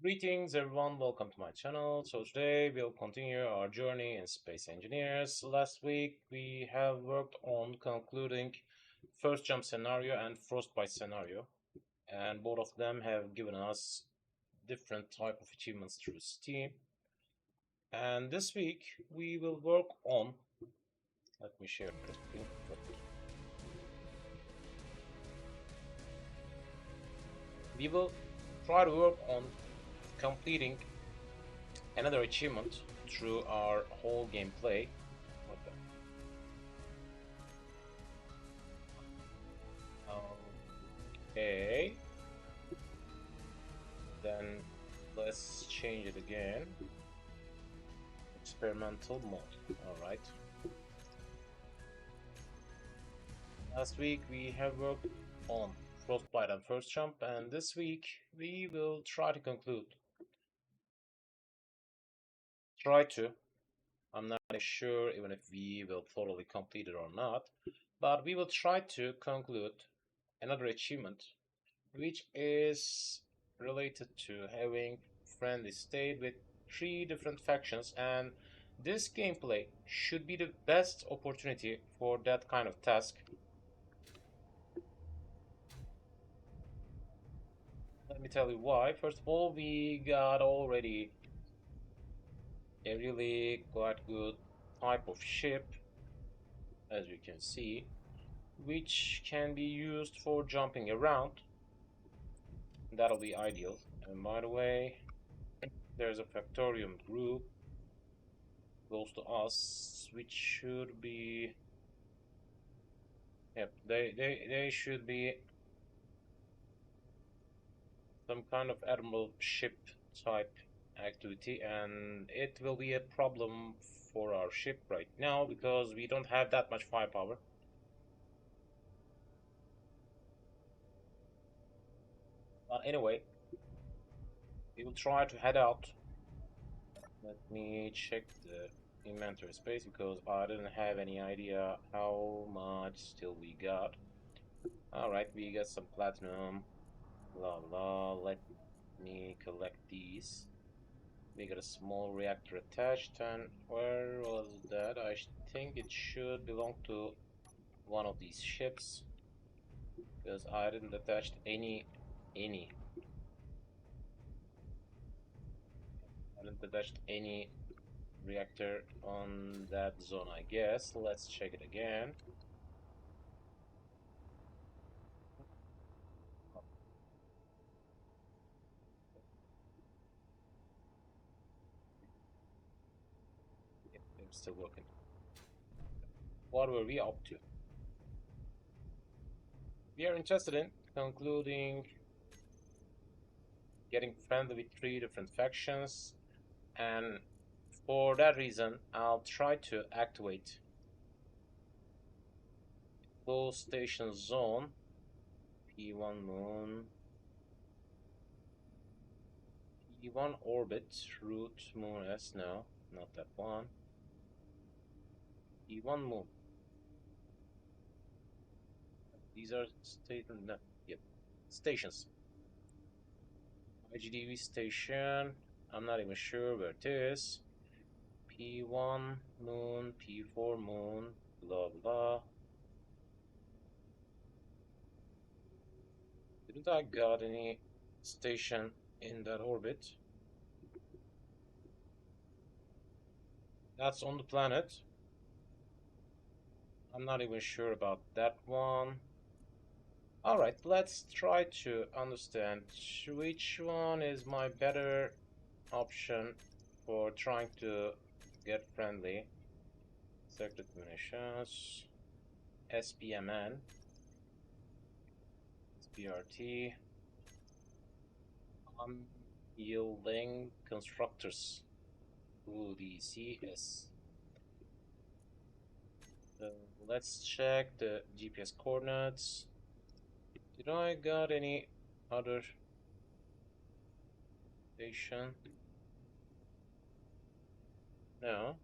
Greetings everyone, welcome to my channel. So today we'll continue our journey in Space Engineers. Last week we have worked on concluding first jump scenario and frostbite scenario, and both of them have given us different type of achievements through Steam. And this week we will work on, let me share the screen. We will try to work on completing another achievement through our whole gameplay. What the? Okay. Then let's change it again. Experimental mode. Alright. Last week we have worked on frostbite and first jump, and this week we will try to conclude. I'm not sure even if we will totally complete it or not, but we will try to conclude another achievement, which is related to having friendly state with 3 different factions, and this gameplay should be the best opportunity for that kind of task. Let me tell you why. First of all, we got already a really quite good type of ship, as you can see, which can be used for jumping around. That'll be ideal. And by the way, there's a Factorium group close to us, which should be, yep, they should be some kind of admiral ship type activity, and it will be a problem for our ship right now because we don't have that much firepower. But anyway, we will try to head out. Let me check the inventory space because I didn't have any idea how much still we got. Alright, we got some platinum, blah blah. Let me collect these. We got a small reactor attached, and where was that? I think it should belong to one of these ships because I didn't attach any. I didn't attach any reactor on that zone, I guess. Let's check it again. Yep, they're still working. What were we up to? We are interested in concluding getting friendly with 3 different factions, and for that reason I'll try to activate close station zone, P1 moon, P1 orbit, route moon S, no, not that one, P1 moon. These are station, no, yep, stations. IGDV station, I'm not even sure where it is. P1 moon, P4 moon, blah blah. Didn't I got any station in that orbit? That's on the planet. I'm not even sure about that one. Alright, let's try to understand which one is my better option for trying to get friendly. Secret munitions, SPMN, SPRT, unyielding constructors, UDCS. Let's check the GPS coordinates. Did I got any other station? No.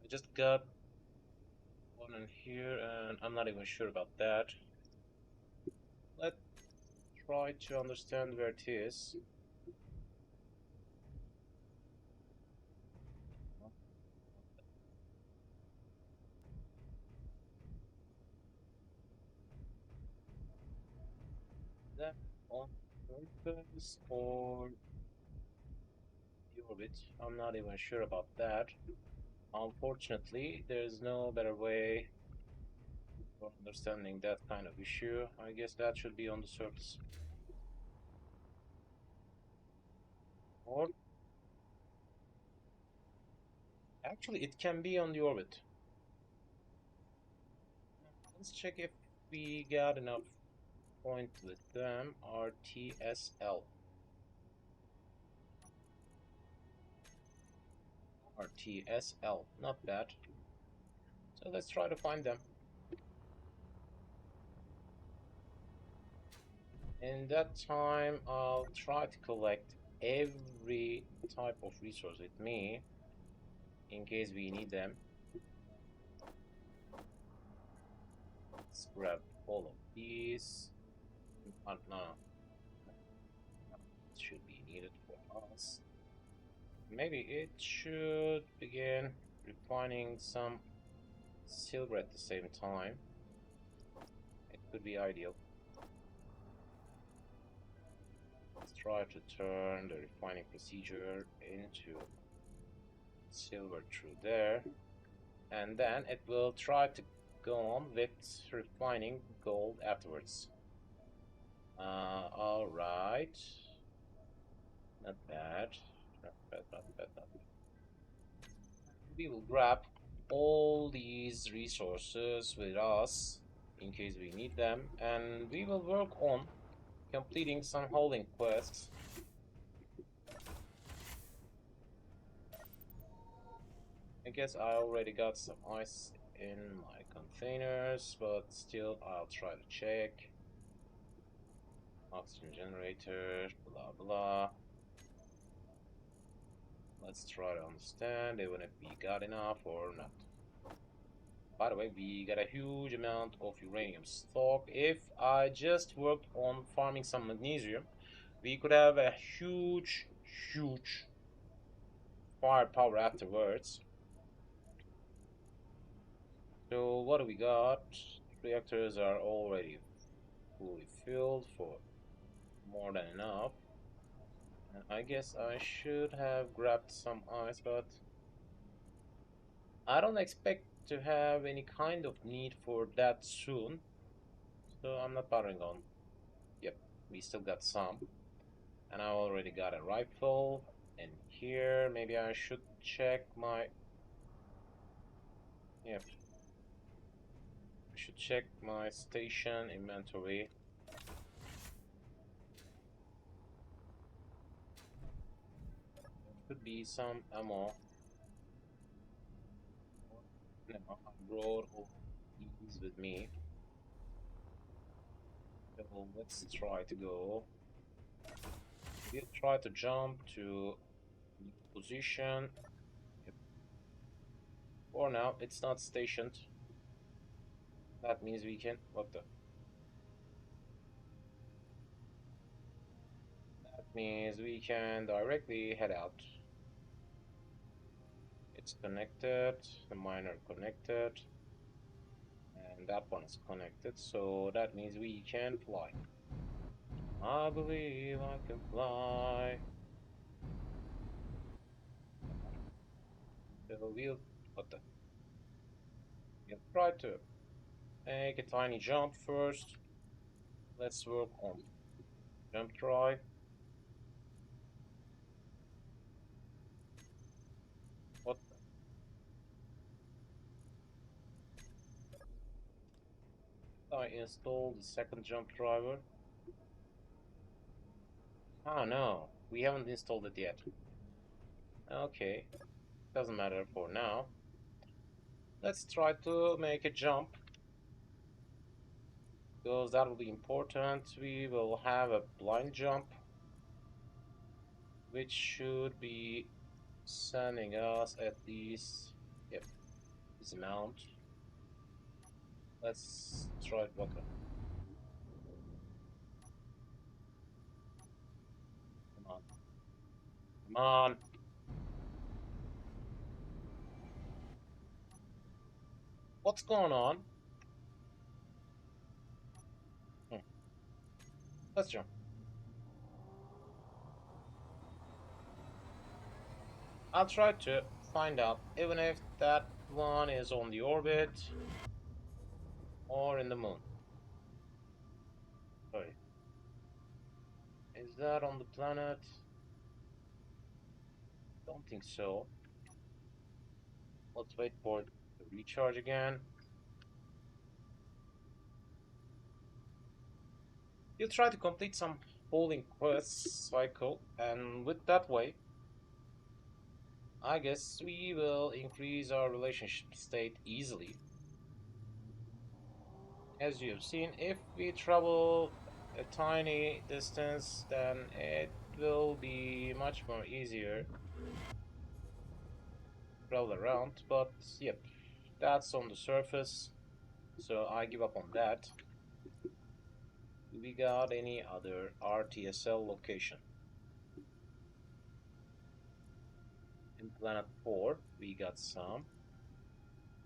I just got one in here, and I'm not even sure about that. Let's try to understand where it is. That on purpose or the orbit? I'm not even sure about that. Unfortunately, there's no better way for understanding that kind of issue. I guess that should be on the surface. Or actually, it can be on the orbit. Let's check if we got enough points with them. RTSL. RTSL. Not bad. So let's try to find them. In that time, I'll try to collect every type of resource with me in case we need them. Let's grab all of these. No, it should be needed for us. Maybe it should begin refining some silver at the same time. It could be ideal. Let's try to turn the refining procedure into silver through there, and then it will try to go on with refining gold afterwards. All right. Not bad. Not bad, not bad, not bad. We will grab all these resources with us in case we need them, and we will work on completing some hauling quests. I guess I already got some ice in my containers, but still I'll try to check. Oxygen generator, blah blah. Let's try to understand even if we got enough or not. By the way, we got a huge amount of uranium stock. If I just worked on farming some magnesium, we could have a huge firepower afterwards. So what do we got? Reactors are already fully filled for more than enough. And I guess I should have grabbed some ice, but I don't expect to have any kind of need for that soon. So I'm not bothering on. Yep, we still got some. And I already got a rifle. And here, maybe I should check my... Yep. I should check my station inventory. Could be some ammo. No, I brought all these with me. So let's try to go. We'll try to jump to position. Yep. For now, it's not stationed. That means we can... What the? That means we can directly head out. It's connected. The miner connected. And that one is connected. So that means we can fly. I believe I can fly. So we'll... What the? We'll try to make a tiny jump first. Let's work on jump try. What? I installed the second jump driver. Oh no, we haven't installed it yet. Okay, doesn't matter for now. Let's try to make a jump, because that will be important. We will have a blind jump, which should be sending us at least, yep, this amount. Let's try it. What? Come on. What's going on? Hmm. Let's jump. I'll try to find out, even if that one is on the orbit or in the moon. Sorry. Is that on the planet? Don't think so. Let's wait for it to recharge again. You'll try to complete some polling quests cycle, and with that way, I guess we will increase our relationship state easily. As you have seen, if we travel a tiny distance, then it will be much more easier to travel around. But yep, that's on the surface, so I give up on that. We got any other RTSL location? In Planet 4, we got some,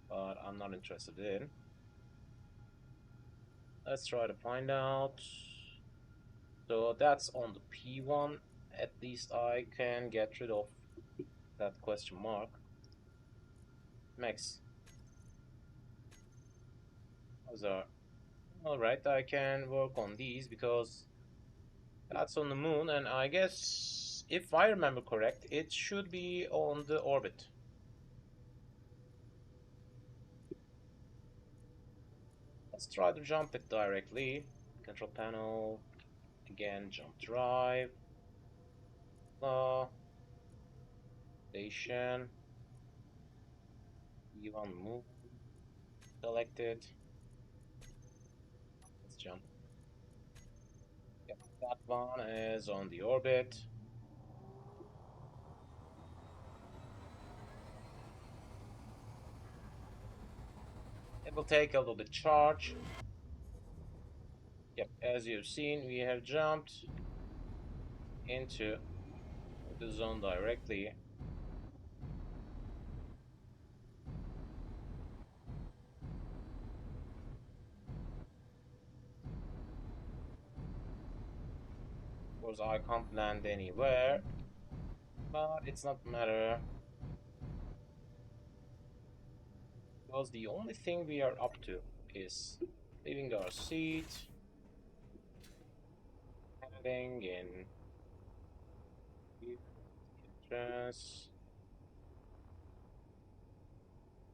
but I'm not interested in. Let's try to find out. So that's on the P1. At least I can get rid of that question mark. Max. Hazard. Alright, I can work on these because that's on the moon, and I guess if I remember correct, it should be on the orbit. Let's try to jump it directly. Control panel. Again, jump drive. Station. E1 move. Selected. Let's jump. Yep, that one is on the orbit. It will take a little bit charge. Yep, as you've seen, we have jumped into the zone directly. Of course, I can't land anywhere, but it's not matter because the only thing we are up to is leaving our seat, heading in the entrance.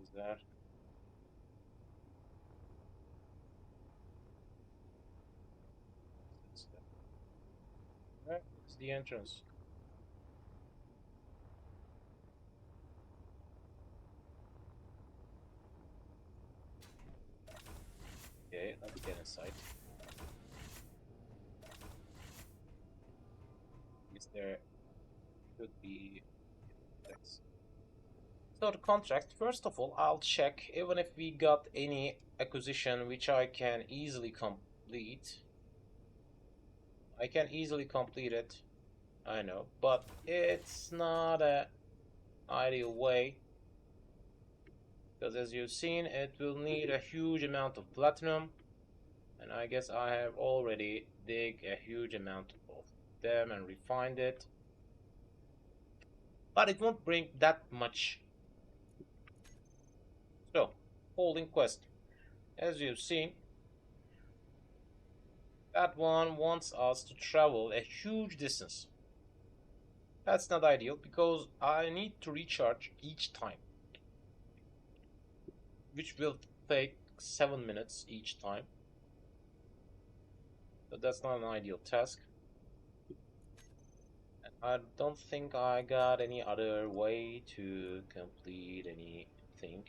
Is that? Where is the entrance? Okay, let's get inside. Is there should be text. So the contract, first of all, I'll check even if we got any acquisition which I can easily complete. I can easily complete it, I know, but it's not a ideal way because as you've seen, it will need a huge amount of platinum, and I guess I have already dig a huge amount of them and refined it, but it won't bring that much. So, holding quest, as you've seen, that one wants us to travel a huge distance. That's not ideal because I need to recharge each time, which will take 7 minutes each time. But that's not an ideal task. And I don't think I got any other way to complete anything.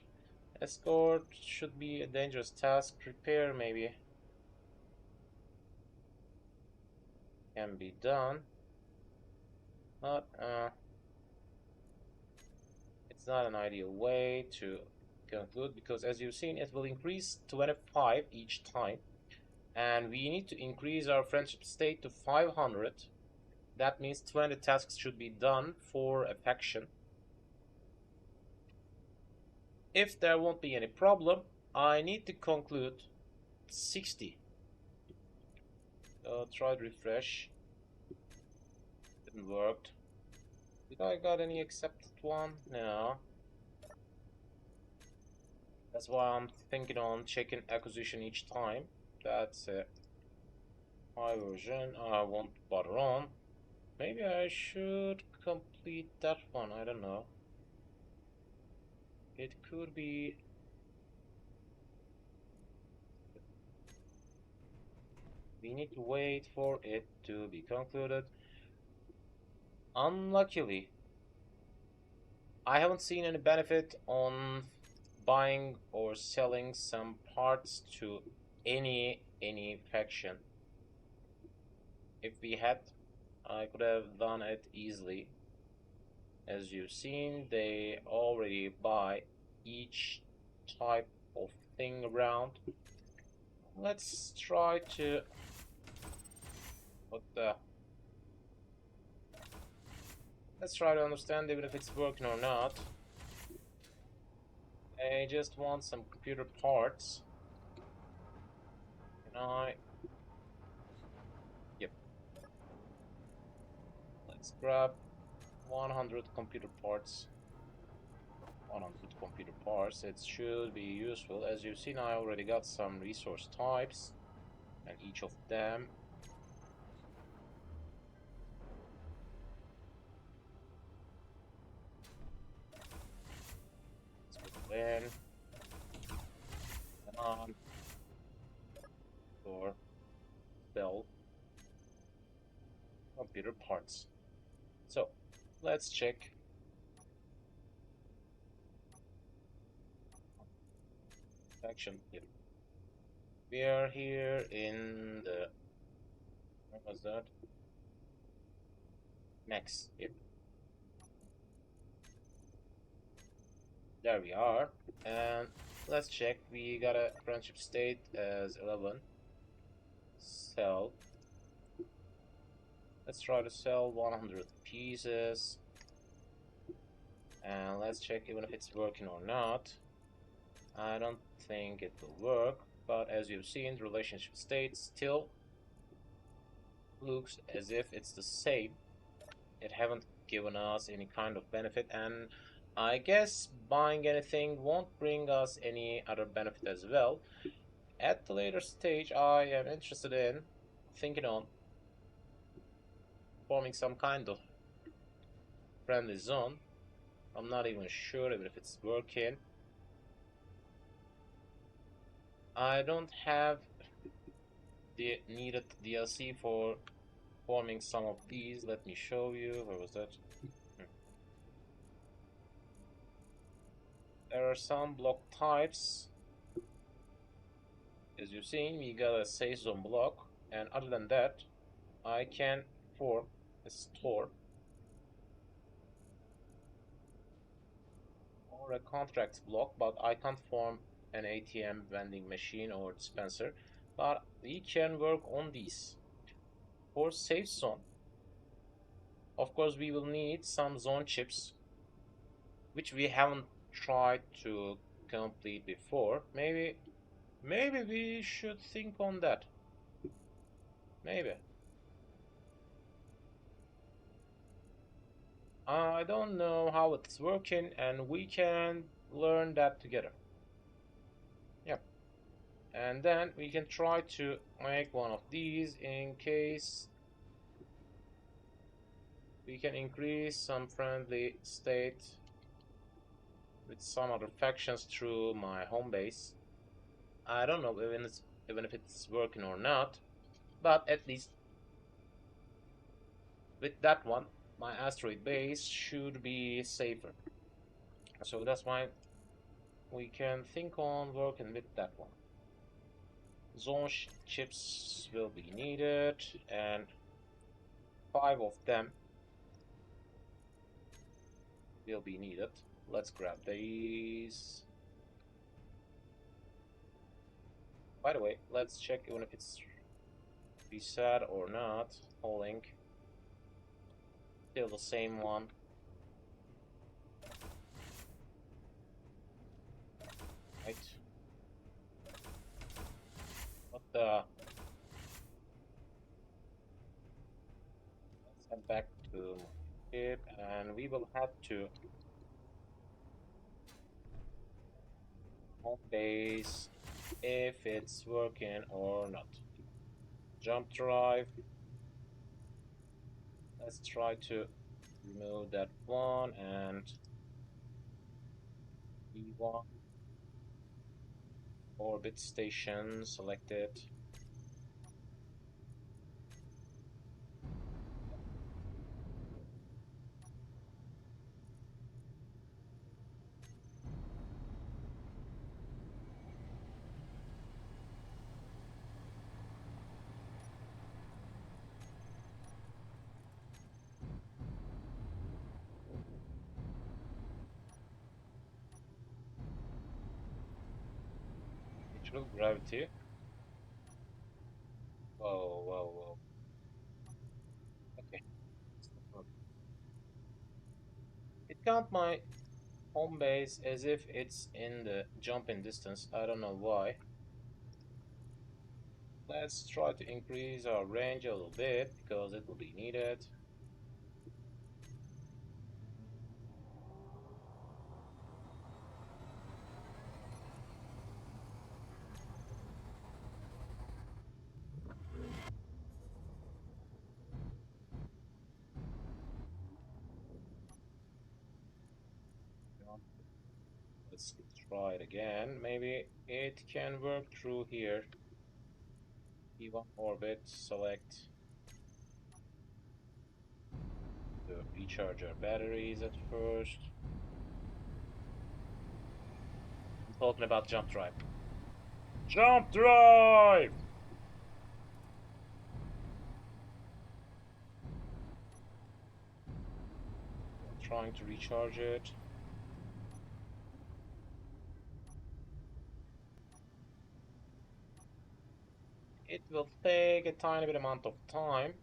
Escort should be a dangerous task. Repair maybe can be done. But it's not an ideal way to conclude because as you've seen, it will increase 25 each time. And we need to increase our friendship state to 500 That means 20 tasks should be done for a faction. If there won't be any problem, I need to conclude 60. Try to refresh. Didn't work. Did I got any accepted one? No. That's why I'm thinking on checking acquisition each time. That's a high version. I won't bother on. Maybe I should complete that one. I don't know. It could be. We need to wait for it to be concluded. Unluckily, I haven't seen any benefit on buying or selling some parts to any faction. If we had, I could have done it easily. As you've seen, they already buy each type of thing around. Let's try to... What the... Let's try to understand even if it's working or not. I just want some computer parts. Can I... Yep. Let's grab 100 computer parts. 100 computer parts. It should be useful. As you've seen, I already got some resource types, and each of them in on or sell computer parts. So let's check. Action. Yep. We are here in the... What was that? Max. Yep. There we are. And let's check. We got a friendship state as 11. Sell. Let's try to sell 100 pieces. And let's check even if it's working or not. I don't think it will work, but as you've seen, the relationship state still looks as if it's the same. It haven't given us any kind of benefit, and I guess buying anything won't bring us any other benefit as well. At the later stage, I am interested in thinking on forming some kind of friendly zone. I'm not even sure even if it's working. I don't have the needed DLC for forming some of these. Let me show you. Where was that? There are some block types. As you've seen, we got a safe zone block, and other than that, I can form a store or a contract block, but I can't form an ATM vending machine or dispenser. But we can work on these. For safe zone, of course, we will need some zone chips, which we haven't tried to complete before. Maybe we should think on that. Maybe. I don't know how it's working, and we can learn that together. Yep. And then we can try to make one of these in case we can increase some friendly state with some other factions through my home base. I don't know even if it's working or not, but at least with that one, my asteroid base should be safer. So that's why we can think on working with that one. Zone chips will be needed, and 5 of them will be needed. Let's grab these. By the way, let's check even if it's reset or not. Whole link. Still the same one. Right. What the? Let's head back to my ship and we will have to home base if it's working or not. Jump drive. Let's try to remove that one and E1 orbit station selected. Neutral gravity. Whoa, whoa, whoa. Okay. It count my home base as if it's in the jumping distance. I don't know why. Let's try to increase our range a little bit because it will be needed. Let's try it again. Maybe it can work through here. E1 orbit, select to recharge our batteries at first. I'm talking about jump drive. Jump drive! I'm trying to recharge it. It will take a tiny bit amount of time.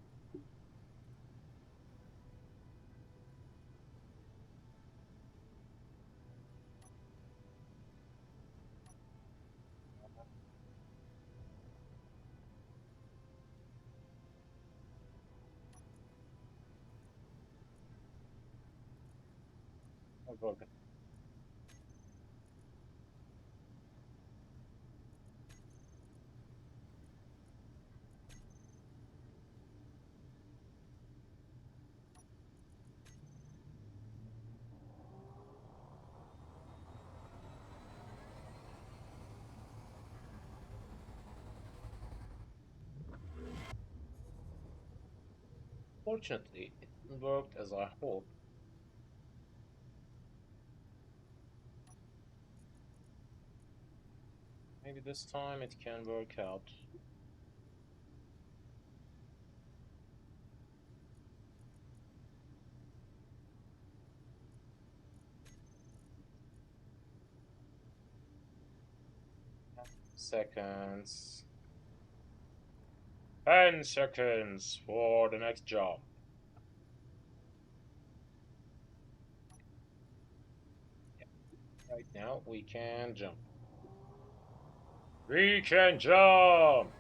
Fortunately, it worked as I hoped. Maybe this time it can work out. Seconds. 10 seconds for the next jump. Right now we can jump. We can jump!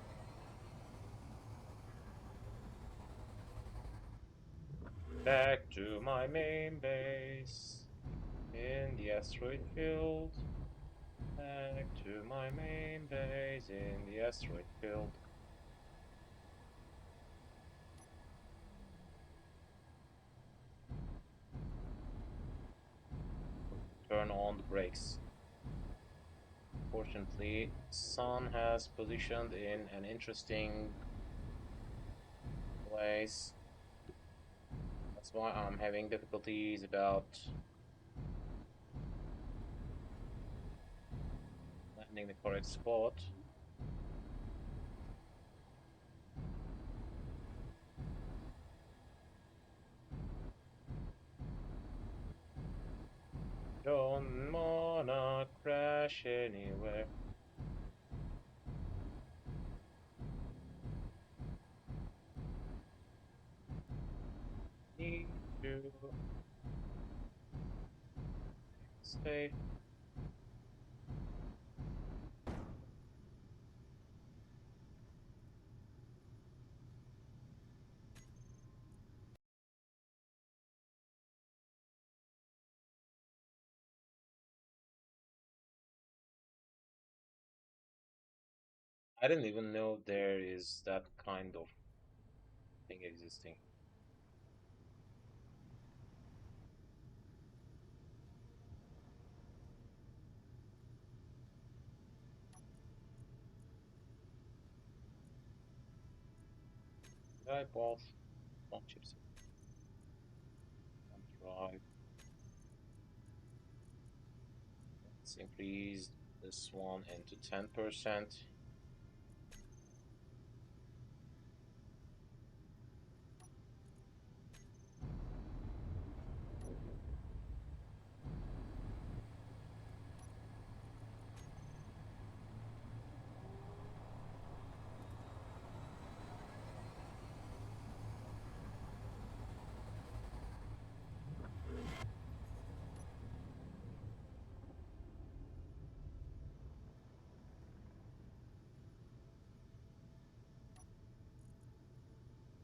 Back to my main base in the asteroid field. Back to my main base in the asteroid field. Turn on the brakes. Fortunately, Sun has positioned in an interesting place. That's why I'm having difficulties about landing the correct spot. Don't wanna crash anywhere. Need to Save. I didn't even know there is that kind of thing existing. I bought one chipset. One drive. Let's increase this one into 10%.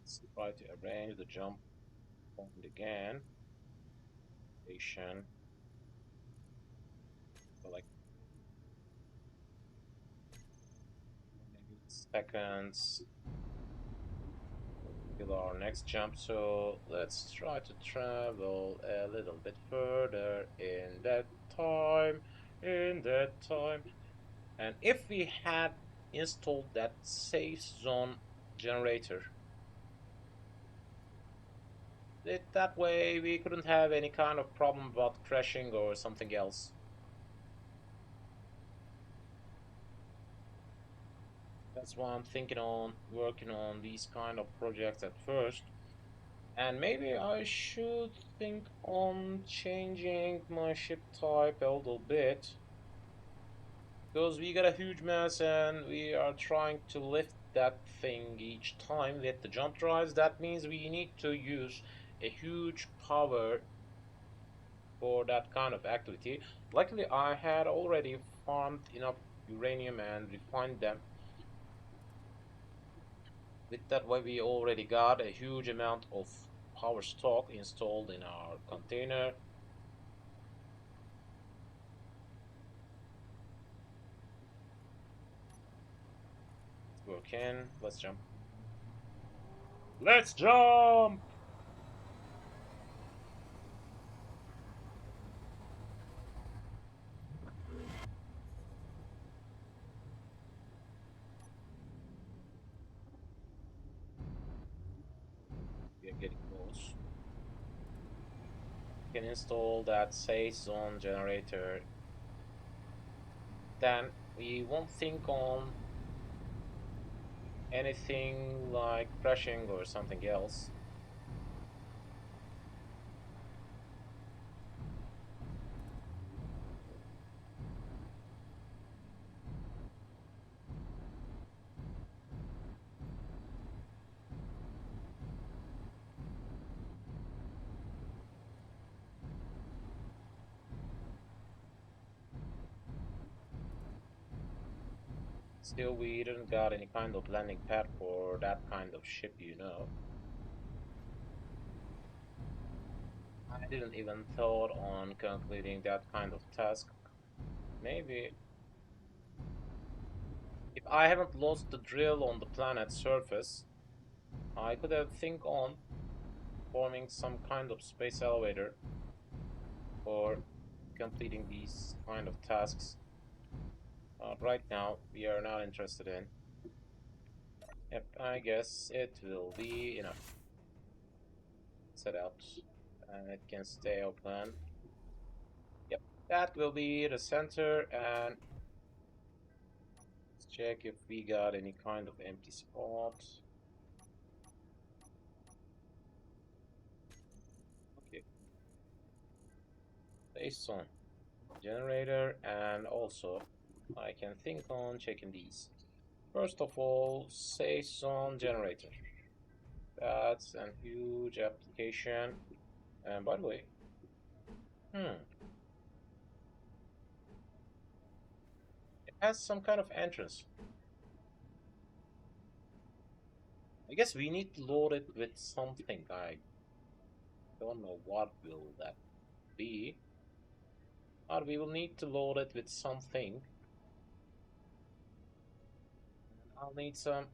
Let's try to arrange the jump point again. Station. Like seconds till our next jump. So let's try to travel a little bit further in that time. In that time. And if we had installed that safe zone generator, that way we couldn't have any kind of problem about crashing or something else. That's why I'm thinking on working on these kind of projects at first. And maybe I should think on changing my ship type a little bit. Because we got a huge mass and we are trying to lift that thing each time with the jump drives. That means we need to use a huge power for that kind of activity. Luckily, I had already farmed enough uranium and refined them. With that way, we already got a huge amount of power stock installed in our container. Work in. Let's jump. Let's jump! We are getting close. We can install that safe zone generator. Then we won't think on anything like crashing or something else. Still, we didn't got any kind of landing pad for that kind of ship, you know. I didn't even thought on concluding that kind of task. Maybe if I haven't lost the drill on the planet's surface, I could have think on forming some kind of space elevator for completing these kind of tasks. Right now, we are not interested in. Yep, I guess it will be enough. Set out, and it can stay open. Yep, that will be the center, and let's check if we got any kind of empty spot. Okay, based on generator, and also I can think on checking these. First of all, safe zone generator. That's a huge application, And by the way, it has some kind of entrance. I guess we need to load it with something. I don't know what will that be. But we will need to load it with something. I'll need some.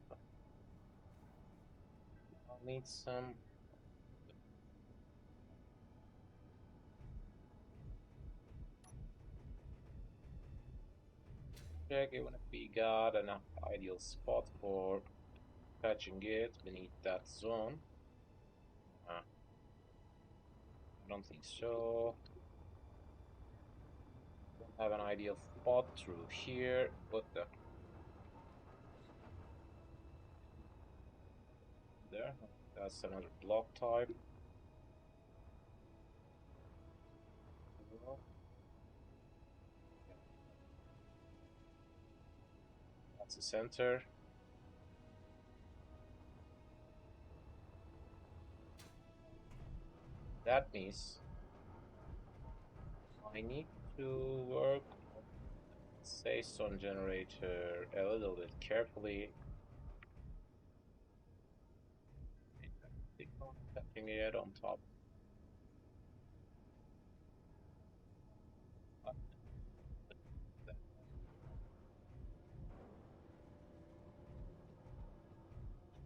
I'll need some. Check even if we got enough ideal spot for catching it beneath that zone. I don't think so. Don't have an ideal spot through here. What the? There. That's another block type. That's the center. That means I need to work on Saison generator a little bit carefully. Tapping it on top.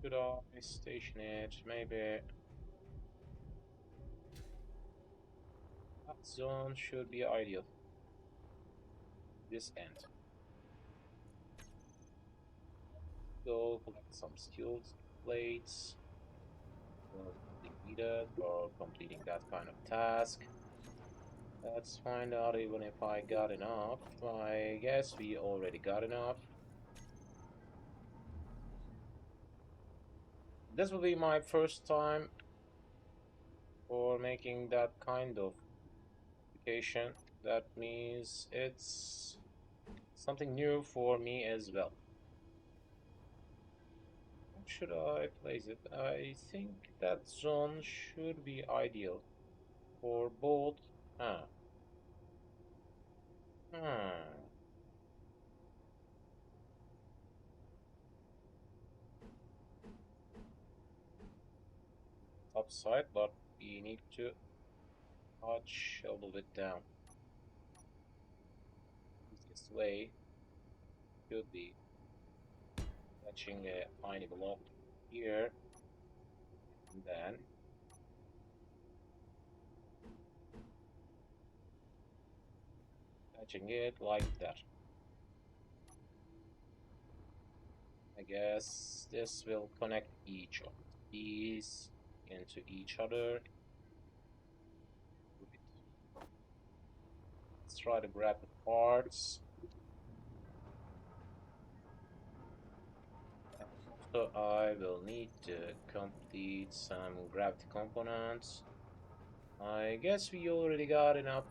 Should I station it? Maybe that zone should be ideal. This end. Go collect some skills plates. Needed for completing that kind of task. Let's find out even if I got enough. I guess we already got enough. This will be my first time for making that kind of application. That means it's something new for me as well. How should I place it? I think that zone should be ideal for both. Huh. Hmm. Top side, but we need to touch a little bit down. Easiest way should be touching a tiny block here, and then touching it like that. I guess this will connect each of these into each other. Let's try to grab the parts. So I will need to complete some gravity components. I guess we already got enough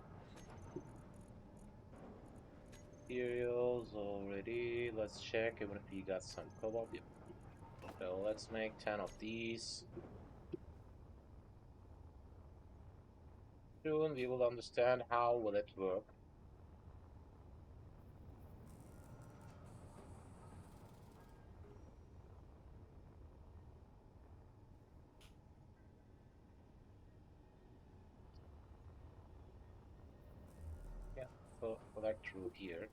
materials already. Let's check even if we got some cobalt. Yep. So let's make 10 of these. Soon we will understand how will it work. Yeah, so collect through here.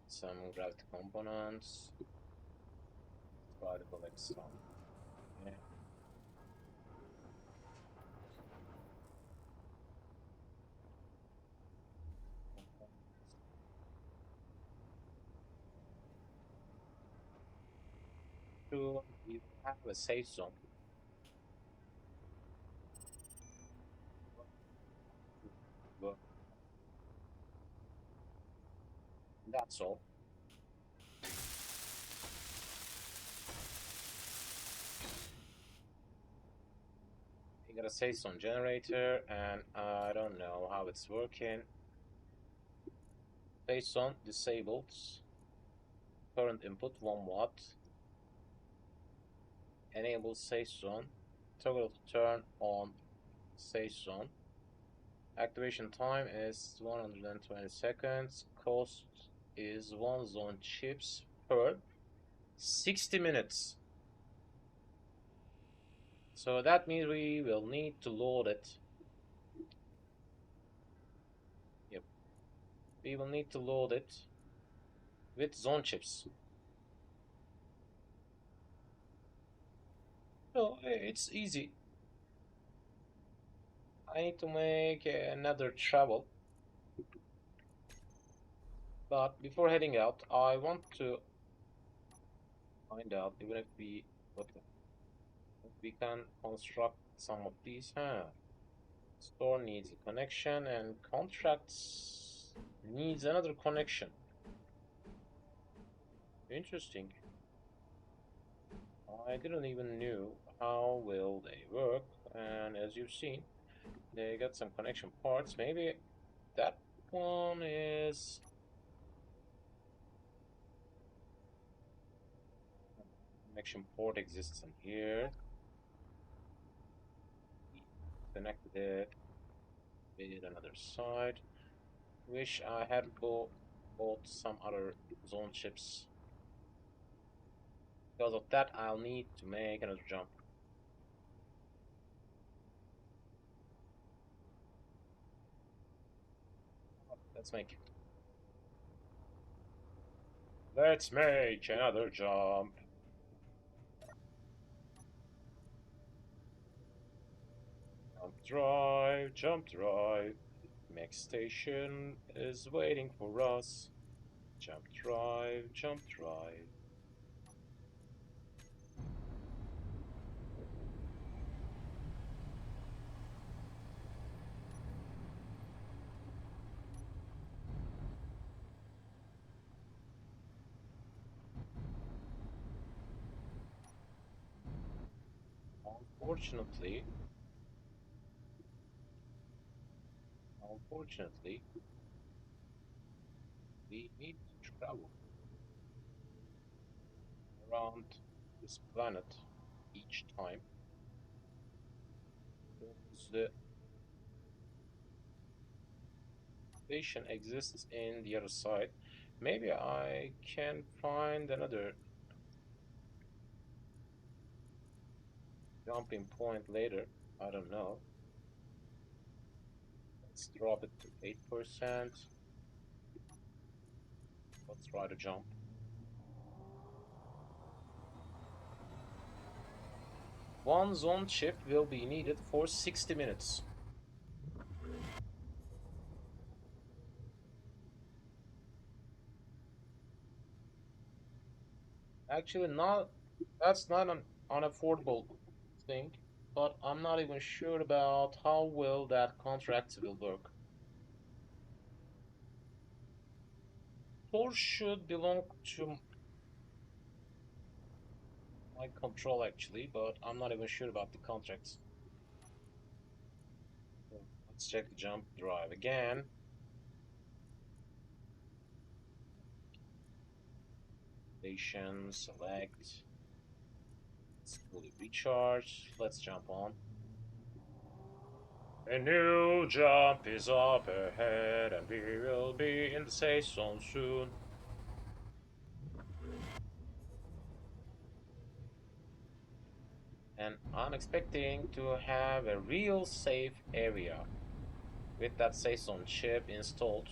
Some gravity components. Try to collect some. Yeah. Soon we will have a safe zone. But that's all. You got a safe zone generator, and I don't know how it's working. Safe zone disabled. Current input 1 watt. Enable safe zone toggle to turn on safe zone. Activation time is 120 seconds. Cost is 1 zone chips per 60 minutes. So that means we will need to load it. Yep. We will need to load it with zone chips. No, it's easy. I need to make another travel. But before heading out, I want to find out even if we if we can construct some of these. Store needs a connection and contracts needs another connection. Interesting. I didn't even knew how will they work, and as you've seen, they got some connection parts. Maybe that one is connection port exists in here. Connected it with another side. Wish I had bought some other zone chips. Because of that, I'll need to make another jump. Let's make it. Let's make another jump. Jump drive, jump drive. Next station is waiting for us. Jump drive, jump drive. Unfortunately, unfortunately, we need to travel around this planet each time. Because the station exists in the other side. Maybe I can find another jumping point later. I don't know. Let's drop it to 8%. Let's try to jump. One zone shift will be needed for 60 minutes. Actually, that's not an unaffordable thing, but I'm not even sure about how well that contract will work. Tor should belong to my control actually, but I'm not even sure about the contracts. So let's check the jump drive again. Station, select. It's fully recharged. Let's jump on. A new jump is up ahead, and we will be in the safe zone soon. And I'm expecting to have a real safe area with that safe zone chip installed.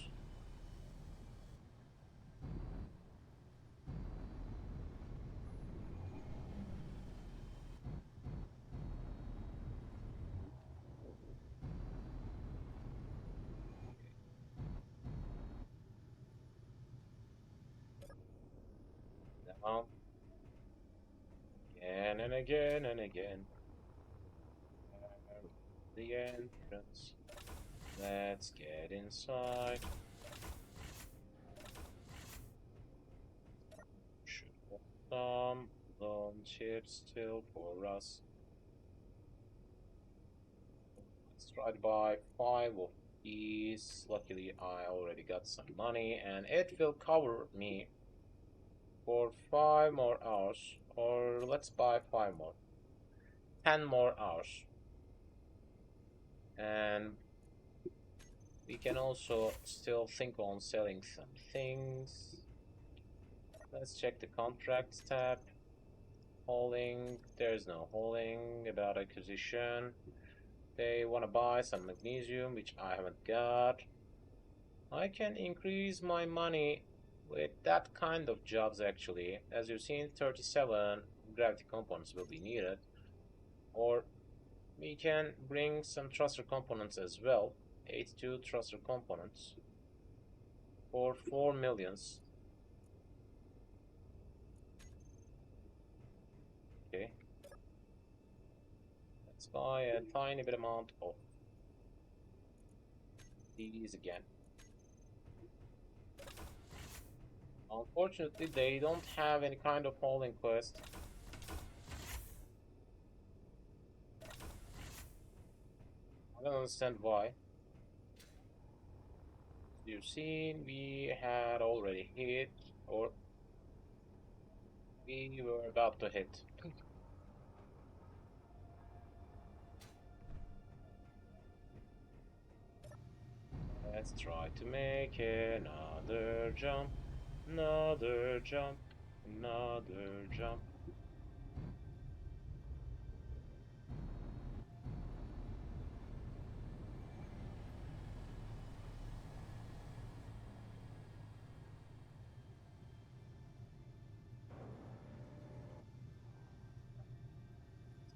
Now, again and again and again. The entrance. Let's get inside. Should have some zone chips still for us. Let's try to buy 5 of these. Luckily, I already got some money, and it will cover me for 5 more hours. Or let's buy 5 more. 10 more hours. And we can also still think on selling some things. Let's check the contracts tab. Hauling, there's no hauling. About acquisition, they want to buy some magnesium, which I haven't got. I can increase my money with that kind of jobs actually. As you've seen, 37 gravity components will be needed. Or we can bring some thruster components as well. 82 thruster components for 4 millions. Okay. Let's buy a tiny bit amount of these again. Unfortunately, they don't have any kind of hauling quest. I don't understand why. You've seen we had already hit, or we were about to hit. Let's try to make another jump, another jump, another jump.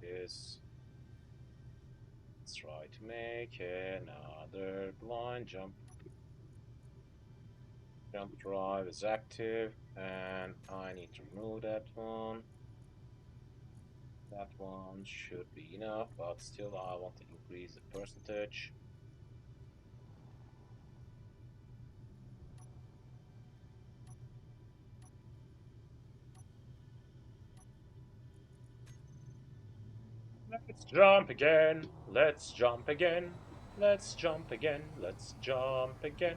This. Let's try to make another blind jump. Jump drive is active, and I need to remove that one. That one should be enough, but still I want to increase the percentage. Let's jump again. Let's jump again. Let's jump again. Let's jump again.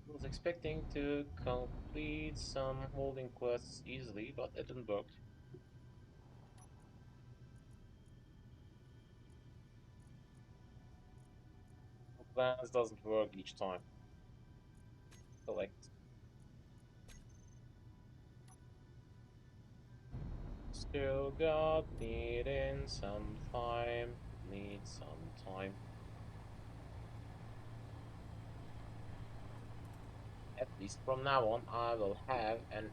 I was expecting to complete some holding quests easily, but it didn't work. Plans doesn't work each time. Select. Still got needing some time. Need some time. At least from now on, I will have an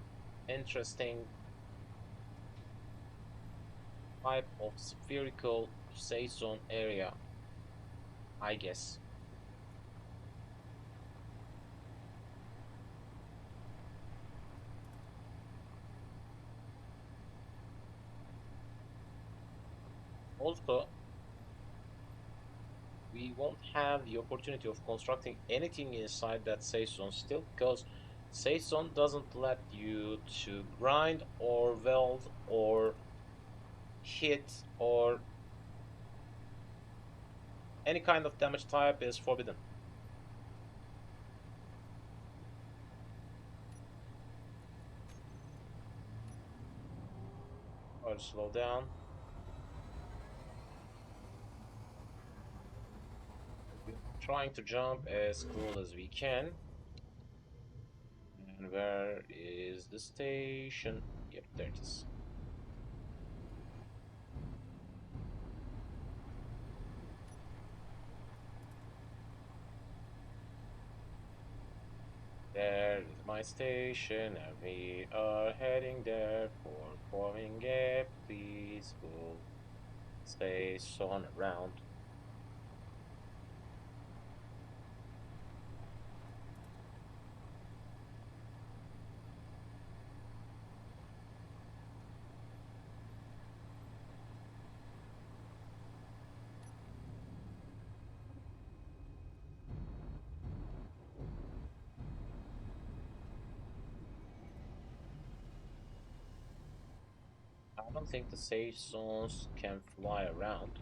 interesting type of spherical saison area, I guess. Also, we won't have the opportunity of constructing anything inside that saison still, because saison doesn't let you to grind or weld or hit or any kind of damage type is forbidden. I'll slow down. We're trying to jump as cool as we can. And where is the station? Yep, there it is. There is my station, and we are heading there for forming a peaceful space on around. I don't think the safe zones can fly around.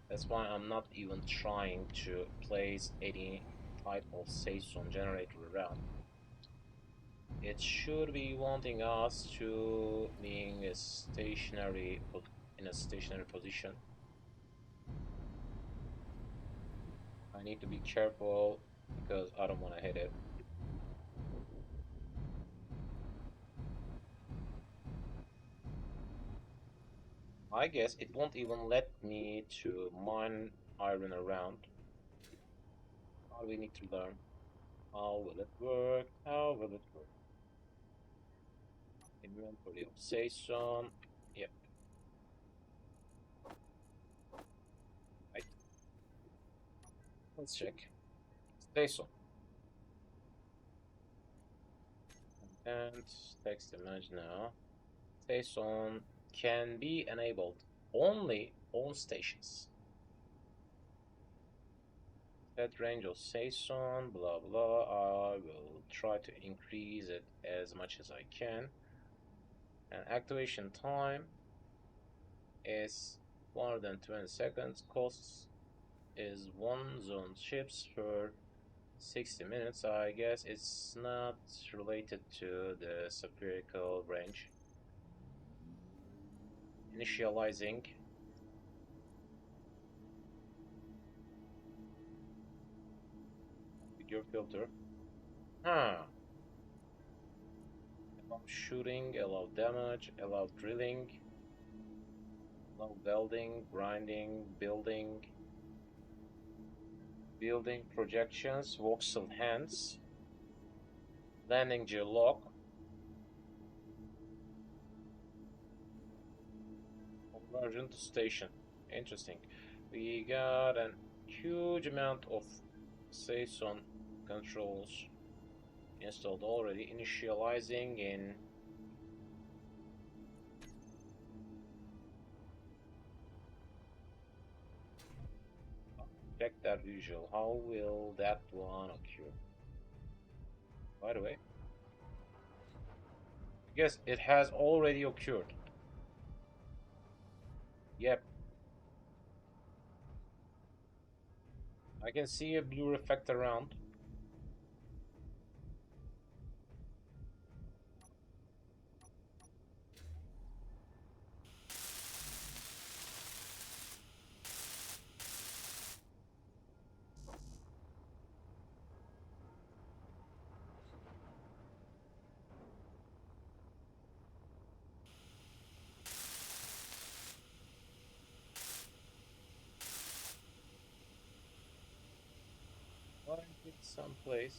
That's why I'm not even trying to place any type of safe zone generator around. It should be wanting us to being a in a stationary position. I need to be careful because I don't want to hit it. I guess it won't even let me to mine iron around. How we need to learn. How will it work? How will it work? Inventory of Saison. Yep, right. Let's check. Saison. And text image now. Saison can be enabled only on stations. Set range of Saison, blah blah. I will try to increase it as much as I can. And activation time is 120 seconds. Costs is one zone ships per 60 minutes. I guess it's not related to the spherical range. Initializing. Figure filter. Huh. Allow shooting, allow damage, allow drilling, allow welding, grinding, building projections, voxel hands, landing gear lock, conversion to station. Interesting. We got a huge amount of Saison controls installed already. Initializing in check that visual. How will that one occur? By the way, I guess it has already occurred. Yep. I can see a blue effect around. Find it someplace.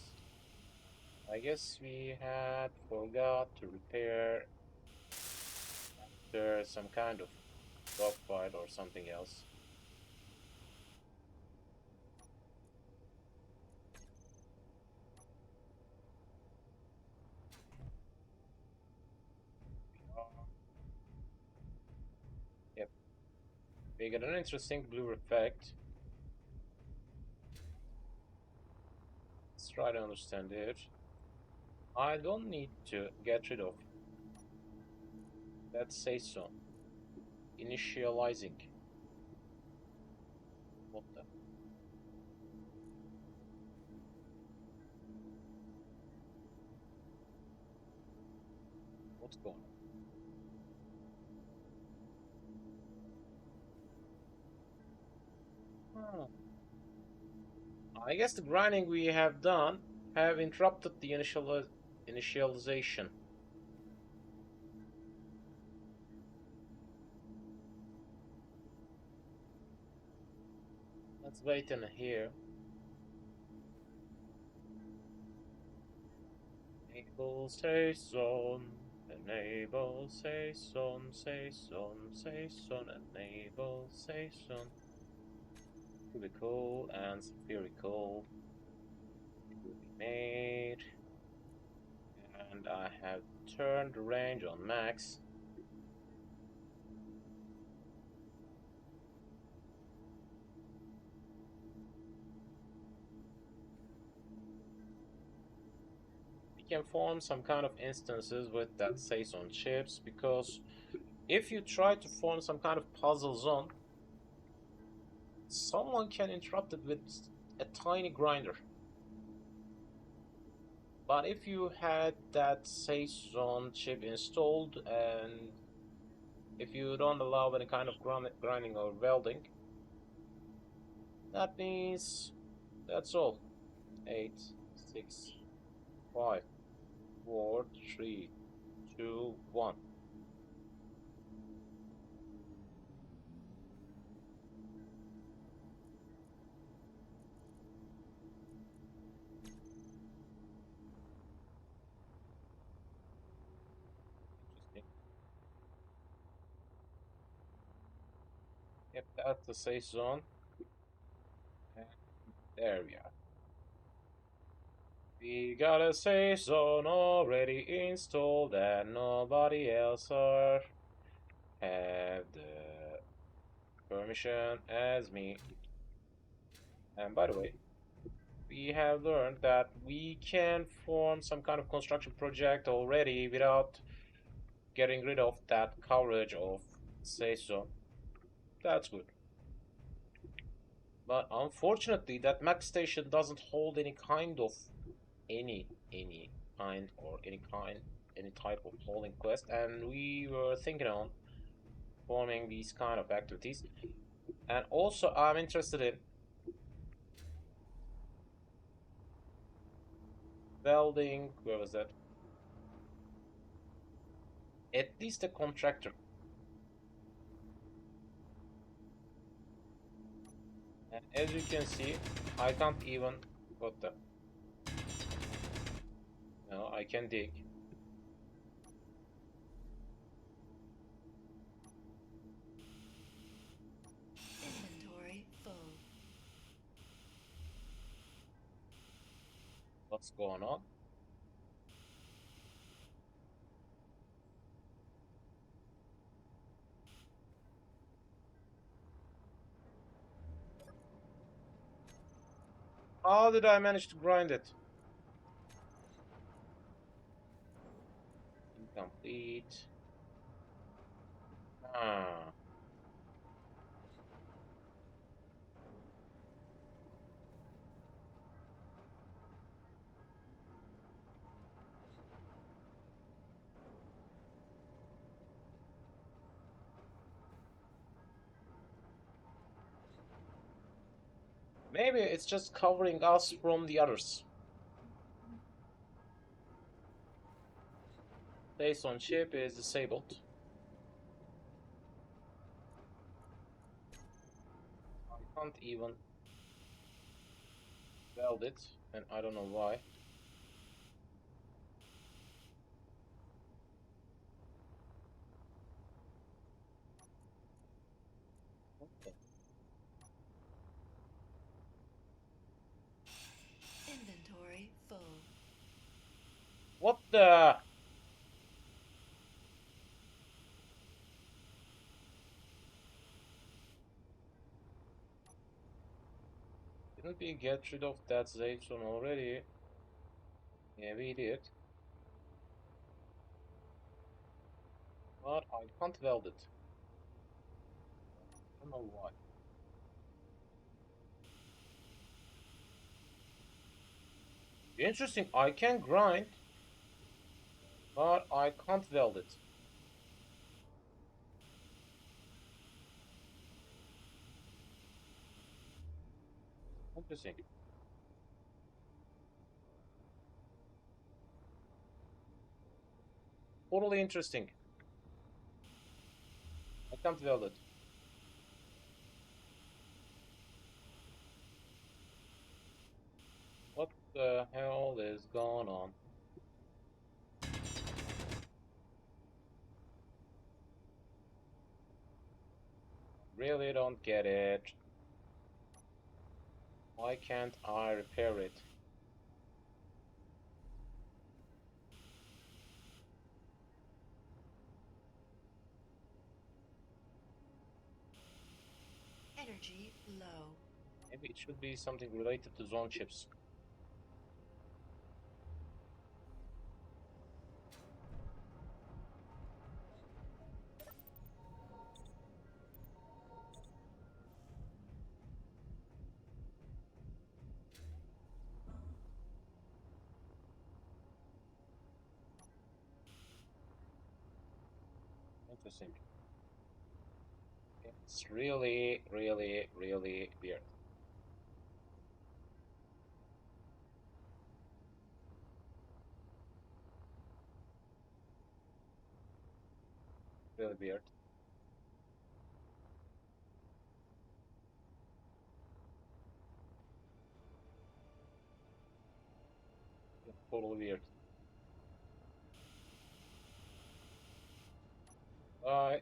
I guess we had forgot to repair after some kind of dogfight or something else. Yep, we got an interesting blue effect. Let's try to understand it. I don't need to get rid of that Saison. Initializing. What the? What's going on? I guess the grinding we have done have interrupted the initialization. Let's wait in here. Enable Saison, enable Saison, Saison, enable Saison. Cubicle and spherical will be made. And I have turned the range on max. We can form some kind of instances with that Saison chips, because if you try to form some kind of puzzle zone, someone can interrupt it with a tiny grinder. But if you had that safe zone chip installed and if you don't allow any kind of grinding or welding, that means that's all. 8, 6, 5, 4, 3, 2, 1. Interesting. Yep, that's the safe zone. And there we are. We got a safe zone already installed and nobody else are have the permission as me. And by the way, we have learned that we can form some kind of construction project already without getting rid of that coverage of safe zone. That's good. But unfortunately, that max station doesn't hold any kind of any kind or any type of polling quest, and we were thinking on forming these kind of activities. And also, I'm interested in welding. Where was that? At least a contractor. And as you can see, I can't even. What the? No, I can dig. Inventory full. What's going on? How did I manage to grind it? Incomplete. Ah. Maybe it's just covering us from the others. Place on chip is disabled. I can't even weld it, and I don't know why. Inventory full. What the? Didn't we get rid of that safe zone already? Yeah, we did. But I can't weld it. I don't know why. Interesting, I can grind, but I can't weld it. Interesting. Totally interesting. I can't weld it. What the hell is going on? Really don't get it. Why can't I repair it? Energy low. Maybe it should be something related to zone chips. Interesting. It's really, really, really weird. Really weird. Yeah, totally weird. I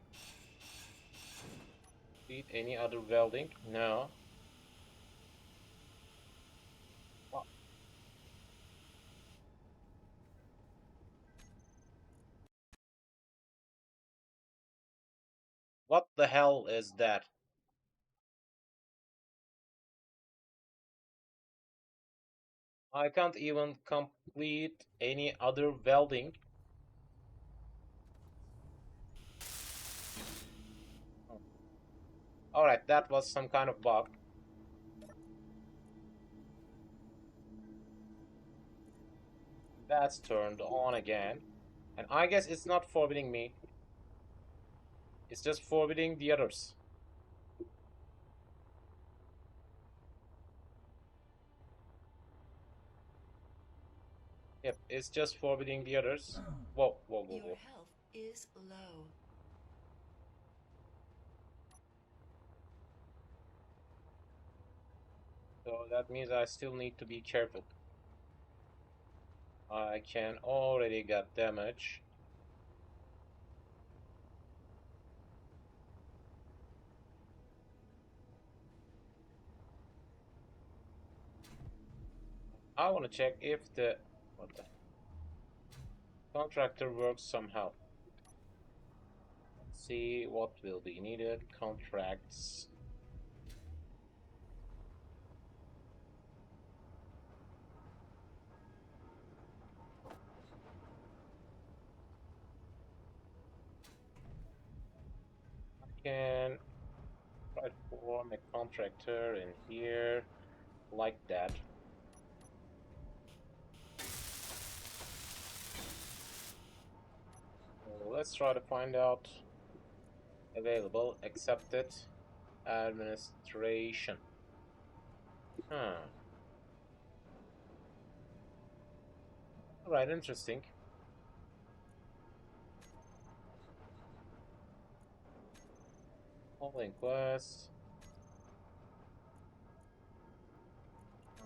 Need any other welding? No. Wha- What the hell is that? I can't even complete any other welding. Alright, that was some kind of bug. That's turned on again. And I guess it's not forbidding me. It's just forbidding the others. Yep, it's just forbidding the others. Whoa, whoa, whoa, Your whoa. health is low. So that means I still need to be careful. I can already get damage. I want to check if the what the contractor works somehow. Let's see what will be needed. Contracts. I can try to form a contractor in here like that. So let's try to find out available, accepted, administration. Huh. Alright, interesting. Following quest.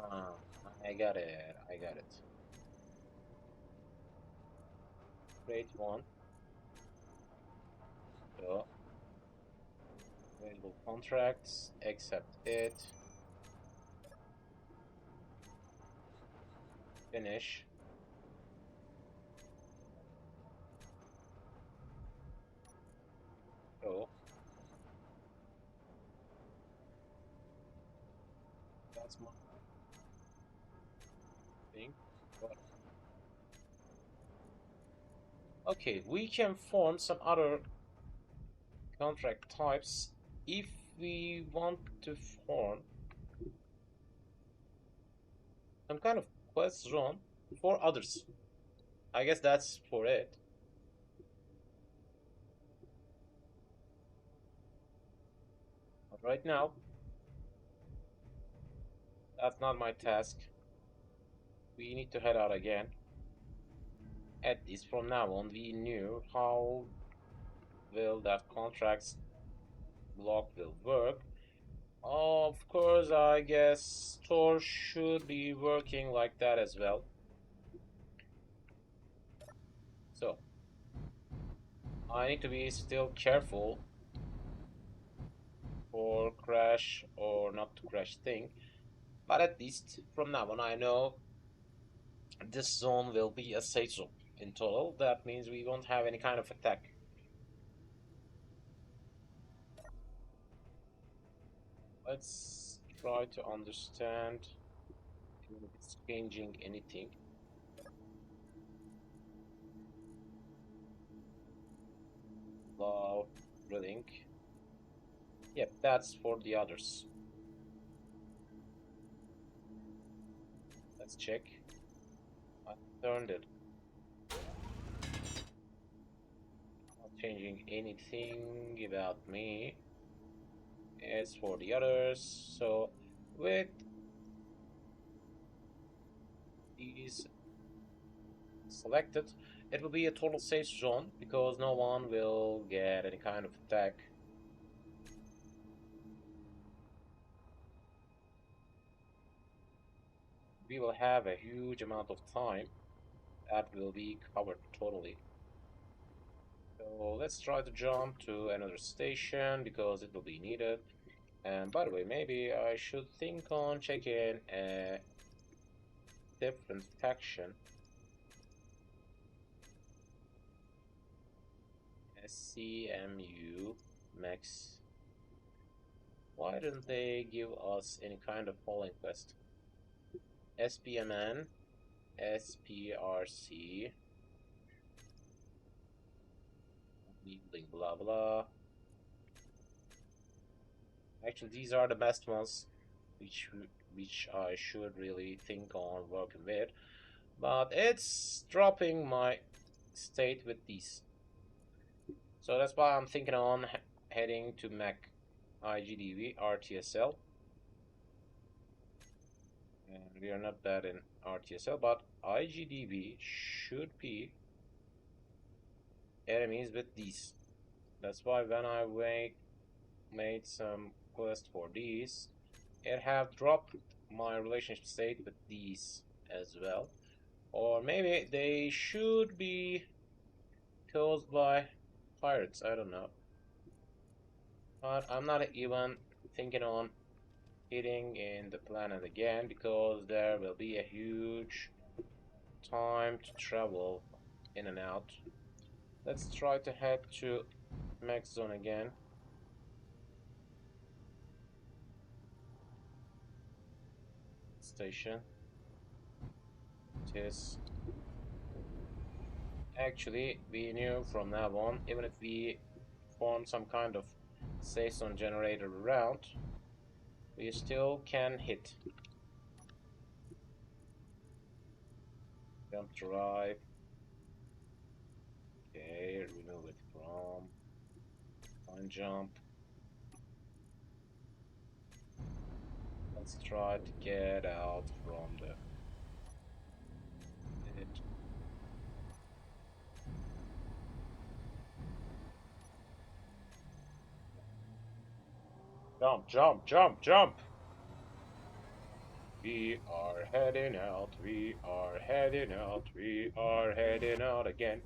Ah, I got it. I got it. Create one. So, available contracts. Accept it. Finish. So, that's my thing. But, okay, we can form some other contract types if we want to form some kind of quest zone for others. I guess that's for it. But right now, that's not my task. We need to head out again. At least from now on, we knew how well that contracts block will work. Of course, I guess Tor should be working like that as well. So, I need to be still careful for crash or not to crash thing. But at least from now on, I know this zone will be a safe zone in total. That means we won't have any kind of attack. Let's try to understand if it's changing anything. Love, drilling. Yep, that's for the others. Let's check. I turned it. changing anything about me. As for the others, so with these selected, it will be a total safe zone because no one will get any kind of attack. We will have a huge amount of time that will be covered totally. So let's try to jump to another station because it will be needed. And by the way, maybe I should think on checking a different faction. SCMU Max. Why didn't they give us any kind of polling quest? SPMN, SPRC, blah blah. Actually, these are the best ones, which I should really think on working with. But it's dropping my state with these. So that's why I'm thinking on heading to Mac IGDV RTSL. And we are not bad in RTSL, but IGDV should be enemies with these. That's why when I made some quest for these, it have dropped my relationship state with these as well. Or maybe they should be caused by pirates, I don't know. But I'm not even thinking on hitting in the planet again because there will be a huge time to travel in and out. Let's try to head to Max Zone again. Station. It is. Actually, we knew from now on, even if we form some kind of safe zone generator around, we still can hit. Jump drive. Okay, remove it from. Fine jump. Let's try to get out from the pit. Jump, jump, jump, jump! We are heading out, we are heading out, we are heading out again.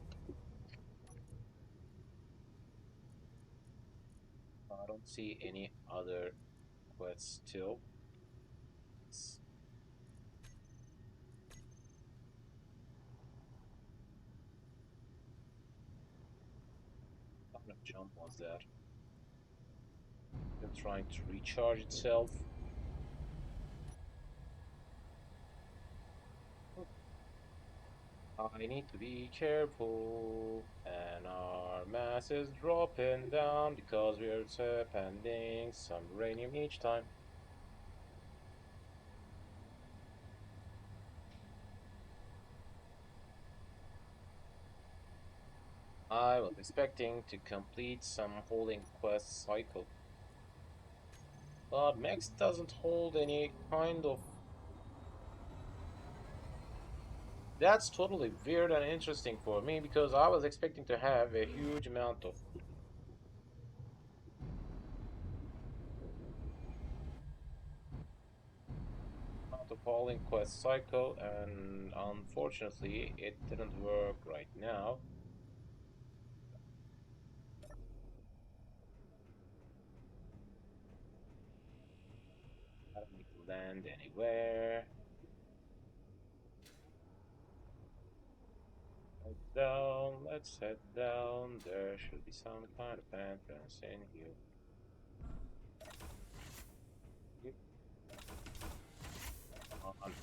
I don't see any other quests still. What kind of jump was that? Still trying to recharge itself. I need to be careful, and our mass is dropping down because we're spending some uranium each time. I was expecting to complete some holding quest cycle, but Max doesn't hold any kind of. That's totally weird and interesting for me because I was expecting to have a huge amount of holding quest cycle, and unfortunately it didn't work right now. I don't need to land anywhere. Head down, let's head down. There should be some kind of entrance in here. Come on.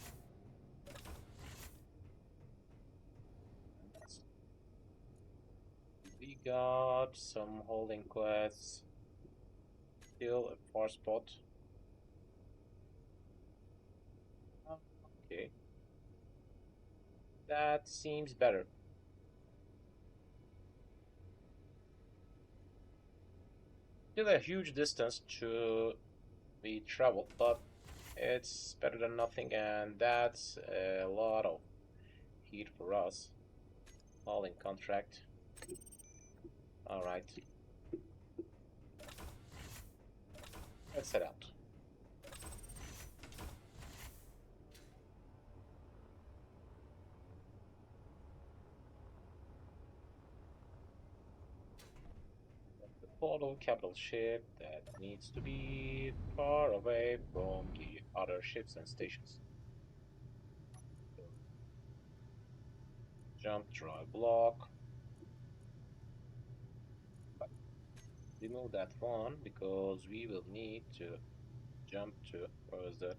We got some holding quests. Still a far spot. Okay. That seems better. Still a huge distance to be traveled, but it's better than nothing, and that's a lot of heat for us. All in contract. All right, let's head out. The portal capital ship that needs to be far away from the other ships and stations. Jump drive block. Remove that one because we will need to jump to, where is that?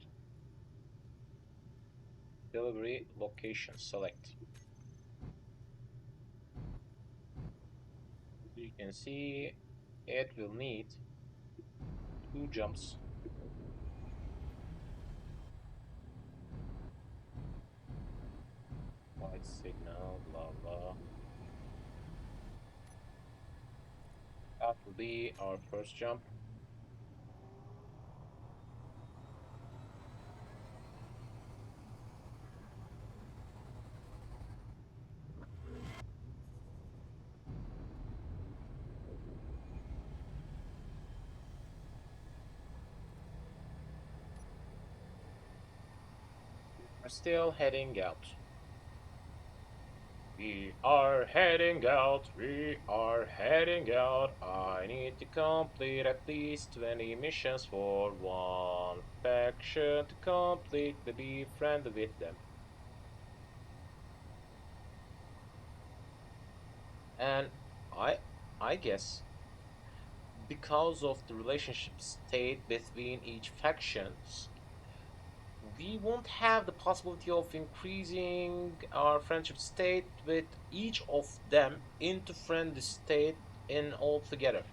Delivery location select. You can see it will need 2 jumps. White signal, blah blah. That will be our first jump. We're still heading out. We are heading out, we are heading out. I need to complete at least 20 missions for one faction to completely be friendly with them. And I I guess because of the relationship state between each factions, we won't have the possibility of increasing our friendship state with each of them into friendly state in altogether.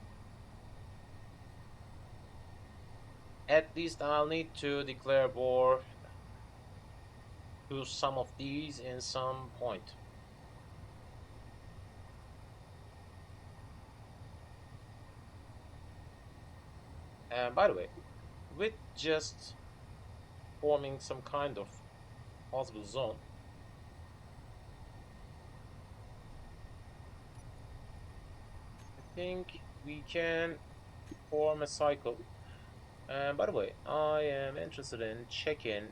At least I'll need to declare war to some of these in some point. And by the way, with just forming some kind of possible zone, I think we can form a cycle. And by the way, I am interested in checking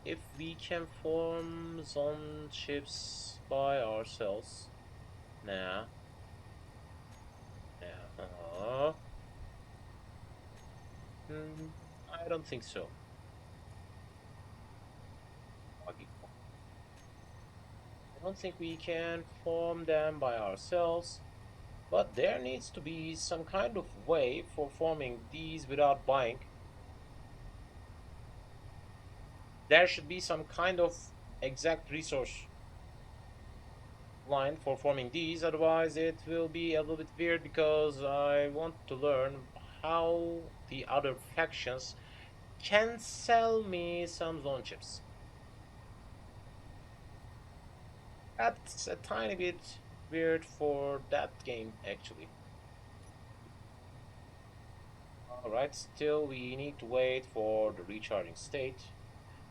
if we can form zone ships by ourselves. Nah, nah. I don't think so. I don't think we can form them by ourselves, but there needs to be some kind of way for forming these without buying. There should be some kind of exact resource line for forming these, otherwise it will be a little bit weird because I want to learn how the other factions can sell me some zone chips. That's a tiny bit weird for that game actually. Alright, still we need to wait for the recharging state.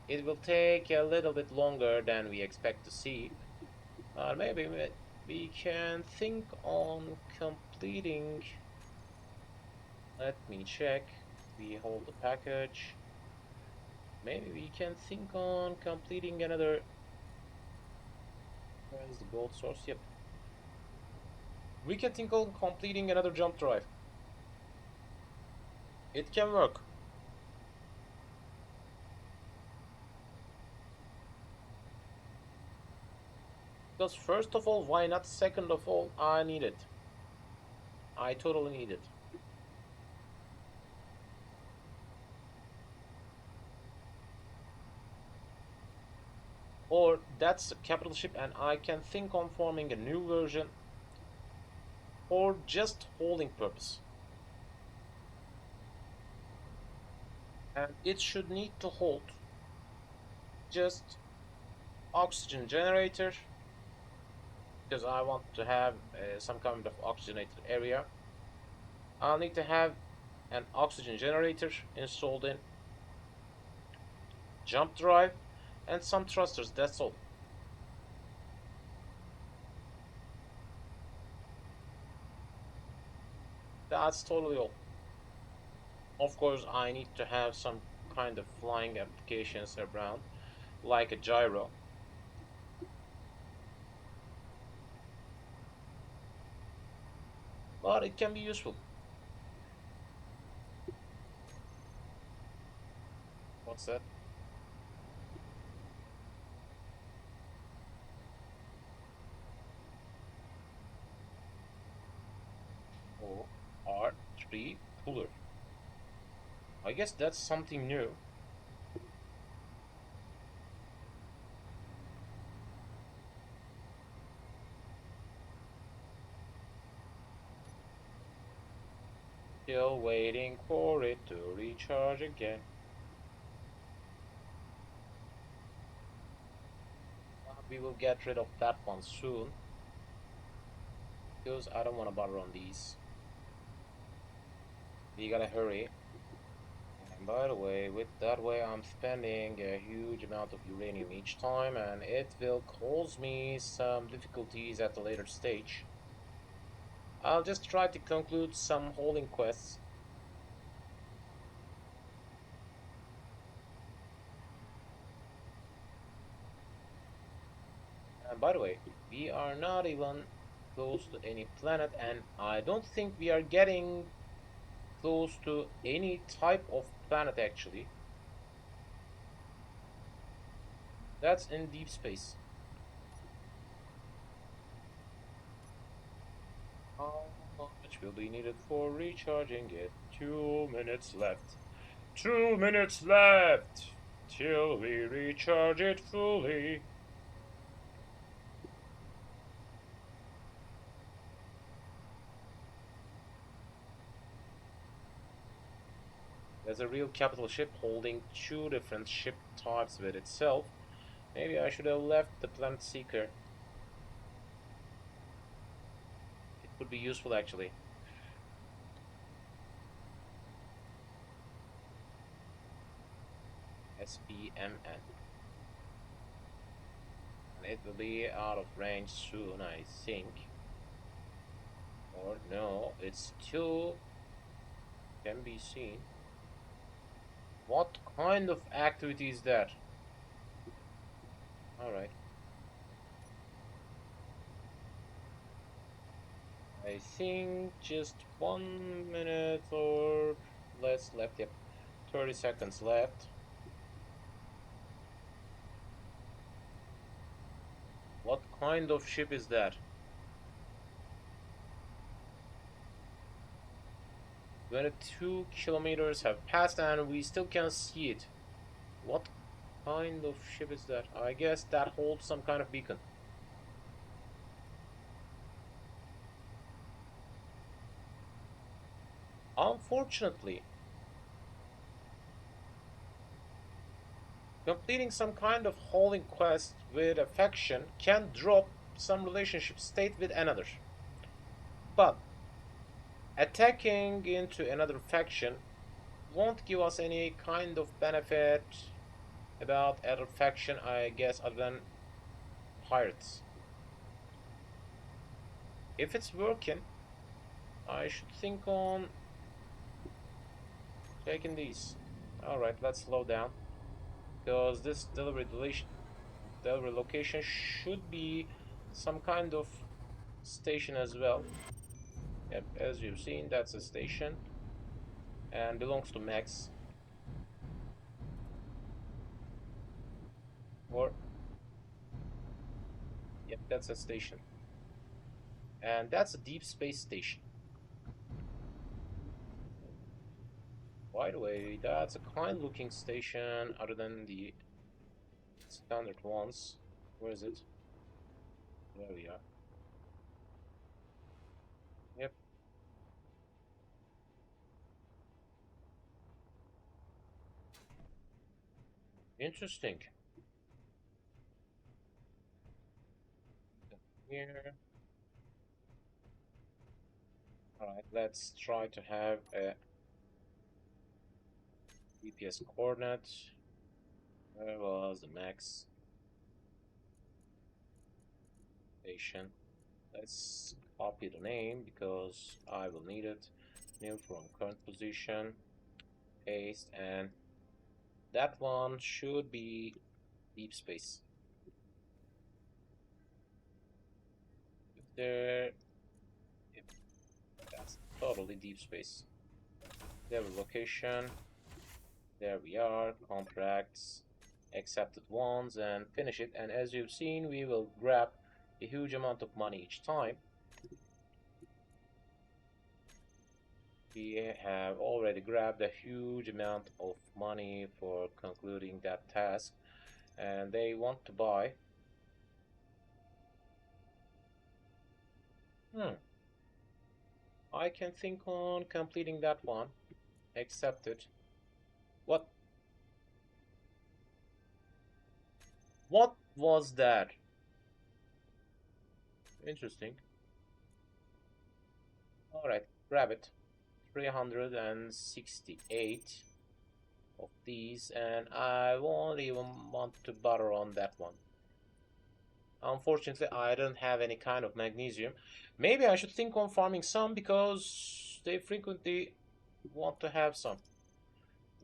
It will take a little bit longer than we expect to see. Maybe we can think on completing. Let me check. We hold the package. Maybe we can think on completing another. Where is the gold source? Yep. We can think on completing another jump drive. It can work. Because first of all, why not? Second of all, I need it. I totally need it. Or that's a capital ship and I can think on forming a new version or just holding purpose. And it should need to hold just oxygen generator because I want to have some kind of oxygenated area. I'll need to have an oxygen generator installed in, jump drive, and some thrusters, that's all. That's totally all. Of course, I need to have some kind of flying applications around, like a gyro. But it can be useful. What's that? Oh, R3 cooler. I guess that's something new. Still waiting for it to recharge again. We will get rid of that one soon, because I don't want to bother on these. We gotta hurry. And by the way, with that way, I'm spending a huge amount of uranium each time, and it will cause me some difficulties at a later stage. I'll just try to conclude some hauling quests. And by the way, we are not even close to any planet, and I don't think we are getting close to any type of planet actually. That's in deep space. How much will be needed for recharging it? 2 minutes left. 2 minutes left till we recharge it fully. There's a real capital ship holding two different ship types with itself. Maybe I should have left the Planet Seeker. It would be useful actually. SPMN. And it will be out of range soon, I think. Or no, it still can be seen. What kind of activity is that? Alright. I think just 1 minute or less left. Yep. 30 seconds left. What kind of ship is that? 22 kilometers have passed and we still can't see it. What kind of ship is that? I guess that holds some kind of beacon. Unfortunately, completing some kind of hauling quest with a faction can drop some relationship state with another. But attacking into another faction won't give us any kind of benefit about other faction, I guess, other than pirates. If it's working, I should think on taking these. Alright, let's slow down. Because this delivery location should be some kind of station as well. Yep, as you've seen, that's a station and belongs to Max. Or, yep, that's a station. And that's a deep space station. By the way, that's a kind looking station other than the standard ones. Where is it? There we are. Yep, interesting. Here. Alright, let's try to have a GPS coordinate. Where was the max station? Let's copy the name because I will need it. New from current position. Paste, and that one should be deep space. If there, if that's totally deep space. There location. There we are. Contracts, accepted ones, and finish it. And as you've seen, we will grab a huge amount of money each time. We have already grabbed a huge amount of money for concluding that task, and they want to buy. I can think on completing that one. Accepted. What? What was that? Interesting. Alright, grab it. 368 of these, and I won't even want to bother on that one. Unfortunately, I don't have any kind of magnesium. Maybe I should think on farming some because they frequently want to have some.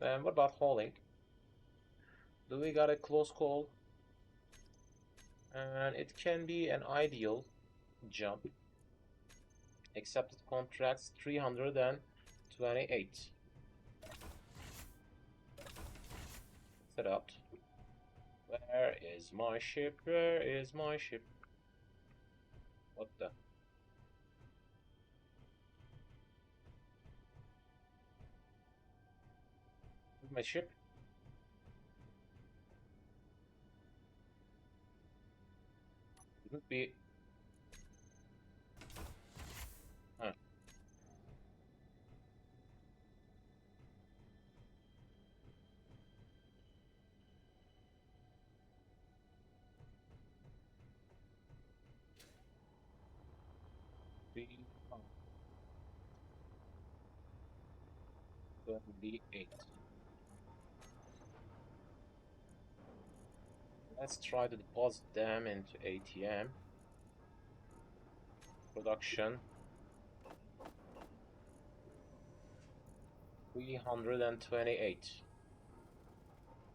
And what about hauling? Do we got a close call? And it can be an ideal jump. Accepted contracts 328. Set up. Where is my ship? Where is my ship? What the? My ship? Shouldn't be. Huh. Be 28. Let's try to deposit them into ATM. Production 328.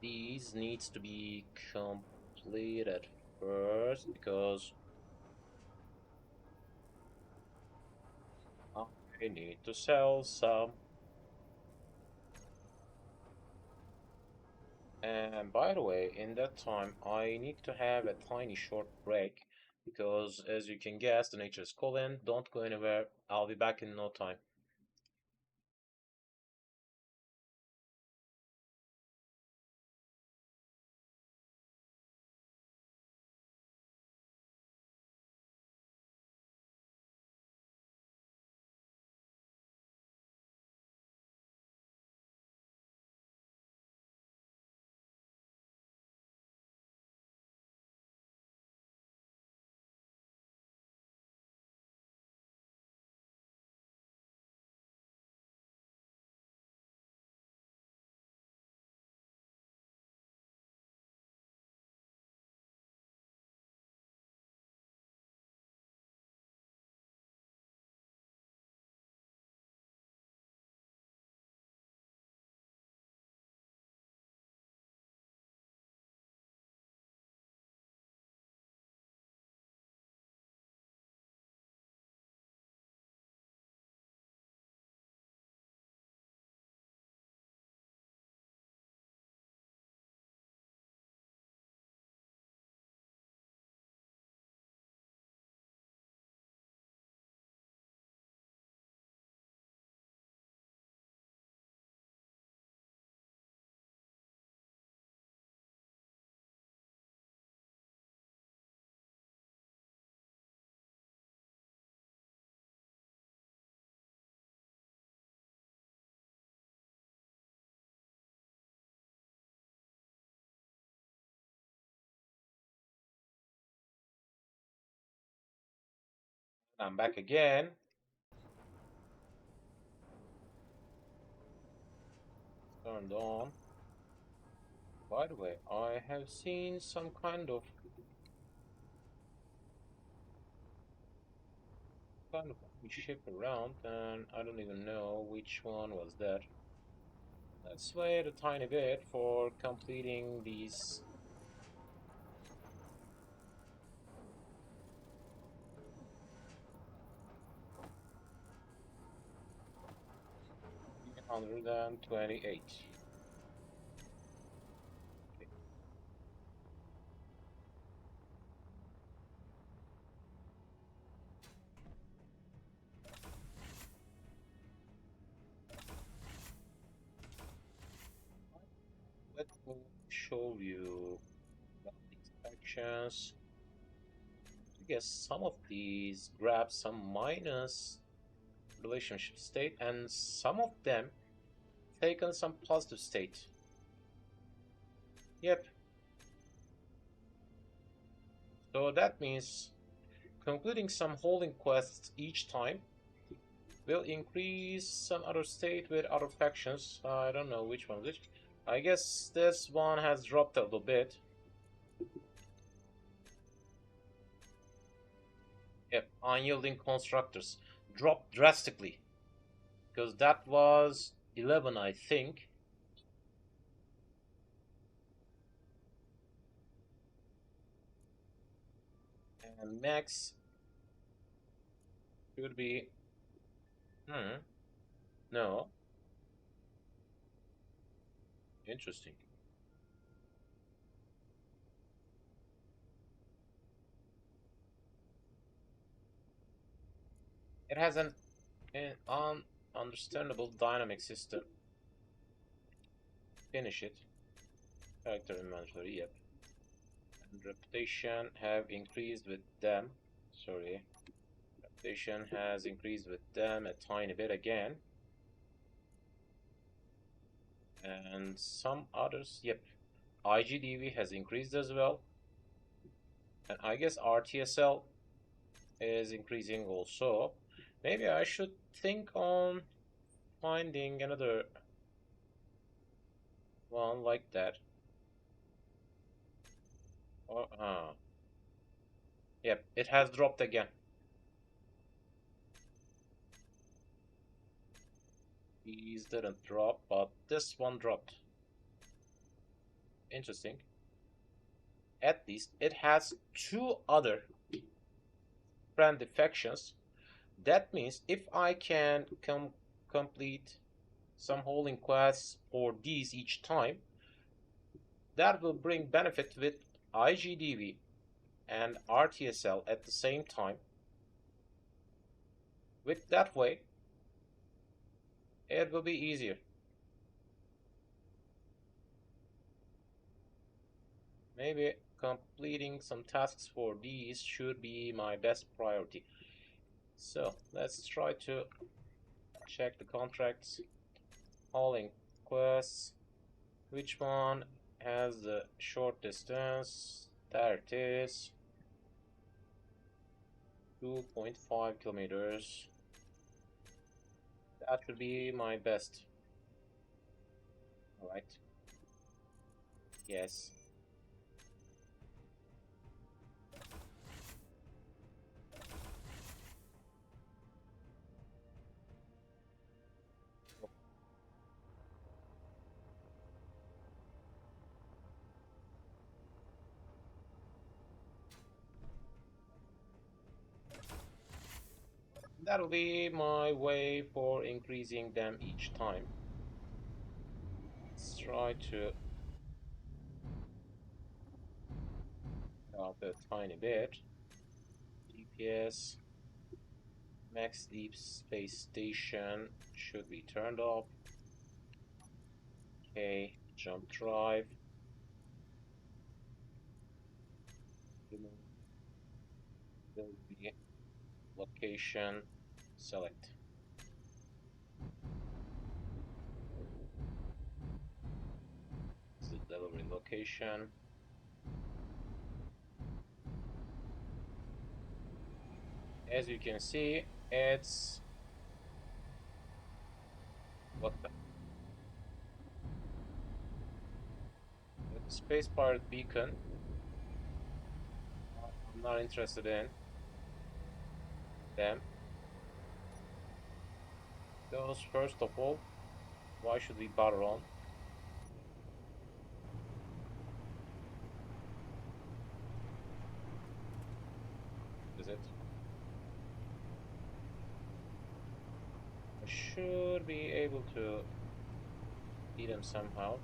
These needs to be completed first because I need to sell some. And by the way, in that time, I need to have a tiny short break because, as you can guess, the nature is calling. Don't go anywhere. I'll be back in no time. I'm back again. turned on. By the way, I have seen some kind of ship around, and I don't even know which one was that. Let's wait a tiny bit for completing these. $128. Let me show you these actions. I guess some of these grab some minus relationship state, and some of them take on some positive state. Yep. So that means completing some holding quests each time will increase some other state with other factions. I don't know which one which. I guess this one has dropped a little bit. Yep, unyielding constructors dropped drastically because that was 11, I think. And max should be. No. Interesting. It has an understandable dynamic system. Finish it. Character inventory, yep. And reputation have increased with them. Sorry. Reputation has increased with them a tiny bit again. And some others, yep. IGDV has increased as well. And I guess RTSL is increasing also. Maybe I should think on finding another one like that. Or, yep, it has dropped again. These didn't drop, but this one dropped. Interesting. At least it has two other friendly factions. That means if I can complete some holding quests for these each time, that will bring benefit with IGDV and RTSL at the same time. With that way, it will be easier. Maybe completing some tasks for these should be my best priority. So let's try to check the contracts. Hauling quests. Which one has the short distance? There it is. 2.5 kilometers. That should be my best. Alright. Yes. That'll be my way for increasing them each time. Let's try to up a tiny bit. GPS. Max Deep Space Station should be turned off. Okay, jump drive. Delivery location, select. This is delivery location. As you can see, it's what the Space pirate beacon. I'm not interested in them. Those first of all, why should we bother on? Is it? I should be able to see them somehow.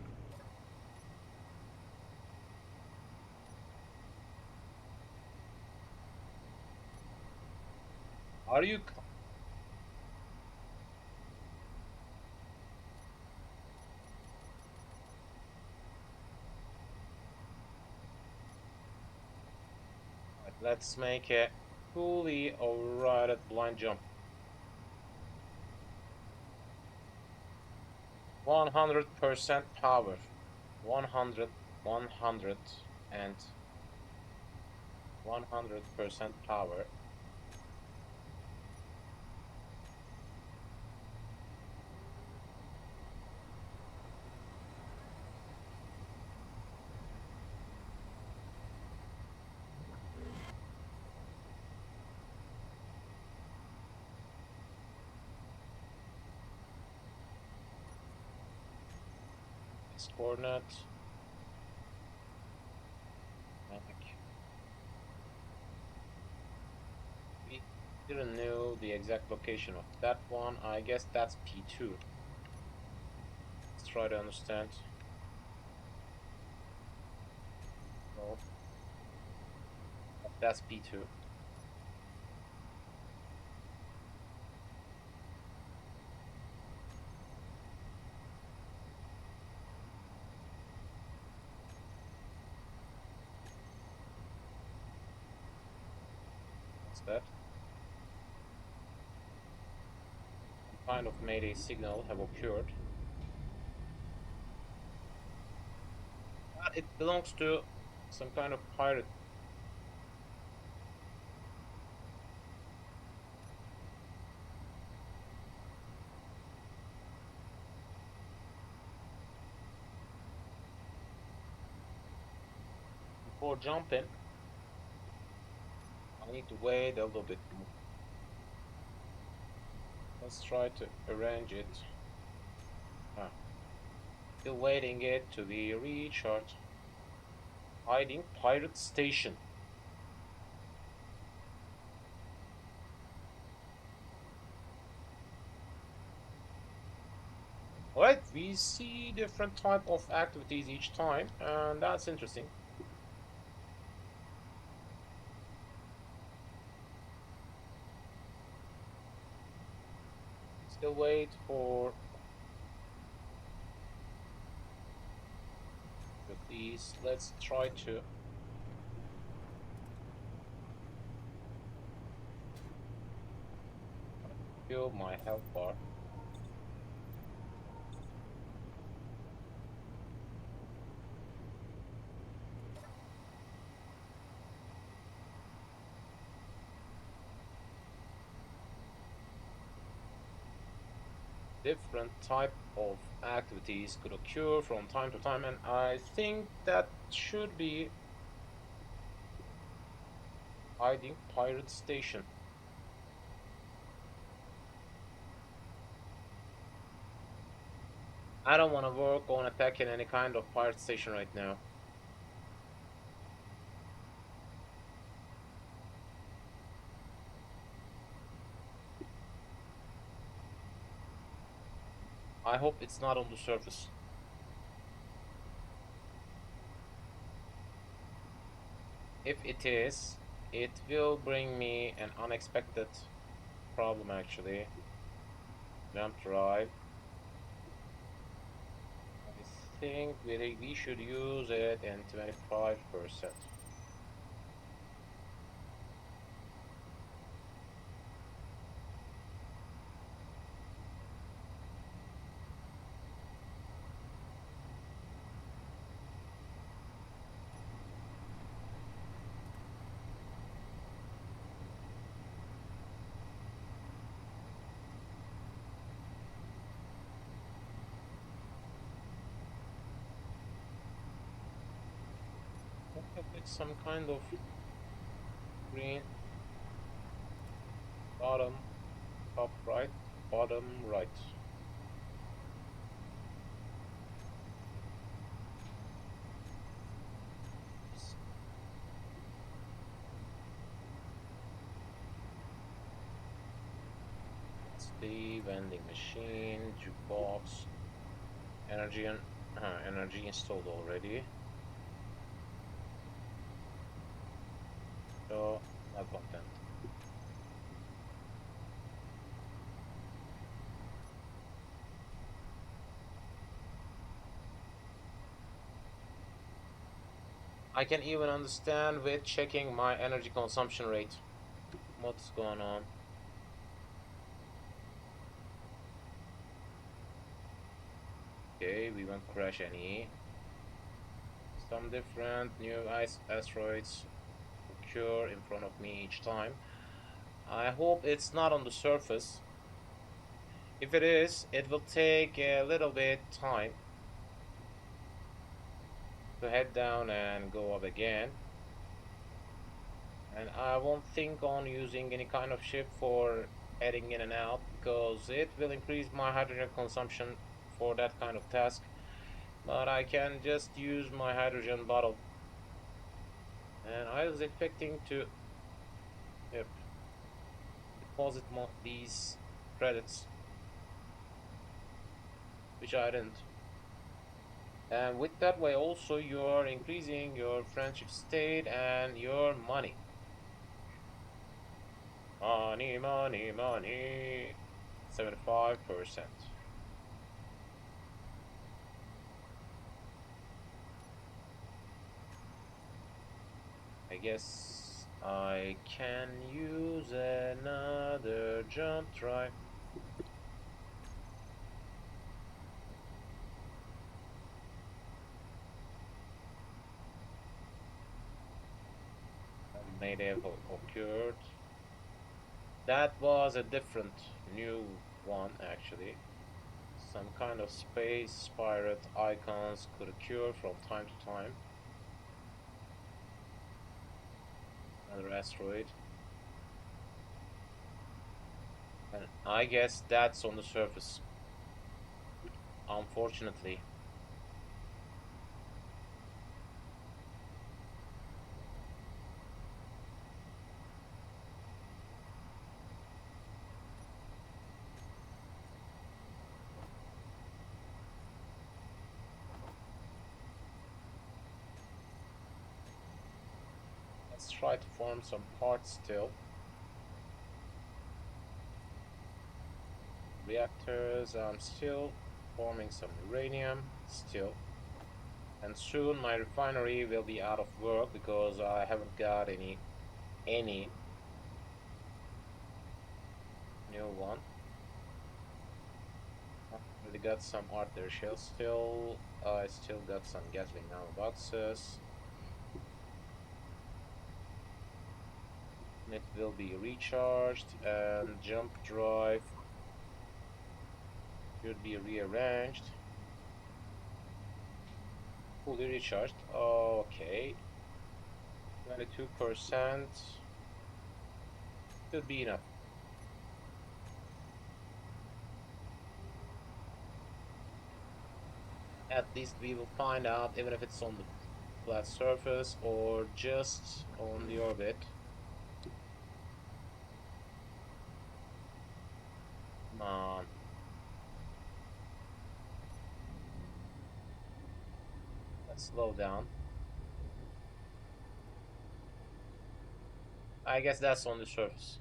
Are you? Let's make a fully overrided blind jump. 100% power. 100, 100, and 100% power. This coordinate. We didn't know the exact location of that one. I guess that's P2. Let's try to understand. No, that's P2. What's that? Some kind of mayday signal have occurred. But it belongs to some kind of pirate. Before jumping, I need to wait a little bit more. Let's try to arrange it. Still waiting it to be recharged. Hiding pirate station. Alright, we see different type of activities each time, and that's interesting. Still wait for these. Let's try to fill my health bar. Different type of activities could occur from time to time, and I think that should be hiding pirate station. I don't want to work on attacking any kind of pirate station right now. I hope it's not on the surface. If it is, it will bring me an unexpected problem actually. Jump drive. I think we should use it in 25%. It's some kind of green. Bottom, top right, bottom right. It's the vending machine, jukebox, energy and energy installed already. So not content. I can even understand with checking my energy consumption rate. What's going on? Okay, we won't crash any. Some different new asteroids occur in front of me each time. I hope it's not on the surface. If it is, it will take a little bit time to head down and go up again. And I won't think on using any kind of ship for heading in and out because it will increase my hydrogen consumption for that kind of task. But I can just use my hydrogen bottle. And I was expecting to, yep, deposit these credits, which I didn't. And with that way also you are increasing your friendship state and your money. Money, money, money. 75%. I guess I can use another jump drive. May have occurred. That was a different new one actually. Some kind of space pirate icons could occur from time to time. Another asteroid. And I guess that's on the surface. Unfortunately. Let's try to form some parts still. Reactors, I'm still forming some uranium, still. And soon my refinery will be out of work because I haven't got any new one. I already got some artillery shells still. I still got some Gatling nanoboxes. It will be recharged and jump drive should be rearranged. Fully recharged. Okay. 22% should be enough. At least we will find out even if it's on the flat surface or just on the orbit. Come on. Let's slow down. I guess that's on the surface.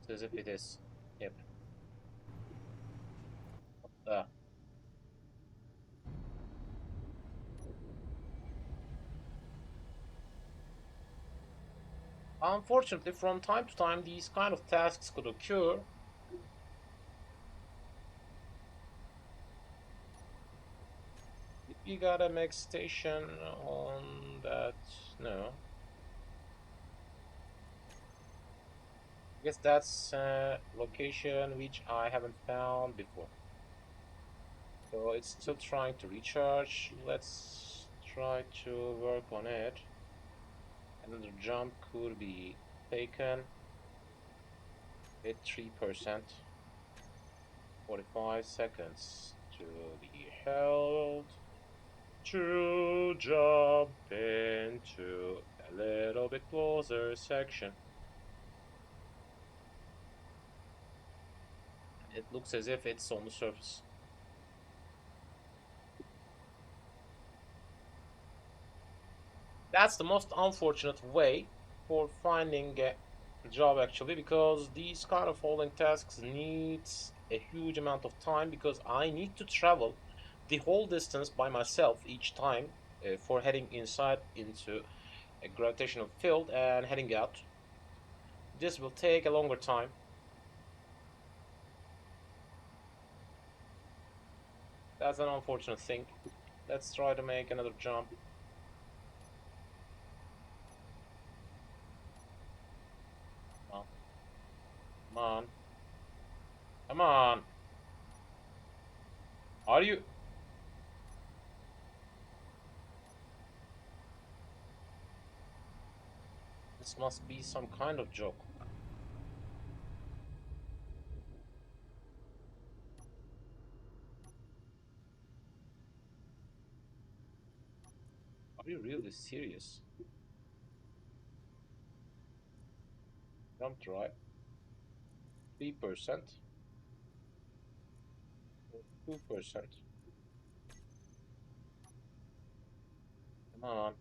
It's as if it is. Yep. Uh, Unfortunately, from time to time, these kind of tasks could occur. You got a mech station on that? No. I guess that's a location which I haven't found before. So it's still trying to recharge. Let's try to work on it. Another jump could be taken. Hit 3%. 45 seconds to be held. To jump into a little bit closer section. It looks as if it's on the surface. That's the most unfortunate way for finding a job actually, because these kind of holding tasks needs a huge amount of time because I need to travel the whole distance by myself each time for heading inside into a gravitational field and heading out. This will take a longer time. That's an unfortunate thing. Let's try to make another jump. Come on. Come on. Come on. Are you? This must be some kind of joke. Are you really serious? Jumped right. 3%. 2%. Come on.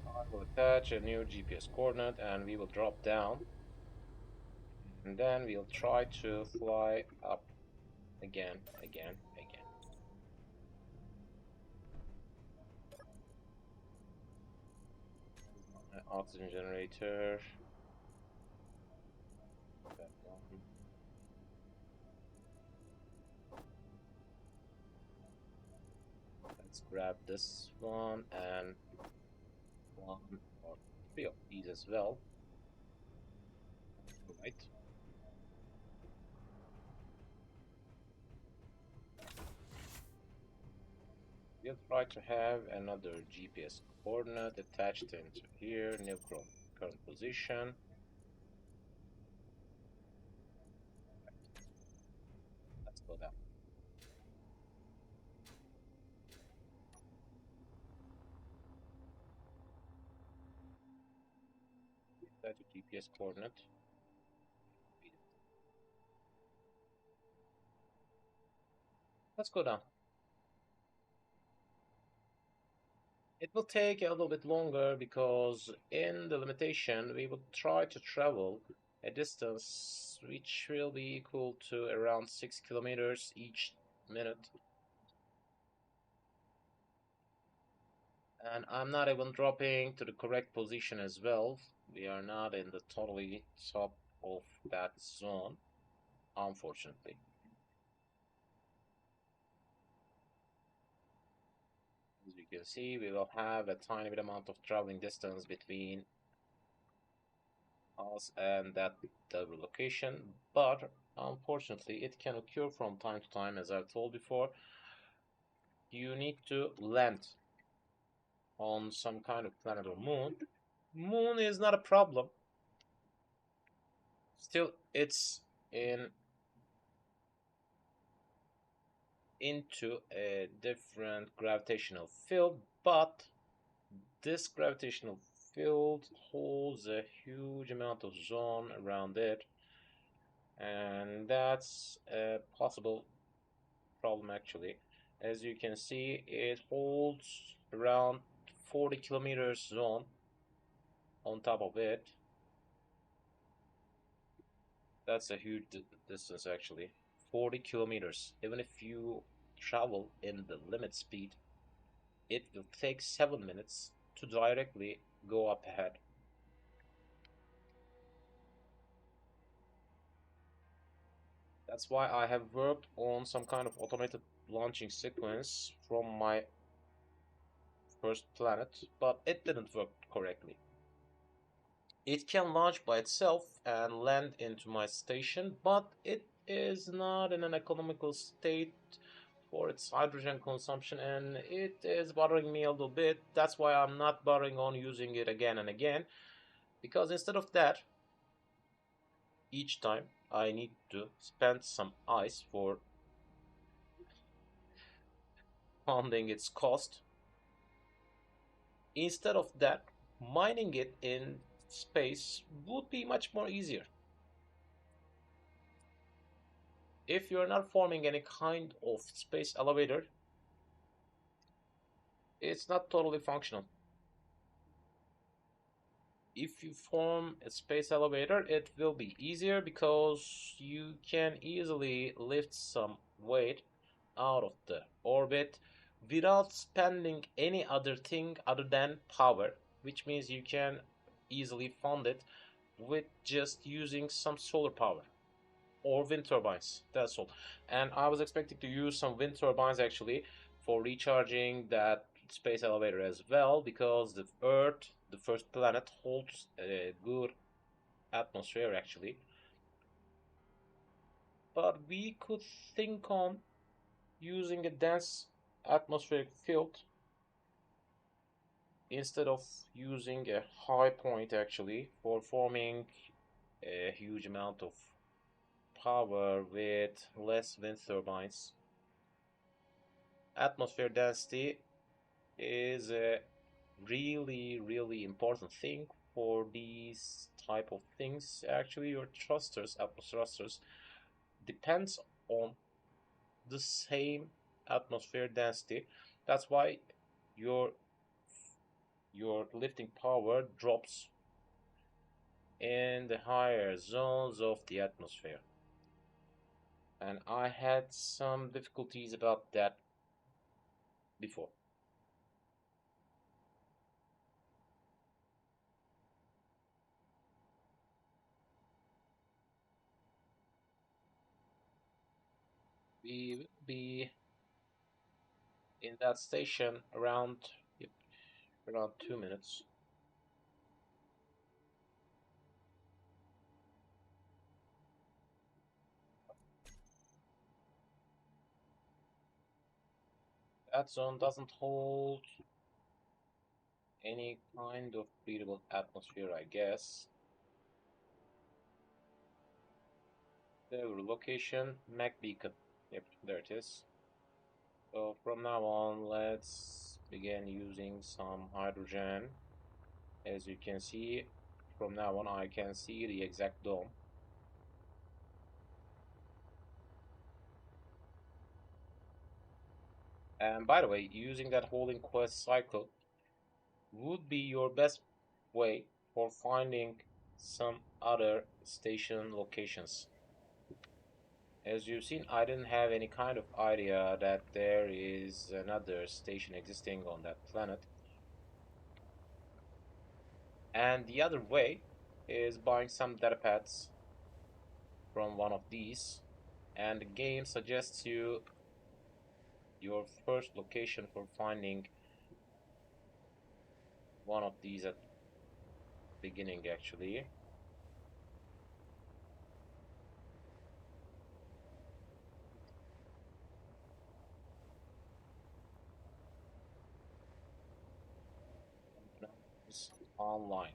I will attach a new GPS coordinate and we will drop down. And then we'll try to fly up again, again, again. My oxygen generator. That one. Let's grab this one and one or three of these as well. Right. We'll try to have another GPS coordinate attached into here, new current position. Let's go down. Attach a GPS coordinate. Let's go down. It will take a little bit longer because in the limitation we will try to travel a distance which will be equal to around 6 kilometers each minute. And I'm not even dropping to the correct position as well. We are not in the totally top of that zone, unfortunately. As you can see, we will have a tiny bit amount of traveling distance between us and that double location, but unfortunately it can occur from time to time. As I've told before, you need to land on some kind of planet or moon. Moon is not a problem. Still, it's into a different gravitational field, but this gravitational field holds a huge amount of zone around it, and that's a possible problem actually. As you can see, it holds around 40 kilometers zone on top of it. That's a huge distance actually. 40 kilometers. Even if you travel in the limit speed, it will take 7 minutes to directly go up ahead. That's why I have worked on some kind of automated launching sequence from my first planet, but it didn't work correctly. It can launch by itself and land into my station, but it is not in an economical state for its hydrogen consumption, and it is bothering me a little bit. That's why I'm not bothering on using it again and again, because instead of that, each time I need to spend some ice for funding its cost. Instead of that, mining it in space would be much more easier. If you're not forming any kind of space elevator, it's not totally functional. If you form a space elevator, it will be easier because you can easily lift some weight out of the orbit without spending any other thing other than power, which means you can easily fund it with just using some solar power or wind turbines. That's all. And I was expecting to use some wind turbines actually for recharging that space elevator as well, because the Earth, the first planet, holds a good atmosphere actually. But we could think on using a dense atmospheric field instead of using a high point actually for forming a huge amount of power with less wind turbines. Atmosphere density is a really important thing for these type of things. Actually, your thrusters, atmosphere thrusters, depends on the same atmosphere density. That's why your your lifting power drops in the higher zones of the atmosphere. And I had some difficulties about that before. We will be in that station around, yep, around 2 minutes. That zone doesn't hold any kind of breathable atmosphere, I guess. The location, Mac Beacon. Yep, there it is. So from now on, let's begin using some hydrogen. As you can see, from now on, I can see the exact dome. And by the way, using that holding quest cycle would be your best way for finding some other station locations. As you've seen, I didn't have any kind of idea that there is another station existing on that planet. And the other way is buying some data pads from one of these, and the game suggests you your first location for finding one of these at the beginning actually. It's online.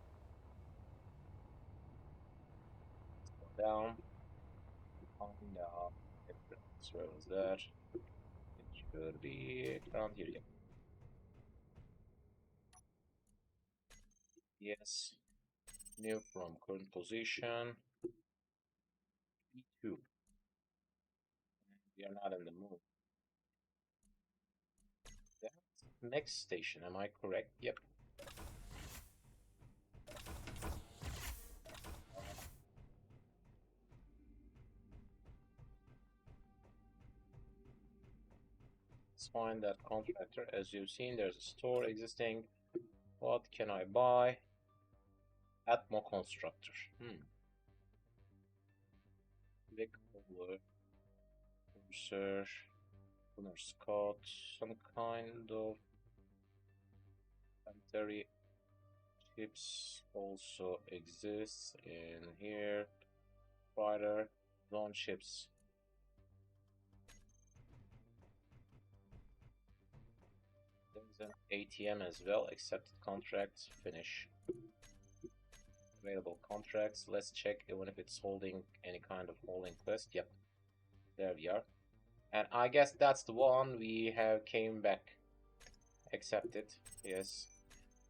Go down, find out if where was that. It should be around here. Yep. Yes. New from current position. E2. We are not in the moon. That's next station, am I correct? Yep. find that contractor. As you've seen, there's a store existing. What can I buy? Atmo constructor. Vic over Sir Gunnar Scott. Some kind of planetary ships also exists in here. Fighter drone ships. There's an ATM as well. Accepted contracts. Finish. Available contracts. Let's check even if it's holding any kind of holding quest. Yep. There we are. And I guess that's the one we have came back. Accepted. Yes.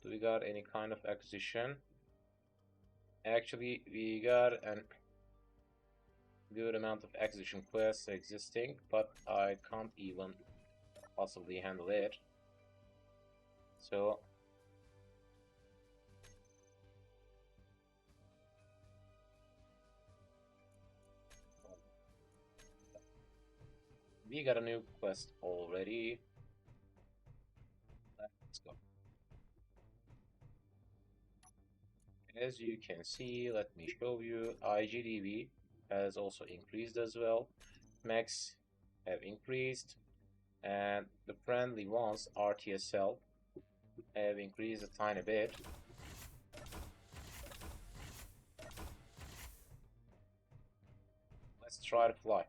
Do we got any kind of acquisition? Actually, we got a good amount of acquisition quests existing, but I can't even possibly handle it. So we got a new quest already. Let's go. As you can see, let me show you, IGDB has also increased as well. Max have increased, and the friendly ones, RTSL, have increased a tiny bit. Let's try to fly.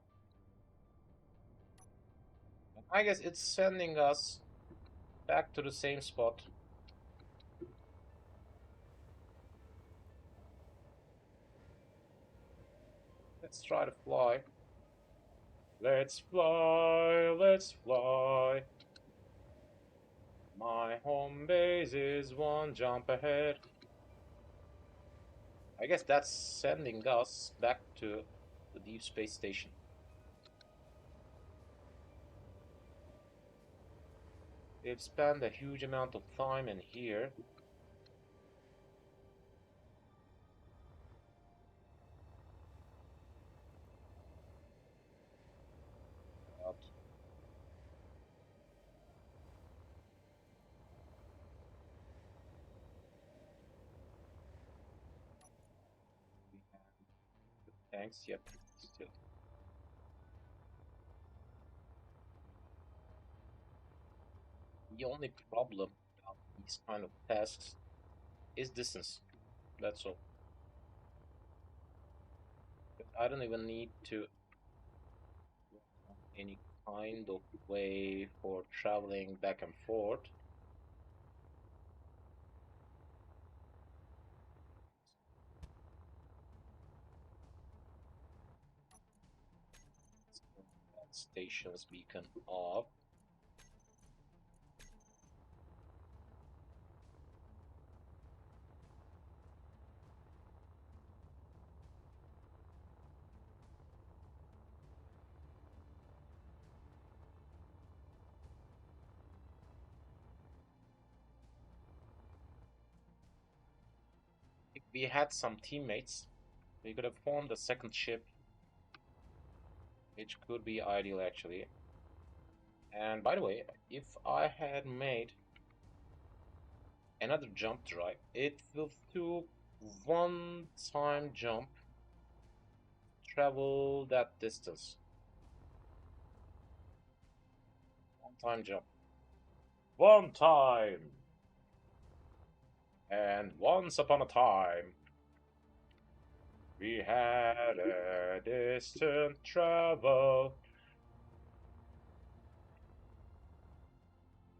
I guess it's sending us back to the same spot. Let's try to fly. Let's fly, let's fly. My home base is one jump ahead. I guess that's sending us back to the Deep Space Station. We've spent a huge amount of time in here. Tanks, yep, still. The only problem about these kind of tasks is distance. That's all. But I don't even need to work on any kind of way for traveling back and forth. Station's beacon off. If we had some teammates, we could have formed a second ship, which could be ideal actually. And by the way, if I had made another jump drive, it will do one time jump, travel that distance. One time jump. One time! And once upon a time, we had a distant travel.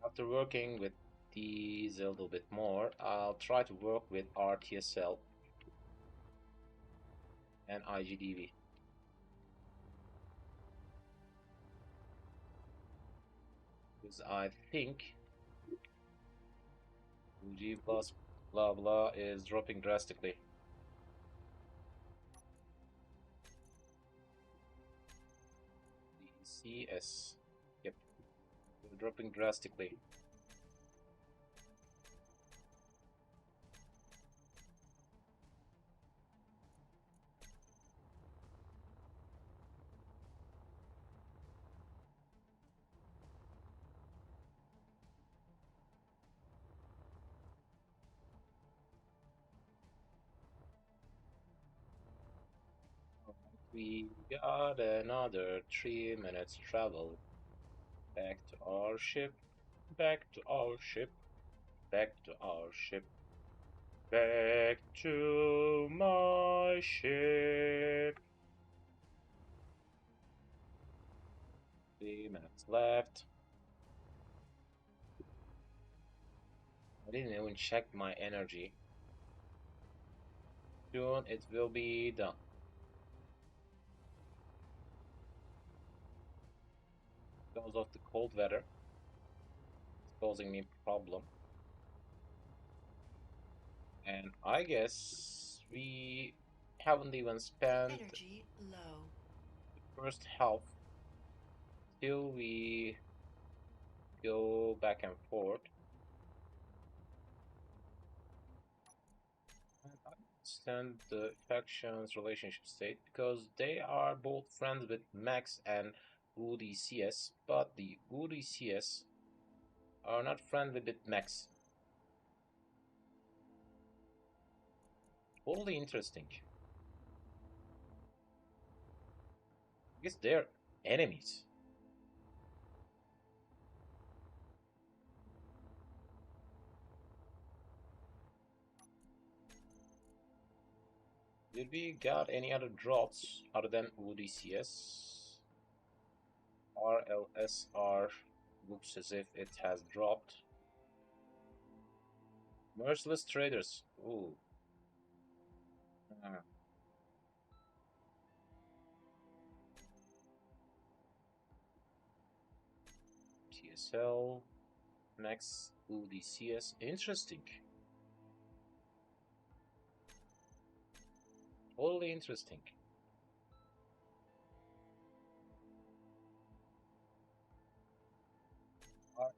After working with these a little bit more, I'll try to work with RTSL and IGDB. Because I think G plus blah blah is dropping drastically. CS, yep, dropping drastically. We got another 3 minutes travel. Back to our ship, back to our ship, back to our ship, back to my ship. 3 minutes left. I didn't even check my energy. Soon it will be done. Because of the cold weather, it's causing me problem. And I guess we haven't even spent Energy low. the first half till we go back and forth. And I understand the factions relationship state because they are both friends with Max and Woody CS, but the Woody CS are not friendly with Max. Totally interesting. I guess they're enemies. Did we got any other drops other than Woody CS? RLSR looks as if it has dropped. Merciless Traders. Ooh. Ah. TSL. Max Woody CS. Interesting. Totally interesting. RLSR.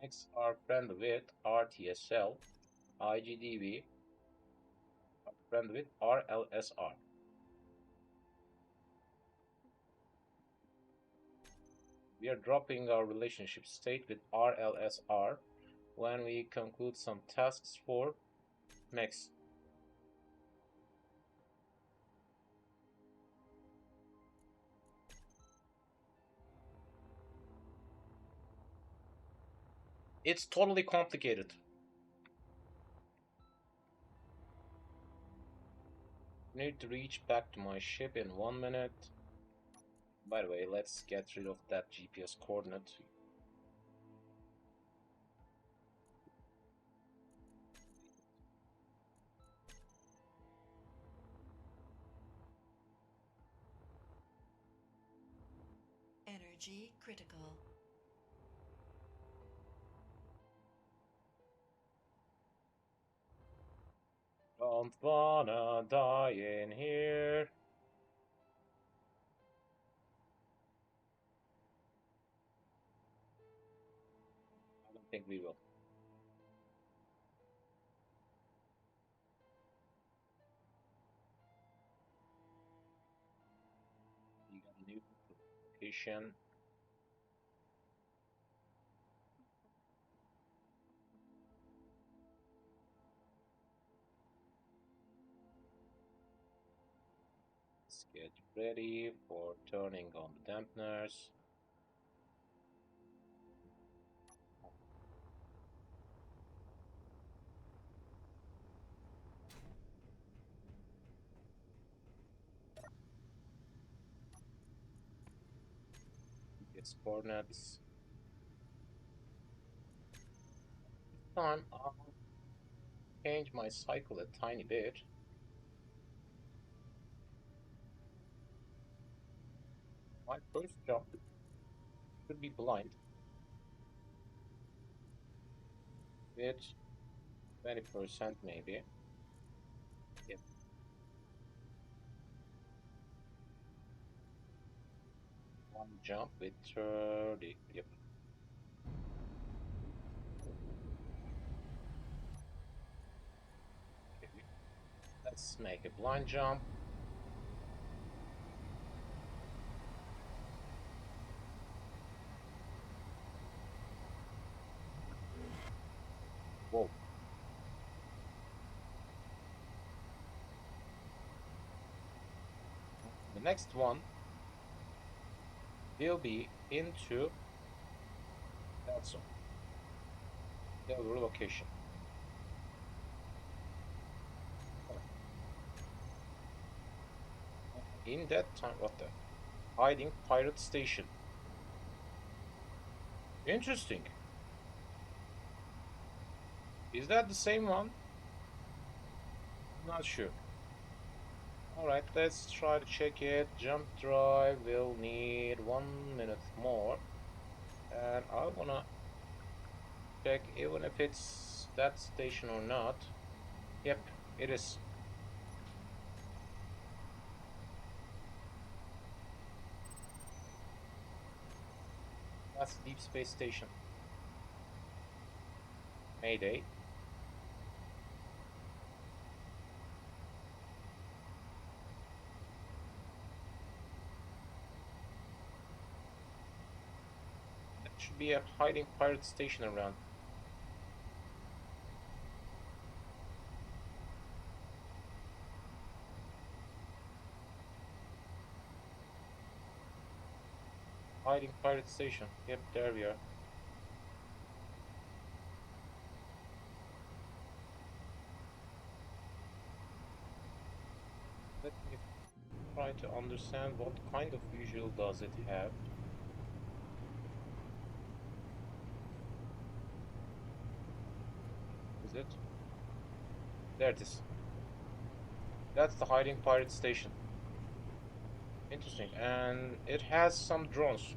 Next are friend with RTSL. IGDB. Are friend with RLSR. We are dropping our relationship state with RLSR when we conclude some tasks for Max. It's totally complicated. Need to reach back to my ship in 1 minute. By the way, let's get rid of that GPS coordinate. Energy critical. Don't wanna die in here. I don't think we will. We got a new location. Let's get ready for turning on the dampeners. GPS coordinates. This time I'll change my cycle a tiny bit. My first jump should be blind with 20% maybe. Yep. One jump with 30. Yep. Okay. Let's make a blind jump. next one will be into that zone, the relocation. In that time, what the? Hiding pirate station. Interesting. Is that the same one? Not sure. Alright, let's try to check it. Jump drive will need 1 minute more. And I wanna check even if it's that station or not. Yep, it is. That's Deep Space Station. Mayday. There should be a hiding pirate station around. Hiding pirate station. Yep, there we are. Let me try to understand what kind of visual does it have. Is it? There it is. That's the hiding pirate station. Interesting. And it has some drones.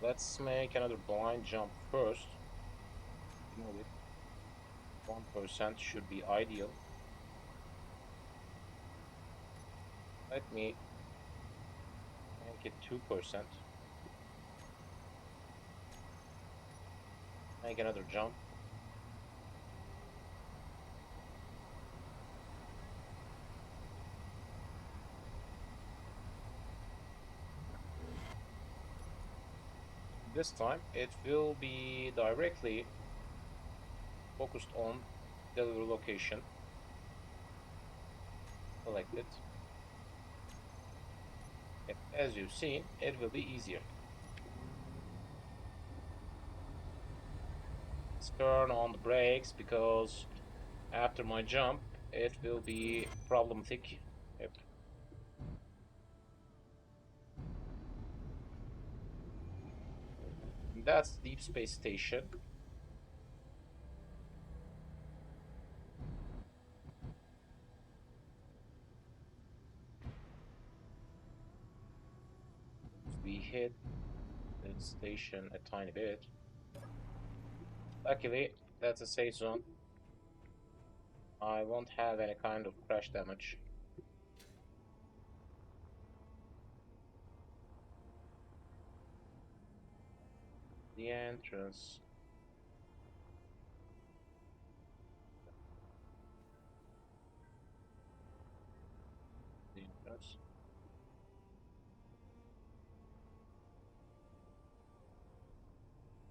Let's make another blind jump first. You know it. 1% should be ideal. Let me make it 2%. Make another jump. This time it will be directly focused on delivery location. Select it. As you've seen, it will be easier. Let's turn on the brakes because after my jump it will be problematic. Yep. That's Deep Space Station. We hit the station a tiny bit. Luckily, that's a safe zone. I won't have any kind of crash damage. The entrance. The entrance.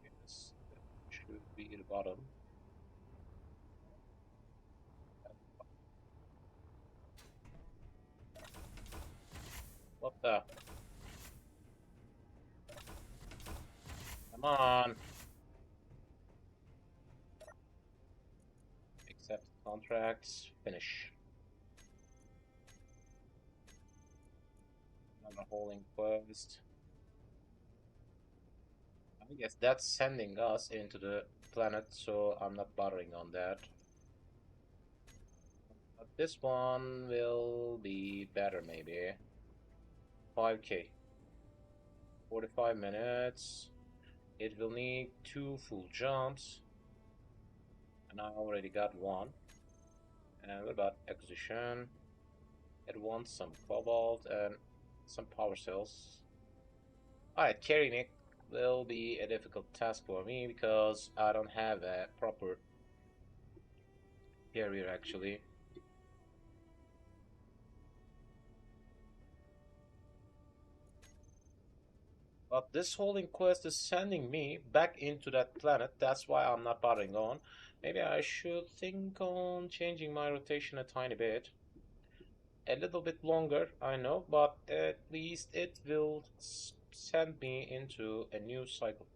Yes, that should be the bottom. What the? Come on. Accept contracts. Finish. Another holding quest. I guess that's sending us into the planet, so I'm not bothering on that. But this one will be better, maybe. 5K. 45 minutes. It will need 2 full jumps. And I already got one. And what about acquisition? It wants some cobalt and some power cells. Alright, carrying it will be a difficult task for me because I don't have a proper carrier actually. But this whole inquest is sending me back into that planet. That's why I'm not bothering on. Maybe I should think on changing my rotation a tiny bit. A little bit longer, I know, but at least it will send me into a new cycle.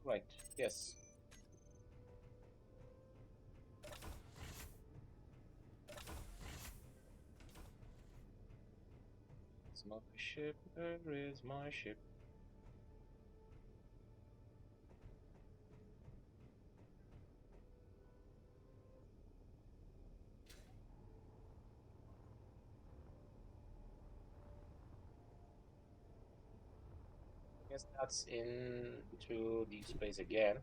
Right, yes. It's my ship, where is my ship? I guess that's into deep space again.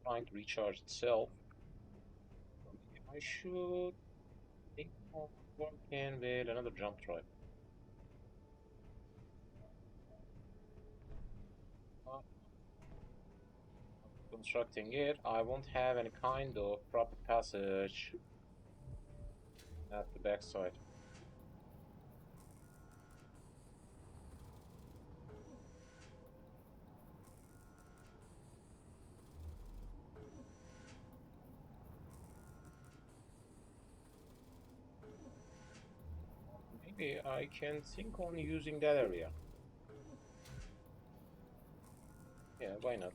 Trying to recharge itself. I should think of working with another jump drive. Uh, Constructing it, I won't have any kind of proper passage at the backside. Maybe I can think on using that area. Yeah, why not?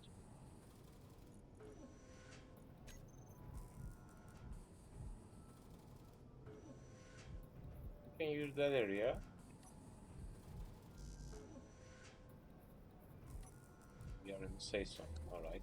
You can use that area. We are in the safe zone. All right.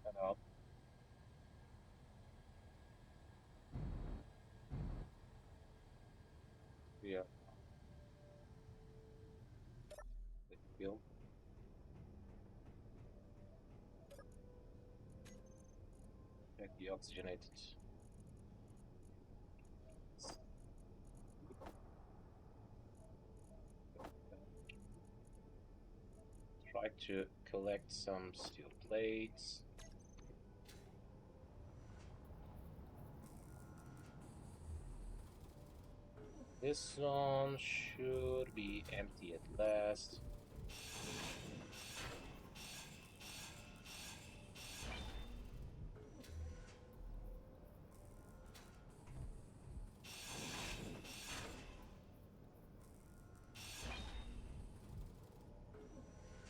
Head out. We are the field. Check the oxygenated. Try to collect some steel plates. This one should be empty at last.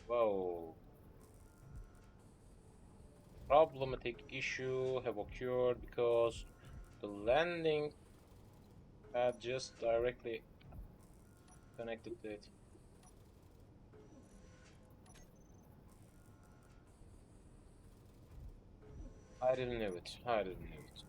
Whoa. Problematic issue have occurred because the landing had just directly connected to it. I didn't know it. I didn't know it.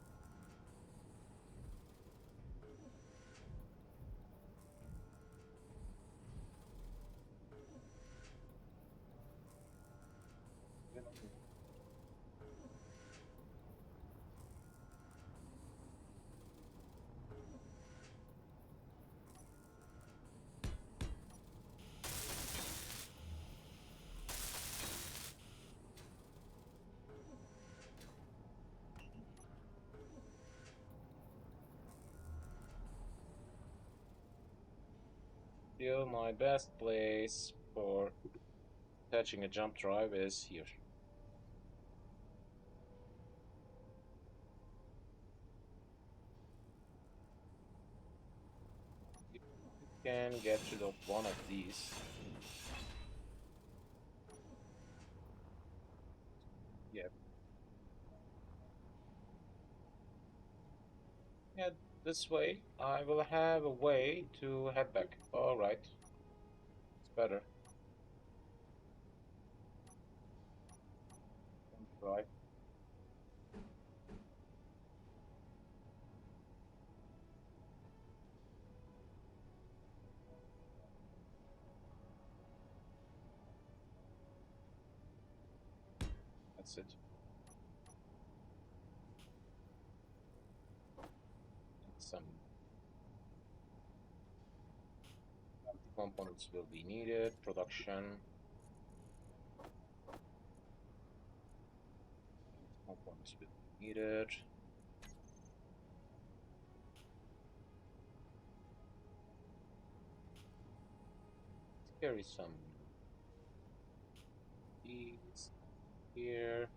Still, my best place for catching a jump drive is here. If you can get rid of one of these, yeah, yeah, this way I will have a way to head back. All right, it's better. Right. That's it. And some components will be needed. Production components will be needed. Here is some these here.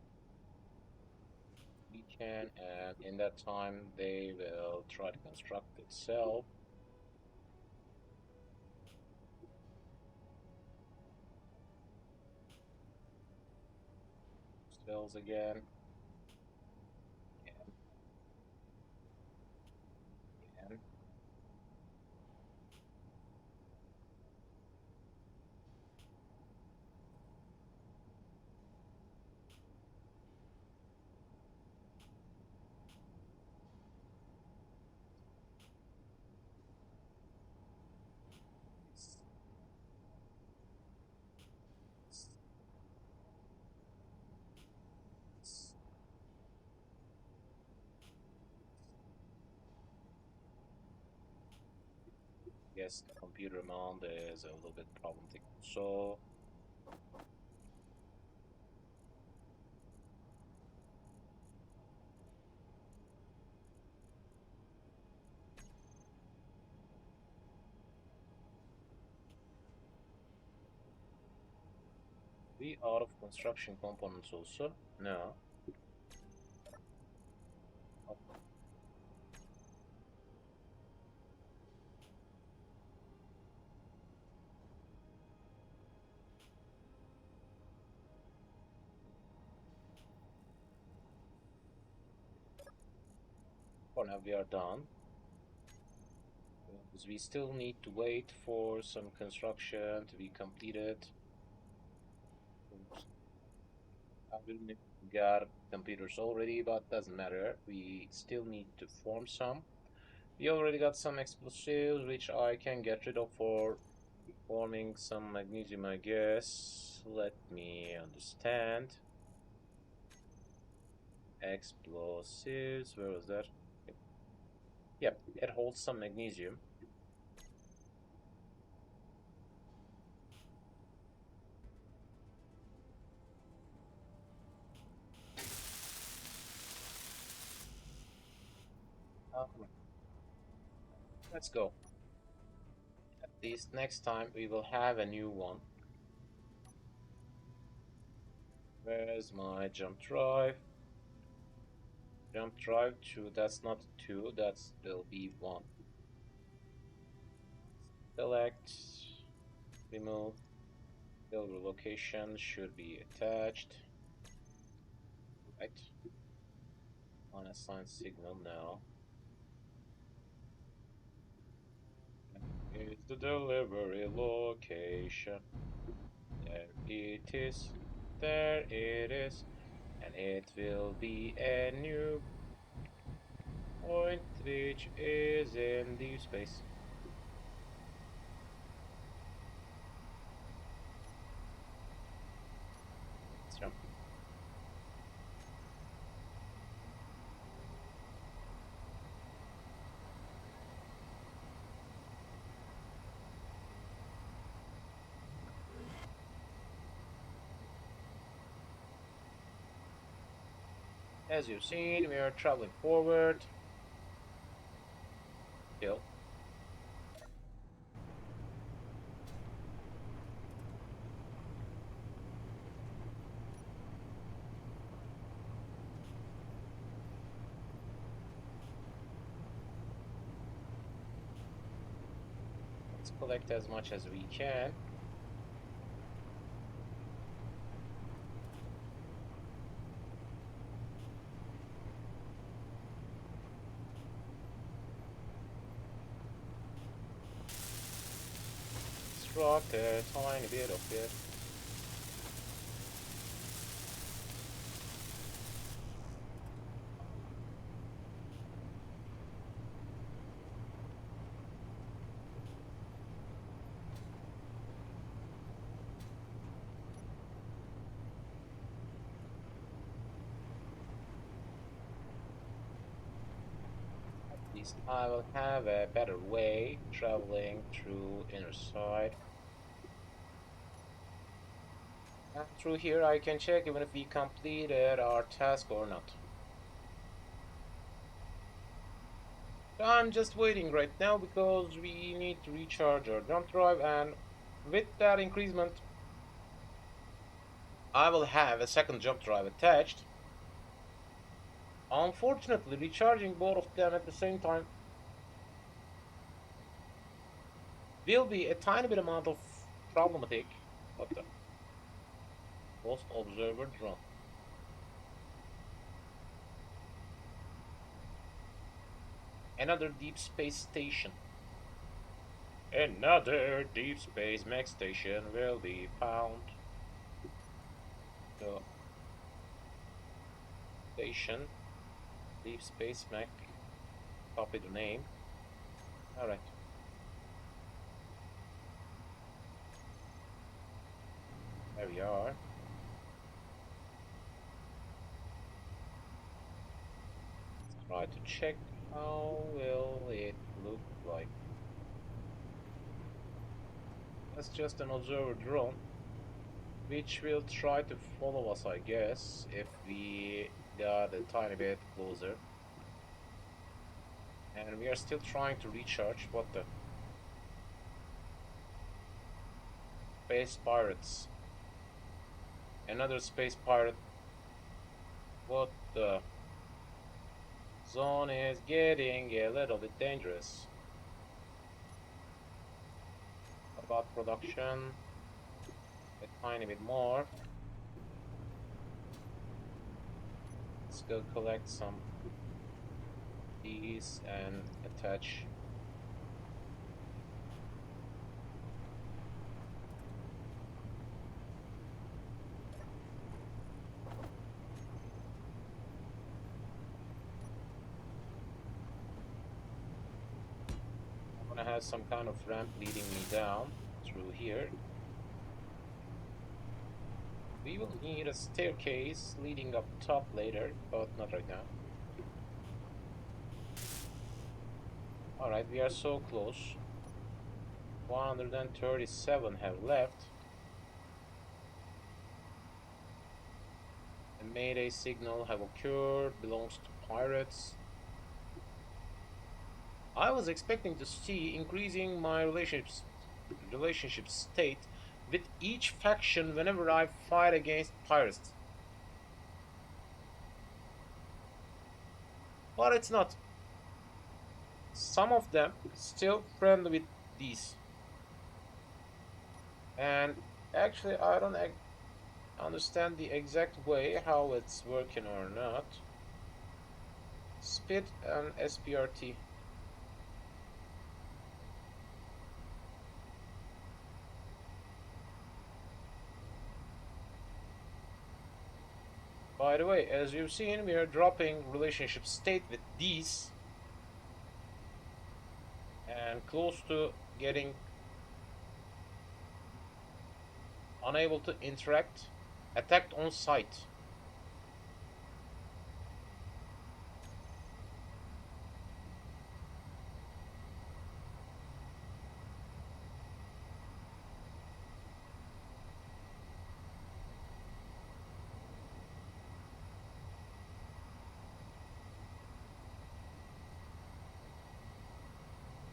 We can, and in that time they will try to construct itself. Cells again. Again. Yes, the computer mount is a little bit problematic. So we out of construction components also? No. For now we are done. Because we still need to wait for some construction to be completed. Oops. I will got computers already, but doesn't matter. We still need to form some. We already got some explosives, which I can get rid of for forming some magnesium, I guess. Let me understand. Explosives, where was that? Yep, it holds some magnesium. Let's go. At least next time we will have a new one. Where's my jump drive? Jump drive 2, that's not 2, that's will be 1. Select, remove, build location should be attached. Right. Unassigned signal now. Is the delivery location. There it is. There it is. And it will be a new point which is in deep space. Let's jump. As you've seen, we are traveling forward. Still. Let's collect as much as we can. Extract a tiny bit of it. least I will have a better way traveling through inner side. And through here I can check even if we completed our task or not. So I'm just waiting right now because we need to recharge our jump drive, and with that increasement I will have a second jump drive attached. Unfortunately, recharging both of them at the same time will be a tiny bit amount of problematic. What the? Ghost Observer drone. Another deep space station. Another deep space mech station will be found. So, station, deep space mech. Copy the name. Alright. There we are. Let's try to check how will it look like. That's just an observer drone, which will try to follow us, I guess, if we got a tiny bit closer. And we are still trying to recharge. What the? Space pirates. Another space pirate. What the? Zone is getting a little bit dangerous. What about production? A tiny bit more. Let's go collect some of these and attach. I'm gonna have some kind of ramp leading me down through here. We will need a staircase leading up top later, but not right now. Alright, we are so close. 137 have left. A mayday signal have occurred, belongs to pirates. I was expecting to see increasing my relationship state with each faction whenever I fight against pirates. But it's not. Some of them still friendly with these. And actually I don't understand the exact way how it's working or not. Speed and SPRT. By the way, as you've seen, we are dropping relationship state with these and close to getting unable to interact, attacked on sight.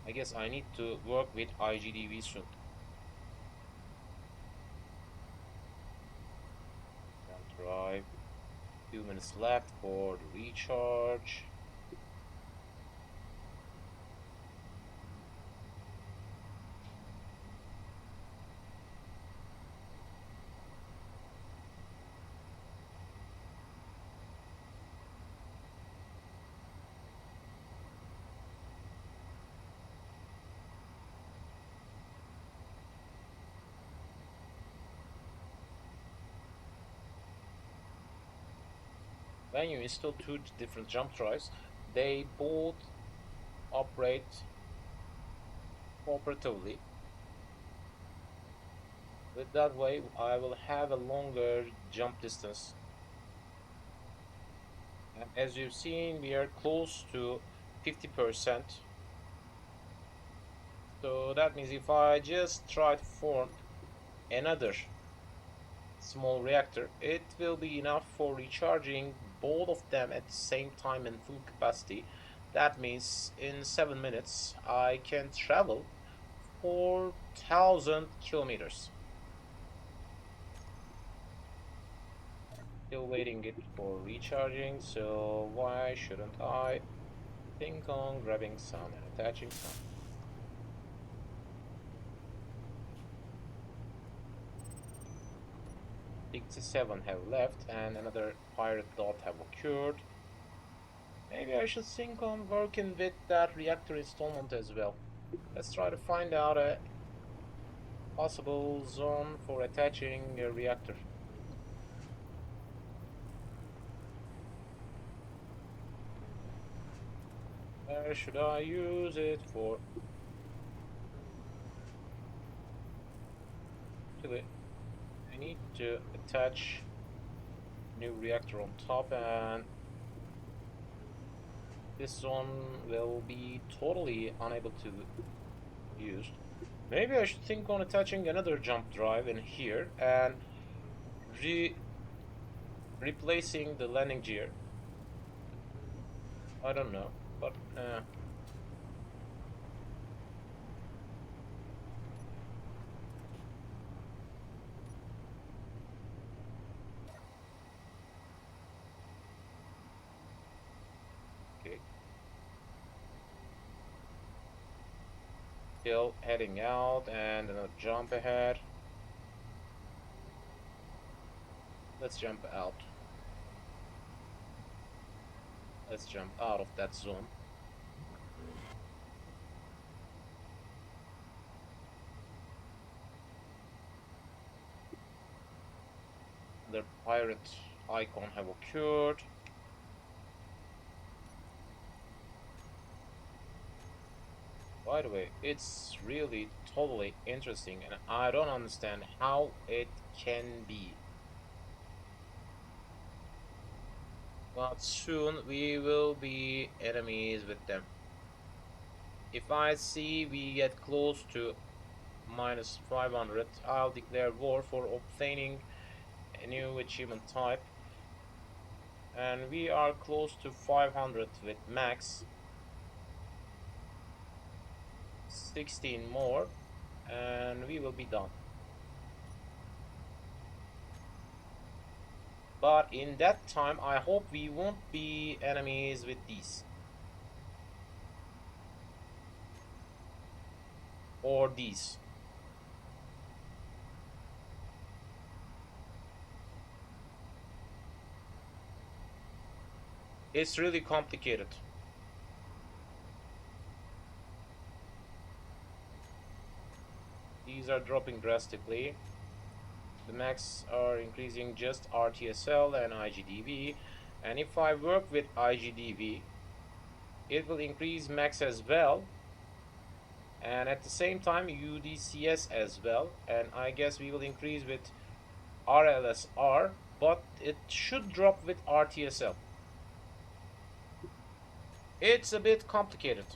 I guess I need to work with IGDV soon. Drive. 2 minutes left for the recharge. When you install two different jump drives, they both operate cooperatively. With that way, I will have a longer jump distance. And as you've seen, we are close to 50%. So that means if I just try to form another small reactor, it will be enough for recharging both of them at the same time in full capacity. That means in 7 minutes I can travel 4,000 kilometers. Still waiting it for recharging, so why shouldn't I think on grabbing some and attaching some? 67 have left and another pirate dot have occurred. Maybe I should think on working with that reactor installment as well. Let's try to find out a possible zone for attaching a reactor. Where should I use it for? Actually, I need to attach new reactor on top, and this zone will be totally unable to be used. Maybe I should think on attaching another jump drive in here and re replacing the landing gear. I don't know, but okay. Still heading out and another jump ahead. Let's jump out. Let's jump out of that zone. The pirate icon have occurred. By the way, it's really totally interesting and I don't understand how it can be. But soon we will be enemies with them. If I see we get close to minus 500, I'll declare war for obtaining a new achievement type. And we are close to 500 with max. 16 more and we will be done. But in that time, I hope we won't be enemies with these. Or these. It's really complicated. These are dropping drastically. The max are increasing just RTSL and IGDV. And if I work with IGDV, it will increase max as well. And at the same time, UDCS as well. And I guess we will increase with RLSR, but it should drop with RTSL. It's a bit complicated.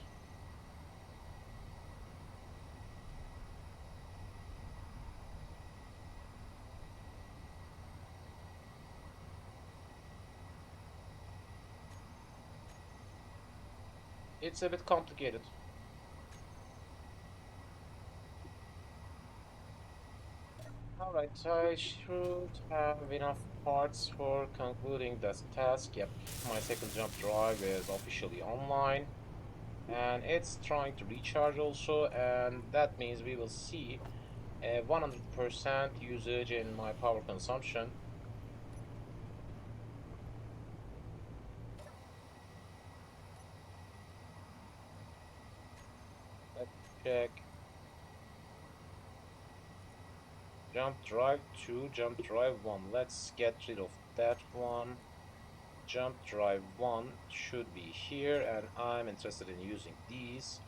It's a bit complicated. Alright, I should have enough parts for concluding this task. Yep, my second jump drive is officially online. And it's trying to recharge also, and that means we will see a 100% usage in my power consumption. Let's check. Jump drive 2, jump drive 1. Let's get rid of that one. Jump drive 1 should be here, and I'm interested in using these.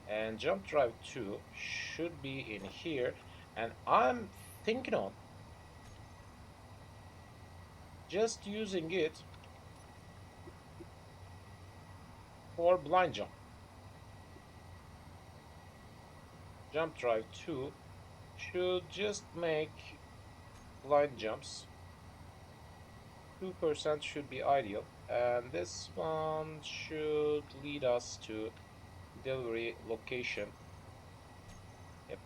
And jump drive 2 should be in here, and I'm thinking on just using it for blind jump. Jump drive 2 should just make line jumps. 2% should be ideal, and this one should lead us to delivery location. Yep.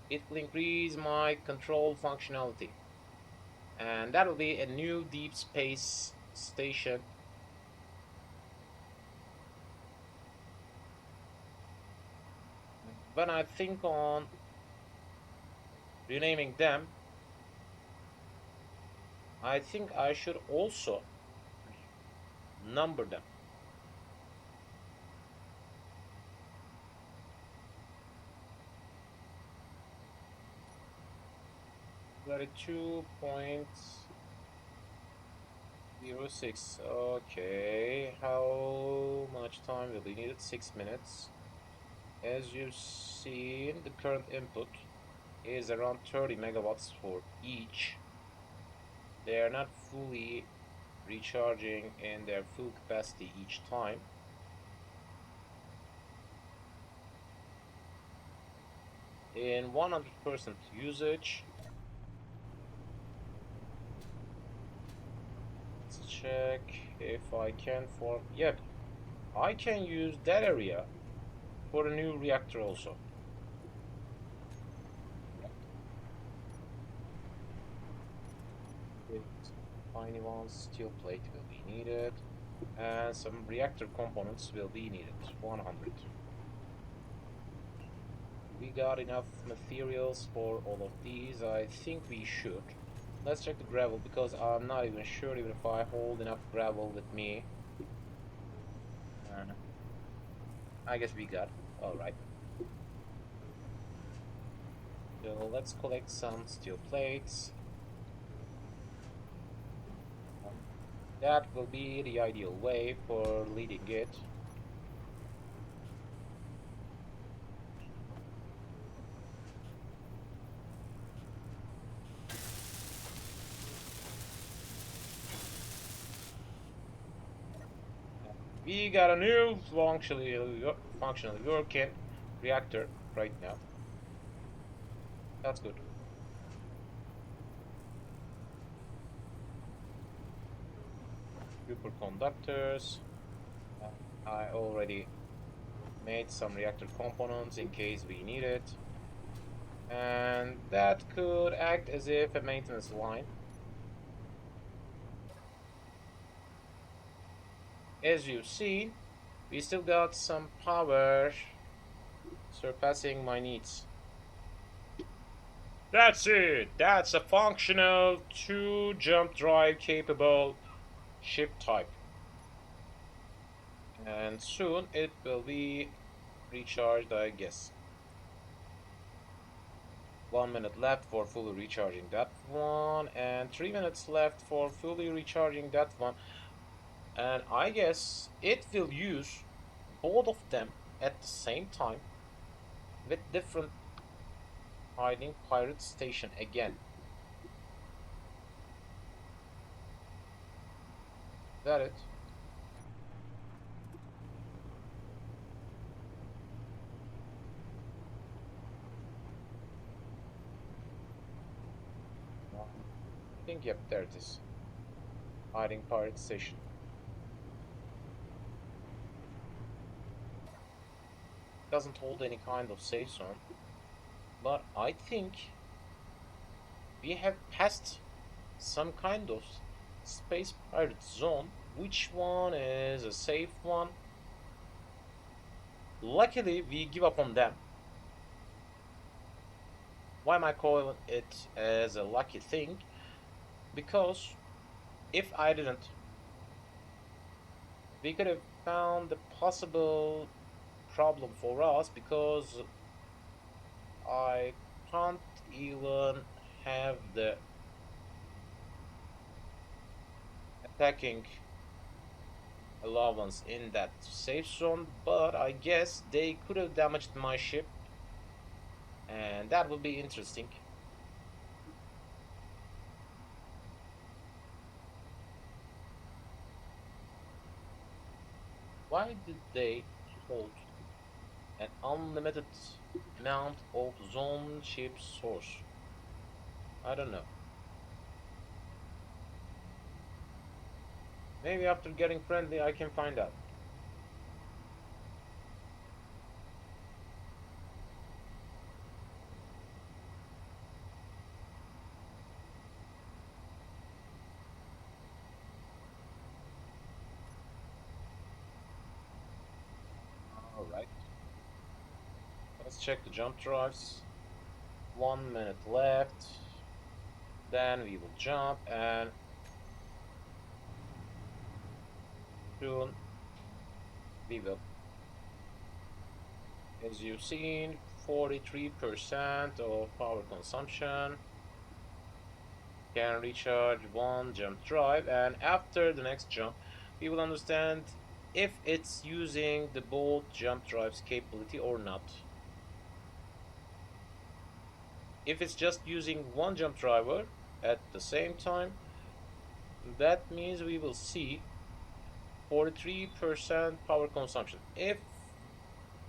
It will increase my control functionality, and that will be a new deep space station. When I think on renaming them, I think I should also number them. 32.06. Okay, how much time will be needed? 6 minutes. As you've seen, the current input is around 30 megawatts for each. They are not fully recharging in their full capacity each time. In 100% usage, let's check if I can form. Yep, I can use that area for a new reactor also. Tiny ones, steel plate will be needed, and some reactor components will be needed. 100. We got enough materials for all of these. I think we should. Let's check the gravel, because I'm not even sure even if I hold enough gravel with me. I guess we got. Alright. So let's collect some steel plates. That will be the ideal way for leading it. We got a new functionally working reactor right now. That's good. Superconductors. I already made some reactor components in case we need it. And that could act as if a maintenance line. As you've seen, we still got some power surpassing my needs. That's it! That's a functional 2-jump drive capable ship type. And soon it will be recharged, I guess. 1 minute left for fully recharging that one, and 3 minutes left for fully recharging that one. And I guess it will use both of them at the same time with different hiding pirate station again. Is that it? I think, yep, there it is. Hiding pirate station. Doesn't hold any kind of safe zone, but I think we have passed some kind of space pirate zone. Which one is a safe one? Luckily, we give up on them. Why am I calling it as a lucky thing? Because if I didn't, we could have found the possible problem for us, because I can't even have the attacking allowance in that safe zone, but I guess they could have damaged my ship, and that would be interesting. Why did they hold an unlimited amount of zone chip source. I don't know. Maybe after getting friendly, I can find out. All right. Let's check the jump drives. 1 minute left. Then we will jump and soon we will. As you've seen, 43% of power consumption. Can recharge one jump drive, and after the next jump, we will understand if it's using the both jump drives capability or not. If it's just using one jump driver at the same time, that means we will see 43% power consumption. If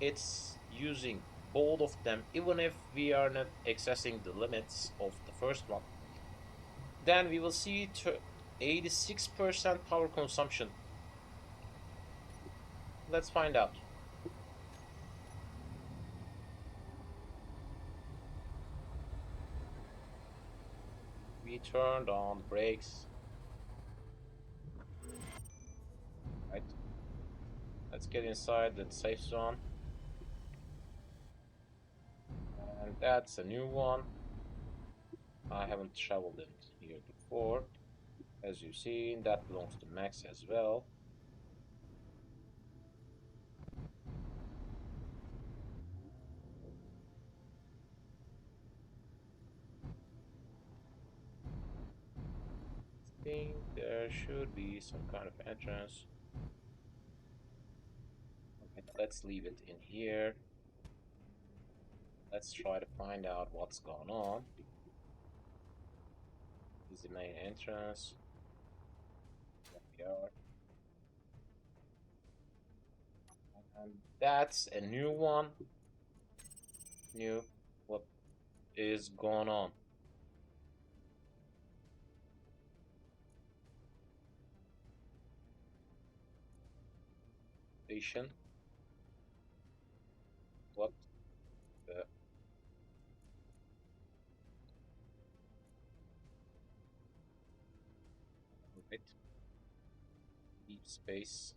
it's using both of them, even if we are not accessing the limits of the first one, then we will see 86% power consumption. Let's find out. We turned on the brakes. Right. Let's get inside the safe zone. And that's a new one. I haven't traveled in here before. As you've seen, that belongs to Max as well. I think there should be some kind of entrance. Okay, let's leave it in here. Let's try to find out what's going on. This is the main entrance. There we are. And that's a new one. New. What is going on? Station. What the? Right. Deep space.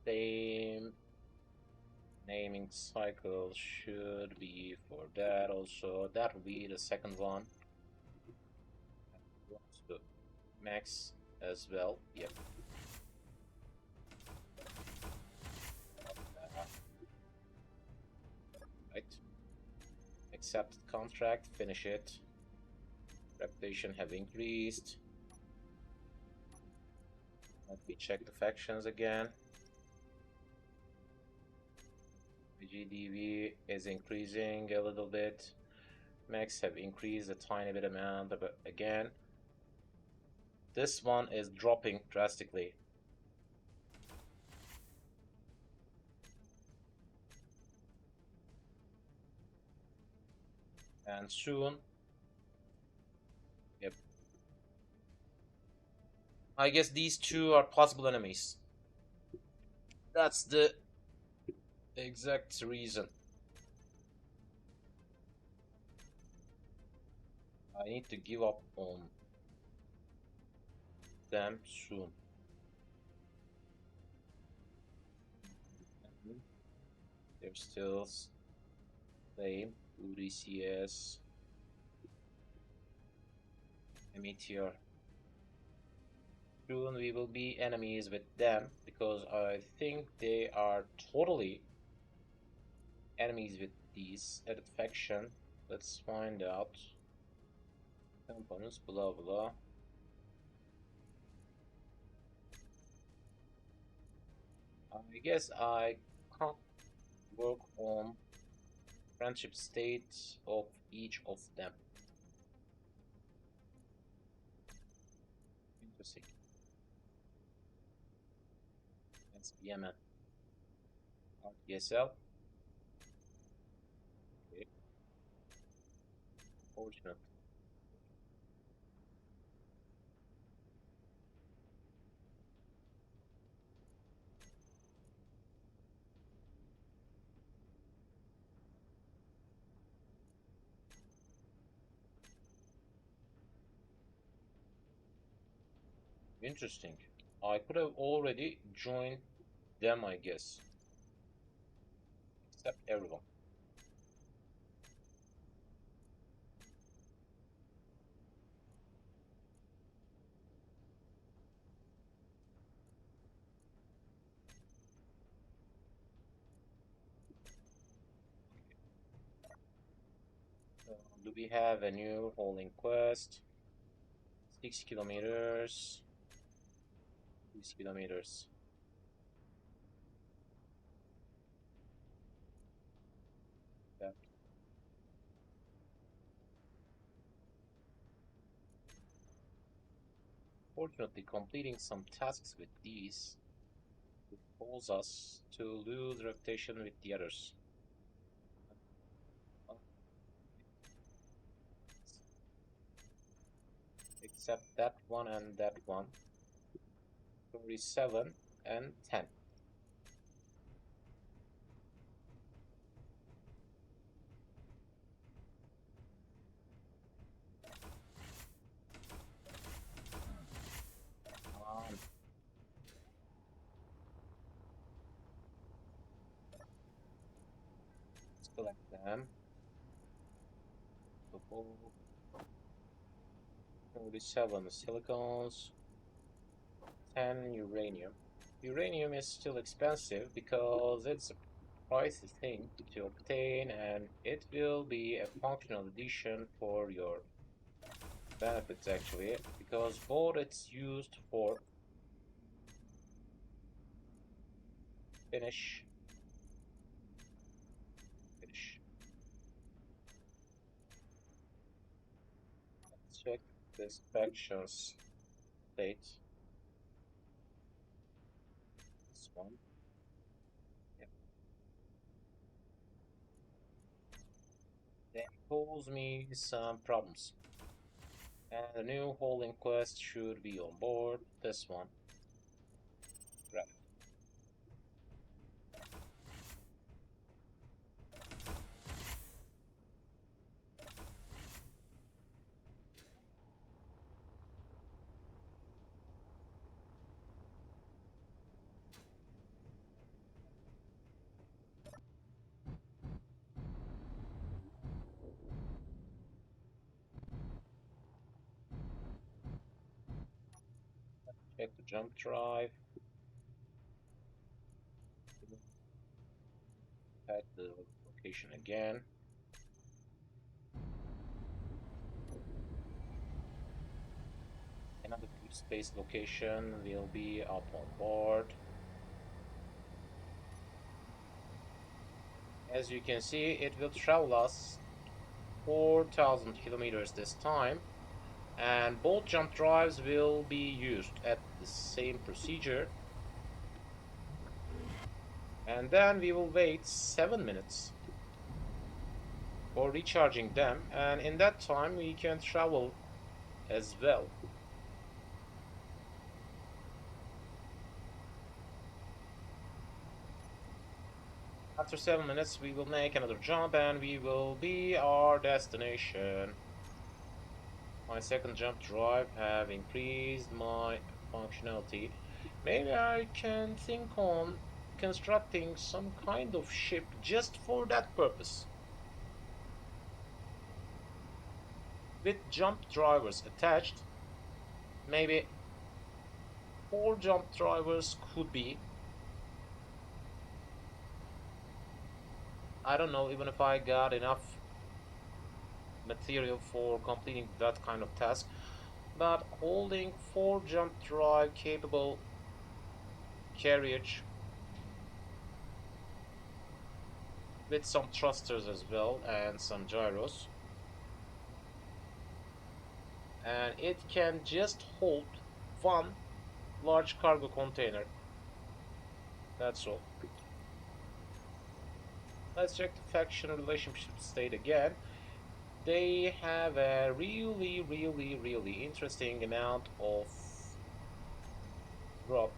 Same naming cycle should be for that also. That will be the second one. So Max as well. Yep. Right. Accept contract. Finish it. Reputation have increased. Let me check the factions again. The GDV is increasing a little bit. Max have increased a tiny bit amount, but again, this one is dropping drastically. And soon, yep. I guess these two are possible enemies. That's the exact reason. I need to give up on them soon. They're still same. UDCS, Meteor. Soon we will be enemies with them because I think they are totally enemies with these edit faction. Let's find out. Components, blah blah. I guess I can't work on friendship states of each of them. Interesting. SBMN. RTSL. Okay. Fortunate. Interesting. I could have already joined them, I guess. Except everyone. Do we have a new hauling quest? 6 kilometers. 6 kilometers. Yeah. Fortunately, completing some tasks with these would cause us to lose reputation with the others. Except that one and that one. 37 and 10. Um, let's collect them. 37 silicons, 10 uranium. Uranium is still expensive because it's a pricey thing to obtain, and it will be a functional addition for your benefits actually, because both it's used for finish. Let's check this factions state. This one. Yeah. That pose me some problems. And the new hauling quest should be on board. This one. Right. Check the jump drive. At the location again. Another deep space location will be up on board. As you can see, it will travel us 4,000 kilometers this time, and both jump drives will be used at the same procedure. And then we will wait 7 minutes for recharging them, and in that time we can travel as well. After 7 minutes we will make another jump and we will be our destination. My second jump drive have increased my functionality. Maybe I can think on constructing some kind of ship just for that purpose. With jump drivers attached, maybe 4 jump drivers could be. I don't know even if I got enough material for completing that kind of task, but holding 4 jump drive capable carriage with some thrusters as well and some gyros, and it can just hold one large cargo container. That's all. Let's check the faction relationship state again. They have a really interesting amount of drop.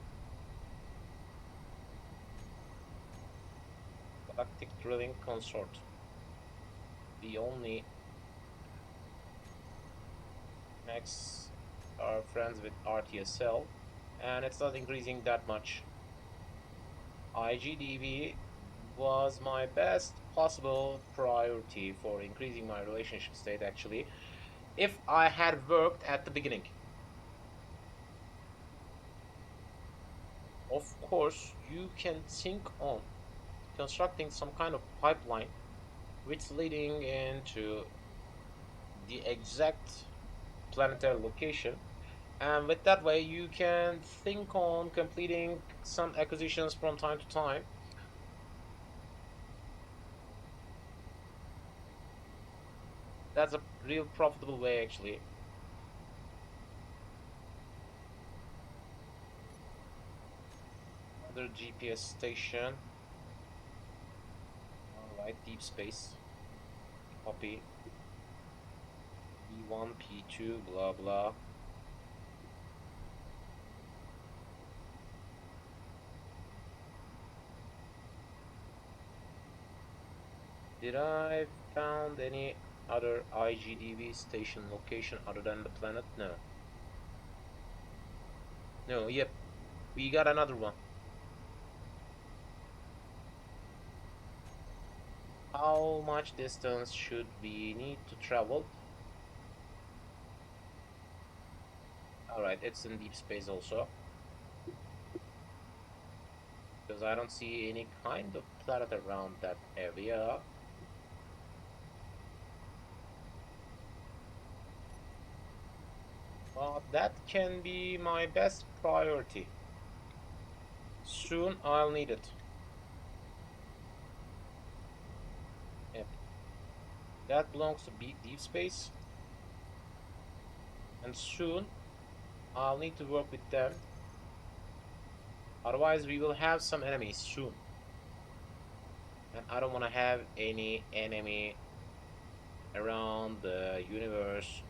Galactic Drilling Consort. We only max are friends with RTSL, and it's not increasing that much. IGDV was my best possible priority for increasing my relationship state, actually, if I had worked at the beginning. Of course, you can think on constructing some kind of pipeline which leading into the exact planetary location, and with that way you can think on completing some acquisitions from time to time. That's a real profitable way, actually. Another GPS station. All right, deep space. Copy. P1, P2, blah blah. Did I found any other IGDV station location other than the planet? No. No, yep. We got another one. How much distance should we need to travel? Alright, it's in deep space also. Because I don't see any kind of planet around that area. But that can be my best priority. Soon I'll need it. Yep. That belongs to deep space. And soon I'll need to work with them. Otherwise we will have some enemies soon. And I don't want to have any enemy around the universe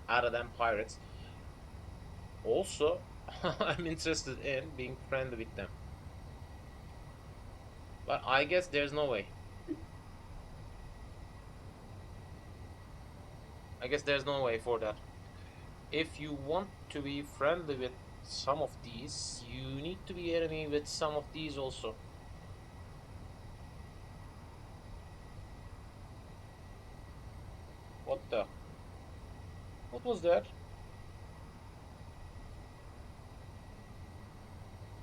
other than pirates. Also, I'm interested in being friendly with them. But I guess there's no way. I guess there's no way for that. If you want to be friendly with some of these, you need to be enemy with some of these also. What the? What was that?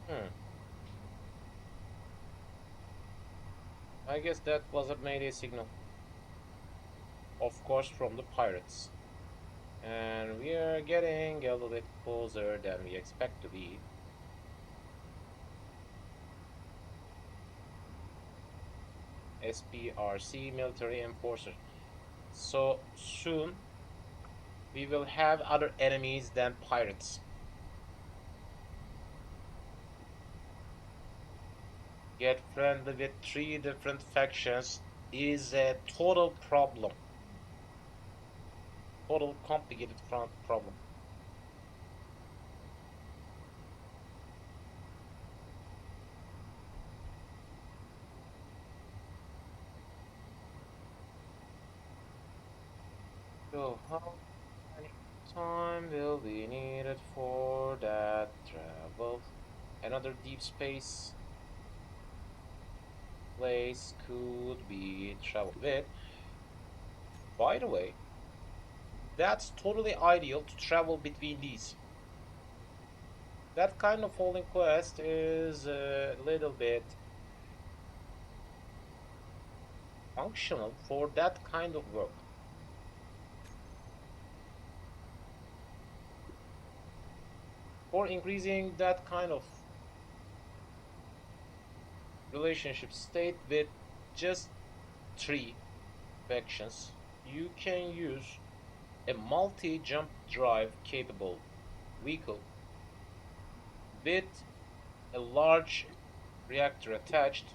Hmm. I guess that was a mayday signal. Of course, from the pirates. And we are getting a little bit closer than we expect to be. SPRC Military Enforcer. So soon we will have other enemies than pirates. Get friendly with 3 different factions is a total problem. Total complicated problem. So how many time will be needed for that travel? Another deep space place could be traveled with. By the way, that's totally ideal to travel between these. That kind of holding quest is a little bit functional for that kind of work. For increasing that kind of relationship state with just three factions, you can use a multi-jump drive capable vehicle with a large reactor attached.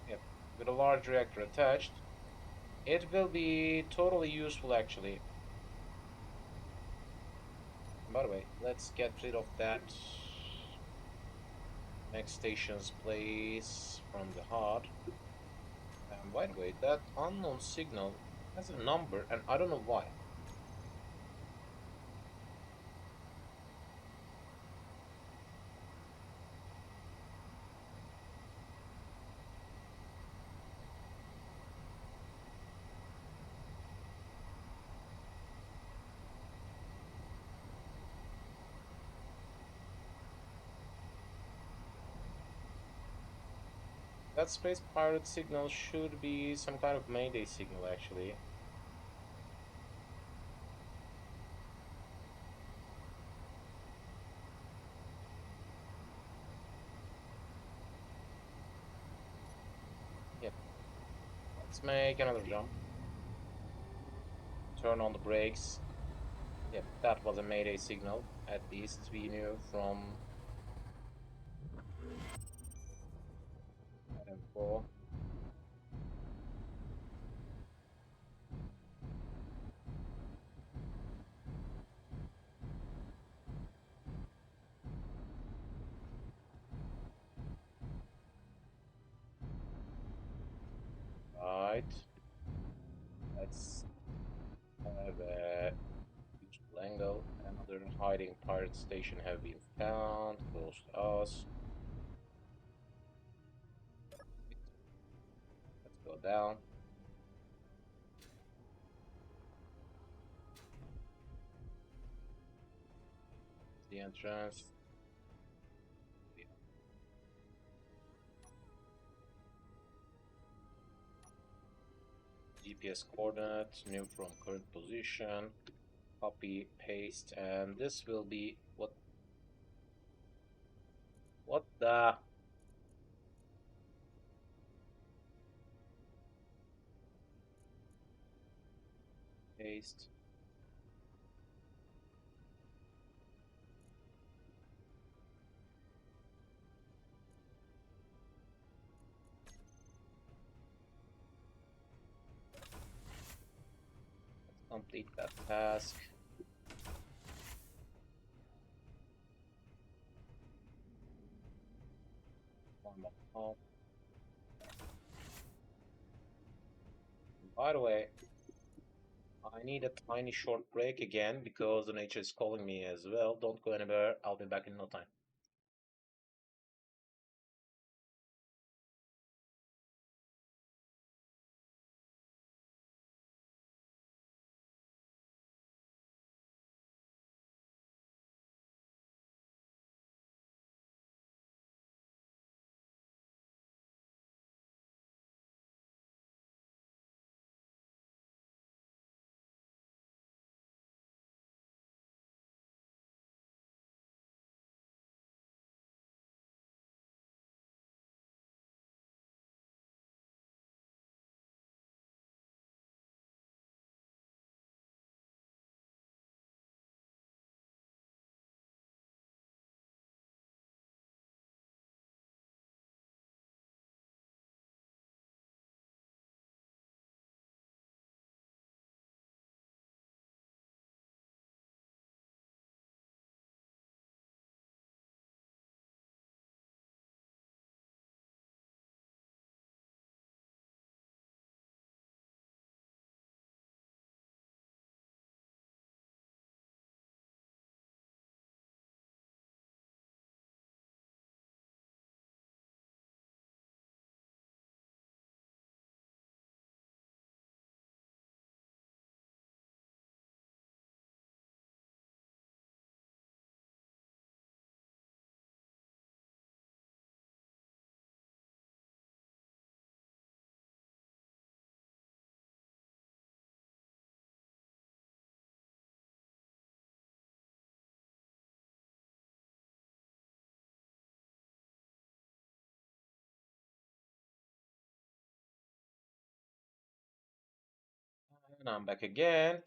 Yep, with a large reactor attached. It will be totally useful actually. By the way, let's get rid of that next station's place from the HUD. And by the way, that unknown signal has a number, and I don't know why. That space pirate signal should be some kind of Mayday signal, actually. Yep. Let's make another jump. Turn on the brakes. Yep, that was a Mayday signal. At least we knew from that info. Right. Let's have a useful angle. Another hiding pirate station have been found close to us. Let's go down. The entrance. GPS coordinate, new from current position, copy, paste, and this will be what the paste. Let's complete that task. One more home. By the way, I need a tiny short break again because the nature is calling me as well. Don't go anywhere. I'll be back in no time. And I'm back again.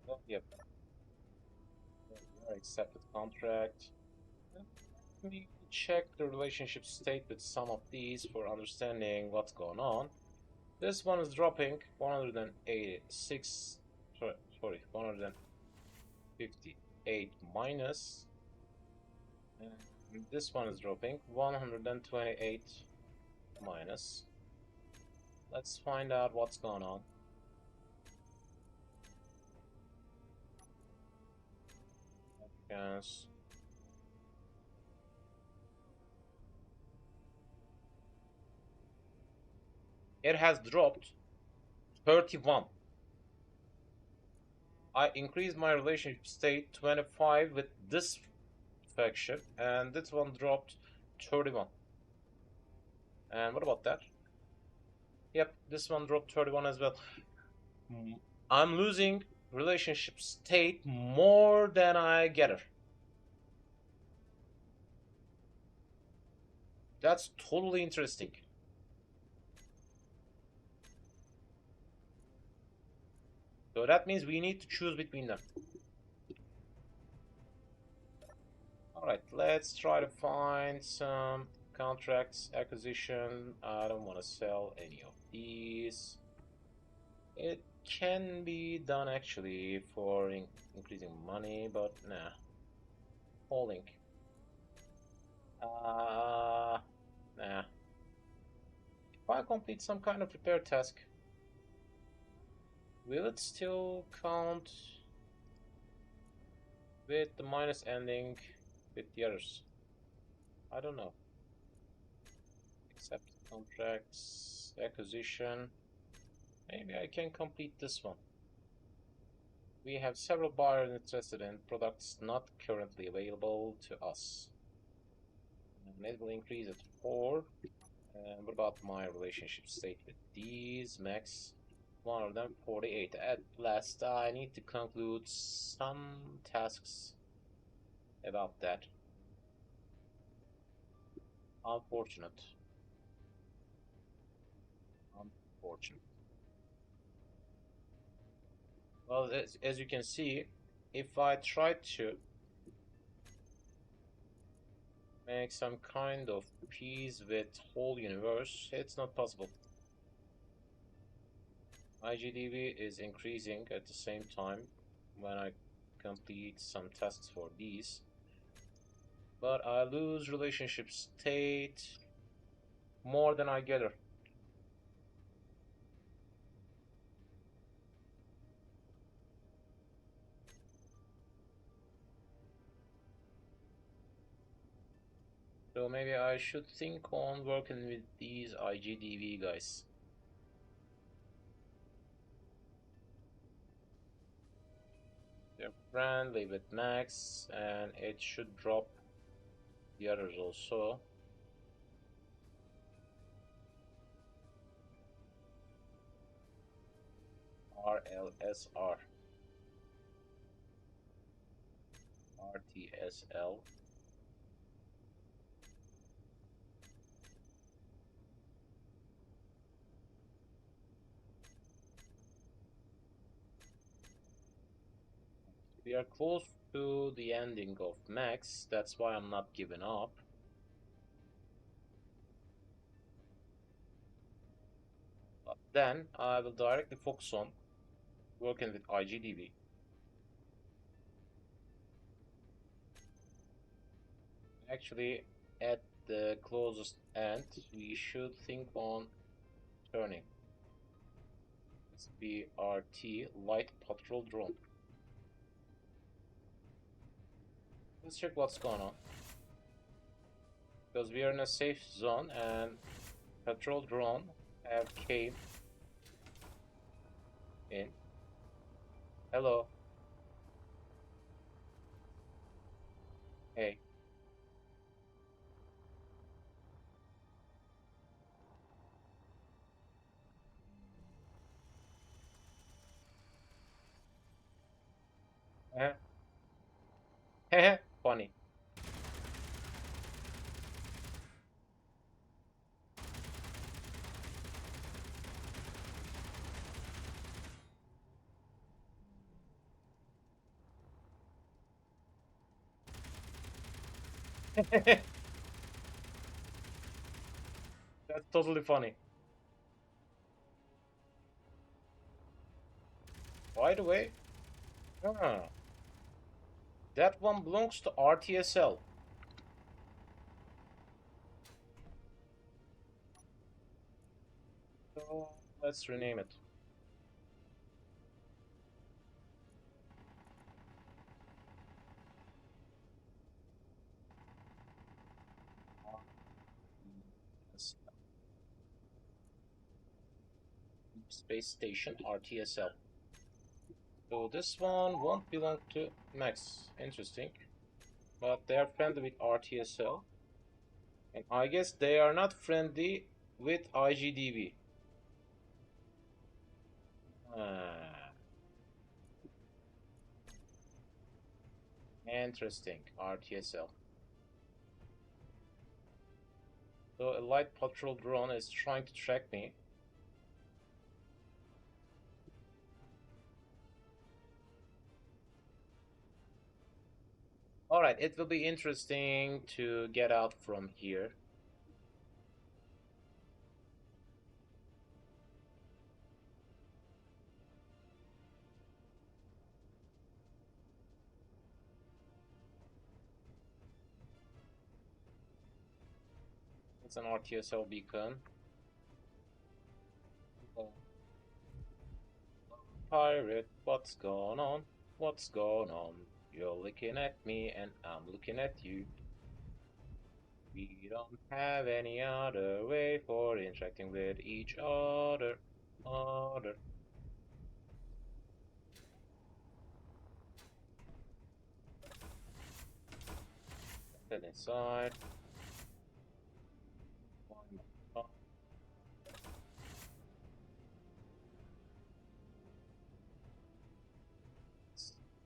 Oh, yep. Accepted contract. Let me check the relationship state with some of these for understanding what's going on. This one is dropping 186, sorry, 158 minus. And this one is dropping 128 minus. Let's find out what's going on. Yes. It has dropped 31. I increased my relationship state 25 with this faction, and this one dropped 31. And what about that? Yep, this one dropped 31 as well. I'm losing relationship state more than I get her. That's totally interesting. So that means we need to choose between them. Alright, let's try to find some contracts, acquisition. I don't want to sell any of these. It can be done actually for increasing money, but nah. Holding. Nah. If I complete some kind of repair task, will it still count with the minus ending with the others? I don't know. Accept contracts, acquisition. Maybe I can complete this one. We have several buyers interested in products not currently available to us. And it will increase at 4. And what about my relationship state with these? Max 148. At last, I need to conclude some tasks about that. Unfortunate. Unfortunate. Well, as you can see, if I try to make some kind of peace with whole universe, it's not possible. IGDB is increasing at the same time when I complete some tasks for these, but I lose relationship state more than I gather. So maybe I should think on working with these IGDB guys. They're friendly with Max, and it should drop the others also. RLSR. RTSL. We are close to the ending of Max, that's why I'm not giving up. But then I will directly focus on working with IGDB. Actually, at the closest end, we should think on turning. SBRT light patrol drone. Let's check what's going on. Because we are in a safe zone and patrol drone have came in. Hello. Hey. Heh. Heh. Funny. That's totally funny. By the way, ah, that one belongs to RTSL. So let's rename it. Space Station RTSL. So this one won't belong to Max. Interesting. But they are friendly with RTSL. And I guess they are not friendly with IGDB. Ah, interesting. RTSL. So a light patrol drone is trying to track me. Alright, it will be interesting to get out from here. It's an RTSL beacon. Oh, pirate, what's going on? What's going on? You're looking at me and I'm looking at you. We don't have any other way for interacting with each other. Other. Get inside. Find the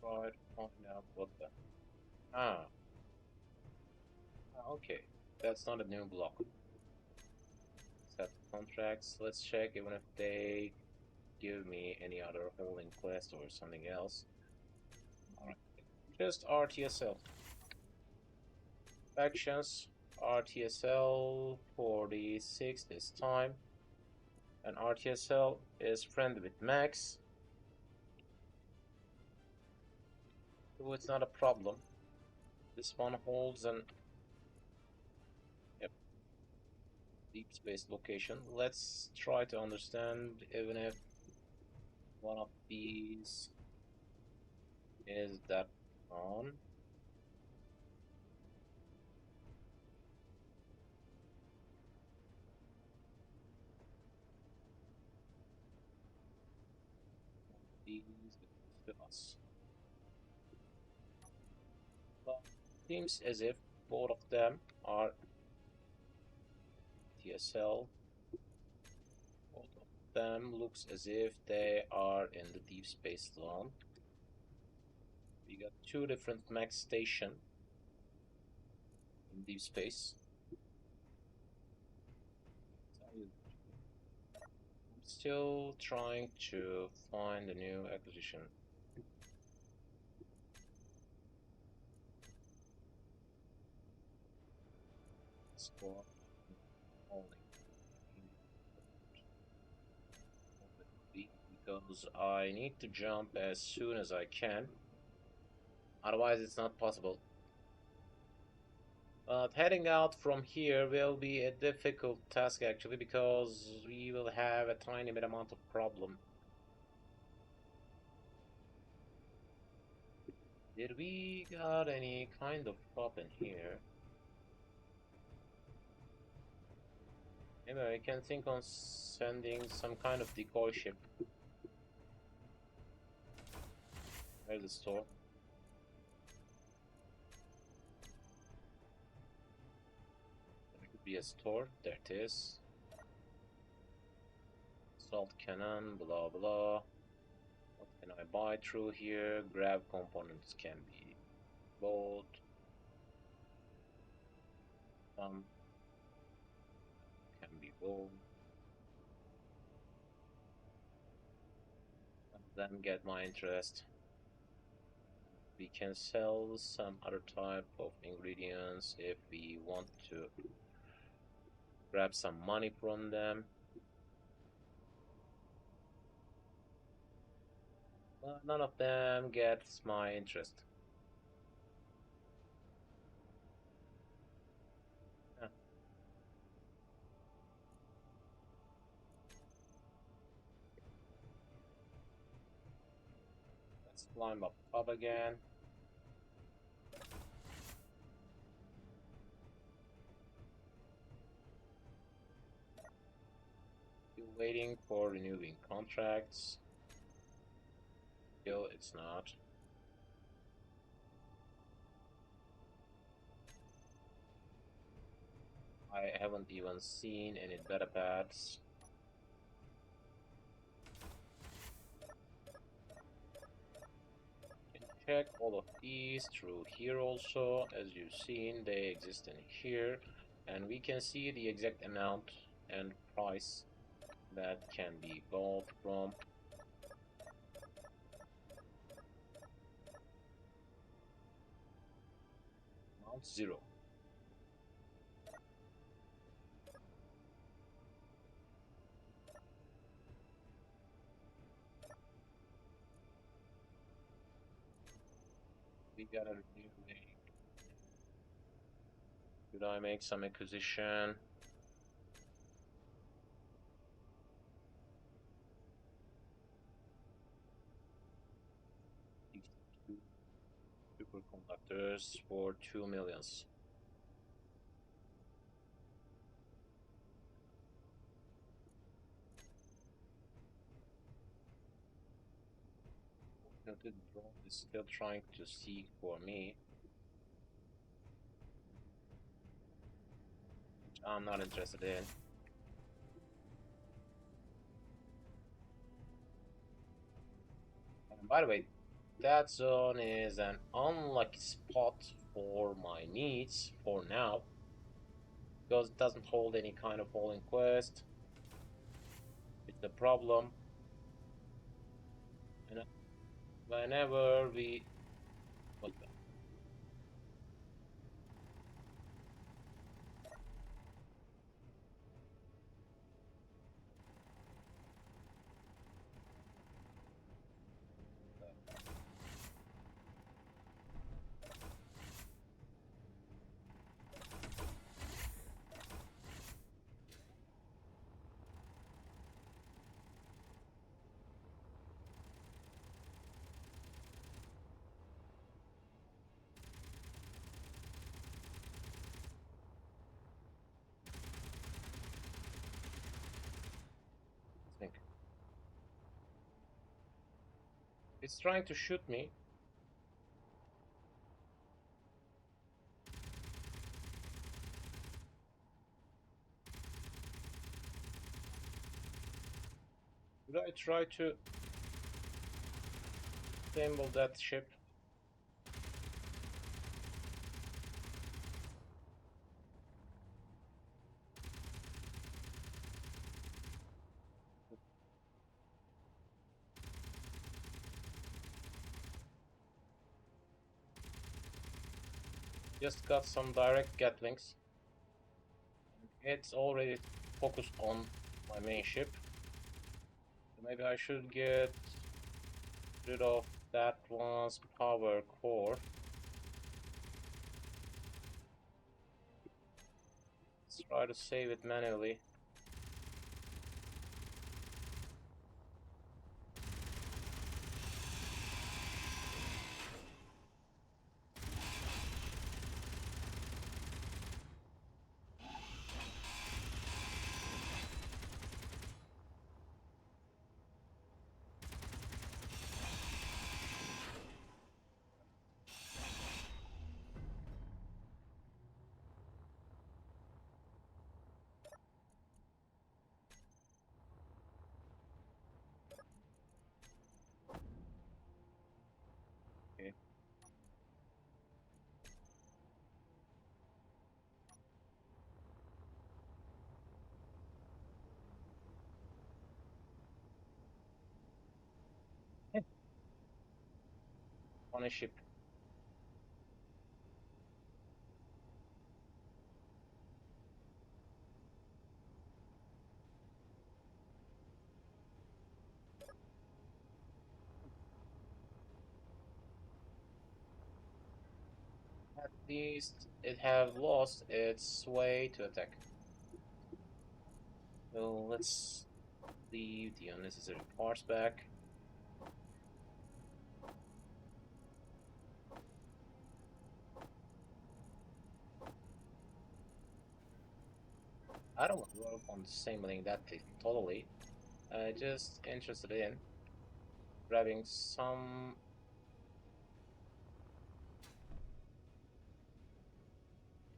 try to find out what the. Ah, okay. That's not a new block. Set contracts. Let's check even if they give me any other holding quest or something else. Alright. Just RTSL. Factions. RTSL 46 this time. And RTSL is friendly with Max. So it's not a problem. This one holds an yep, deep space location. Let's try to understand even if one of these is that on. These belongs to us. But seems as if both of them are TSL. Both of them looks as if they are in the deep space zone. We got two different max station in deep space. I'm still trying to find a new acquisition. Squad only. Because I need to jump as soon as I can. Otherwise, it's not possible. But heading out from here will be a difficult task actually because we will have a tiny bit amount of problem. Did we got any kind of pop in here? Maybe I can think on sending some kind of decoy ship. Where's the store? There could be a store. There it is. Salt cannon, blah blah. What can I buy through here? Grab components can be bought. Some can be bought. Some of them get my interest. we can sell some other type of ingredients if we want to grab some money from them. But none of them gets my interest. Yeah. Let's climb up again. Still waiting for renewing contracts. Still, it's not. I haven't even seen any beta pads. Can check all of these through here also. As you've seen, they exist in here, and we can see the exact amount and price that can be bought from. Amount 0. We gotta renew. Should I make some acquisition? Superconductors for 2 millions. The drone is still trying to seek for me. Which I'm not interested in. And by the way, that zone is an unlucky spot for my needs for now, because it doesn't hold any kind of falling quest. It's the problem. And whenever we... What the... Think. It's trying to shoot me. Should I try to assemble that ship? Just got some direct Gatlings. It's already focused on my main ship. So maybe I should get rid of that one's power core. Let's try to save it manually. Okay. On a ship. At least it have lost its way to attack. So let's leave the unnecessary parts back. I don't want to work on assembling that thing totally. Just interested in grabbing some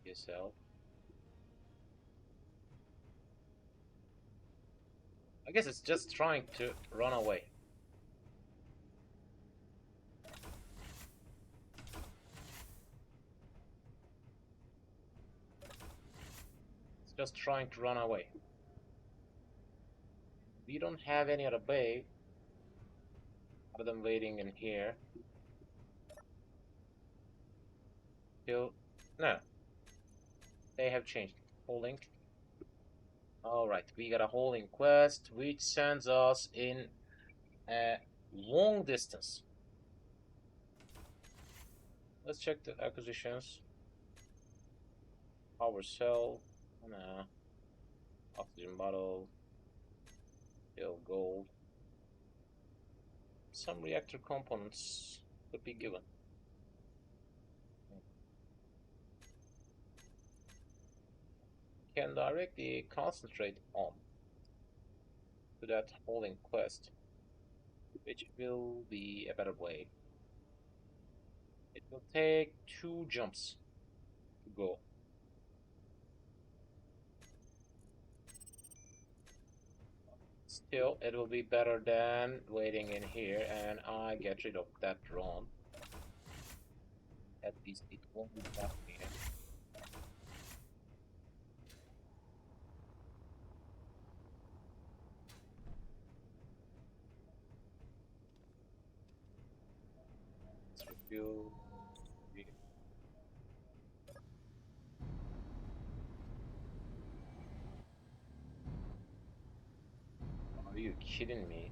yourself. I guess it's just trying to run away. It's just trying to run away. We don't have any other way other than waiting in here. Still, no. They have changed. Holding. Alright, we got a holding quest which sends us in a long distance. Let's check the acquisitions. Power cell. Nah. Oxygen bottle. Still gold. Some reactor components could be given. Can directly concentrate on to that holding quest, which will be a better way. It will take 2 jumps to go. Still, it will be better than waiting in here and I get rid of that drone. At least it won't be back here. Let's review. Are you kidding me?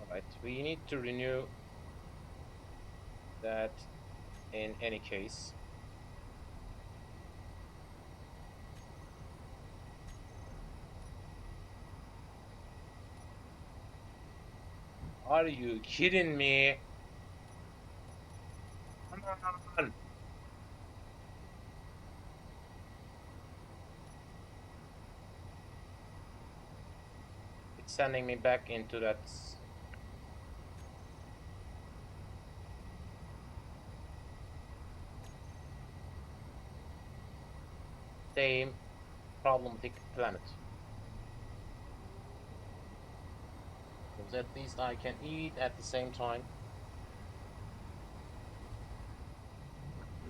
Alright, we need to renew that in any case. Are you kidding me? Come on! It's sending me back into that same problematic planet. Because at least I can eat at the same time.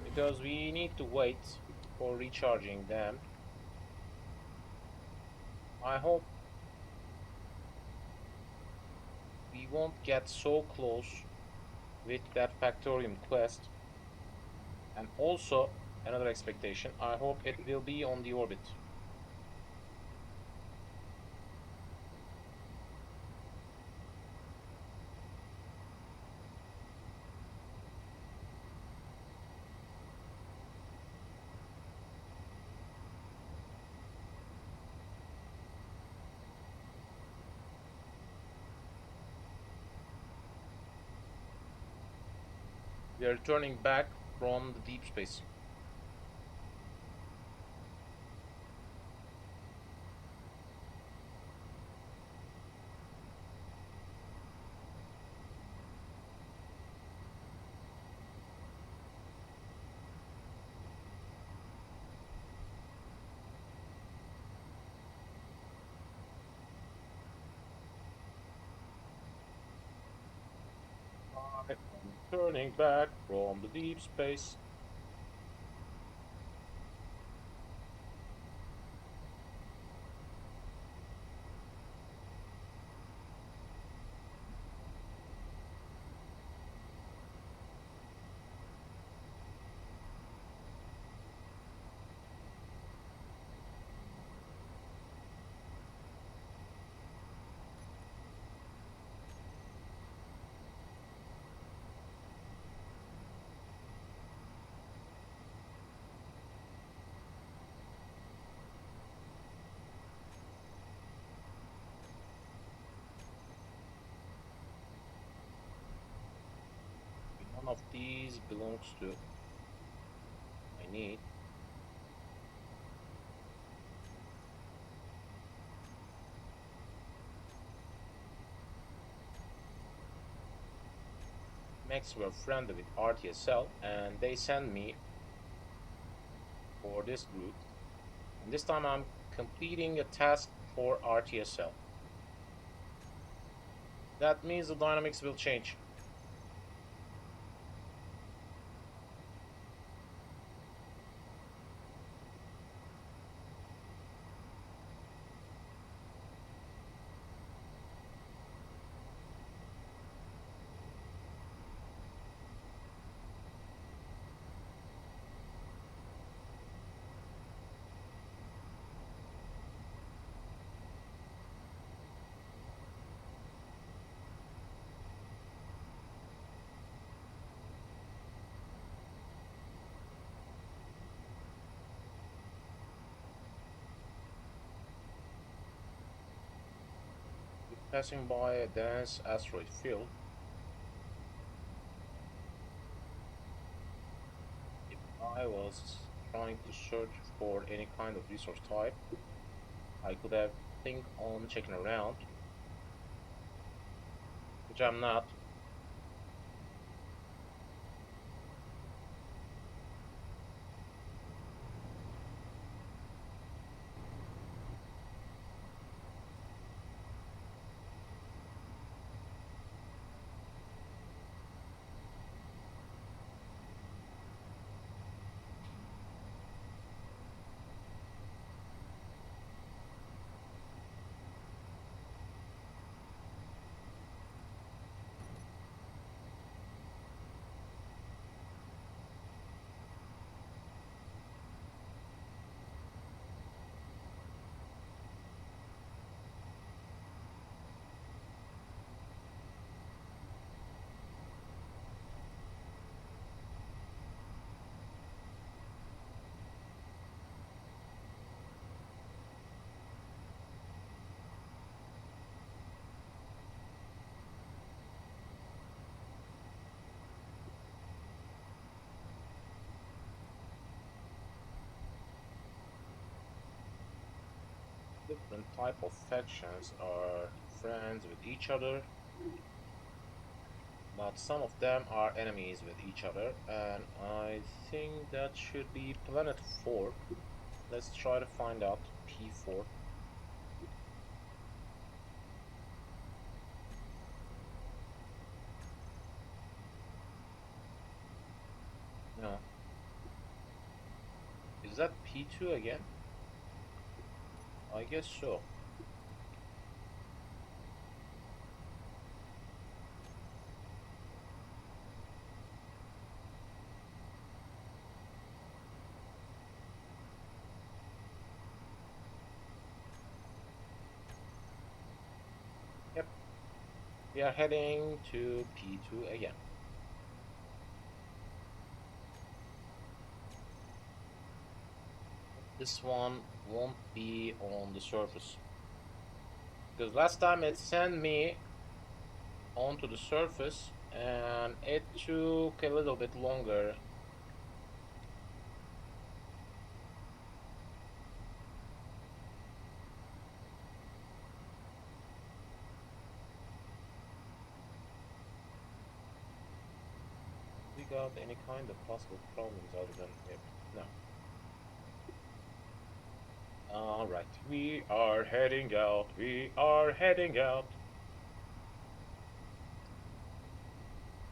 Because we need to wait for recharging them. I hope we won't get so close with that Factorium quest. And also, another expectation, I hope it will be on the orbit. We are turning back from the deep space. I'm turning back from the deep space. of these belongs to I need. Max were friendly with RTSL and they send me for this group. And this time I'm completing a task for RTSL. That means the dynamics will change. Passing by a dense asteroid field, if I was trying to search for any kind of resource type, I could have think on checking around, which I'm not. Different type of factions are friends with each other, but some of them are enemies with each other, and I think that should be Planet 4. Let's try to find out P4. No. Is that P2 again? I guess so. Yep, we are heading to P2 again. This one won't be on the surface. Because last time it sent me onto the surface and it took a little bit longer. We got any kind of possible problems other than it? No. Alright, we are heading out. We are heading out.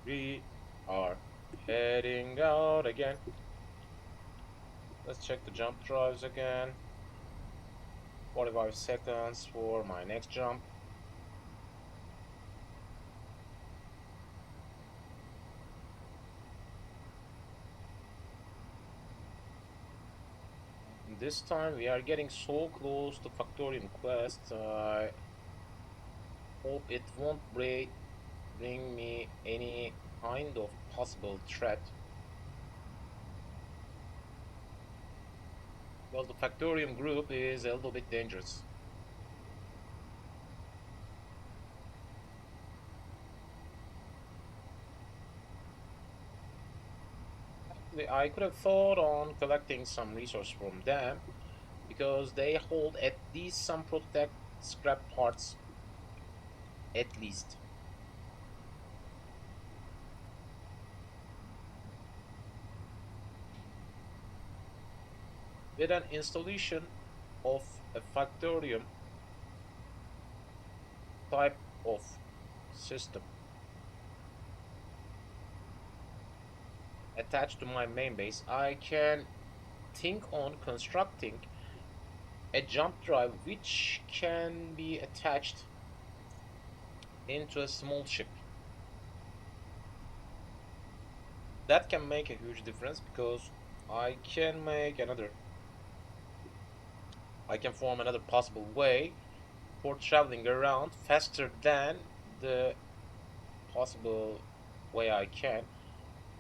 We are heading out again. Let's check the jump drives again. 45 seconds for my next jump. This time we are getting so close to Factorium Quest. I hope it won't bring me any kind of possible threat. Well, the Factorium group is a little bit dangerous. unfortunately, I could have thought on collecting some resource from them because they hold at least some protect scrap parts, at least. With an installation of a Factorium type of system attached to my main base, I can think on constructing a jump drive which can be attached into a small ship. That can make a huge difference because I can make another, I can form another possible way for traveling around faster than the possible way I can.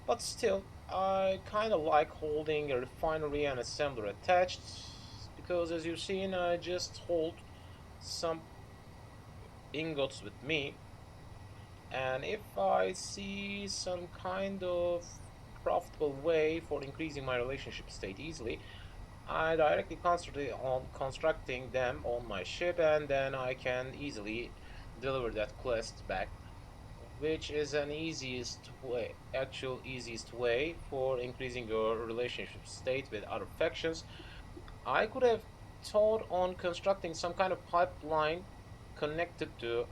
But still, I kind of like holding a refinery and assembler attached because as you've seen, I just hold some ingots with me, and if I see some kind of profitable way for increasing my relationship state easily, I directly concentrate on constructing them on my ship, and then I can easily deliver that quest back, which is an easiest way, actual easiest way for increasing your relationship state with other factions. I could have thought on constructing some kind of pipeline connected to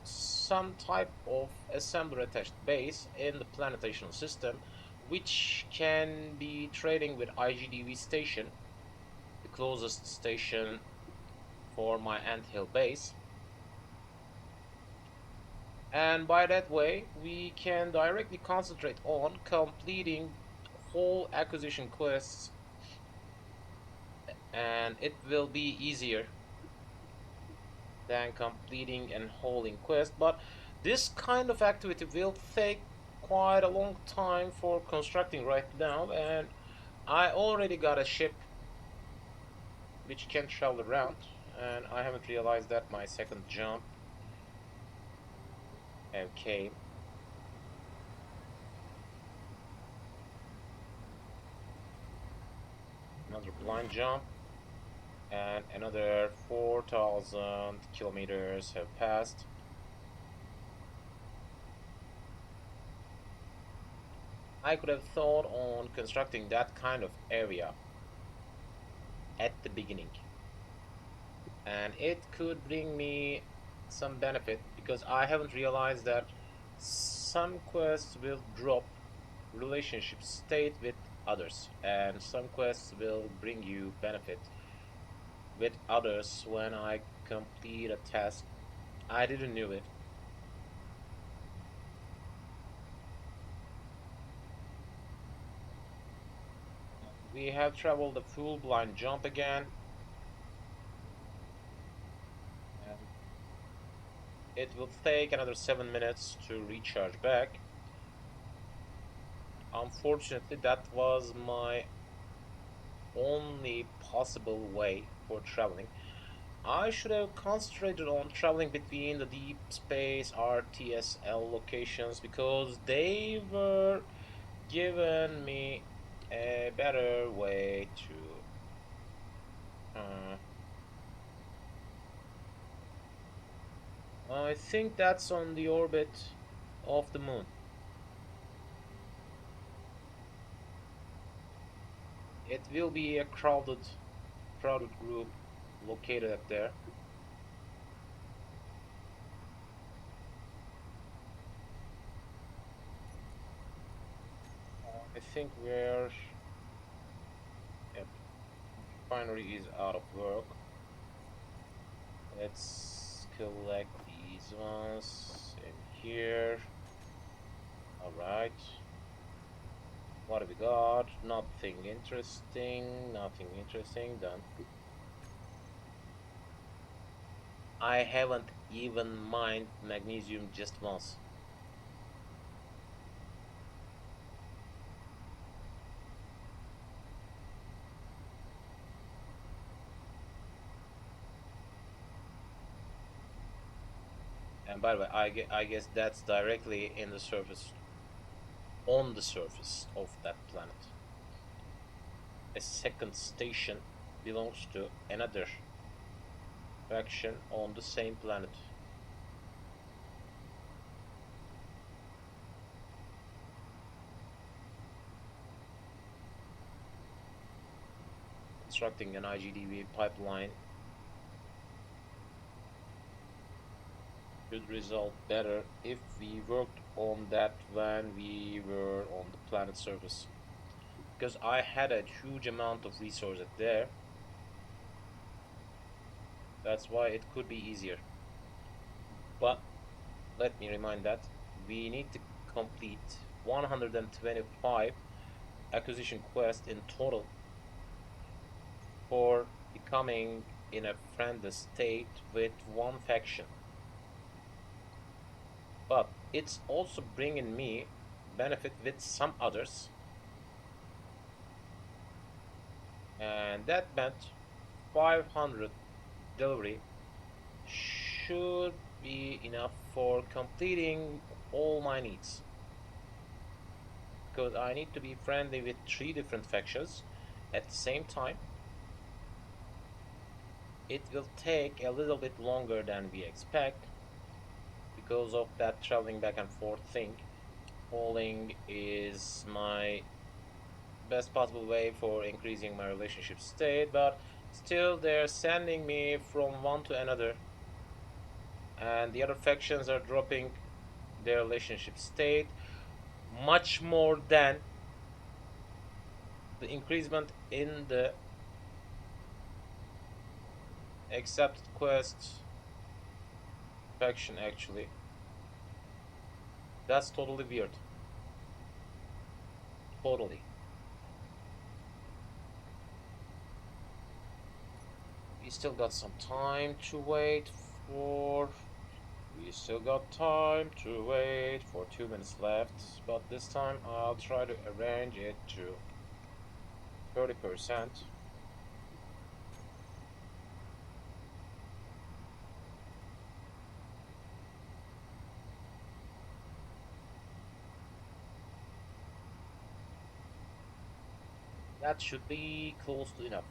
some type of assembler attached base in the planetational system, which can be trading with IGDV station, the closest station for my anthill base. And by that way, we can directly concentrate on completing whole acquisition quests, and it will be easier than completing and holding quest. But this kind of activity will take quite a long time for constructing right now, and I already got a ship which can travel around, and I haven't realized that my second jump came. Another blind jump, and another 4,000 kilometers have passed. I could have thought on constructing that kind of area at the beginning, and it could bring me some benefit because I haven't realized that some quests will drop relationship state with others, and some quests will bring you benefit with others when I complete a task. I didn't know it. We have traveled a full blind jump again, and it will take another 7 minutes to recharge back. Unfortunately, that was my only possible way for traveling. I should have concentrated on traveling between the deep space RTSL locations because they were given me a better way to. Uh, I think that's on the orbit of the moon. It will be a crowded group located up there. I think where yep, refinery is out of work. Let's collect these ones in here. All right. What have we got? Nothing interesting. Nothing interesting. Done. I haven't even mined magnesium just once. And by the way, I guess that's directly in the surface. on the surface of that planet. A second station belongs to another faction on the same planet. Constructing an IGDV pipeline should result better if we worked on that when we were on the planet surface. Because I had a huge amount of resources there. That's why it could be easier. But let me remind that we need to complete 125 acquisition quests in total for becoming in a friendly state with one faction. But it's also bringing me benefit with some others, and that meant 500 delivery should be enough for completing all my needs, because I need to be friendly with 3 different factions at the same time. It will take a little bit longer than we expect because of that traveling back and forth thing. Polling is my best possible way for increasing my relationship state, but still they're sending me from one to another, and the other factions are dropping their relationship state much more than the increasement in the accepted quest faction. Actually, that's totally weird. Totally. We still got some time to wait for. We still got time to wait for 2 minutes left, but this time I'll try to arrange it to 30%. That should be close to enough.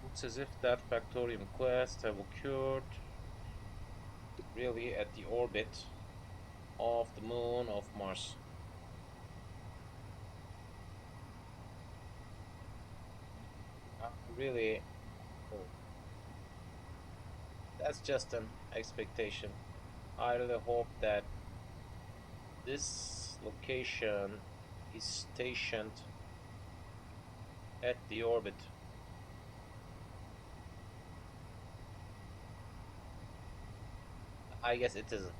Looks as if that Factorium quest have occurred really at the orbit of the moon of Mars. Really, oh, that's just an expectation. I really hope that this location is stationed at the orbit. I guess it isn't.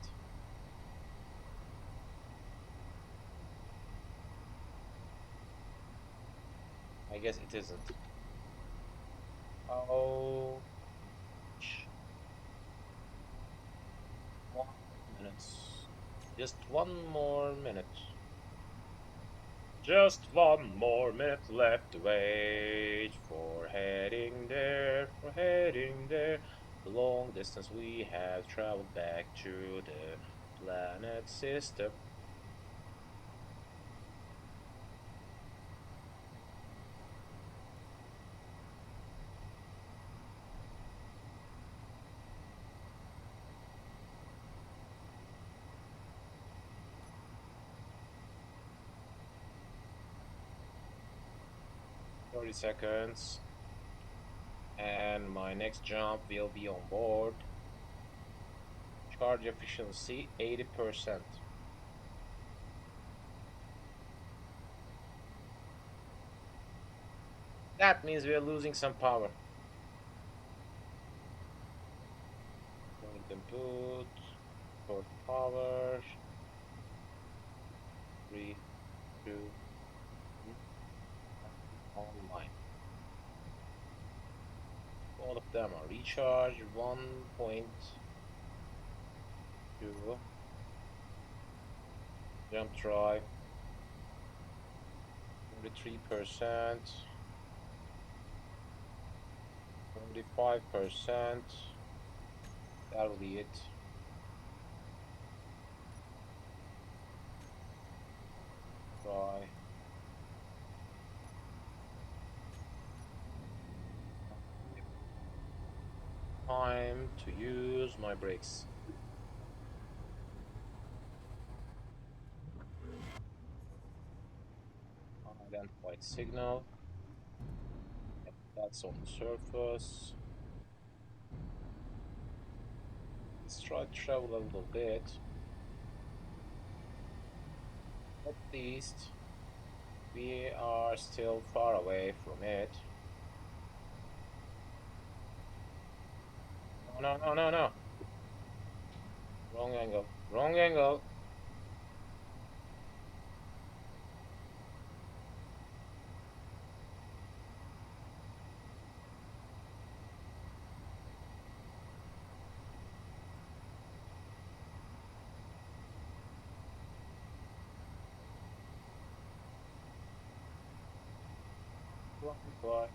I guess it isn't. Oh, 1 minute. Just 1 more minute. Just 1 more minute left to wait for heading there, for heading there. The long distance we have traveled back to the planet system. 30 seconds. And my next jump will be on board. Charge efficiency 80%. That means we are losing some power. Point input, port power, 3, 2, online. All of them are recharged. 1.2. Jump drive. 43%. 25%. That'll be it. try. Time to use my brakes. Unidentified signal. Yep, that's on the surface. Let's try to travel a little bit. At least we are still far away from it. No, no, no, no, no. Wrong angle. Wrong angle. Wrong reply.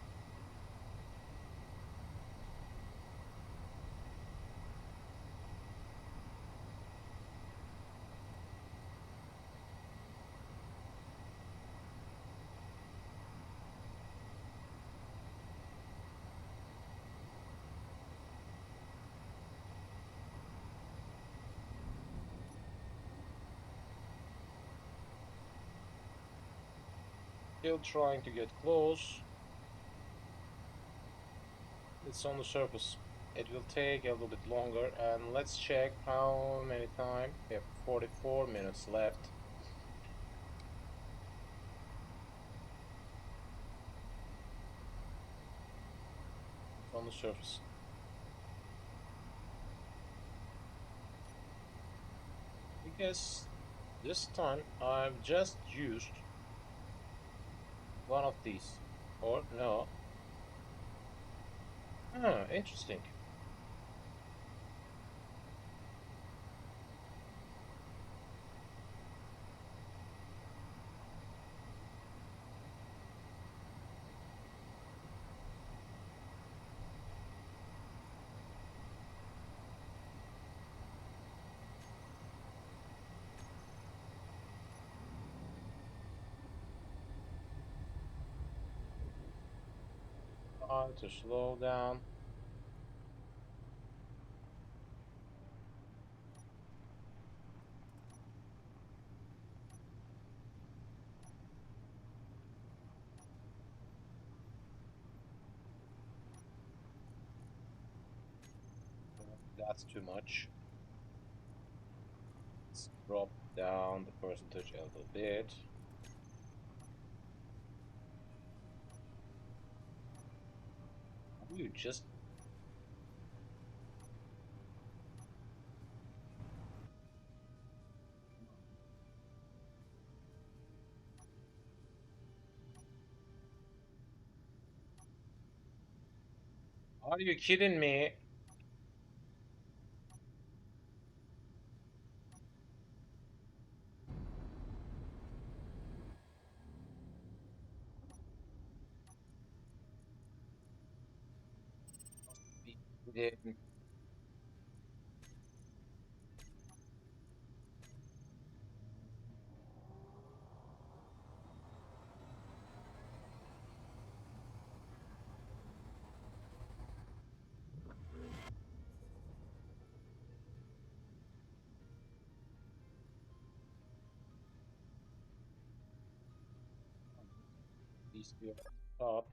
Still trying to get close. It's on the surface. It will take a little bit longer, and let's check how many time. We have 44 minutes left. It's on the surface. I guess this time I've just used one of these. Or no. Ah, interesting. To slow down. That's too much. Let's drop down the percentage a little bit. You just are you kidding me? Within these two at the top.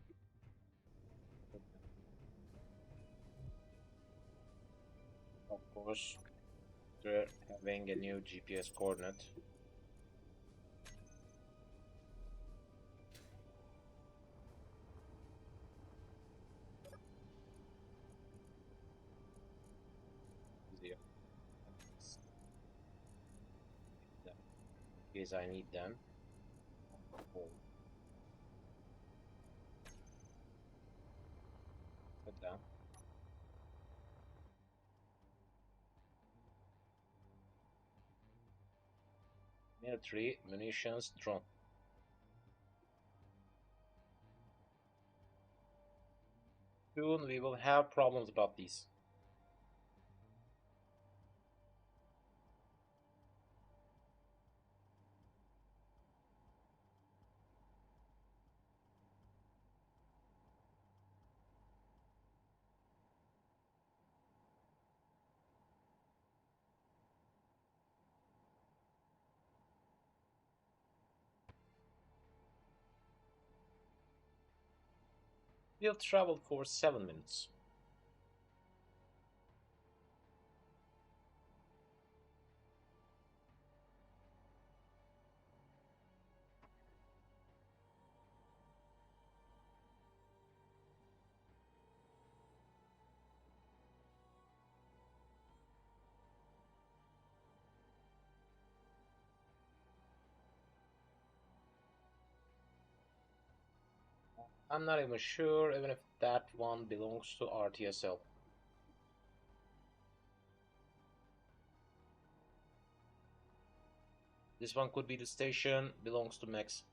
Of course, they're having a new GPS coordinate. Easier. In case I need them. Oh, put down. Military munitions drone. Soon we will have problems about these. We've traveled for 7 minutes. I'm not even sure even if that one belongs to RTSL. This one could be the station, belongs to Max.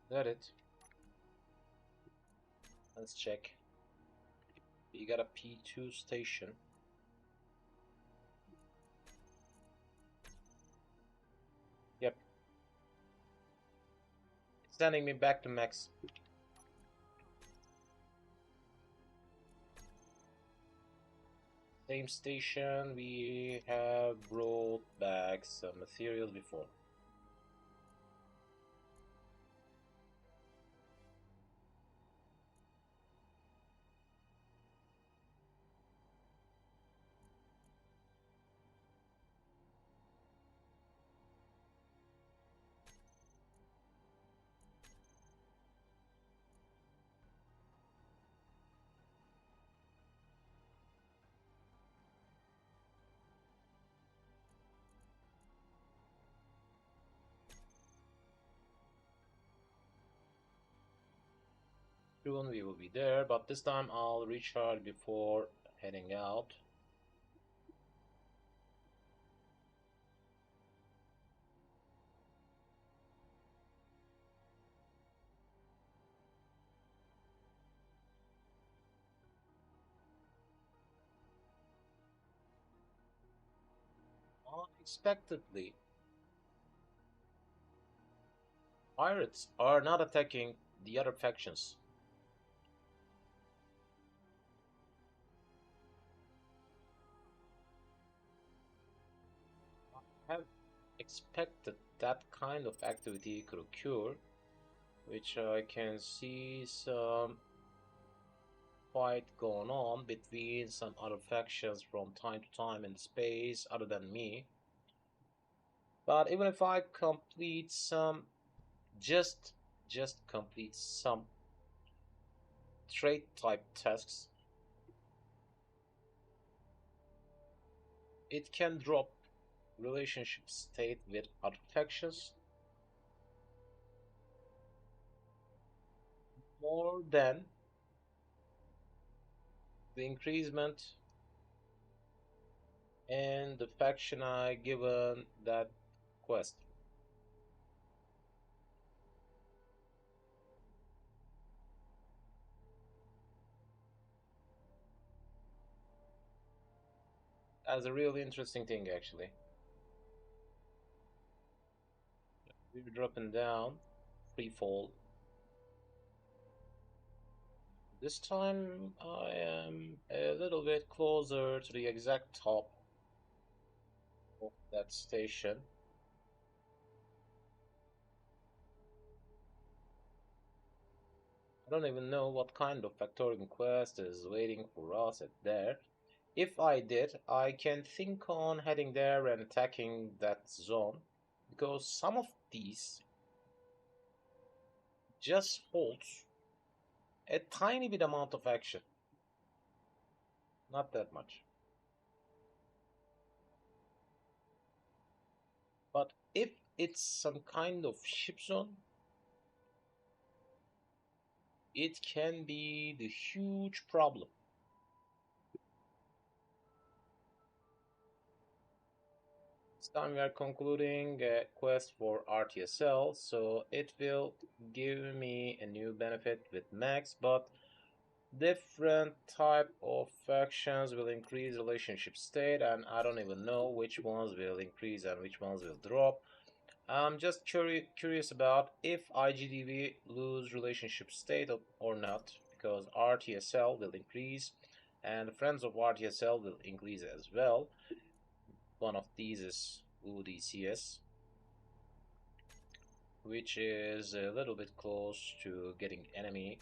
Got it. Let's check. You got a P2 station. Yep. It's sending me back to Max. Same station, we have brought back some materials before. Soon we will be there, but this time I'll recharge before heading out. Unexpectedly, pirates are not attacking the other factions. I have expected that kind of activity could occur, which I can see some fight going on between some other factions from time to time in space other than me. But even if I complete some, just complete some trait type tasks, it can drop relationship state with other factions more than the increasement in the faction I given that quest. That's a really interesting thing actually. We're dropping down, free fall. This time I am a little bit closer to the exact top of that station. I don't even know what kind of Factorium quest is waiting for us at there. If I did, I can think on heading there and attacking that zone, because some of these just holds a tiny bit amount of action. Not that much. But if it's some kind of ship zone, it can be the huge problem. This time we are concluding a quest for RTSL, so it will give me a new benefit with Max, but different type of factions will increase relationship state, and I don't even know which ones will increase and which ones will drop. I'm just curious about if IGDV lose relationship state or not, because RTSL will increase and friends of RTSL will increase as well. One of these is UDCS. which is a little bit close to getting enemy.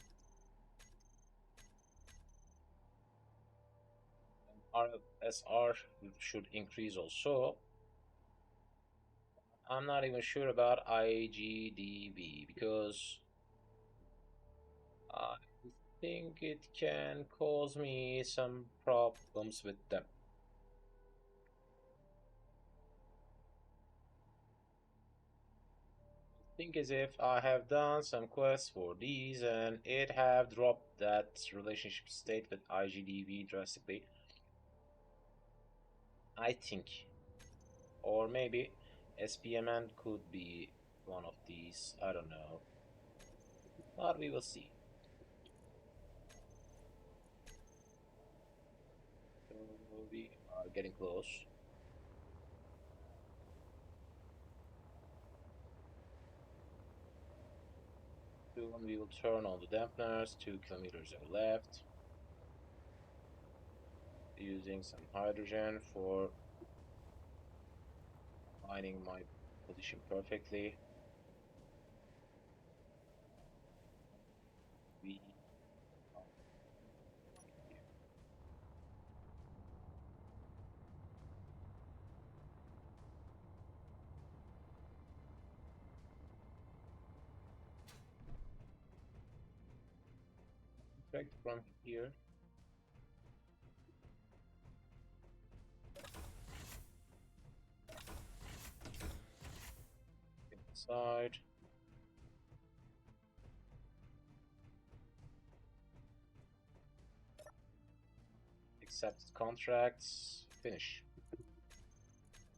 RSR should increase also. I'm not even sure about IGDB because I think it can cause me some problems with them. Think as if I have done some quests for these and it have dropped that relationship state with IGDB drastically. I think. Or maybe SPMN could be one of these. I don't know. But we will see. So we are getting close. Soon we will turn on the dampeners. 2 kilometers are left. Using some hydrogen for aligning my position perfectly. We track from here. Inside. Accepted contracts. Finish.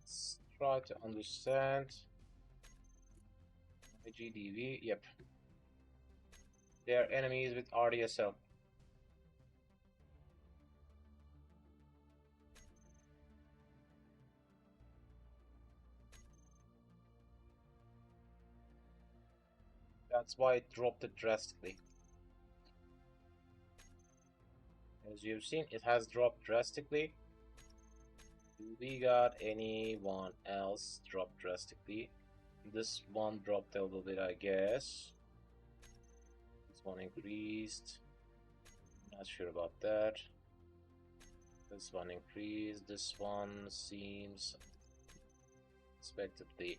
Let's try to understand. IGDV. Yep. They are enemies with RDSL. That's why it dropped it drastically. As you've seen, it has dropped drastically. We got anyone else dropped drastically? This one dropped a little bit, I guess. This one increased. Not sure about that. This one increased. This one seems expectedly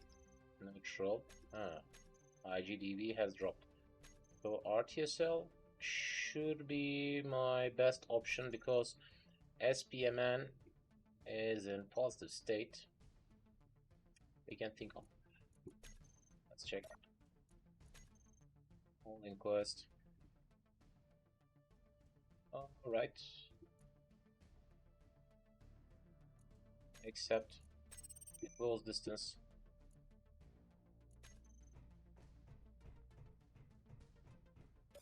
neutral. IGDB has dropped. So RTSL should be my best option because SPMN is in positive state. We can think of. Let's check. Holding quest. Alright. Except close distance.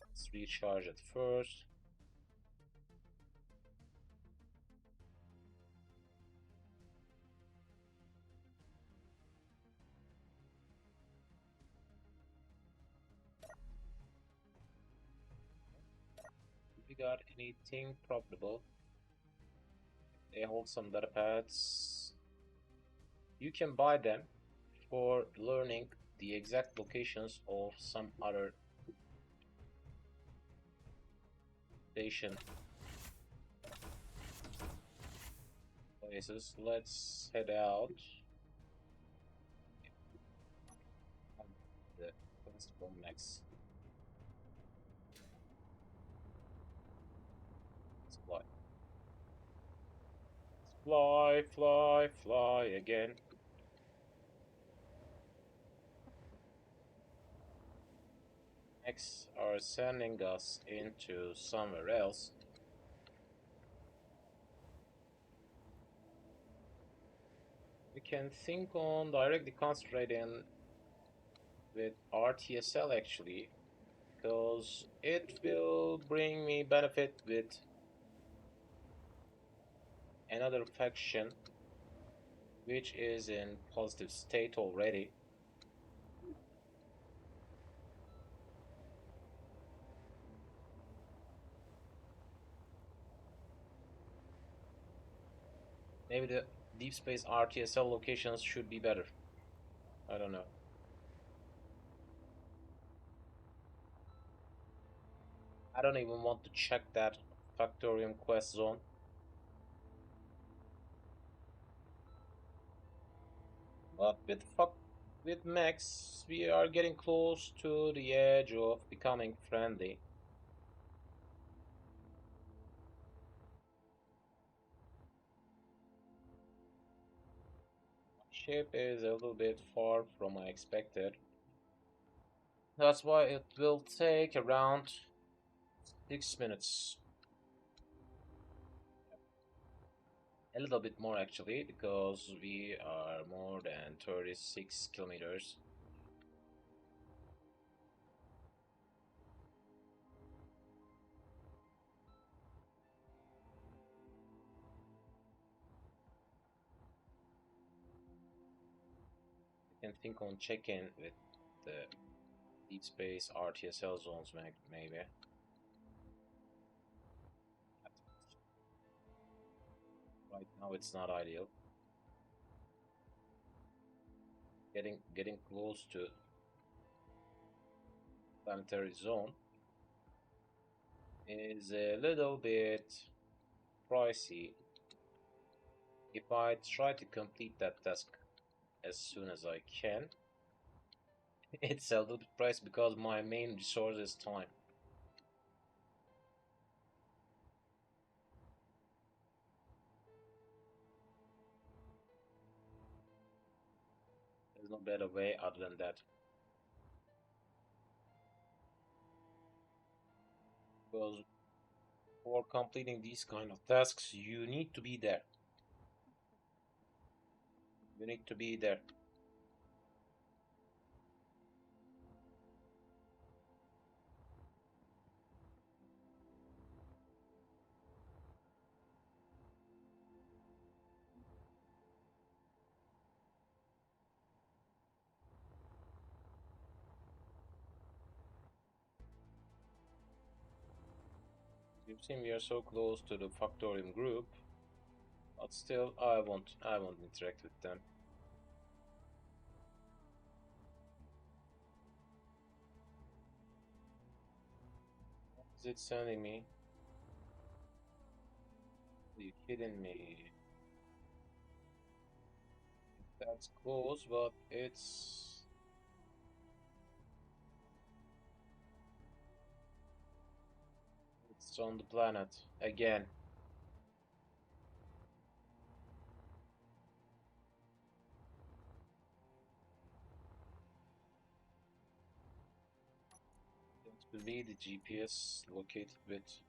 Let's recharge at first. We got anything profitable? They hold some data pads. You can buy them for learning the exact locations of some other station places. Let's head out. The quest from next. Let's fly. Fly, fly, fly again. Next are sending us into somewhere else. We can think on directly concentrating with RTSL actually, because it will bring me benefit with another faction which is in positive state already. Maybe the deep space RTSL locations should be better. I don't know. don't even want to check that Factorium quest zone. But with Max, we are getting close to the edge of becoming friendly. Ship is a little bit far from my expected. That's why it will take around 6 minutes. A little bit more actually, because we are more than 36 kilometers. You can think on check-in with the deep space RTSL zones, maybe. Right now it's not ideal. Getting close to planetary zone is a little bit pricey. If I try to complete that task as soon as I can, it's a little bit pricey because my main resource is time. There's no better way other than that. Because for completing these kind of tasks, you need to be there. You need to be there. You've seen we are so close to the Factorium group, but still I won't interact with them. What is it sending me? Are you kidding me? That's close, but it's on the planet again. That will be the GPS located with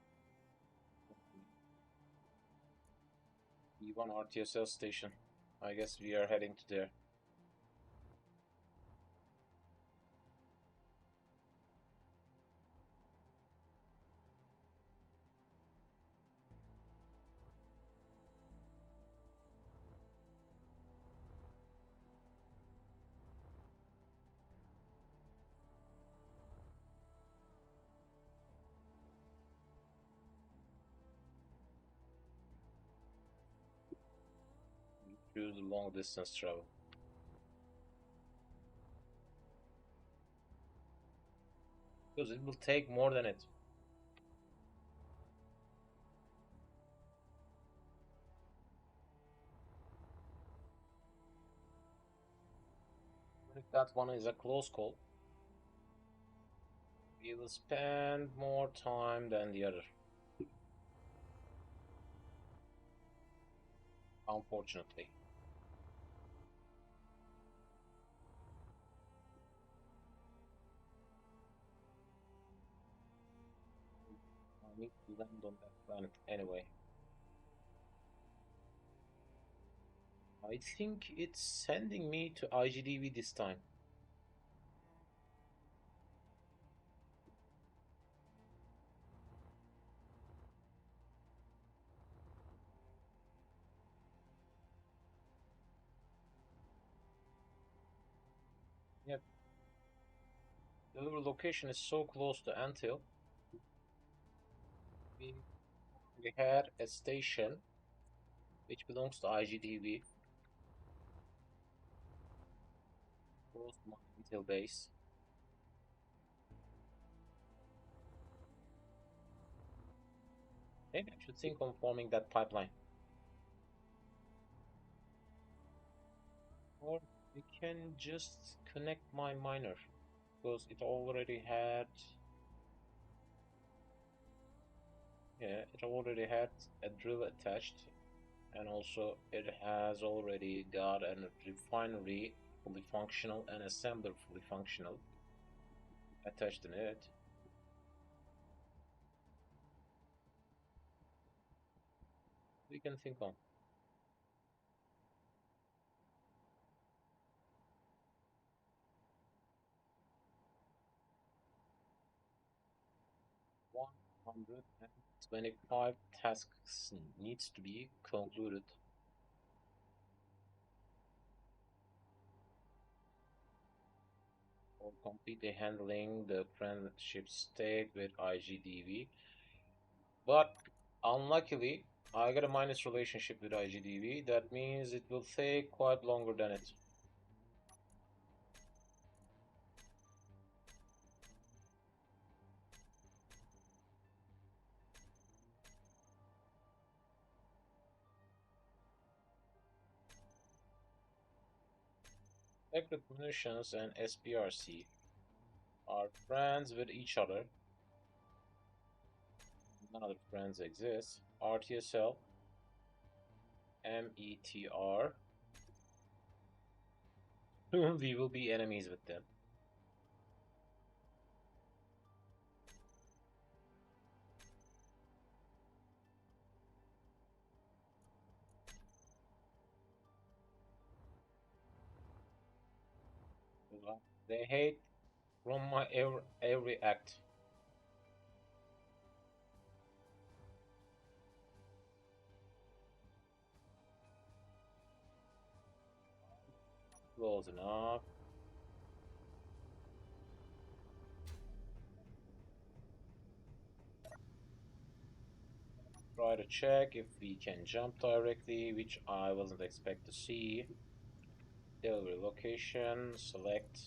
E1 RTSL station. I guess we are heading to there. Choose long distance travel. Because it will take more than it. If that one is a close call, we will spend more time than the other. Unfortunately. I need to land on that planet anyway. I think it's sending me to IGDV this time. Yep. The little location is so close to Antil. We had a station which belongs to IGDV close to my Antil base. Maybe I should think on forming that pipeline. Or we can just connect my miner because it already had, yeah, it already had a drill attached, and also it has already got a refinery fully functional and assembler fully functional attached in it. We can think on. One hundred and 25 tasks needs to be concluded. Or completely handling the friendship state with IGDV. But unluckily, I got a minus relationship with IGDV. That means it will take quite longer than it. Sacred Munitions and SPRC are friends with each other. None other friends exist. RTSL, METR. Soon we will be enemies with them. They hate from my every act. Close enough. Try to check if we can jump directly, which I wasn't expect to see. Delivery location, select.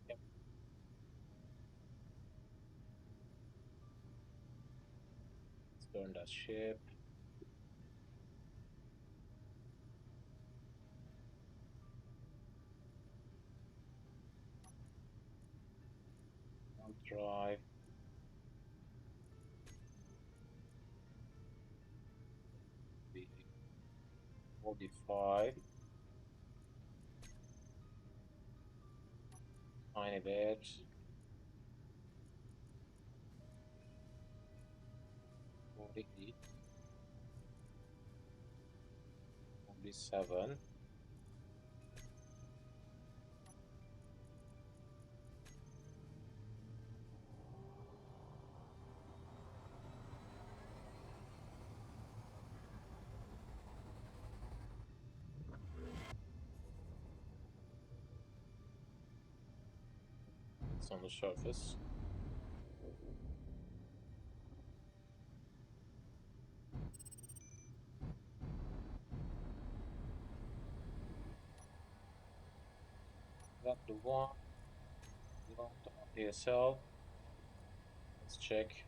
Yep. Let's turn that ship. Drive. 45. Tiny bit. 48. 47. It's on the surface. Got the one. Belong to RTSL. Let's check.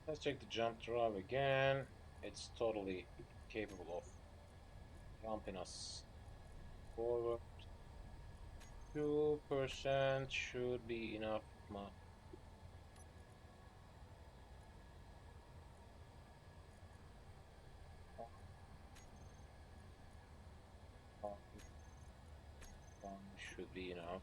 Let's check the jump drive again. It's totally capable of jumping us forward. 2% should be enough. Should be enough.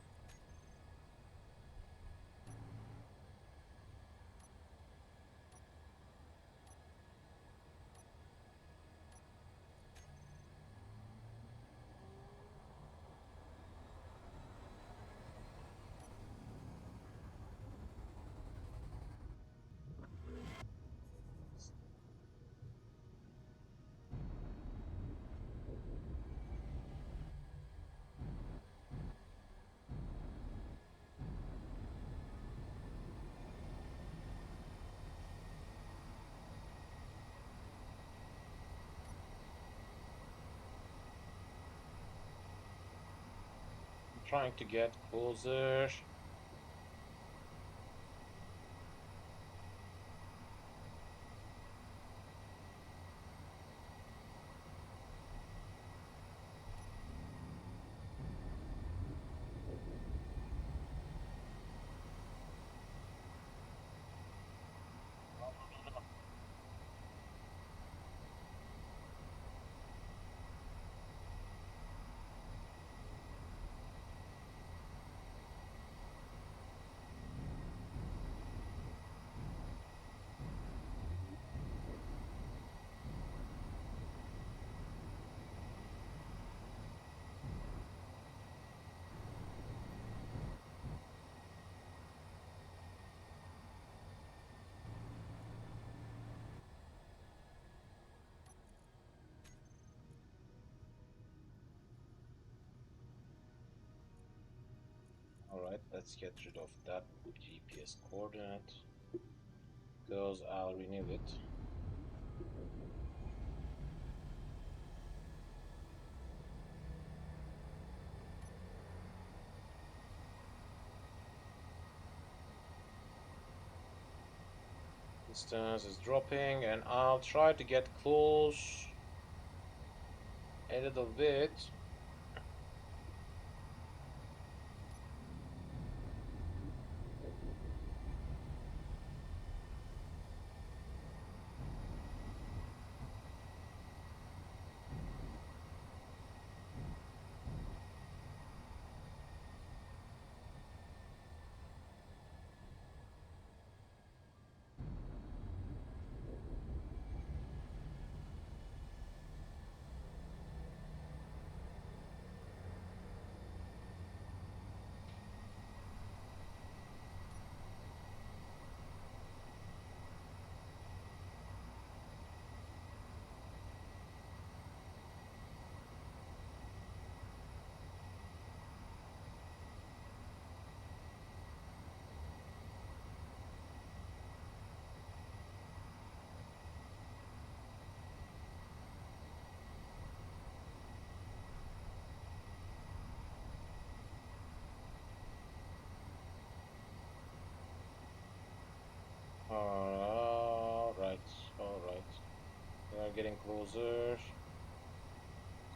trying to get closer. Alright, let's get rid of that GPS coordinate because I'll renew it. Distance is dropping, and I'll try to get close a little bit. Alright, alright. We are getting closer.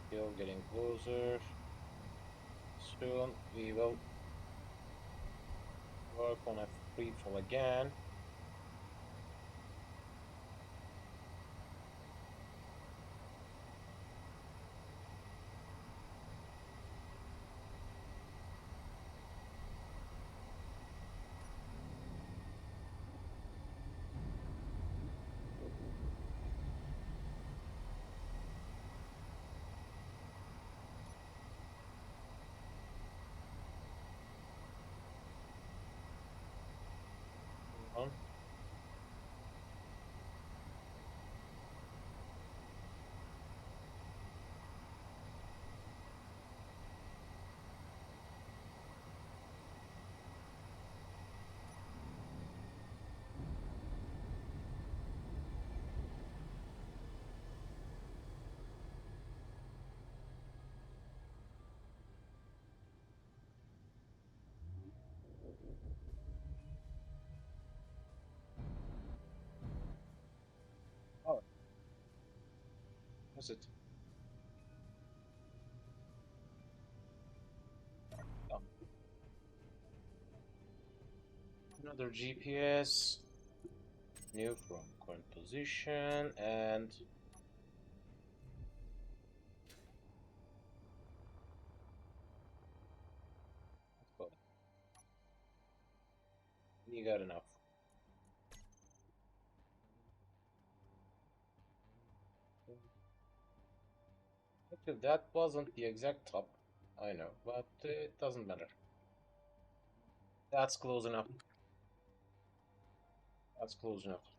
Still getting closer. Soon we will work on a free fall again. On. Oh, what's it? Oh, another GPS. New from current position and let's go. You got enough. Actually, that wasn't the exact top. I know, but it doesn't matter. That's close enough. That's close enough.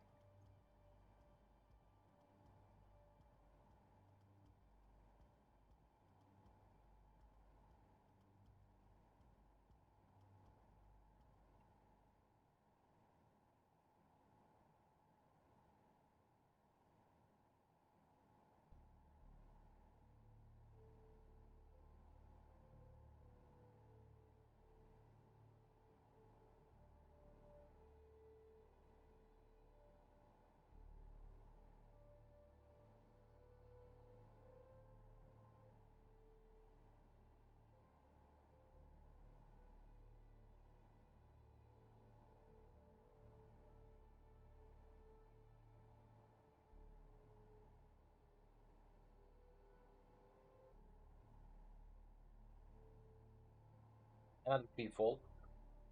and people.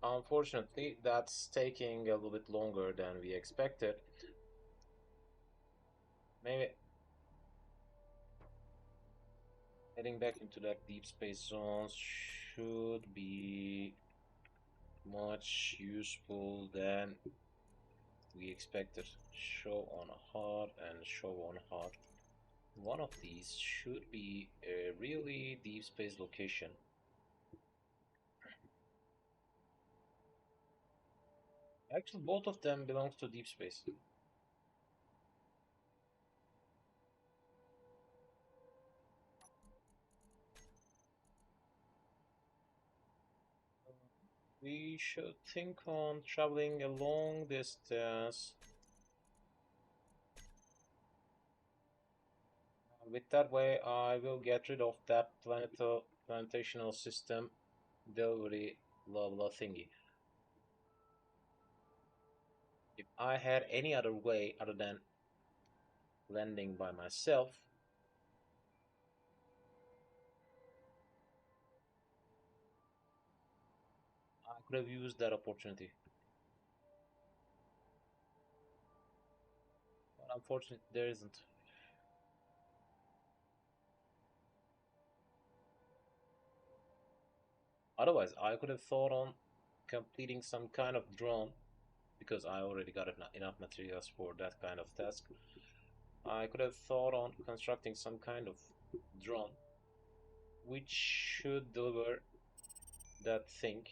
Unfortunately, that's taking a little bit longer than we expected. Maybe heading back into that deep space zones should be much useful than we expected. Show on hard and show on hard. One of these should be a really deep space location. Actually, both of them belongs to deep space. We should think on traveling a long distance. With that way, I will get rid of that planetational system delivery blah blah thingy. If I had any other way other than landing by myself, I could have used that opportunity. But unfortunately, there isn't. Otherwise, I could have thought on completing some kind of drone because I already got enough materials for that kind of task. I could have thought on constructing some kind of drone which should deliver that thing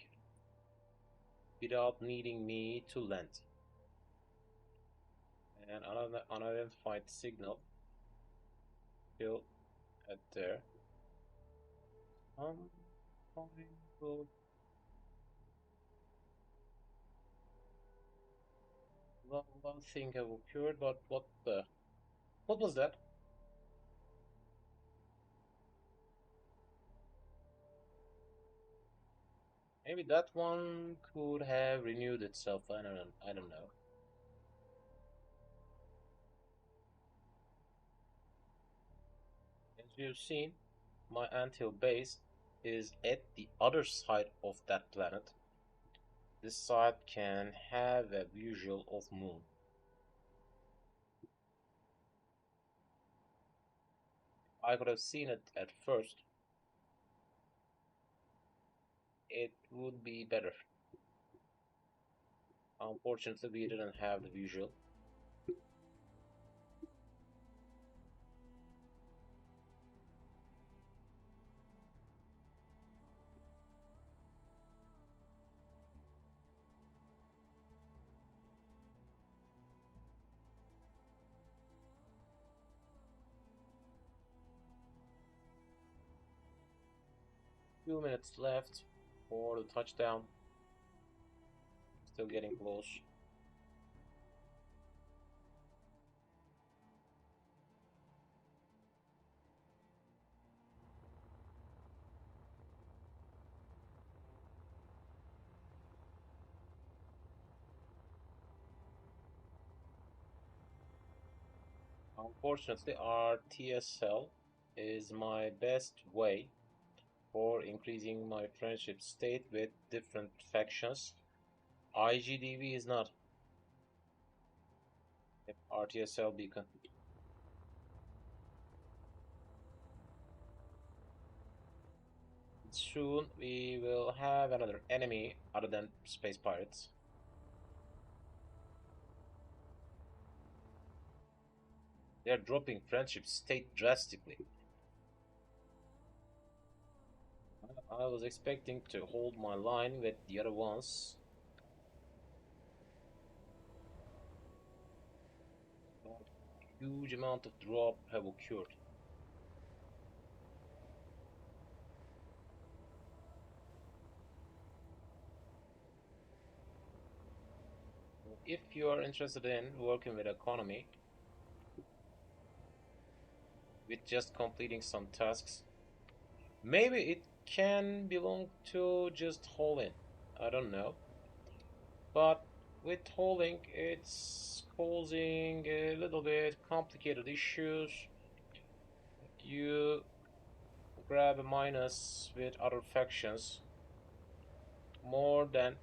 without needing me to land. And unidentified signal still at there. Fine, well, one thing have occurred, but what was that? Maybe that one could have renewed itself. I don't know. As you've seen, my anthill base is at the other side of that planet. This side can have a visual of moon. I could have seen it at first. It would be better. Unfortunately, we didn't have the visual. Few minutes left for the touchdown. Still getting close. Unfortunately, our TSL is my best way for increasing my friendship state with different factions. IGDV is not. RTSL beacon. Soon we will have another enemy other than space pirates. They are dropping friendship state drastically. I was expecting to hold my line with the other ones. But huge amount of drop have occurred. If you are interested in working with economy, with just completing some tasks, maybe it can belong to just hauling. I don't know. But with hauling, it's causing a little bit complicated issues. You grab a minus with other factions. more than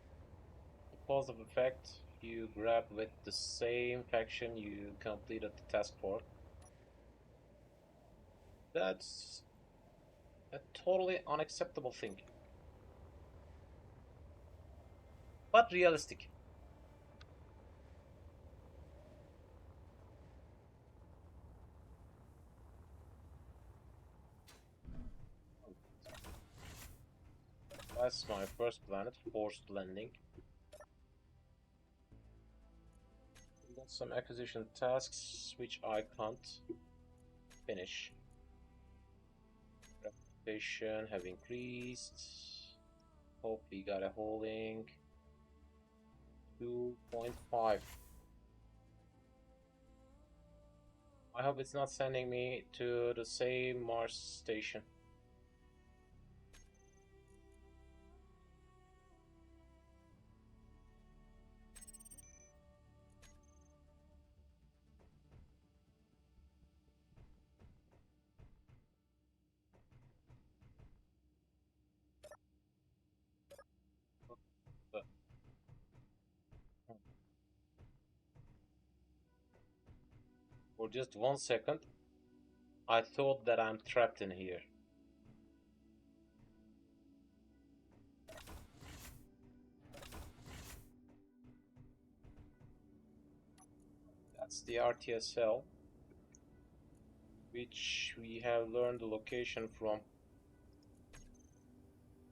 the positive effect you grab with the same faction you completed the task for. That's a totally unacceptable thing, but realistic. That's my first planet, forced landing. We got some acquisition tasks which I can't finish. Reputation have increased. Hope we got a holding. 2.5. I hope it's not sending me to the same Mars station. But, for just 1 second, I thought that I'm trapped in here. That's the RTSL, which we have learned the location from.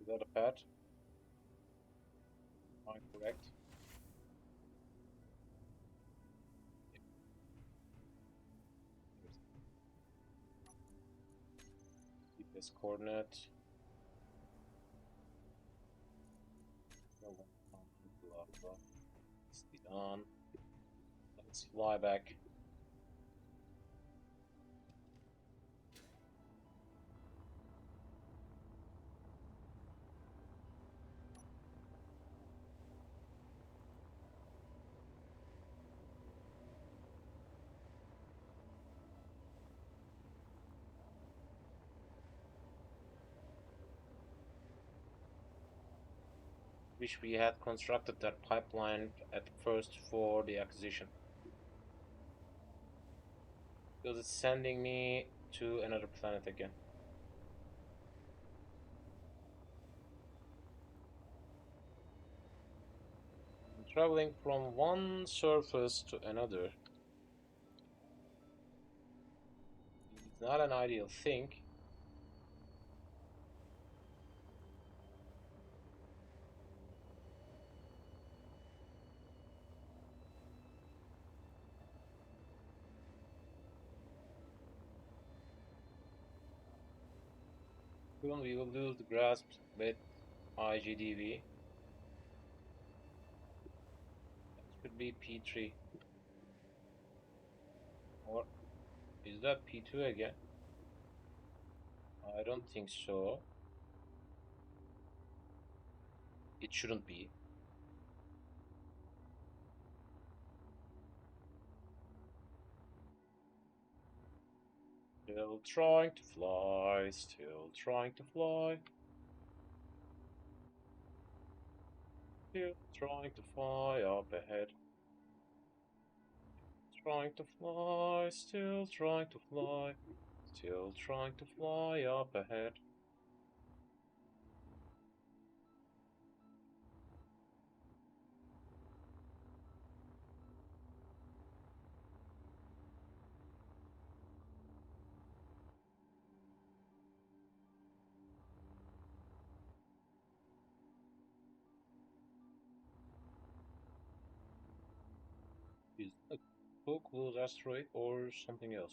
Is that a pad? Am I correct? GPS coordinate. Blah, blah. Speed on. Let's fly back. Wish we had constructed that pipeline at first for the acquisition. Because it's sending me to another planet again. I'm traveling from one surface to another. It's not an ideal thing. Soon we will lose the grasp with IGDV. That should be P3. Or is that P2 again? I don't think so. It shouldn't be. Still trying to fly, still trying to fly. Still trying to fly up ahead. Trying to fly, still trying to fly. Still trying to fly up ahead. Is a Focus asteroid or something else?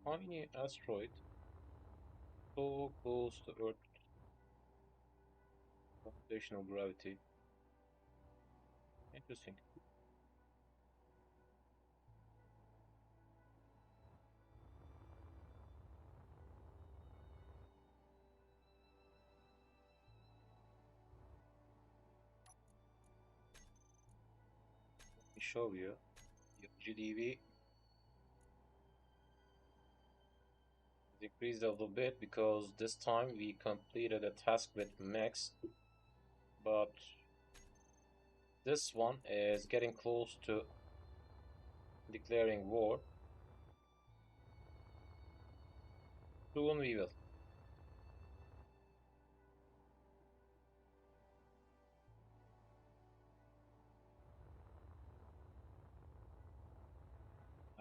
Tiny asteroid so close to Earth. Gravitational gravity. Interesting. Let me show you. GDV decreased a little bit because this time we completed a task with Max, but this one is getting close to declaring war. Soon we will.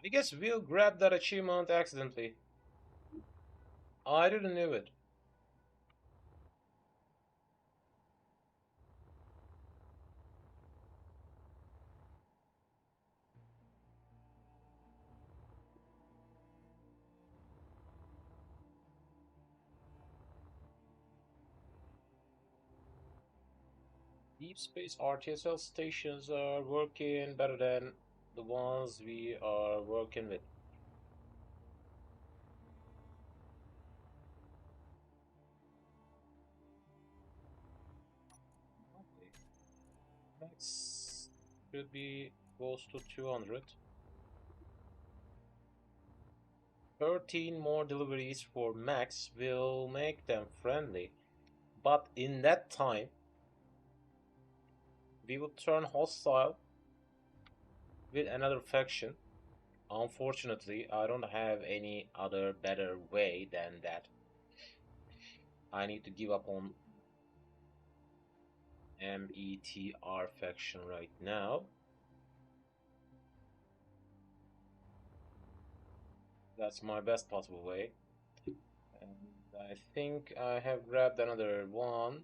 I guess we'll grab that achievement accidentally. I didn't know it. Deep space RTSL stations are working better than the ones we are working with. Okay. Max should be close to 200. 13 more deliveries for Max will make them friendly, but in that time, we will turn hostile with another faction. Unfortunately, I don't have any other better way than that. I need to give up on METR faction right now. That's my best possible way. And I think I have grabbed another one,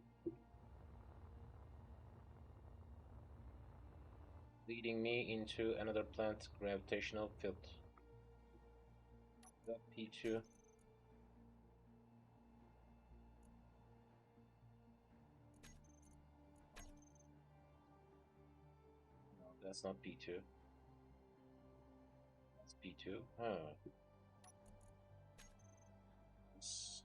leading me into another plant gravitational field. That P2. No, that's not P2. That's P2. Huh. It's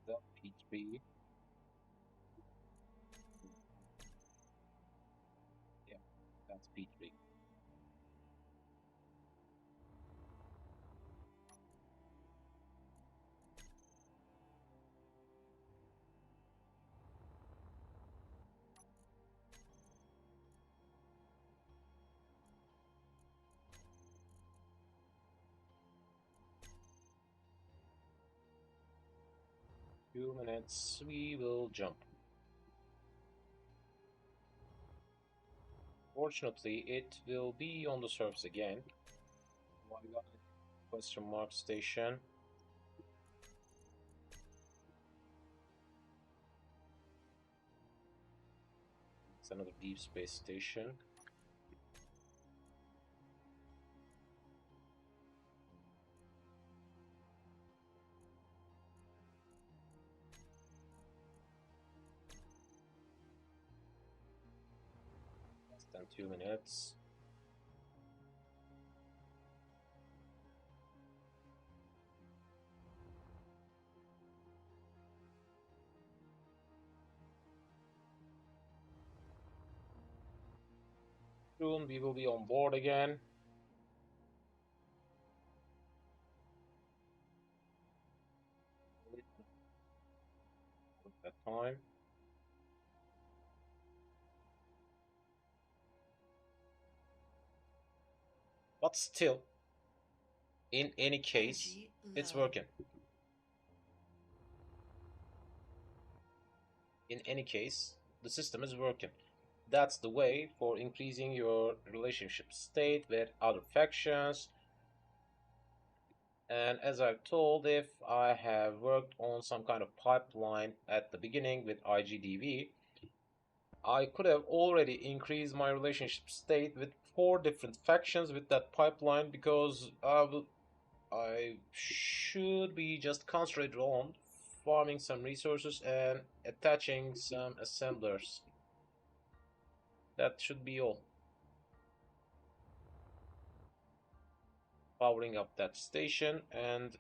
that P3. Yeah, that's P3. 2 minutes, we will jump. Fortunately, it will be on the surface again. One guy, question mark station. It's another deep space station. Less than 2 minutes. Soon we will be on board again. At that time. But still, in any case, Energy it's low. working. In any case, the system is working. That's the way for increasing your relationship state with other factions. And as I've told, if I have worked on some kind of pipeline at the beginning with IGDV, I could have already increased my relationship state with 4 different factions with that pipeline because I should be just concentrated on farming some resources and attaching some assemblers. That should be all. Powering up that station and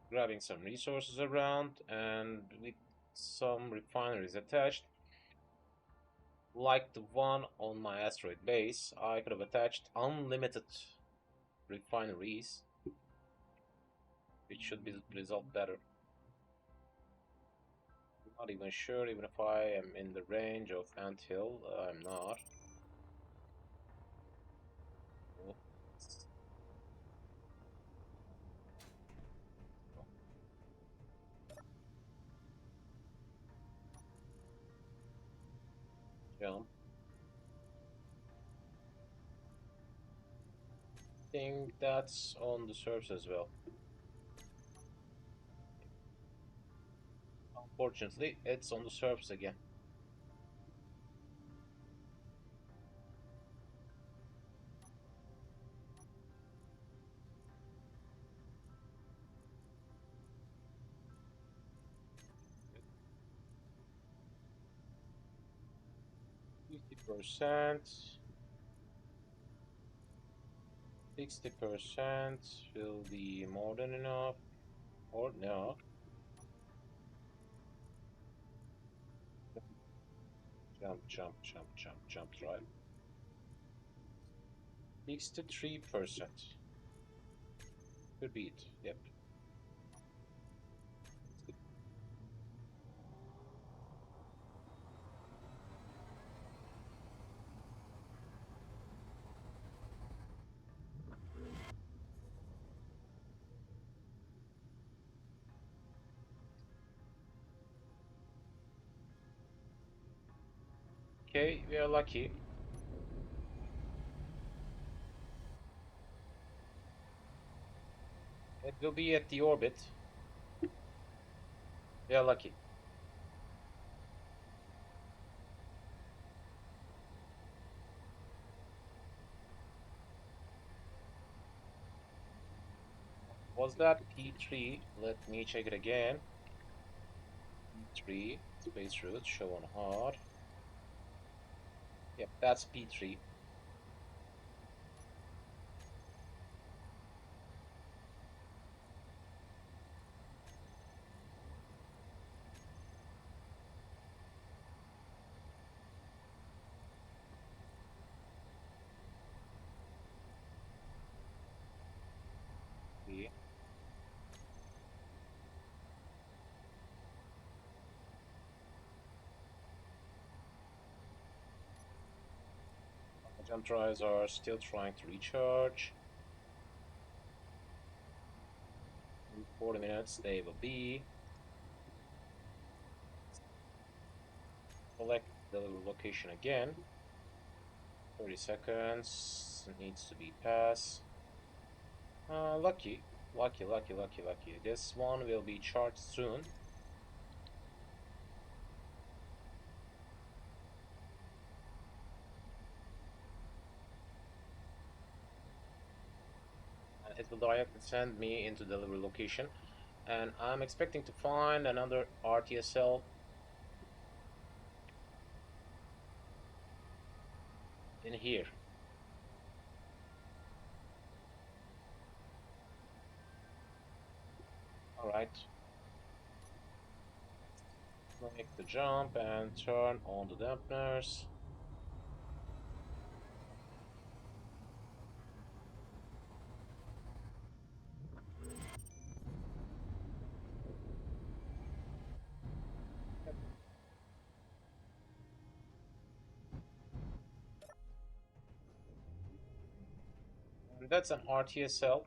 grabbing some resources around, and with some refineries attached. Like the one on my asteroid base, I could have attached unlimited refineries, which should be result better. I'm not even sure, even if I am in the range of Anthill, I'm not. Oh, jump. Think that's on the surface as well. Unfortunately, it's on the surface again. %, 60% will be more than enough, or no. Jump, right. 63%. Could be it, yep. Okay, we are lucky. It will be at the orbit. We are lucky. Was that P3? Let me check it again. P3, space route, show on hard. Yep, that's P3. Okay. Jump drives are still trying to recharge. In 40 minutes they will be. Select the location again. 30 seconds. Needs to be passed. Lucky. This one will be charged soon. It will directly send me into delivery location. And I'm expecting to find another RTSL in here. Alright. Make the jump and turn on the dampeners. And that's an RTSL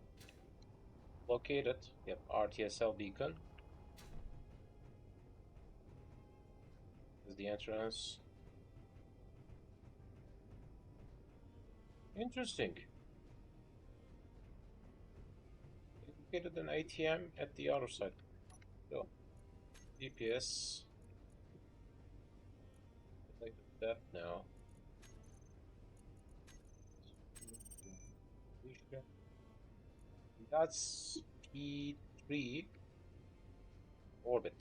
located. Yep, RTSL beacon. This is the entrance. Interesting. Located an ATM at the other side. So, GPS. Like that now. That's P3 orbit.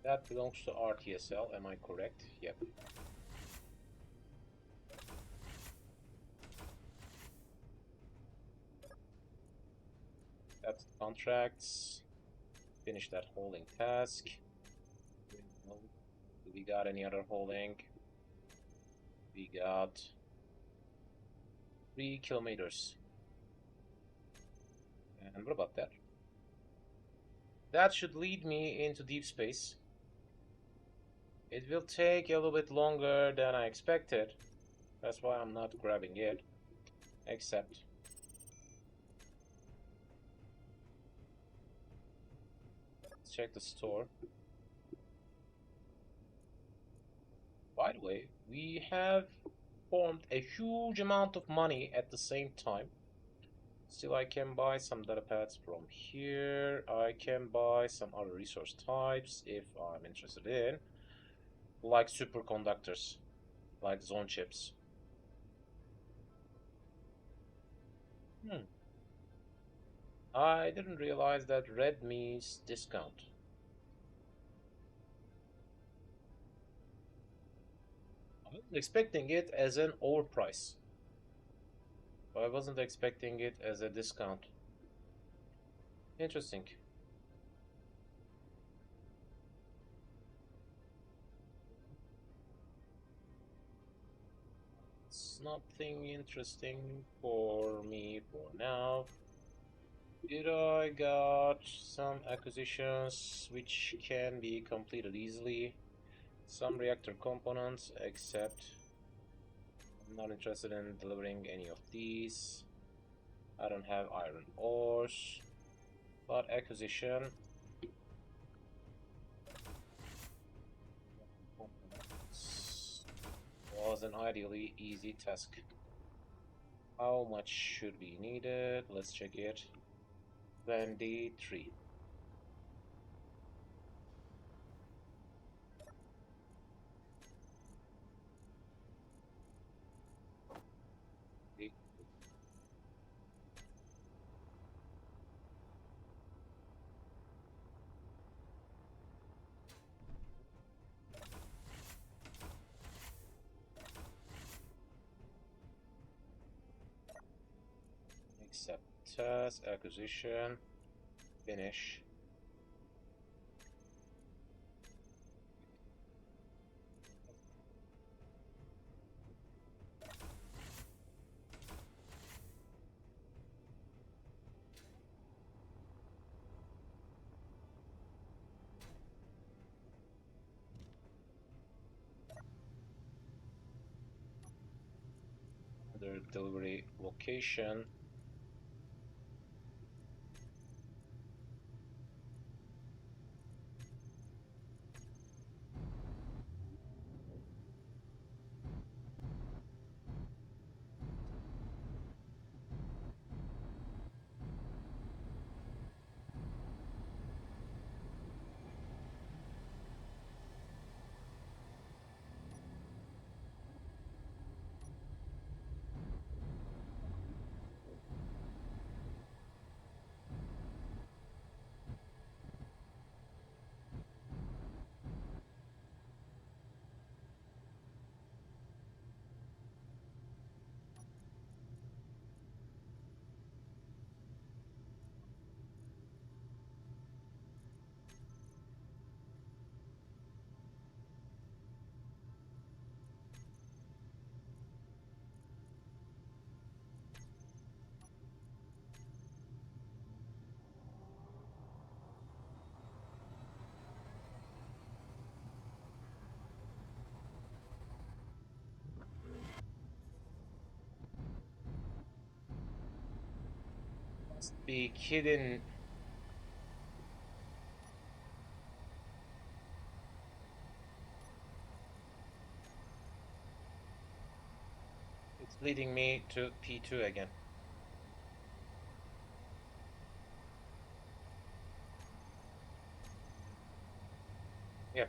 That belongs to RTSL, am I correct? Yep. That's contracts. Finish that holding task. Do we got any other holding? We got 3 kilometers. And what about that? That should lead me into deep space. It will take a little bit longer than I expected. That's why I'm not grabbing it. Except let's check the store. By the way, we have formed a huge amount of money at the same time. Still, I can buy some data pads from here. I can buy some other resource types if I'm interested in, like superconductors, like zone chips. I didn't realize that red means discount. I was expecting it as an overprice. I wasn't expecting it as a discount. Interesting. It's nothing interesting for me for now. Did I got some acquisitions which can be completed easily? Some reactor components, except I'm not interested in delivering any of these. I don't have iron ores, but acquisition was an ideally easy task. How much should be needed? Let's check it. 23. Accept task, acquisition, finish. Other delivery location. Must be kidding. It's leading me to P2 again. Yeah.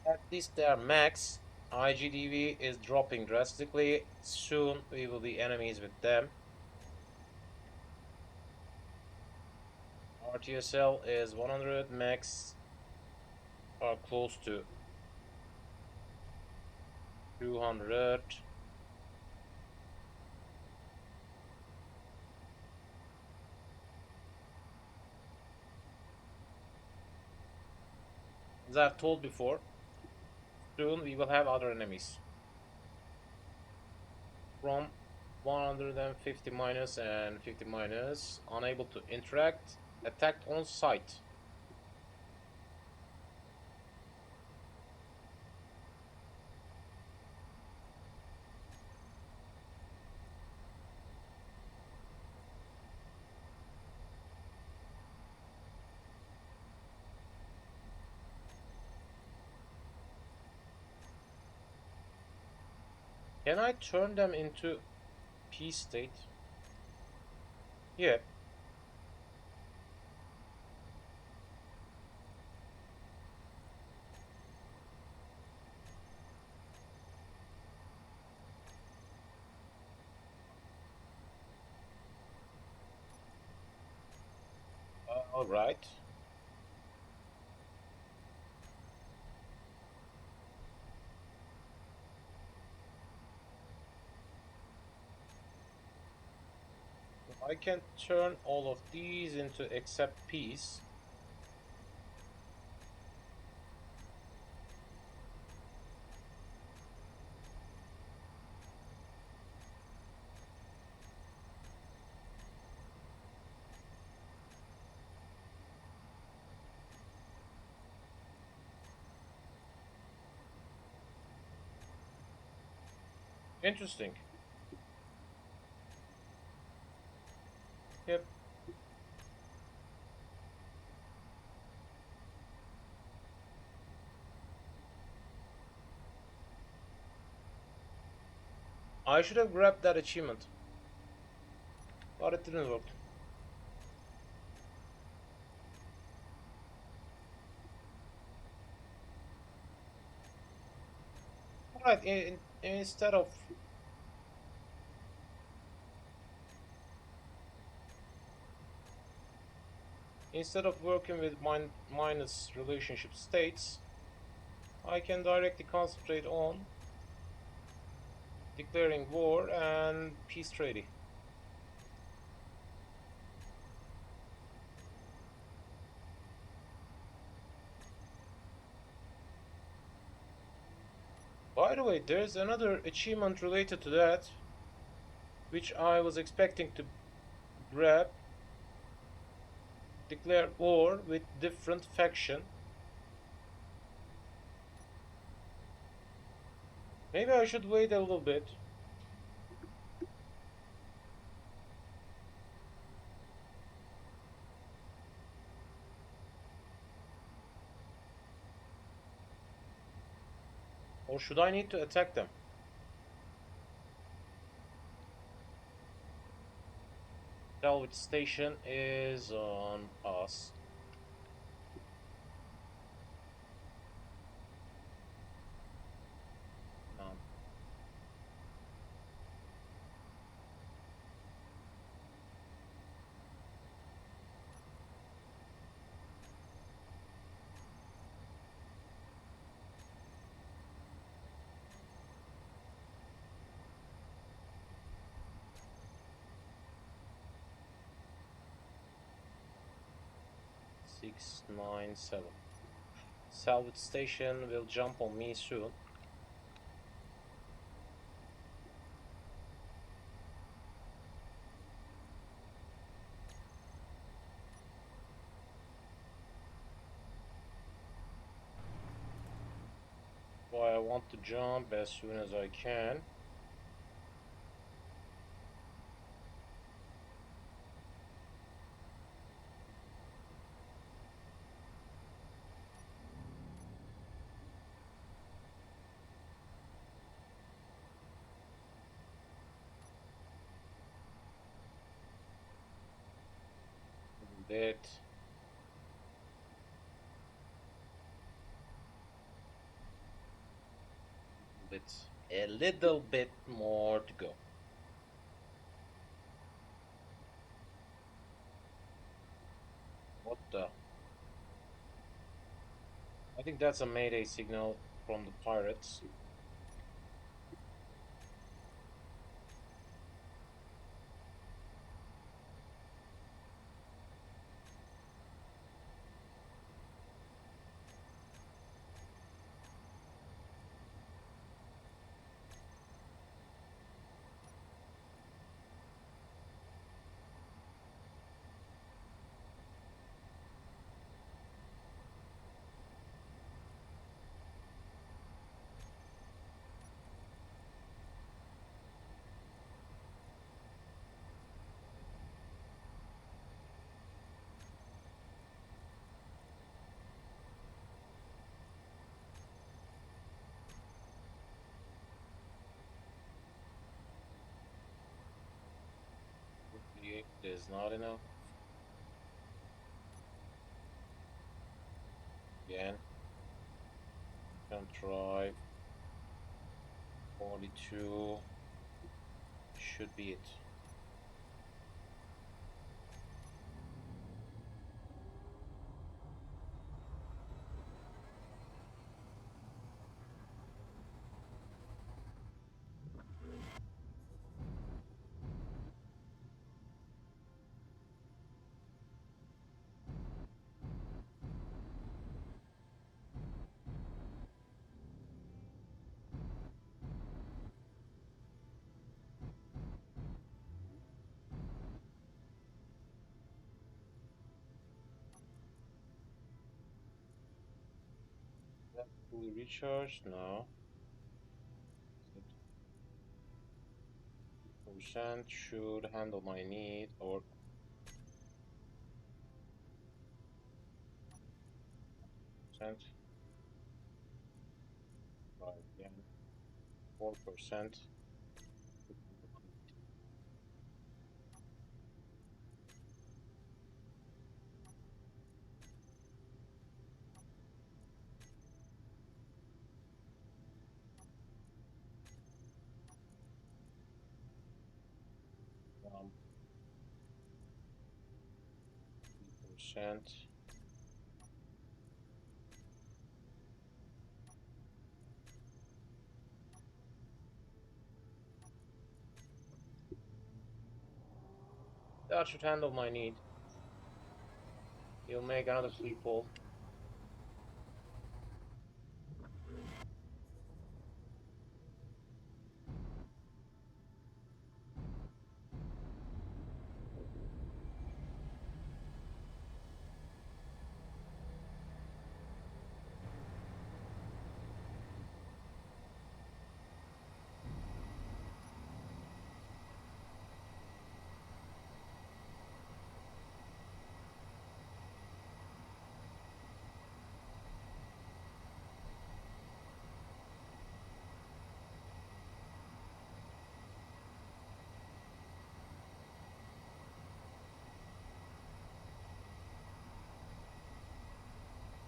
At least they are max. IGDV is dropping drastically. Soon we will be enemies with them. RTSL is 100 max, or close to 200. As I've told before, soon we will have other enemies. From 150 minus and 50 minus, unable to interact, attacked on sight. Can I turn them into peace state? Yeah. All right. I can turn all of these into except peace. Interesting. Yep. I should have grabbed that achievement, but it didn't work. Alright, instead of working with minus relationship states, I can directly concentrate on declaring war and peace treaty. By the way, there's another achievement related to that, which I was expecting to grab. Declare war with different faction. Maybe I should wait a little bit. Or should I need to attack them? Salvage station is on us. No. 697. Salvage station will jump on me soon. Why I want to jump as soon as I can. Bit. A little bit more to go. What the? I think that's a mayday signal from the pirates. is not enough. Again, can try 42. Should be it. That fully recharged now. Percent should handle my need or percent. Right again. 4%. Um, 3%. That should handle my need. He'll make another free pull.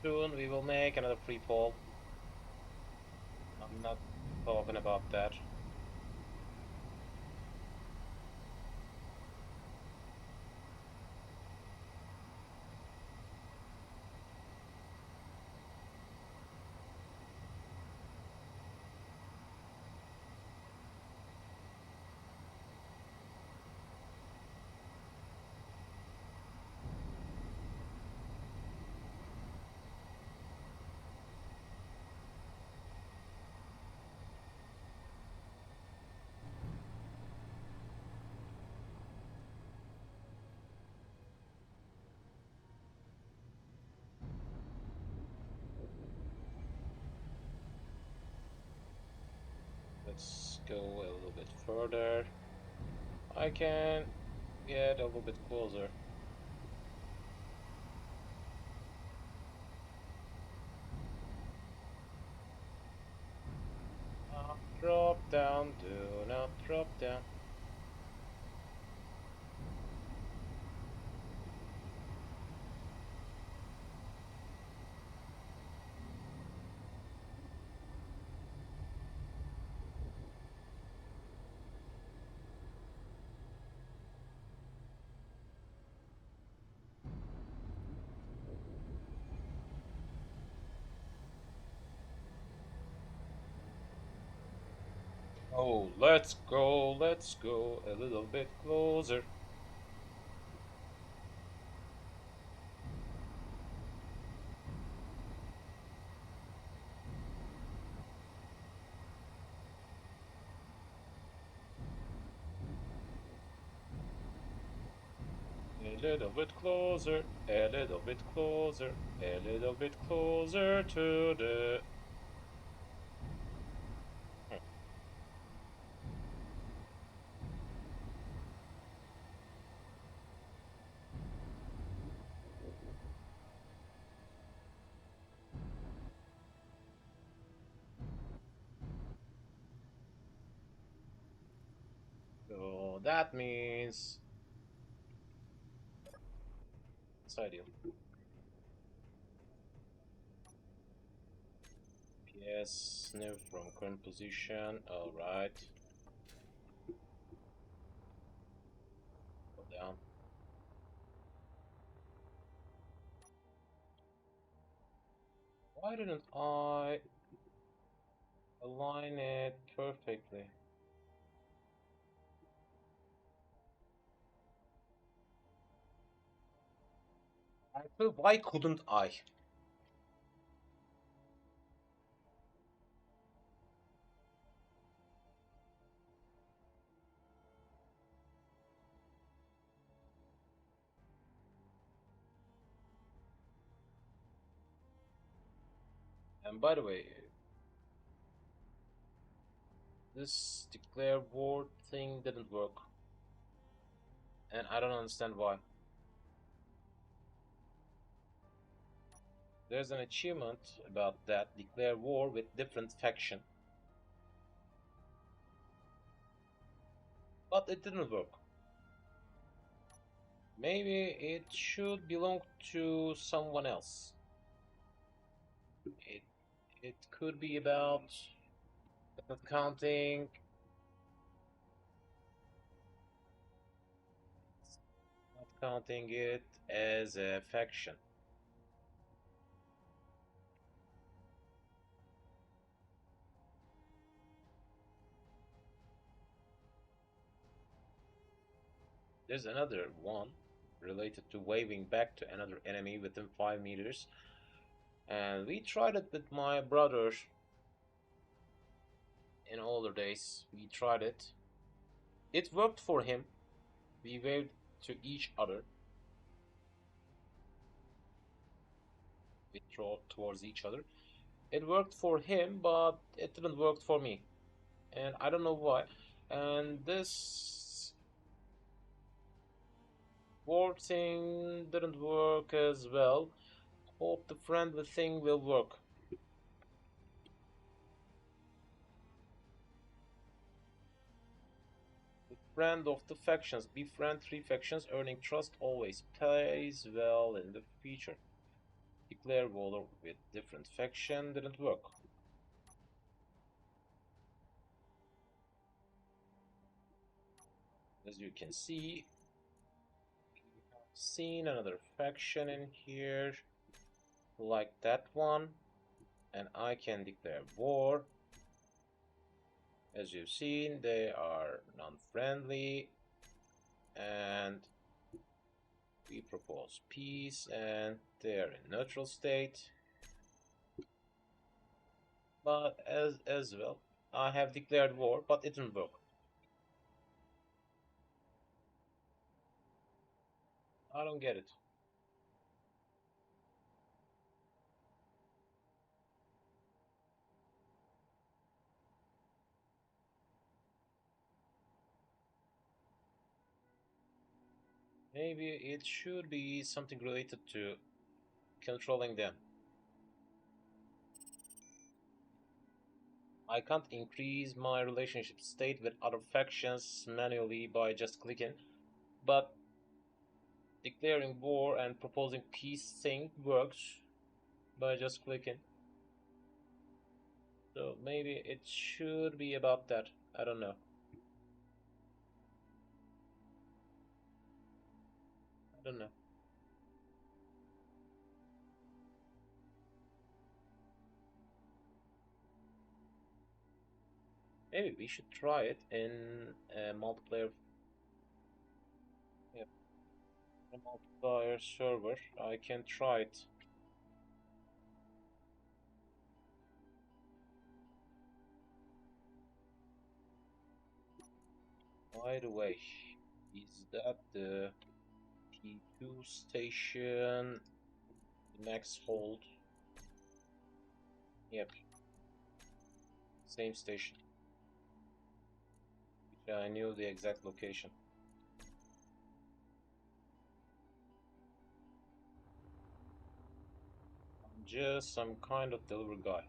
Soon we will make another free pull. I'm not talking about that. Let's go a little bit further. I can get a little bit closer. Drop down, do not drop down. Oh, let's go a little bit closer. A little bit closer, a little bit closer, a little bit closer to the... So that means That's ideal. Yes, sniff from current position. Alright. Go down. Why didn't I align it perfectly? Actually, why couldn't I? And by the way, this declare war thing didn't work. And I don't understand why. There's an achievement about that, declare war with different faction. But it didn't work. Maybe it should belong to someone else. It it could be about not counting not counting it as a faction. There's another one related to waving back to another enemy within 5 meters. And we tried it with my brother in older days. We tried it. It worked for him. We waved to each other. We threw towards each other. It worked for him, but it didn't work for me. And I don't know why. And this war thing didn't work as well. Hope the friendly thing will work. The friend of the factions. Befriend 3 factions, earning trust always pays well in the future. Declare war with different faction didn't work. As you can see, we have seen another faction in here, like that one, and I can declare war. As you've seen, they are non-friendly, and we propose peace, and they are in neutral state. But as well, I have declared war, but it didn't work. I don't get it. Maybe it should be something related to controlling them. I can't increase my relationship state with other factions manually by just clicking, but declaring war and proposing peace thing works by just clicking. So maybe it should be about that. I don't know. I don't know. Maybe we should try it in a multiplayer, yeah, a multiplayer server. I can try it. By the way, is that the T2 station? Max hold. Yep, same station. Yeah, I knew the exact location. I'm just some kind of delivery guy.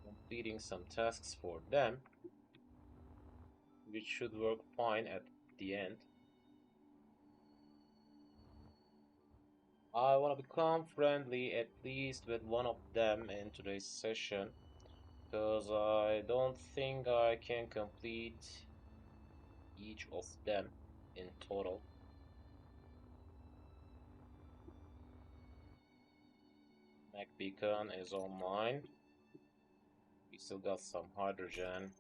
Completing some tasks for them, which should work fine at the end. I want to become friendly at least with one of them in today's session, because I don't think I can complete each of them in total. Mac Beacon is online. We still got some hydrogen.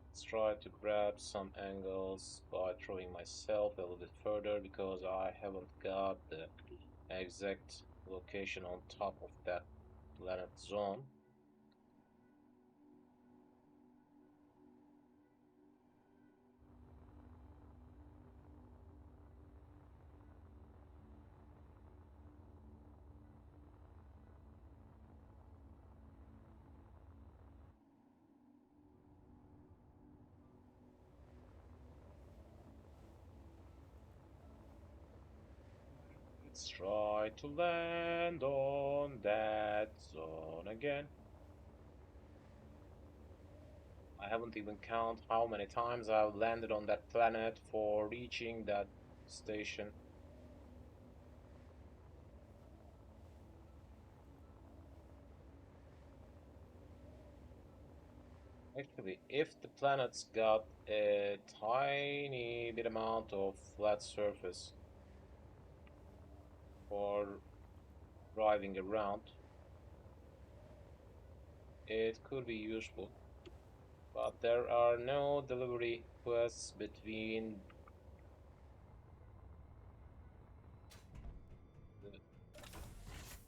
Let's try to grab some angles by throwing myself a little bit further because I haven't got the exact location on top of that planet zone. Let's try to land on that zone again. I haven't even counted how many times I've landed on that planet for reaching that station. Actually, if the planet's got a tiny bit amount of flat surface for driving around, it could be useful. But there are no delivery quests between the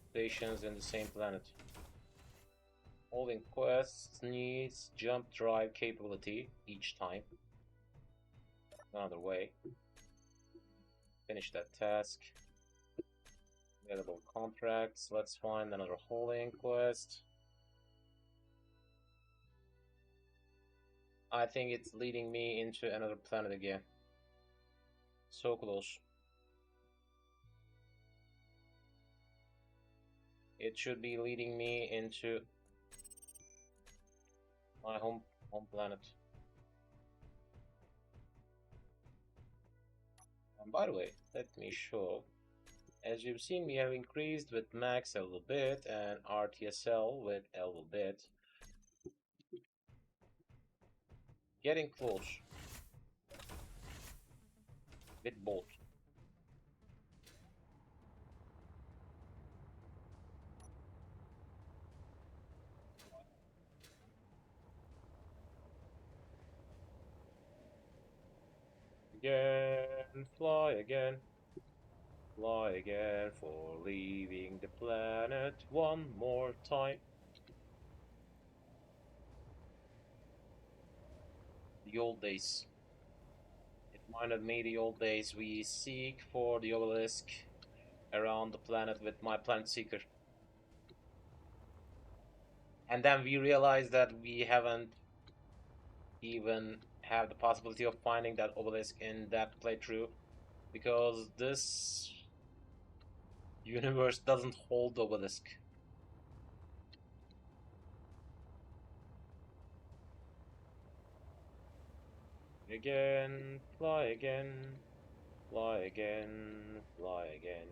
stations in the same planet. Holding quests needs jump drive capability each time. Another way. Finish that task. Available contracts. Let's find another holding quest. I think it's leading me into another planet again. So close. It should be leading me into my home planet. And by the way, let me show. As you've seen, we have increased with max a little bit and RTSL with a little bit. Getting close with both. Again, fly again. Fly again for leaving the planet one more time. The old days. It reminded me the old days. We seek for the obelisk around the planet with my planet seeker. And then we realize that we haven't even have the possibility of finding that obelisk in that playthrough because this universe doesn't hold the obelisk. Again, fly again, fly again, fly again,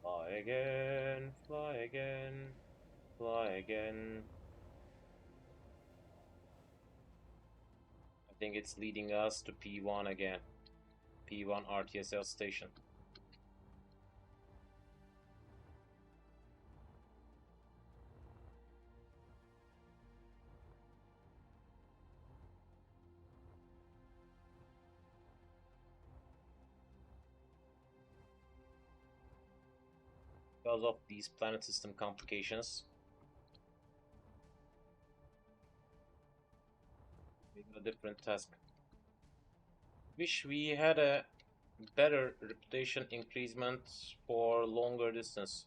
fly again, fly again, fly again. I think it's leading us to P1 again. P1 RTSL station. Because of these planet system complications, we got a different task. Wish we had a better reputation increasement for longer distance.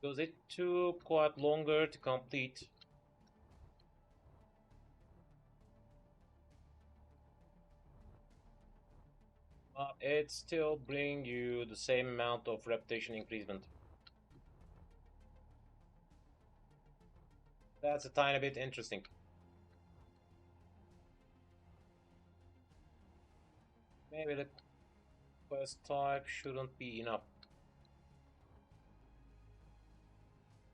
Because it took quite longer to complete. But it still bring you the same amount of reputation increasement. That's a tiny bit interesting. Maybe the quest type shouldn't be enough.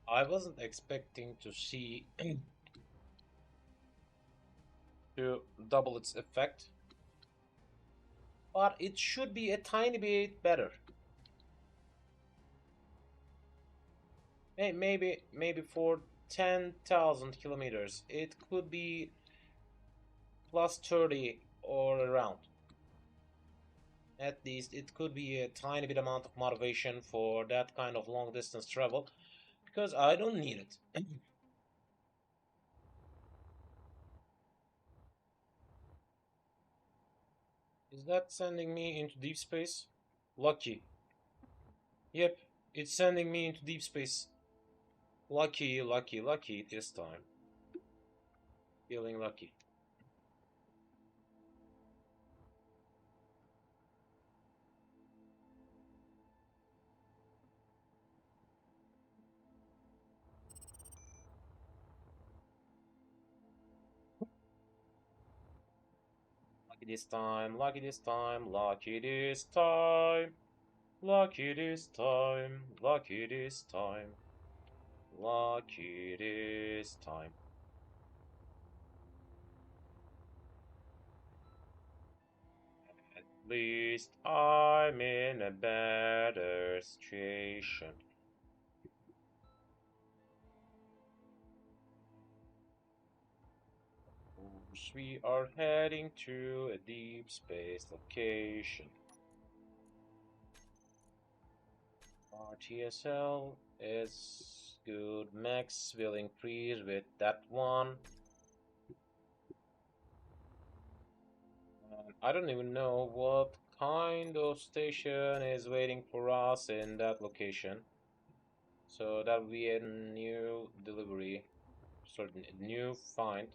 I wasn't expecting to see to double its effect, but it should be a tiny bit better. Maybe for 10,000 kilometers, it could be plus 30 or around. At least it could be a tiny bit amount of motivation for that kind of long distance travel, because I don't need it. Is that sending me into deep space? Lucky. Yep, it's sending me into deep space. Lucky, lucky, lucky this time. Feeling lucky. Lucky this time, lucky this time, lucky this time. Lucky this time, lucky this time, lucky this time. At least I'm in a better situation. We are heading to a deep space location. RTSL is good. Max will increase with that one. I don't even know what kind of station is waiting for us in that location. So that will be a new delivery, sort of a new find.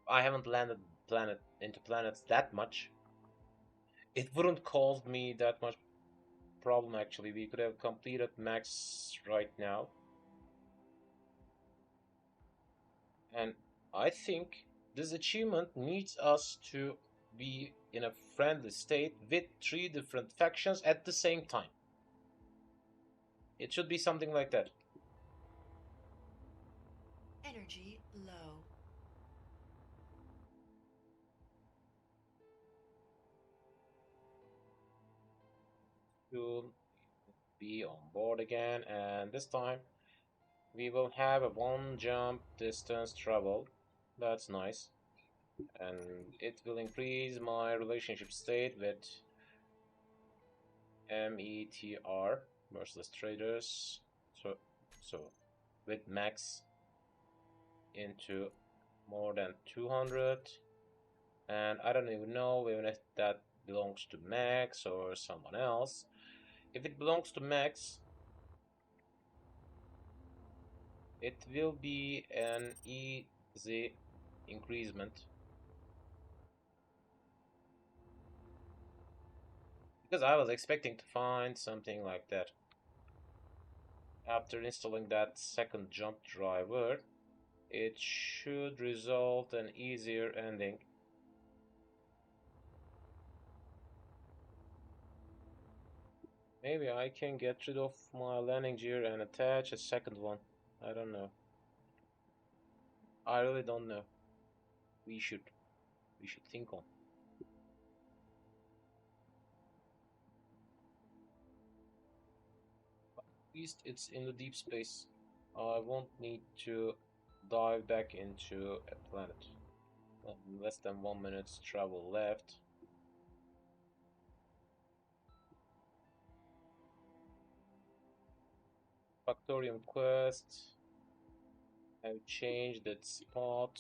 I haven't landed into planets that much. It wouldn't cause me that much problem actually. We could have completed Max right now. And I think this achievement needs us to be in a friendly state with 3 different factions at the same time. It should be something like that. Energy low. To be on board again, and this time we will have a one jump distance travel. That's nice. And it will increase my relationship state with METR, Merciless Traders. So with Max into more than 200. And I don't even know even if that belongs to Max or someone else. If it belongs to Max, it will be an easy increasement. Because I was expecting to find something like that. After installing that second jump driver, it should result an easier ending. Maybe I can get rid of my landing gear and attach a second one. I don't know. I really don't know. We should think on. At least it's in the deep space. I won't need to dive back into a planet. Less than 1 minute's travel left. Factorium quest. I've changed its spot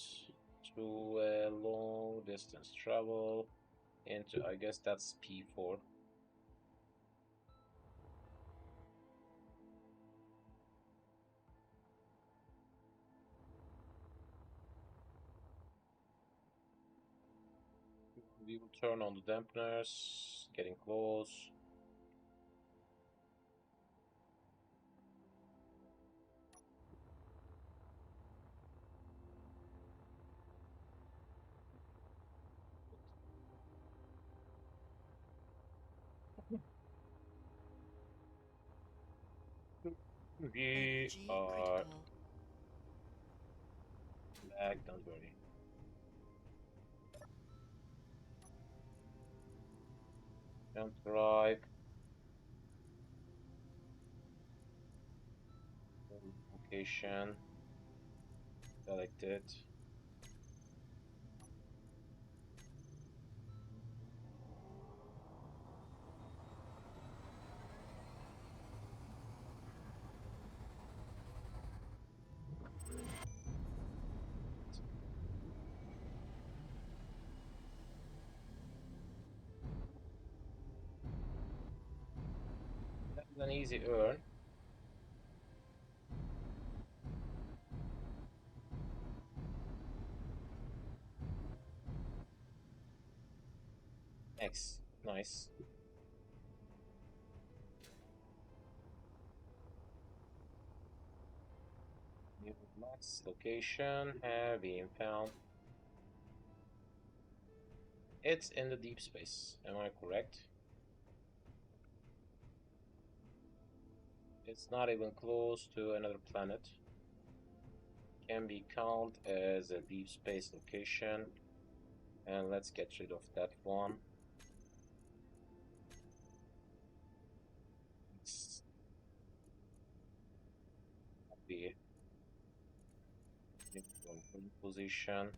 to a long distance travel into, I guess that's P4. We will turn on the dampeners, getting close. We Energy are critical. back, don't worry. Jump drive. Location. Selected. That's an easy earn. X. Nice. New max location have been found. It's in the deep space. Am I correct? It's not even close to another planet. Can be counted as a deep space location. And let's get rid of that one. It's the position.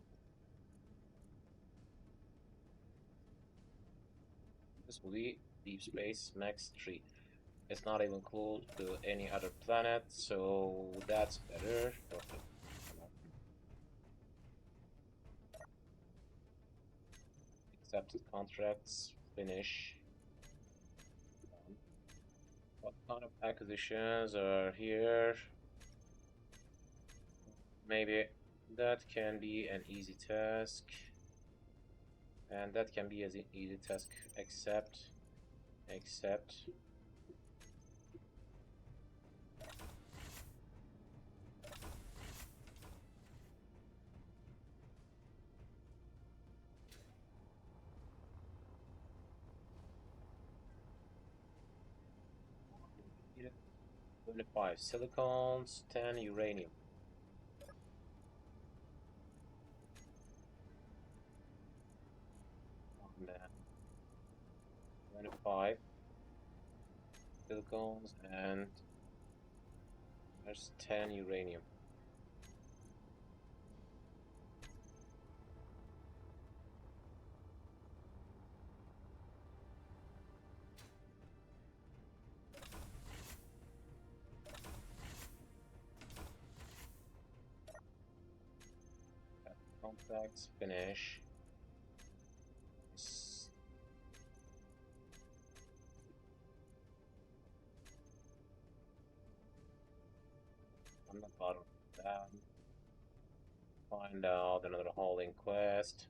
This will be deep space max 3. It's not even close to any other planet, so that's better. Perfect. Accepted contracts, finish. What kind of acquisitions are here? Maybe that can be an easy task. And that can be an easy task. Accept. Accept. Needed 25 silicons, 10 uranium. And then 25 silicons, and there's 10 uranium. Contracts, finish. I'm not bothered with that. Find out another hauling quest.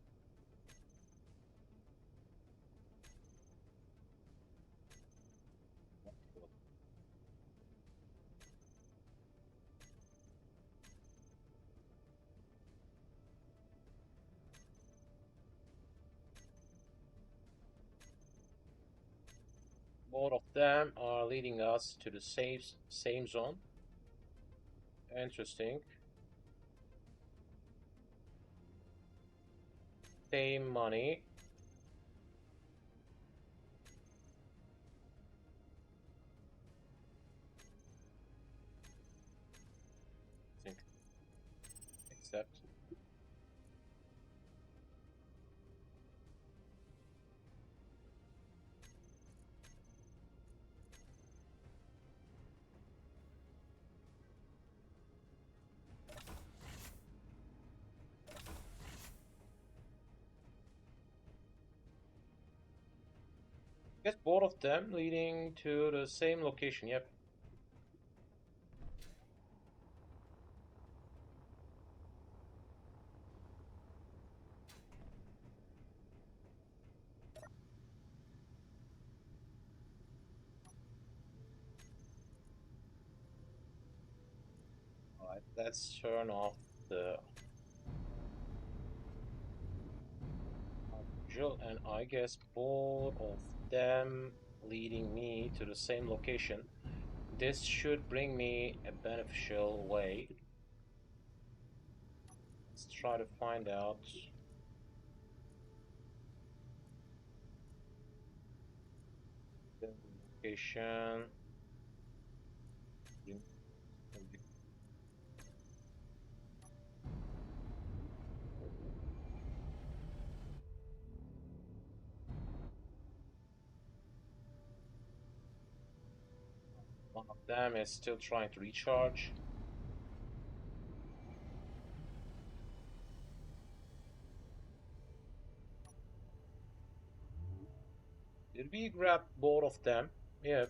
Both of them are leading us to the same zone. Interesting. Same money. I think. Except. Guess both of them leading to the same location. Yep. Alright, let's turn off the visual, and I guess both of them leading me to the same location. This should bring me a beneficial way. Let's try to find out. The location. One of them is still trying to recharge. Did we grab both of them? Yep.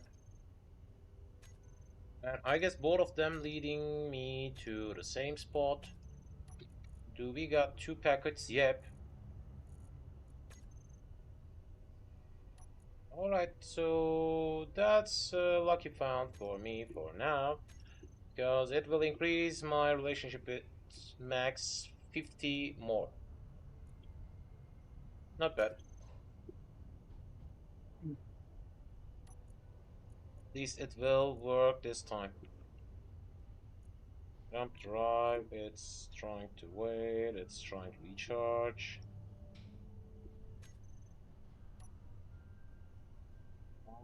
And I guess both of them leading me to the same spot. Do we got 2 packets? Yep. Alright, so that's a lucky found for me for now, because it will increase my relationship with max 50 more. Not bad. At least it will work this time. Jump drive, it's trying to wait, it's trying to recharge.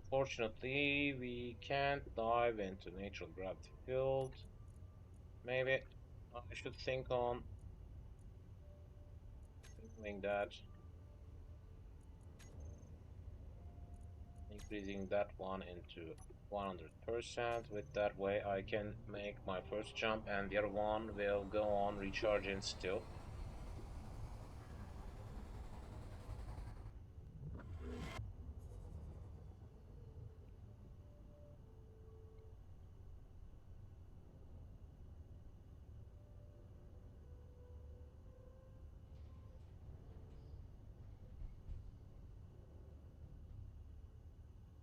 Unfortunately, we can't dive into natural gravity field. Maybe I should think on doing that. Increasing that one into 100%. With that way I can make my first jump and the other one will go on recharging still.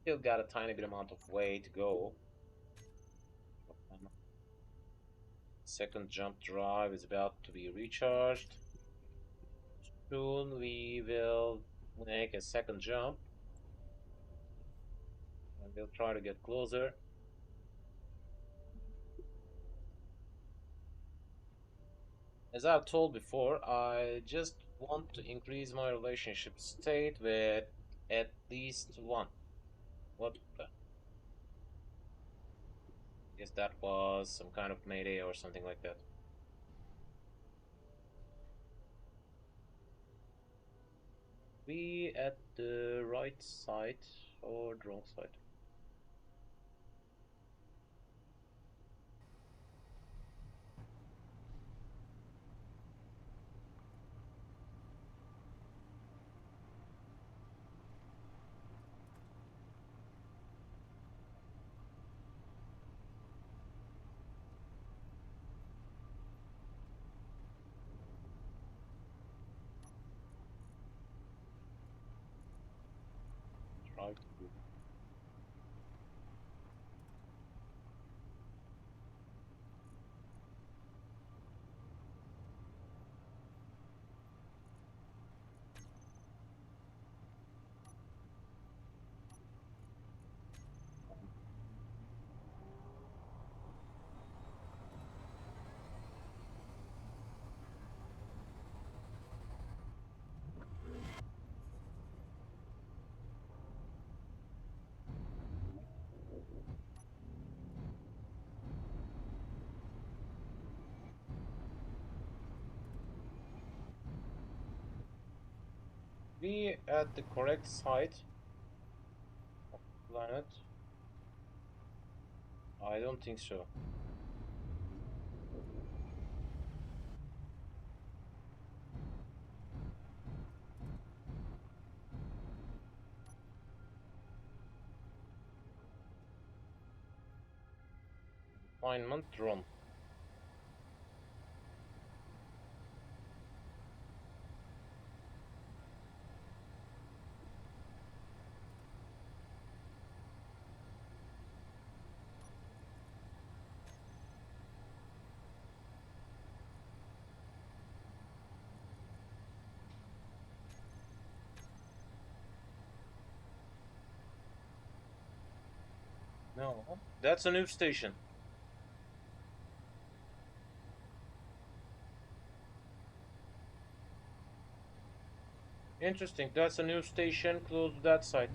Still got a tiny bit amount of way to go. Second jump drive is about to be recharged. Soon we will make a second jump and we'll try to get closer. As I've told before, I just want to increase my relationship state with at least one. What the? Guess that was some kind of mayday or something like that. We at the right side or the wrong side? Try to. We at the correct side of the planet? I don't think so. Confinement drone. No, that's a new station. Interesting. That's a new station close to that site.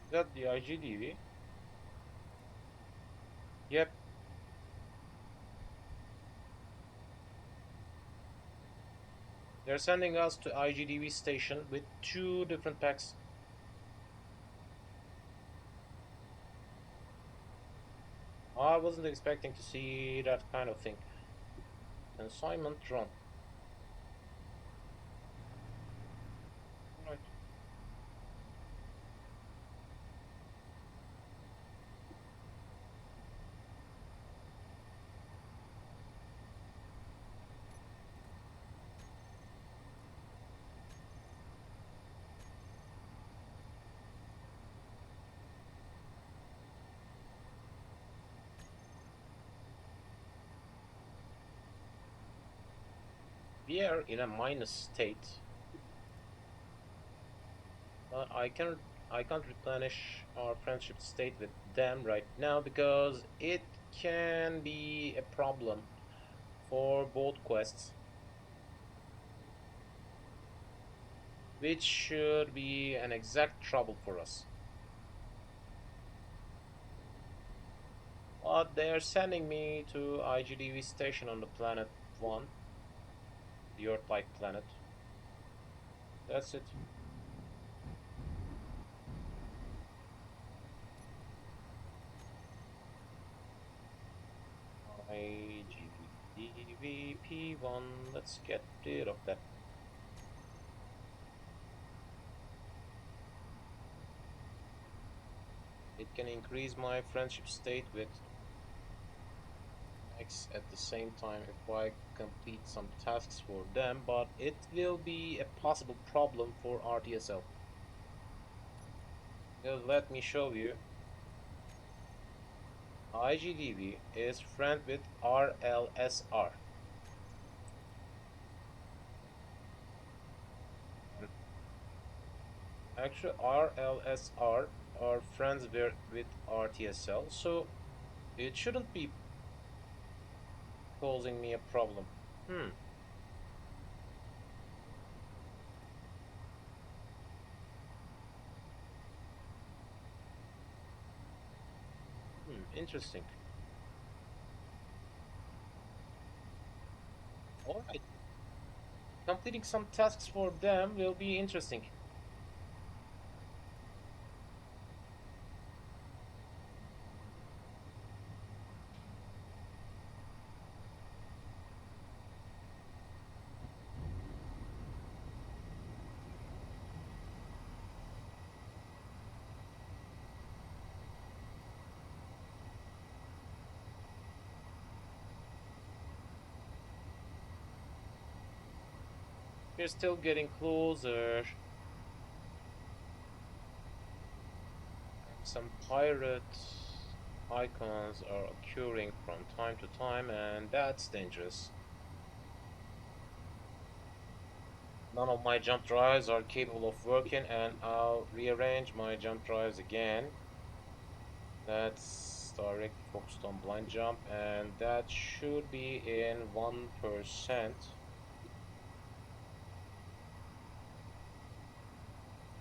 Is that the IGDV? Yep. They're sending us to IGDV station with two different packs. I wasn't expecting to see that kind of thing. Consignment run. Right. We are in a minus state, but I can't replenish our friendship state with them right now because it can be a problem for both quests, which should be an exact trouble for us. But they're sending me to IGDV station on the planet 1, the Earth-like planet. That's it. IGDV P1, let's get rid of that. It can increase my friendship state with X at the same time if I complete some tasks for them, but it will be a possible problem for RTSL. Just let me show you. IGDV is friend with RLSR. Actually, RLSR are friends with RTSL, so it shouldn't be causing me a problem. Hmm, interesting. Alright, completing some tasks for them will be interesting. We're still getting closer. Some pirate icons are occurring from time to time, and that's dangerous. None of my jump drives are capable of working, and I'll rearrange my jump drives again. That's direct focused on blind jump, and that should be in 1%.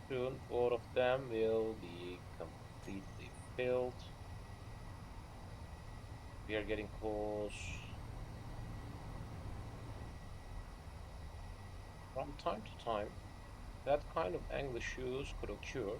Soon, both of them will be completely filled. We are getting close. From time to time, that kind of angle shoes could occur.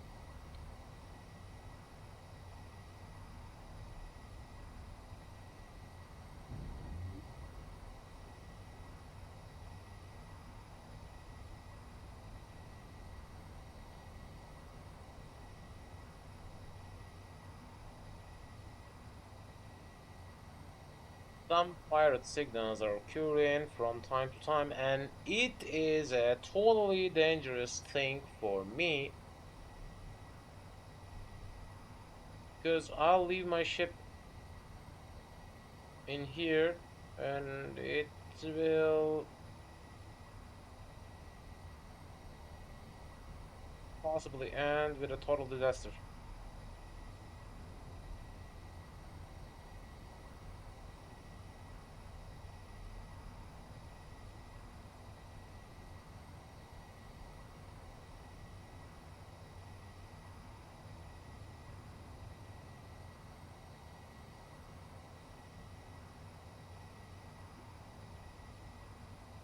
some pirate signals are occurring from time to time, and it is a totally dangerous thing for me because I'll leave my ship in here and it will possibly end with a total disaster.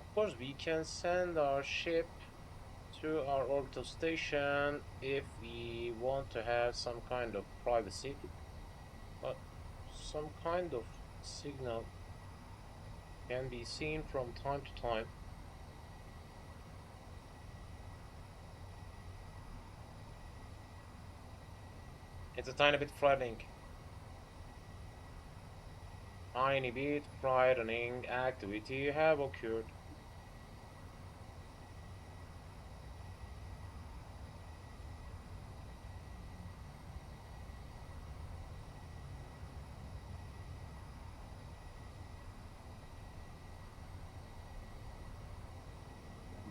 Of course, we can send our ship to our orbital station if we want to have some kind of privacy, but some kind of signal can be seen from time to time. It's a tiny bit frightening. Tiny bit frightening activity have occurred.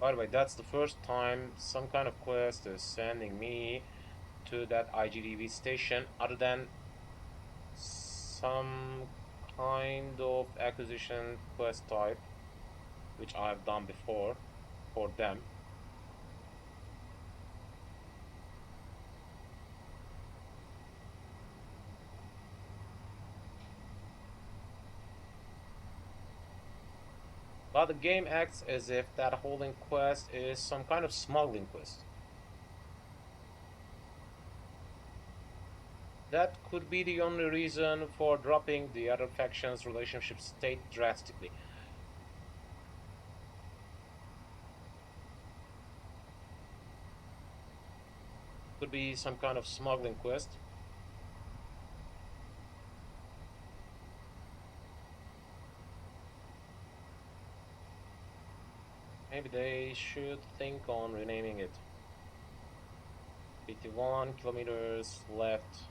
By the way, that's the first time some kind of quest is sending me to that IGDV station other than some kind of acquisition quest type, which I've done before for them. But the game acts as if that holding quest is some kind of smuggling quest. That could be the only reason for dropping the other faction's relationship state drastically. Could be some kind of smuggling quest. Maybe they should think on renaming it. 51 kilometers left.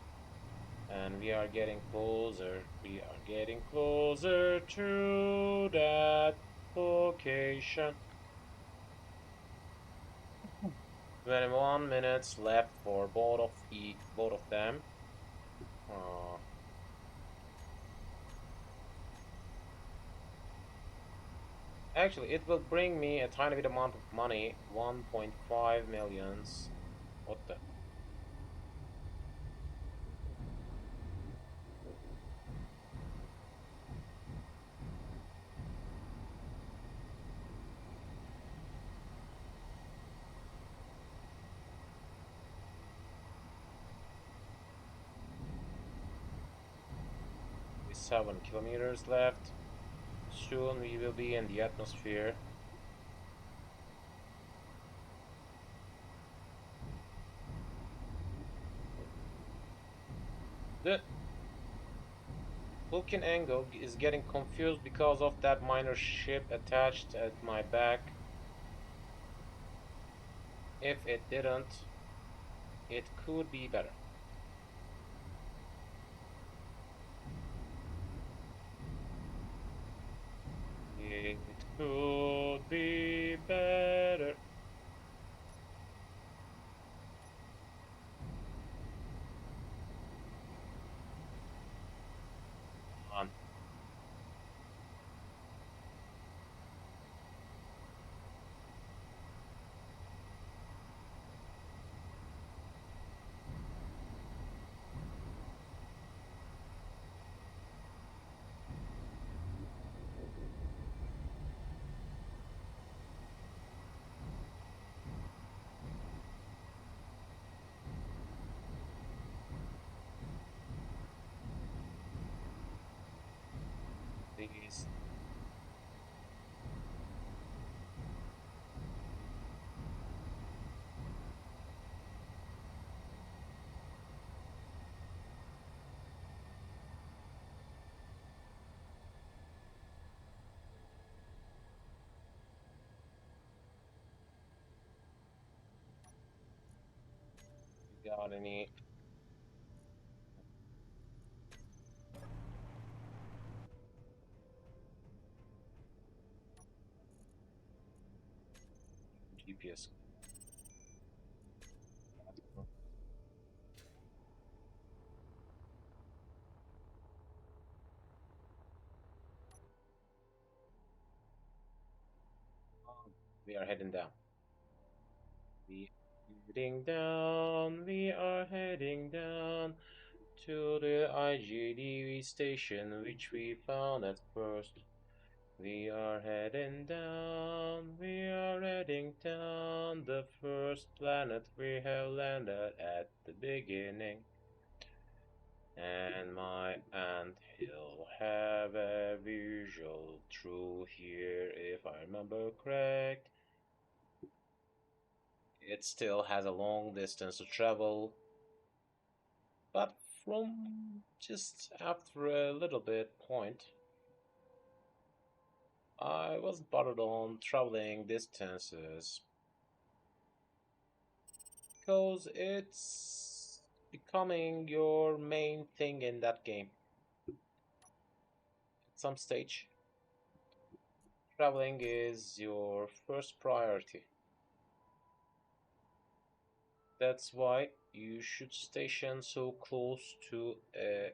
And we are getting closer. We are getting closer to that location. 21 minutes left for both of them. Actually, it will bring me a tiny bit amount of money, 1.5 millions. What the? With 7 kilometers left. Soon we will be in the atmosphere. The Vulcan angle is getting confused because of that minor ship attached at my back. If it didn't, it could be better. It could be better. On. These. Got any? GPS. We are heading down. We heading down. We are heading down to the IGDV station, which we found at first. We are heading down. We are heading down the first planet we have landed at the beginning. And my aunt he'll have a visual through here if I remember correct. It still has a long distance to travel, but from just after a little bit point, I wasn't bothered on traveling distances because it's becoming your main thing in that game. At some stage, traveling is your first priority. That's why you should station so close to a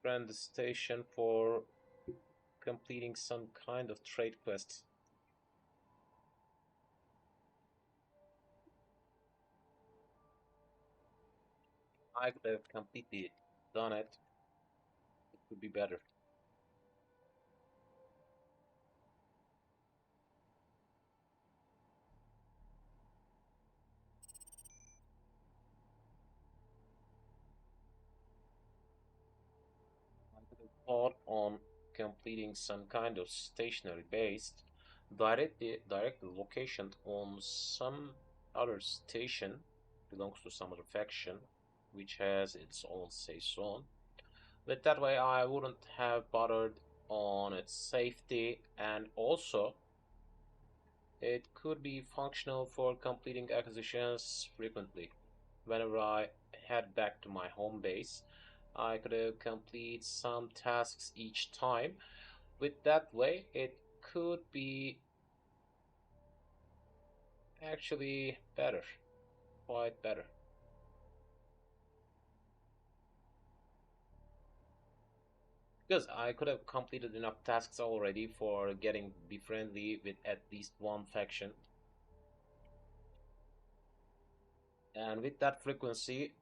friend station for completing some kind of trade quest. I could have completely done it. It would be better. I could have thought on completing some kind of stationary based direct location on some other station belongs to some other faction which has its own say so. But that way I wouldn't have bothered on its safety, and also it could be functional for completing acquisitions frequently. Whenever I head back to my home base, I could complete some tasks each time. With that way, it could be actually better, quite better. Because I could have completed enough tasks already for getting be friendly with at least one faction. And with that frequency,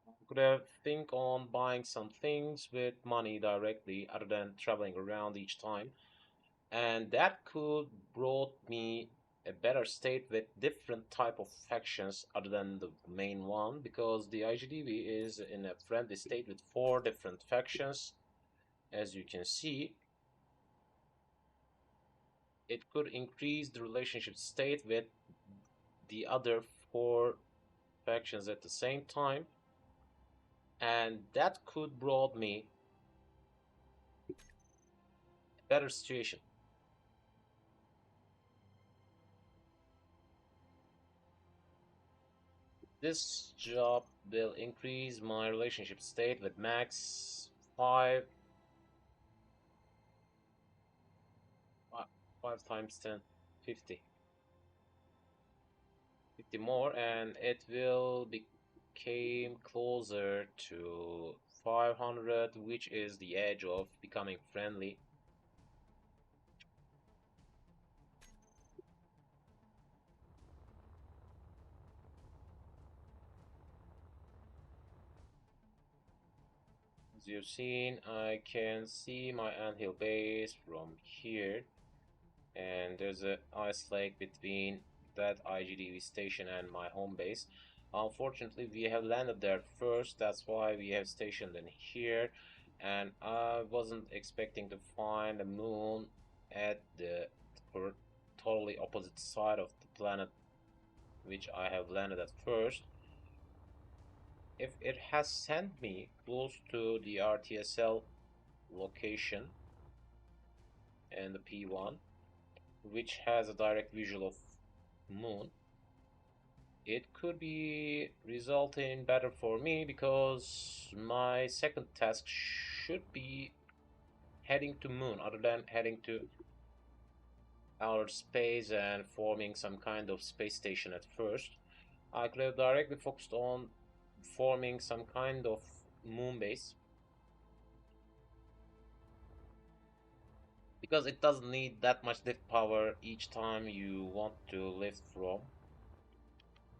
I could have think on buying some things with money directly other than traveling around each time. And that could brought me a better state with different type of factions other than the main one, because the IGDV is in a friendly state with 4 different factions. As you can see, it could increase the relationship state with the other 4 factions at the same time, and that could brought me a better situation. This job will increase my relationship state with max 5 5 times 10, 50. 50 more, and it will become closer to 500, which is the edge of becoming friendly. As you've seen, I can see my anthill base from here, and there's a ice lake between that IGDV station and my home base. Unfortunately, we have landed there first, that's why we have stationed in here, and I wasn't expecting to find a moon at the totally opposite side of the planet which I have landed at first. If it has sent me close to the RTSL location and the P1, which has a direct visual of moon, it could be resulting better for me because my second task should be heading to moon other than heading to outer space and forming some kind of space station at first. I could have directly focused on forming some kind of moon base because it doesn't need that much lift power each time you want to lift from.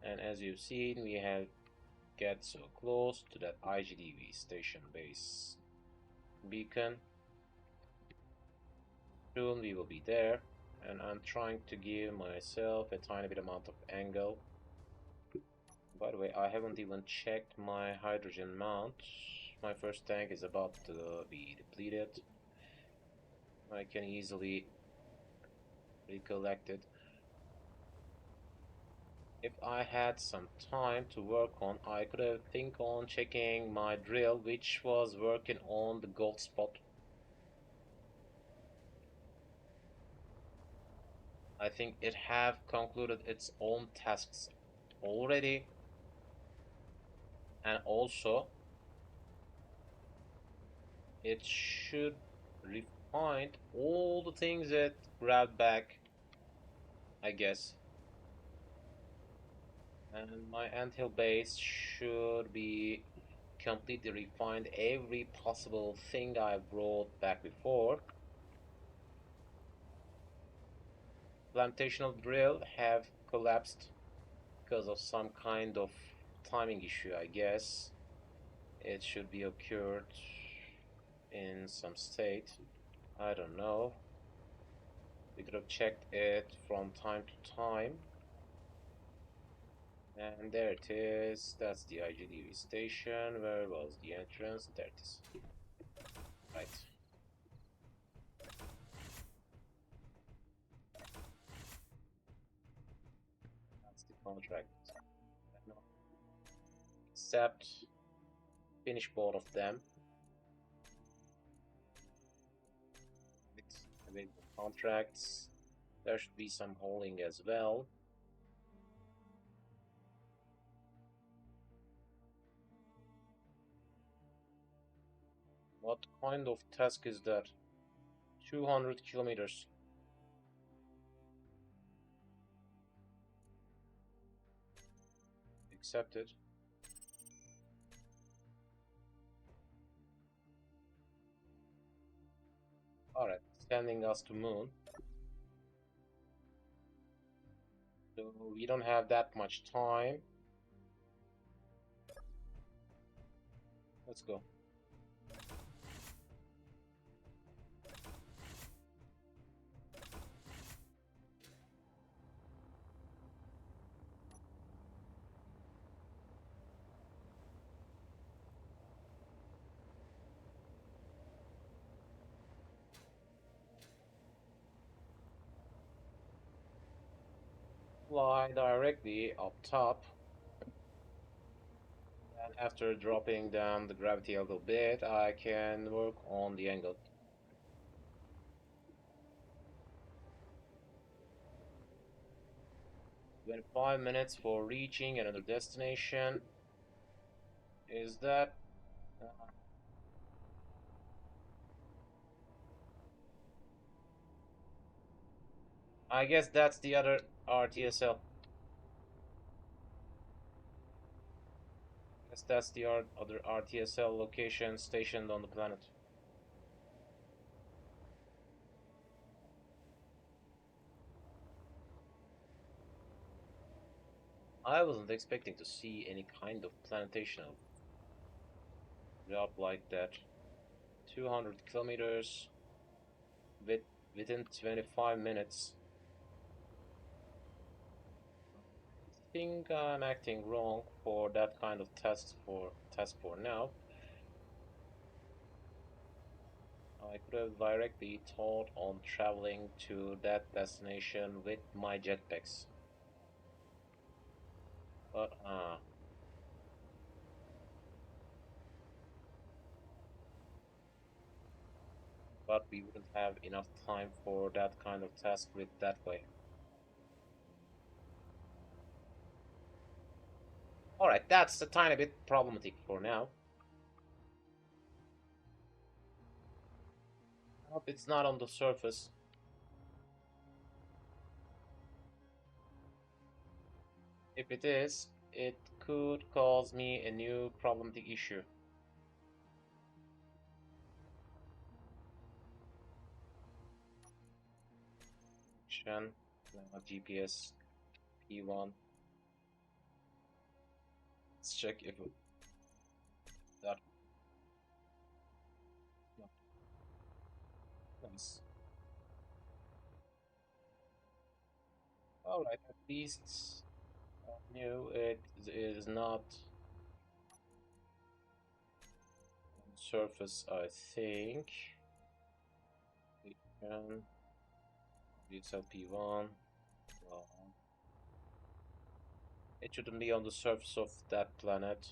And as you've seen, we have get so close to that IGDV station base beacon. Soon we will be there, and I'm trying to give myself a tiny bit amount of angle. By the way, I haven't even checked my hydrogen mount. My first tank is about to be depleted. I can easily recollect it. If I had some time to work on, I could have think on checking my drill, which was working on the gold spot. I think it have concluded its own tasks already, and also it should refine all the things it grabbed back, I guess. And my anthill base should be completely refined every possible thing I brought back before. Plantational drill have collapsed because of some kind of timing issue, I guess. It should be occurred in some state. I don't know. We could have checked it from time to time. And there it is. That's the IGDV station. Where was the entrance? There it is. Right. That's the contract. Accept. Finish both of them. Available contracts. There should be some hauling as well. What kind of task is that? 200 kilometers. Accepted. Alright, sending us to moon. So we don't have that much time. Let's go. Fly directly up top. And after dropping down the gravity a little bit, I can work on the angle. 25 minutes for reaching another destination. Is that... I guess that's the other RTSL. I guess that's the other RTSL location stationed on the planet. I wasn't expecting to see any kind of plantational job like that. 200 kilometers within 25 minutes. I think I'm acting wrong for that kind of task for now. I could have directly thought on traveling to that destination with my jetpacks. But we wouldn't have enough time for that kind of task with that way. Alright, that's a tiny bit problematic for now. I hope it's not on the surface. If it is, it could cause me a new problematic issue. GPS P1. Let's check if that. No, nice. Alright, at least I knew it is not on the surface, I think. We can DXL P1. Well, it shouldn't be on the surface of that planet.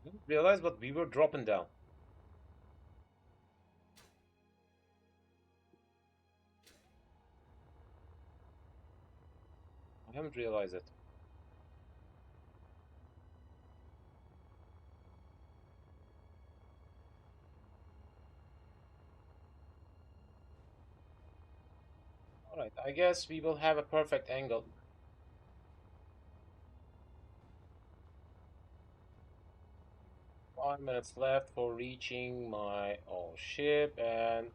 Didn't realize, but we were dropping down. I haven't realized it. Alright, I guess we will have a perfect angle. 5 minutes left for reaching my own ship, and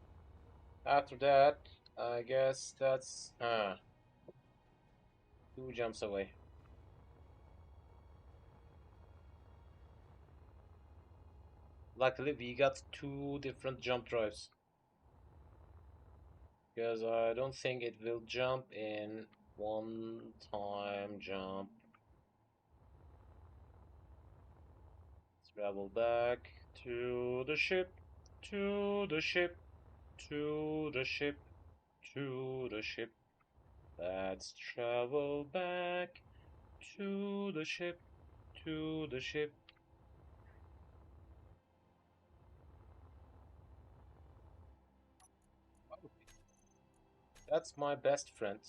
after that, I guess that's 2 jumps away. Luckily, we got 2 different jump drives. Because I don't think it will jump in one time jump. Travel back to the ship, to the ship, to the ship, to the ship. Let's travel back to the ship, to the ship. That's my best friend.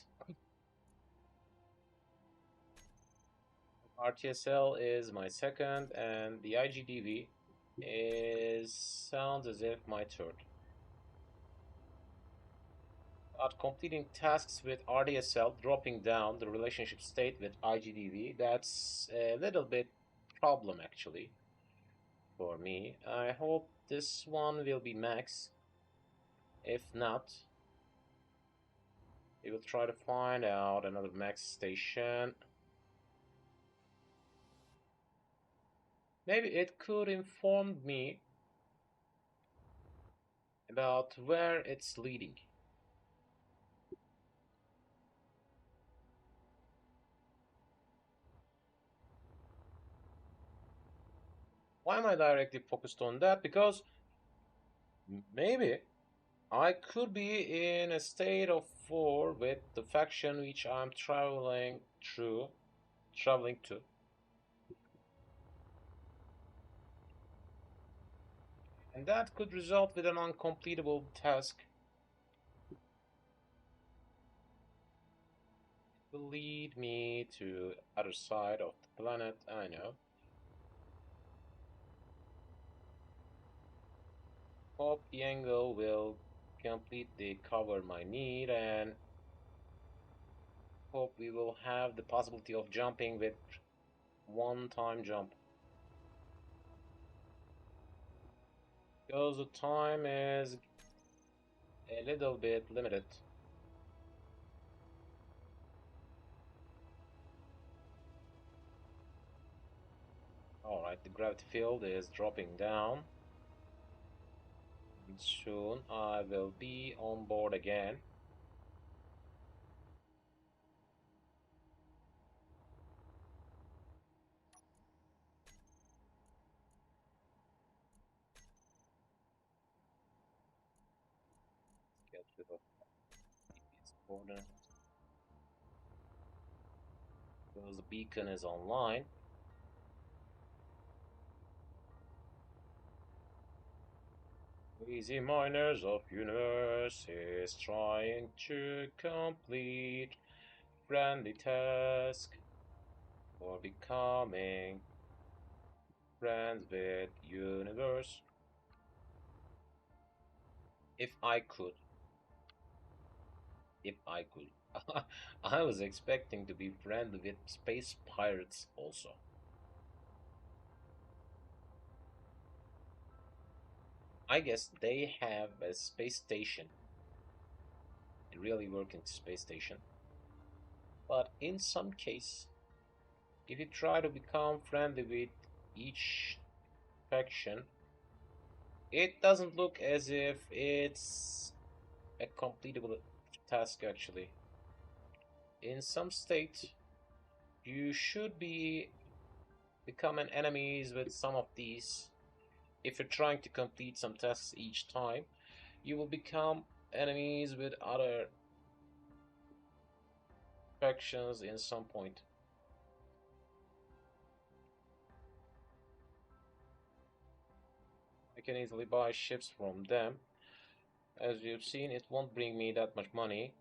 RTSL is my second, and the IGDV sounds as if my third. At completing tasks with RDSL, dropping down the relationship state with IGDV, that's a little bit problem actually for me. I hope this one will be max. If not, we will try to find out another max station. Maybe it could inform me about where it's leading. Why am I directly focused on that? Because maybe I could be in a state of war with the faction which I'm traveling to. And that could result with an uncompletable task. It will lead me to other side of the planet, I know. Hope the angle will completely cover my need, and hope we will have the possibility of jumping with one-time jump. Because the time is a little bit limited. Alright, the gravity field is dropping down. And soon I will be on board again. Get rid of GPS coordinates. Because the beacon is online. Easy miners of universe is trying to complete friendly task for becoming friends with universe. If I could, if I could. I was expecting to be friendly with space pirates also. I guess they have a space station, a really working space station. But in some case, if you try to become friendly with each faction, it doesn't look as if it's a completable task actually. In some state, you should be becoming enemies with some of these. If you're trying to complete some tasks each time, you will become enemies with other factions in some point. I can easily buy ships from them. As you've seen, it won't bring me that much money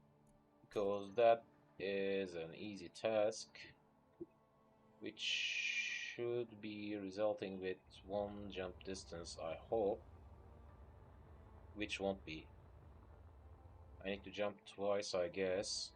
because that is an easy task which should be resulting with one jump distance, I hope, which won't be. I need to jump twice, I guess.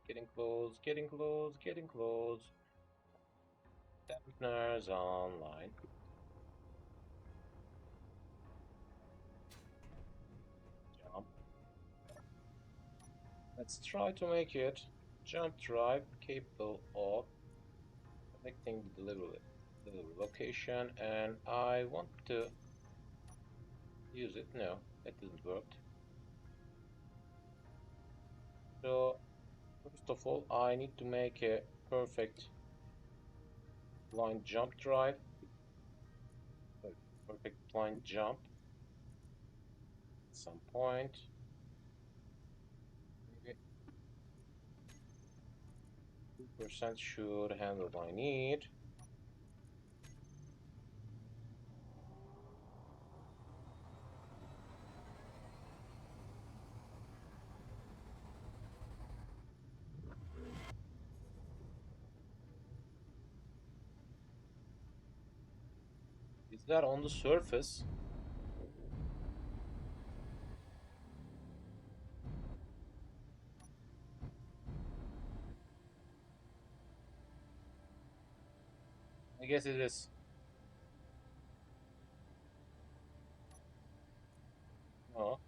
Getting close, getting close, getting close. Dampeners online. Jump. Let's try to make it. Jump drive capable of connecting the delivery location, and I want to use it. No, that didn't work. So first of all, I need to make a perfect blind jump drive. Perfect blind jump at some point. Maybe 2% should handle my need. Is that on the surface? I guess it is. No.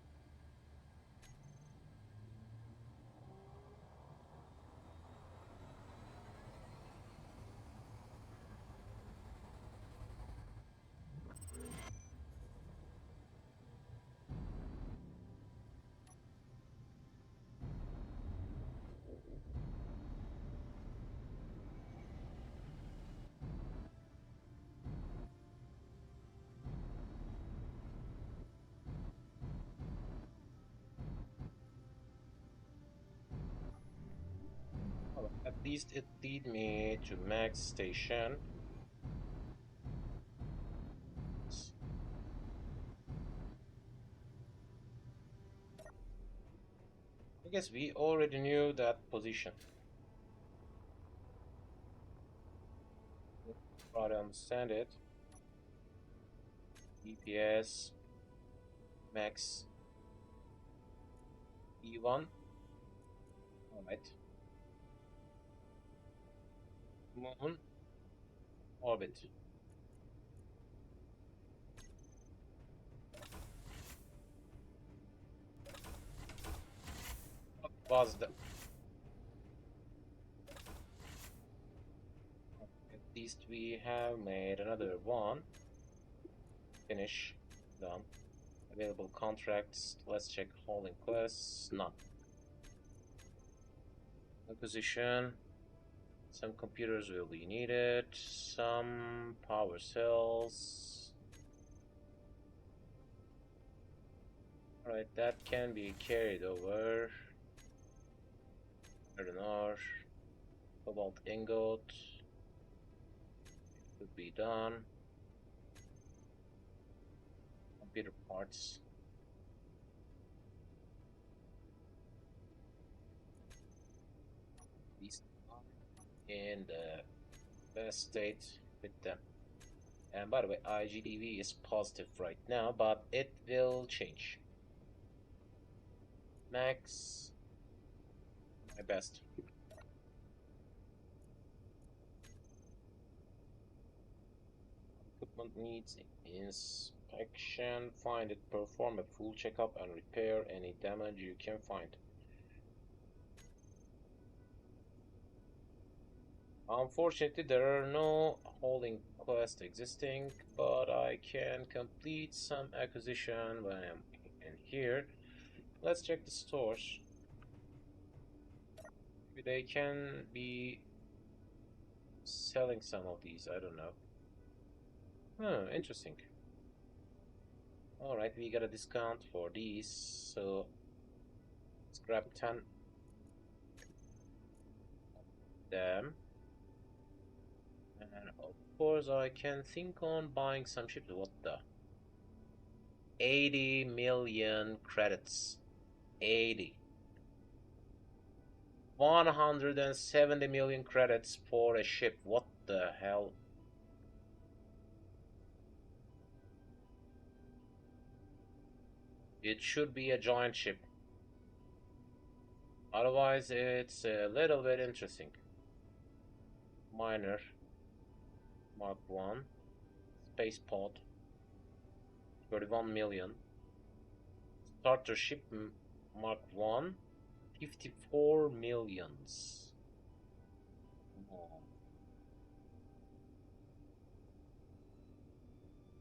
Well, at least it lead me to max station. I guess we already knew that position. Try to understand it. EPS max E1. Alright. Moon orbit. What was the at least we have made another one. Finish. Done. Available contracts. Let's check holding quests. None. Acquisition. Some computers will be needed. Some power cells. Alright, that can be carried over. Iron ore. Cobalt ingot. Could be done. Computer parts. These are in the best state with them. And by the way, IGDV is positive right now, but it will change. Max, my best. Equipment needs inspection. Find it, perform a full checkup, and repair any damage you can find. Unfortunately, there are no holding quests existing, but I can complete some acquisition when I'm in here. Let's check the stores. Maybe they can be selling some of these, I don't know. Interesting. Alright, we got a discount for these, so let's grab 10 of them. And of course, I can think on buying some ships. What the? 80 million credits. 80. 170 million credits for a ship. What the hell? It should be a giant ship. Otherwise, it's a little bit interesting. Miner. Mark 1. Spacepod. 31 million. Starter ship Mark 1. 54 millions.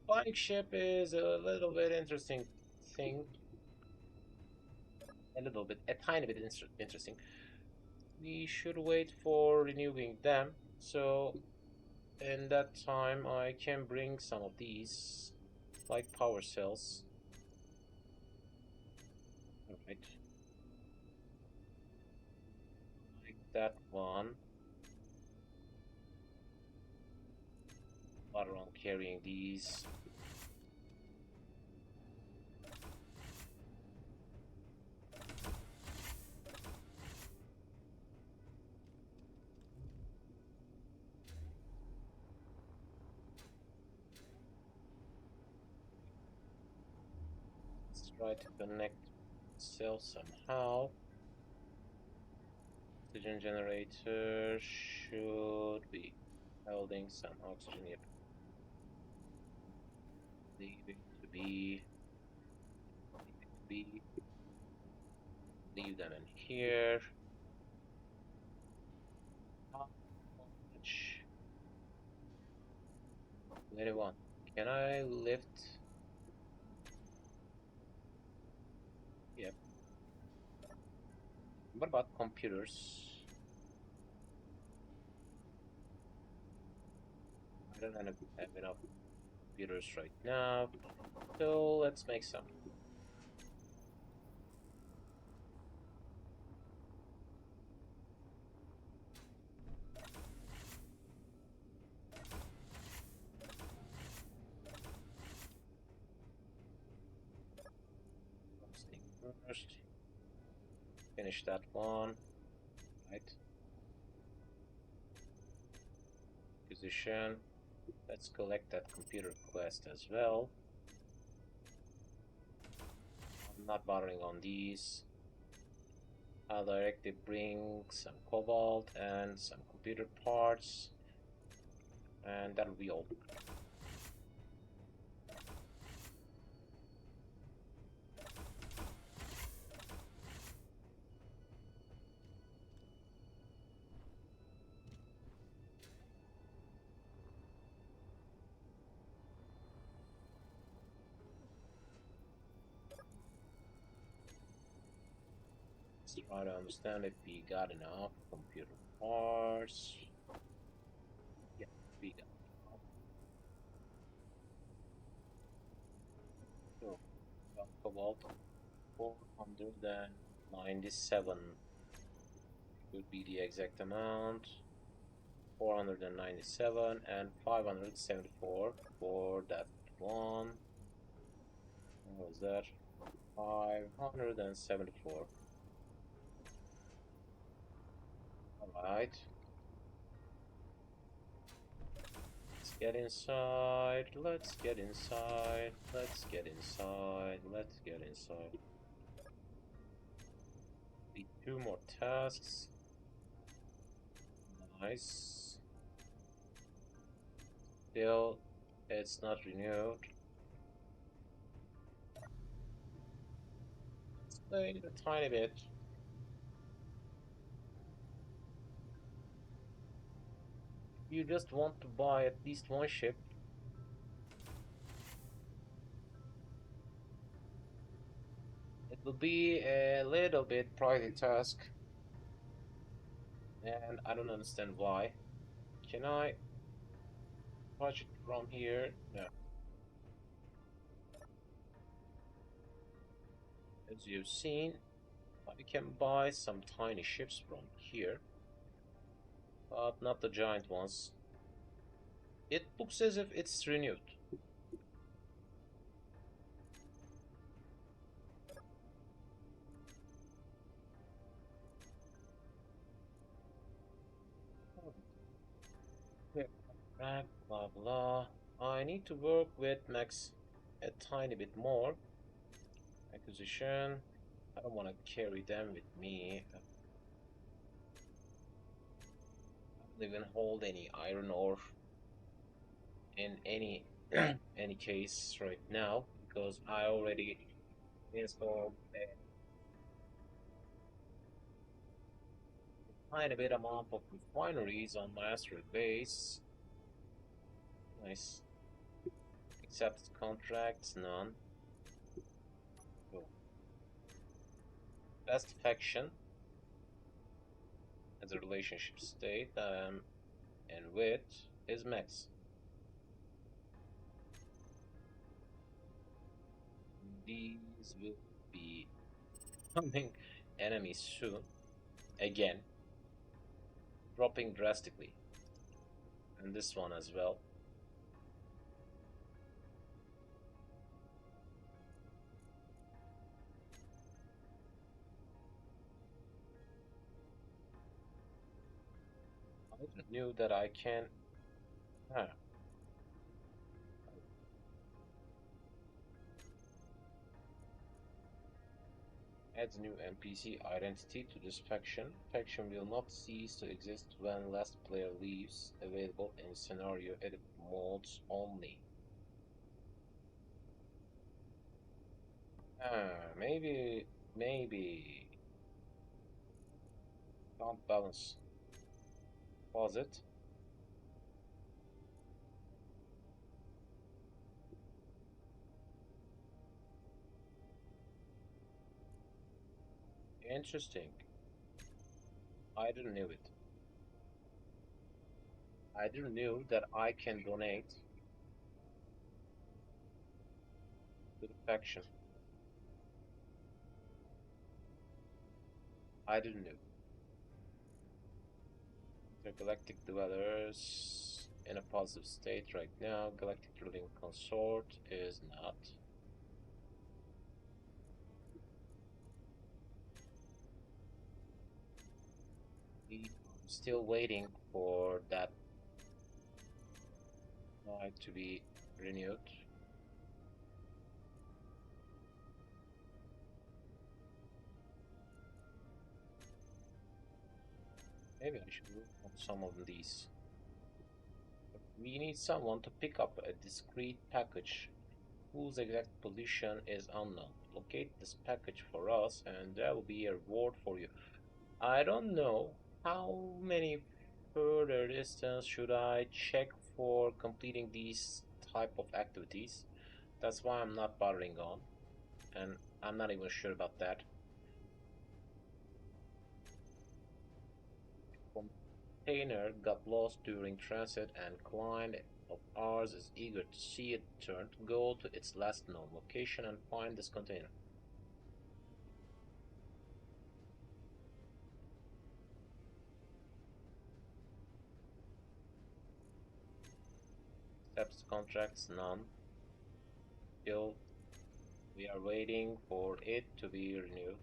Buying ship is a little bit interesting thing. A tiny bit interesting. We should wait for renewing them. So, in that time, I can bring some of these, like power cells. Alright. Like that one. Bother on carrying these. Let's try to connect cell somehow. Oxygen generator should be holding some oxygen. Yep. Leave it to be. Leave them in here. How much? 21. Can I lift? Yep. What about computers? I don't have enough computers right now, so let's make some. First thing first. Finish that one. Right. Acquisition. Let's collect that computer quest as well. I'm not bothering on these. I'll directly bring some cobalt and some computer parts, and that'll be all. Let's try to understand if we got enough computer parts. Yeah, we got enough. So, about 497 would be the exact amount. 497 and 574 for that one. What was that? 574. Alright. Let's get inside. Let's get inside. Let's get inside. Let's get inside. The two more tasks. Nice. Still, it's not renewed. Let's wait a tiny bit. You just want to buy at least one ship. It will be a little bit pricey task. And I don't understand why. Can I watch it from here? No. As you've seen, I can buy some tiny ships from here, but not the giant ones. It looks as if it's renewed. Right, blah blah. I need to work with Max a tiny bit more. Acquisition. I don't want to carry them with me. I don't even hold any iron ore in any any case right now because I already installed a tiny bit amount of refineries on my asteroid base. Nice. Accepted contracts, none. Cool. Best faction as a relationship state and with is Max. These will be coming enemies soon. Again, dropping drastically. And this one as well. I knew that I can. Ah, adds new NPC identity to this faction. Faction will not cease to exist when last player leaves. Available in scenario edit modes only. Maybe can't balance. Was it? Interesting. I didn't know it. I didn't know that I can donate to the faction. I didn't know. Intergalactic dwellers in a positive state right now. Galactic drilling consort is not. I'm still waiting for that night to be renewed. Maybe I should work on some of these. But we need someone to pick up a discrete package whose exact position is unknown. Locate this package for us and there will be a reward for you. I don't know how many further distance should I check for completing these type of activities. That's why I'm not bothering on, and I'm not even sure about that. container got lost during transit and client of ours is eager to see it return to go to its last known location and find this container. Accepts contracts, none. Still, we are waiting for it to be renewed.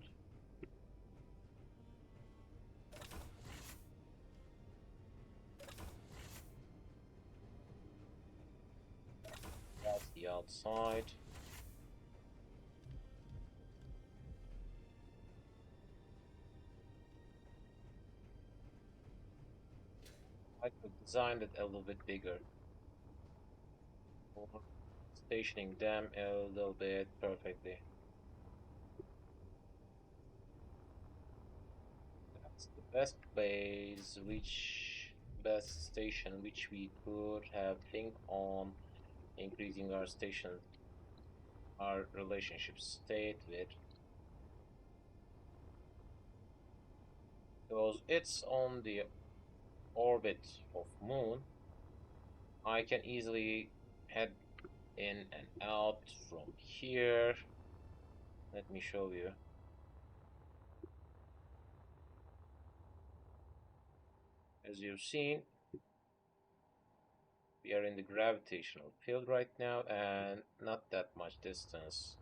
That's the outside. I could design it a little bit bigger, or stationing them a little bit perfectly. That's the best place, which best station which we could have think on increasing our station, our relationship state with, because it's on the orbit of Moon. I can easily head in and out from here. Let me show you. As you've seen, we are in the gravitational field right now and not that much distance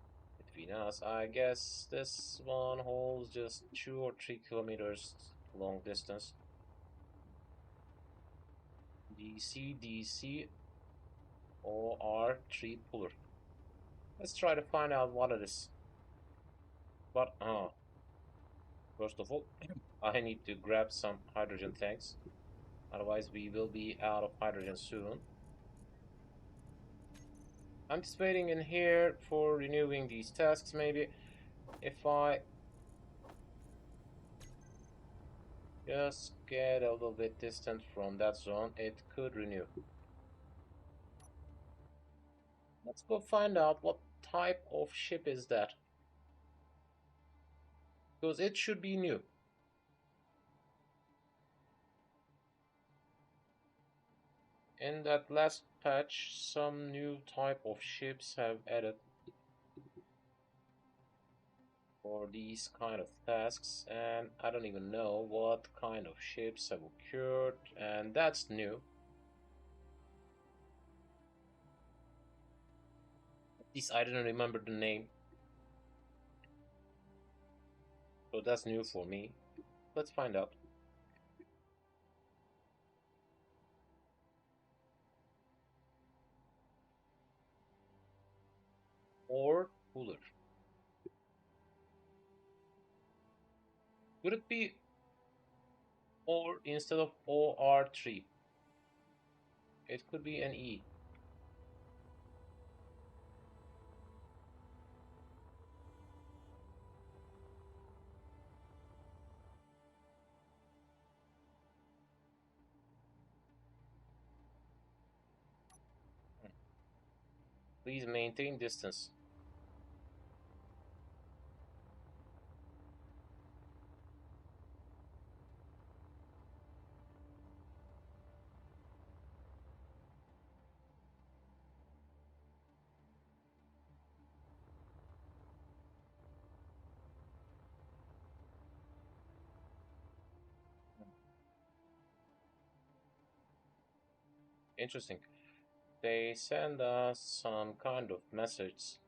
between us. I guess this one holds just 2 or 3 kilometers long distance. DC OR3 puller. Let's try to find out what it is. But first of all, I need to grab some hydrogen tanks. Otherwise, we will be out of hydrogen soon. I'm just waiting in here for renewing these tasks. Maybe if I just get a little bit distant from that zone, it could renew. Let's go find out what type of ship is that. Because it should be new. In that last patch, some new type of ships have added for these kind of tasks, and I don't even know what kind of ships have occurred, and that's new. At least I didn't remember the name, so that's new for me. Let's find out. Or cooler. Would it be or instead of OR3? It could be an E. Please maintain distance. Interesting. They send us some kind of message.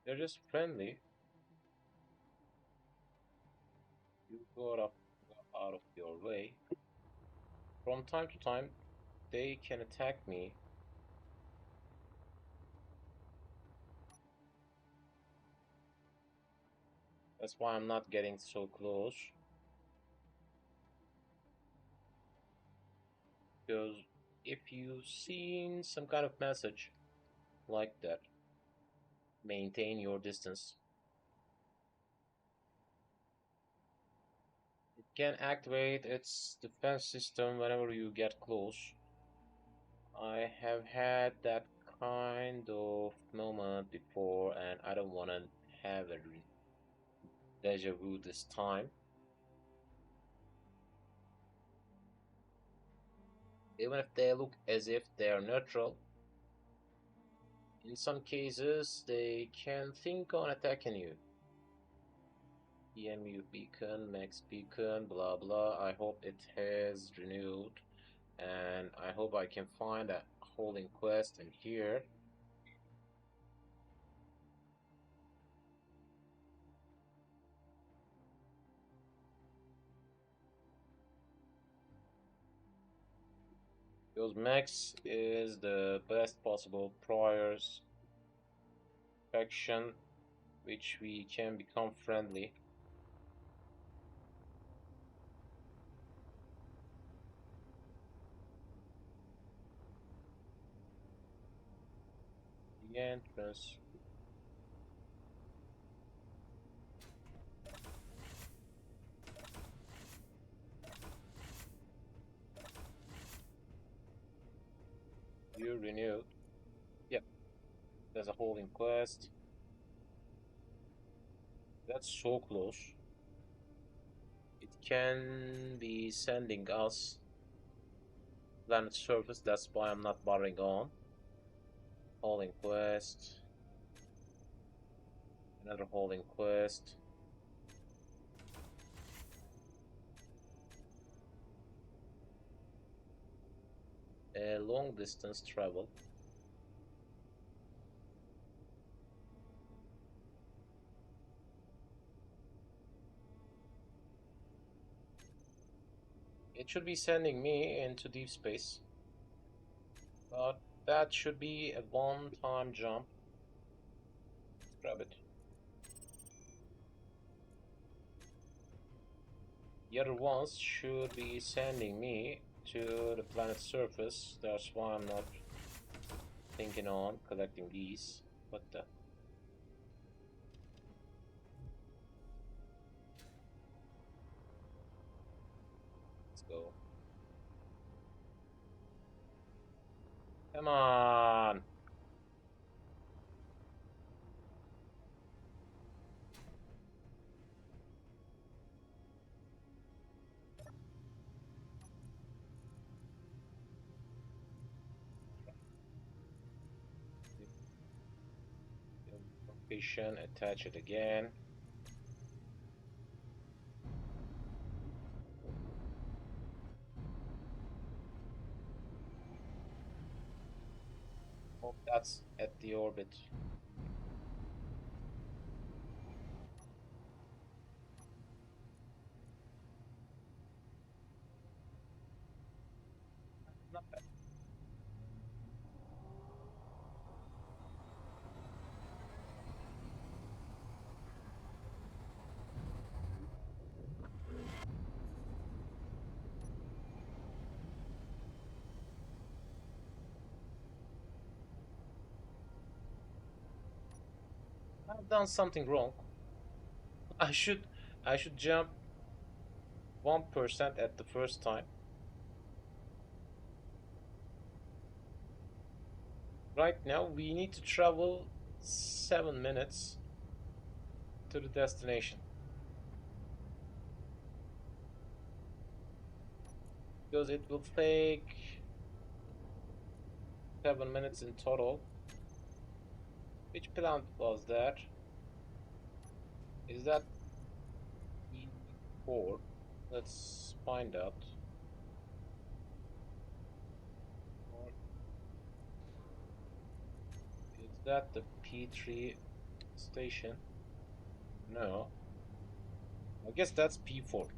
They're just friendly. You go out of your way. From time to time, they can attack me. That's why I'm not getting so close. Because if you've seen some kind of message like that, maintain your distance. It can activate its defense system whenever you get close. I have had that kind of moment before, and I don't want to have it deja vu this time. Even if they look as if they are neutral, in some cases they can think on attacking you. EMU beacon, max beacon, blah blah. I hope it has renewed, and I hope I can find a holding quest in here. Because max is the best possible priors faction which we can become friendly. The entrance. You renewed. Yep, there's a holding quest. That's so close. It can be sending us planet surface, that's why I'm not bothering on. Holding quest. Another holding quest. A long distance travel. It should be sending me into deep space. But that should be a one-time jump. Let's grab it. The other ones should be sending me to the planet's surface. That's why I'm not thinking on collecting these. What the? Let's go. Come on! Location, attach it again. Oh, that's at the orbit. Not bad. I've done something wrong. I should I should jump 1% at the first time. Right now we need to travel 7 minutes to the destination. Because it will take 7 minutes in total. Which planet was that? Is that E4? Let's find out. Or is that the P3 station? No. I guess that's P4.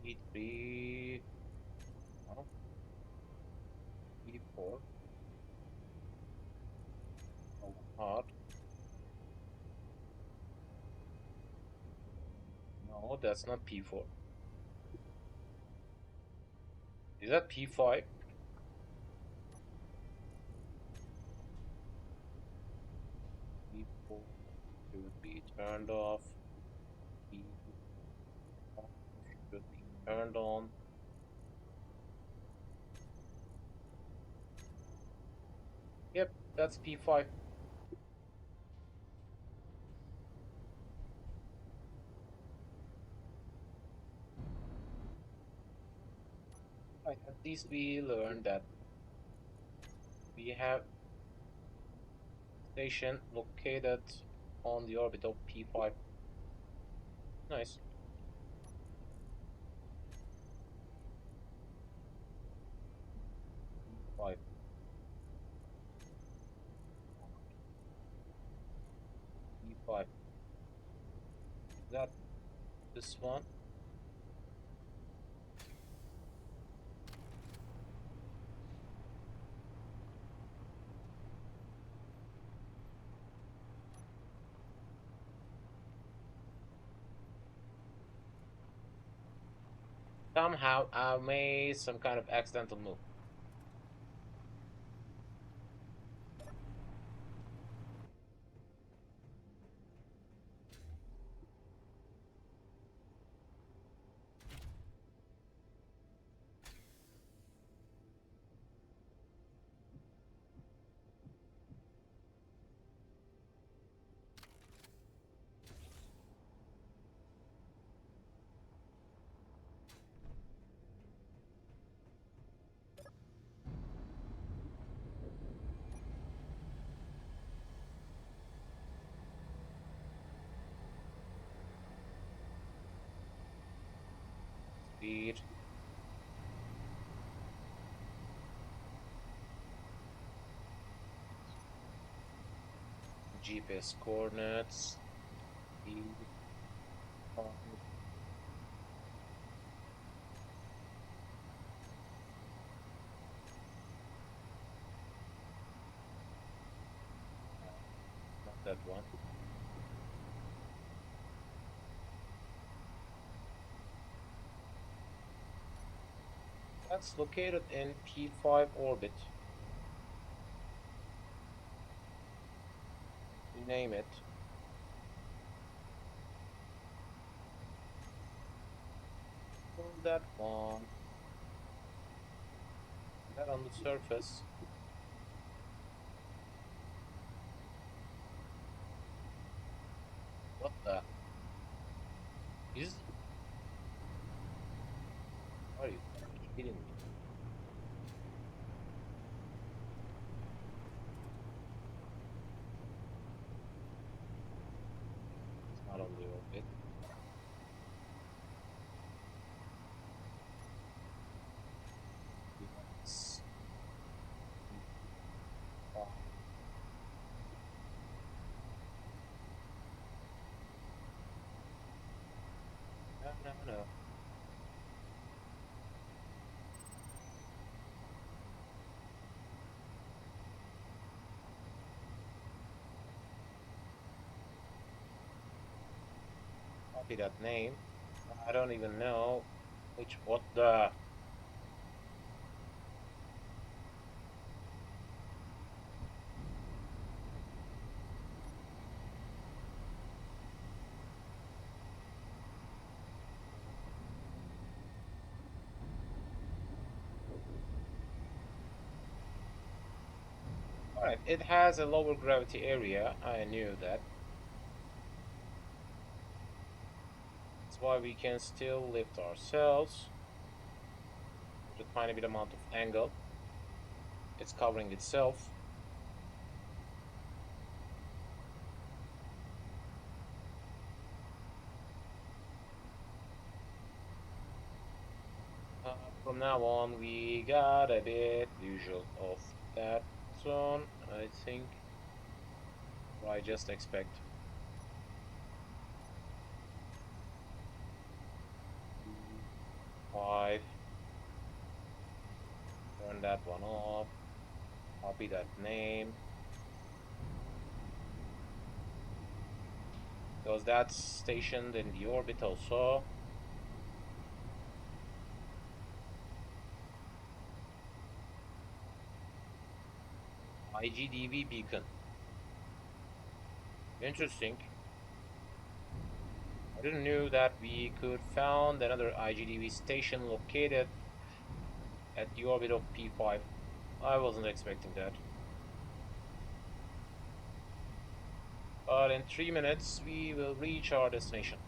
P3. No. P4. Oh, hard. No, that's not P4. Is that P5? P4 should be turned off. P5 should be turned on. Yep, that's P5. Right, at least we learned that we have station located on the orbit of P5. Nice. P5. P5. Is that this one? Somehow I made some kind of accidental move. Speed. GPS coordinates. Speed. Not that one. That's located in P5 orbit. Name it. That one. That on the surface. What the? Is Are you kidding me? It's not on the orbit. It's oh, no, no, no. Copy that name. I don't even know which. What the? Alright, it has a lower gravity area. I knew that. That's why we can still lift ourselves with a tiny bit amount of angle. It's covering itself. From now on, we got a bit visual of that zone, I think. I just expect. Five. Turn that one off. Copy that name. Because that's stationed in the orbit also. IGDV beacon. Interesting. I didn't know that we could found another IGDV station located at the orbit of P5. I wasn't expecting that. But in 3 minutes, we will reach our destination.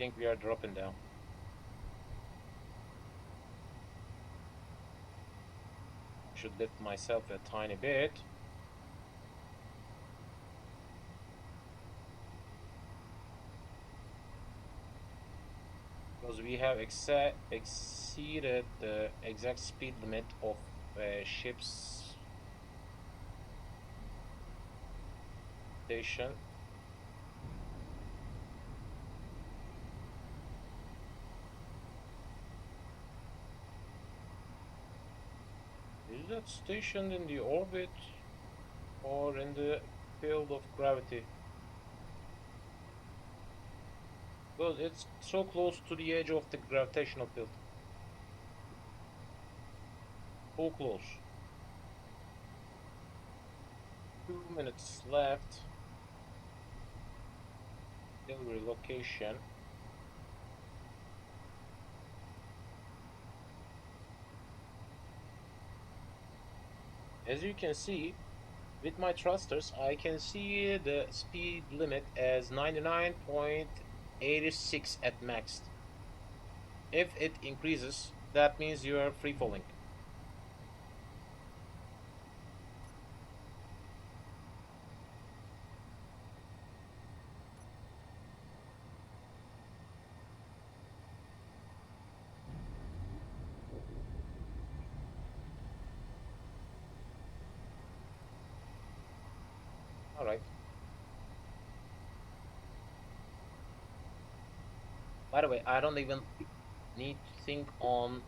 think we are dropping down. I should lift myself a tiny bit. Because we have exceeded the exact speed limit of ship's station. Is that stationed in the orbit or in the field of gravity? Because it's so close to the edge of the gravitational field. So close. 2 minutes left. Delivery location. As you can see, with my thrusters, I can see the speed limit as 99.86 at max. If it increases, that means you are free falling. All right. By the way, I don't even need to think on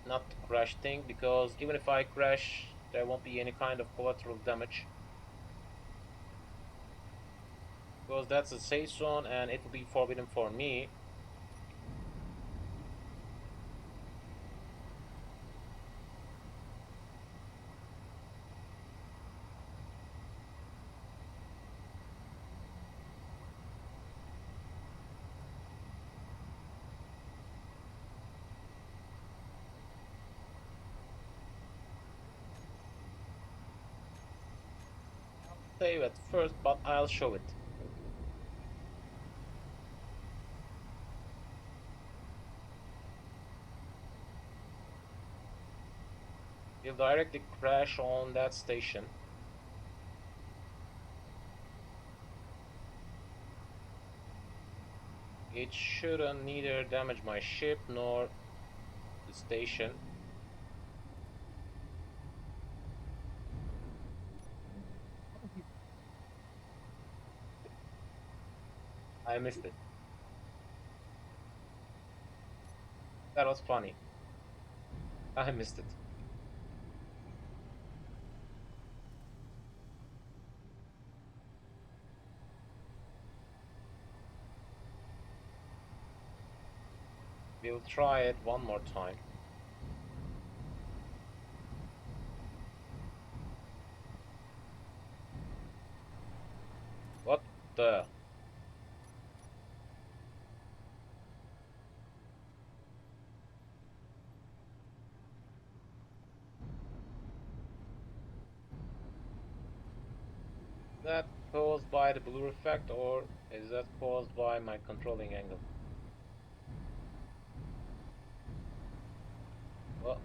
not to crash thing because even if I crash, there won't be any kind of collateral damage because that's a safe zone and it will be forbidden for me. Save at first, but I'll show it. We'll directly crash on that station. It shouldn't neither damage my ship nor the station. I missed it. That was funny. I missed it. We'll try it one more time. What the? Is that caused by the blue effect or is that caused by my controlling angle? Well,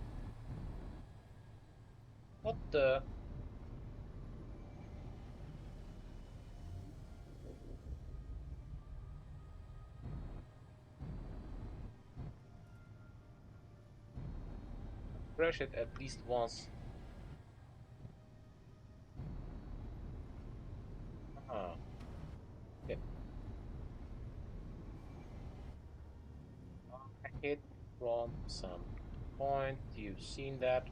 what the? Crash it at least once. Ah, okay. I hit from some point. You've seen that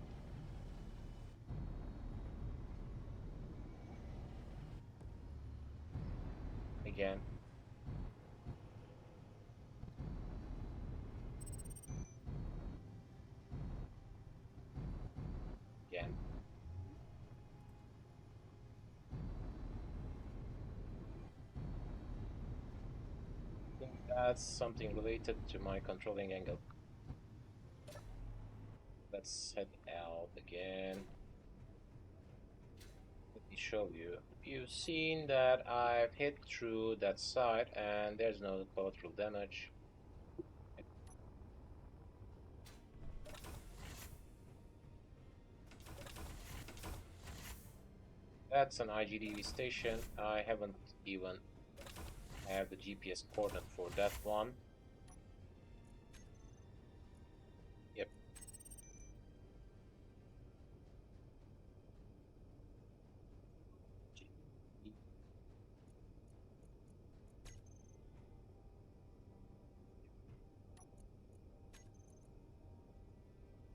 again. Again. I think that's something related to my controlling angle. Let's head out again. Let me show you. You've seen that I've hit through that side and there's no collateral damage. That's an IGDV station. I haven't even have the GPS coordinate for that one. Yep.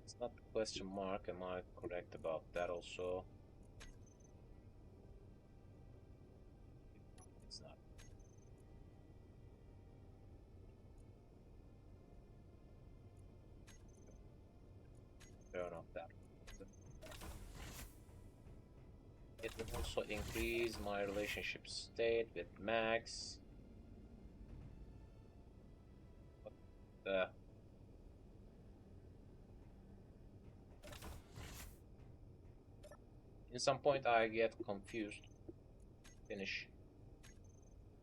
It's not the question mark. Am I correct about that also? It's not. Turn off that. It will also increase my relationship state with Max. What the? In some point I get confused. Finish.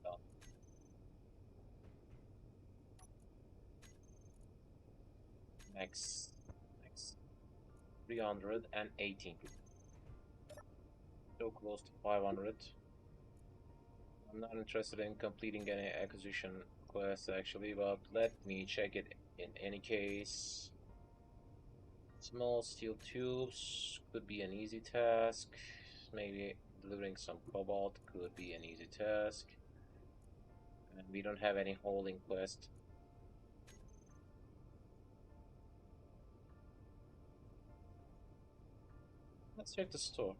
Done. Max. 318. So close to 500. I'm not interested in completing any acquisition quest actually, but let me check it in any case. Small steel tubes could be an easy task. Maybe delivering some cobalt could be an easy task. And we don't have any holding quest. Let's check the store.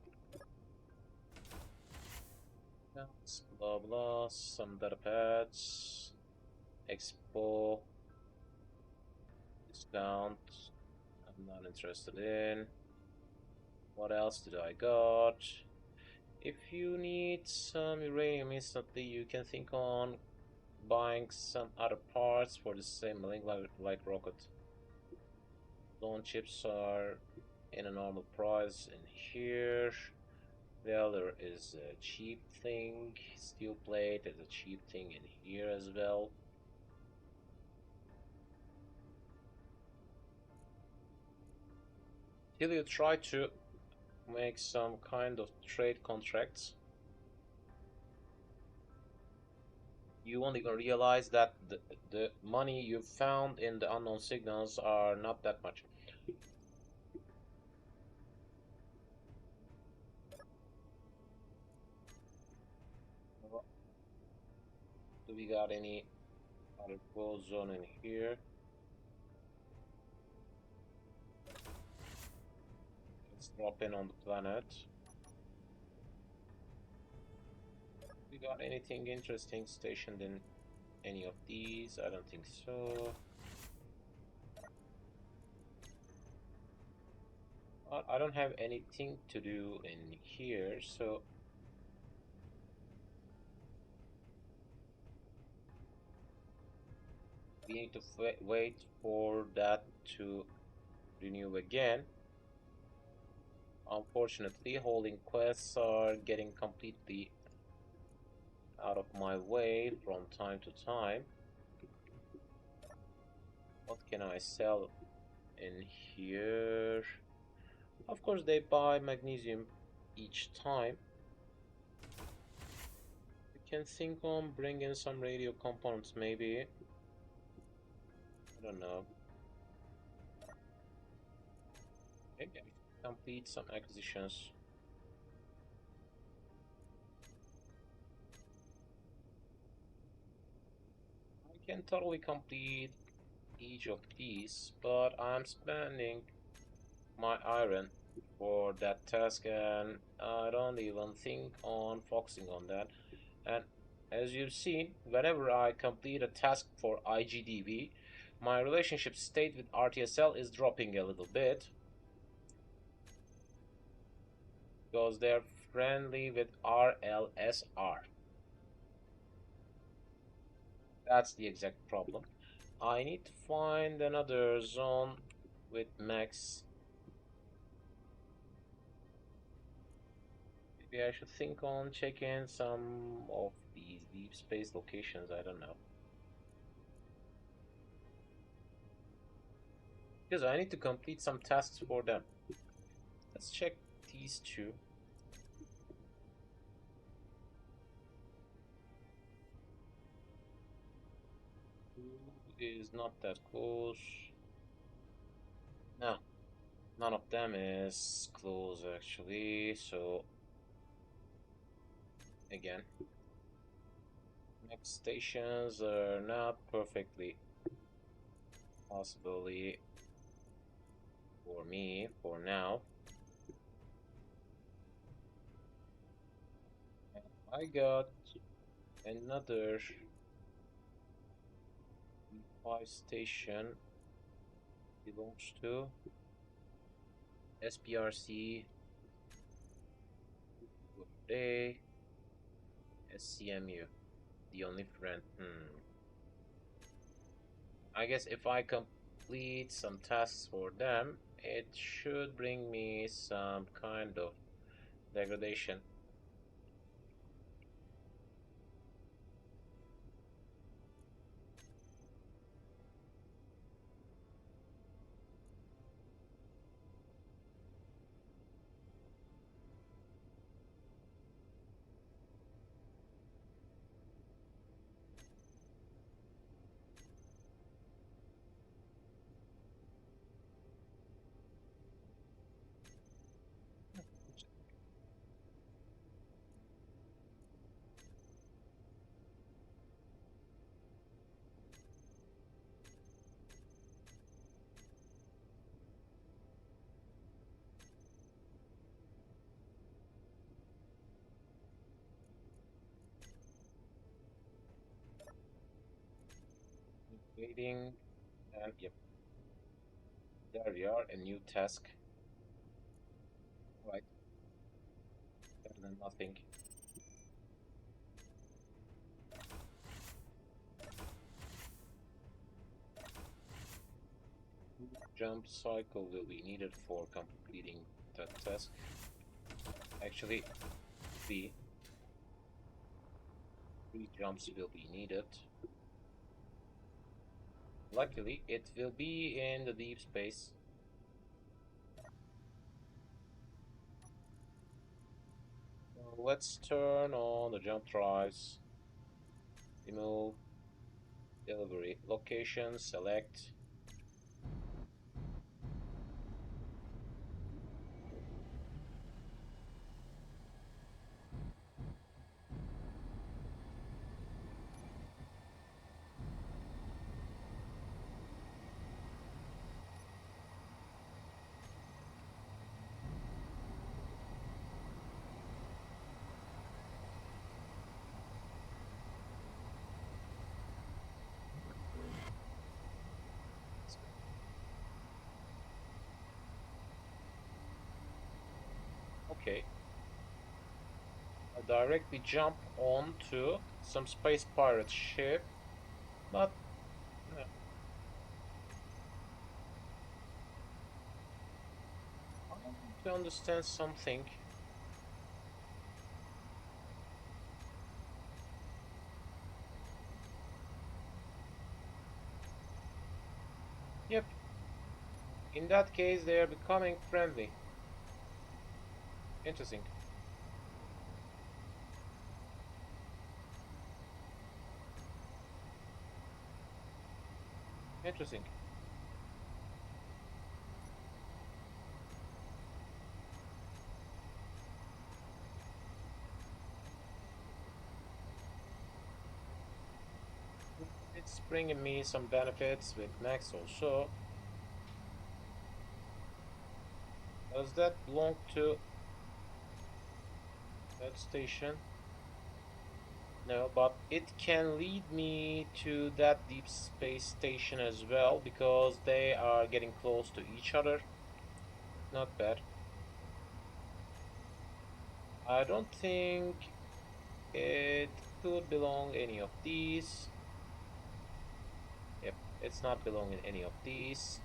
Blah blah, some data pads, expo, discount, I'm not interested in. What else did I got? If you need some uranium instantly, you can think on buying some other parts for the same link like rocket. Lawn chips are in a normal price in here. Welder is a cheap thing. Steel plate is a cheap thing in here as well. Till you try to make some kind of trade contracts, you won't even realize that the money you found in the unknown signals are not that much. Do we got any other gold zone in here? Let's drop in on the planet. We got anything interesting stationed in any of these? I don't think so. I don't have anything to do in here, so we need to wait for that to renew again. Unfortunately, holding quests are getting completely out of my way from time to time. What can I sell in here? Of course, they buy magnesium each time. We can think on bringing some radio components, maybe. I don't know. Maybe I can complete some acquisitions. I can totally complete each of these, but I'm spending my iron for that task and I don't even think on focusing on that. And as you've seen, whenever I complete a task for IGDV, my relationship state with RTSL is dropping a little bit because they're friendly with RLSR. That's the exact problem. I need to find another zone with Max. Maybe I should think on checking some of these deep space locations. I don't know. Because I need to complete some tasks for them. Let's check these two. is not that close. No, none of them is close actually. So again, next stations are not perfectly possibly for me for now. I got another 5 station belongs to SPRC Day SCMU. The only friend. I guess if I complete some tasks for them, it should bring me some kind of degradation. Waiting, and yep, there we are, a new task. Right, better than nothing. Jump cycle will be needed for completing that task. Actually, three jumps will be needed. Luckily, it will be in the deep space. Let's turn on the jump drives. Remove delivery location, select. Okay. I directly jump onto some space pirate ship, but I need to understand something. Yep. In that case, they are becoming friendly. Interesting. Interesting. It's bringing me some benefits with Max also. Does that belong to that station? No, but it can lead me to that deep space station as well because they are getting close to each other. Not bad. I don't think it could belong any of these. Yep, it's not belong in any of these.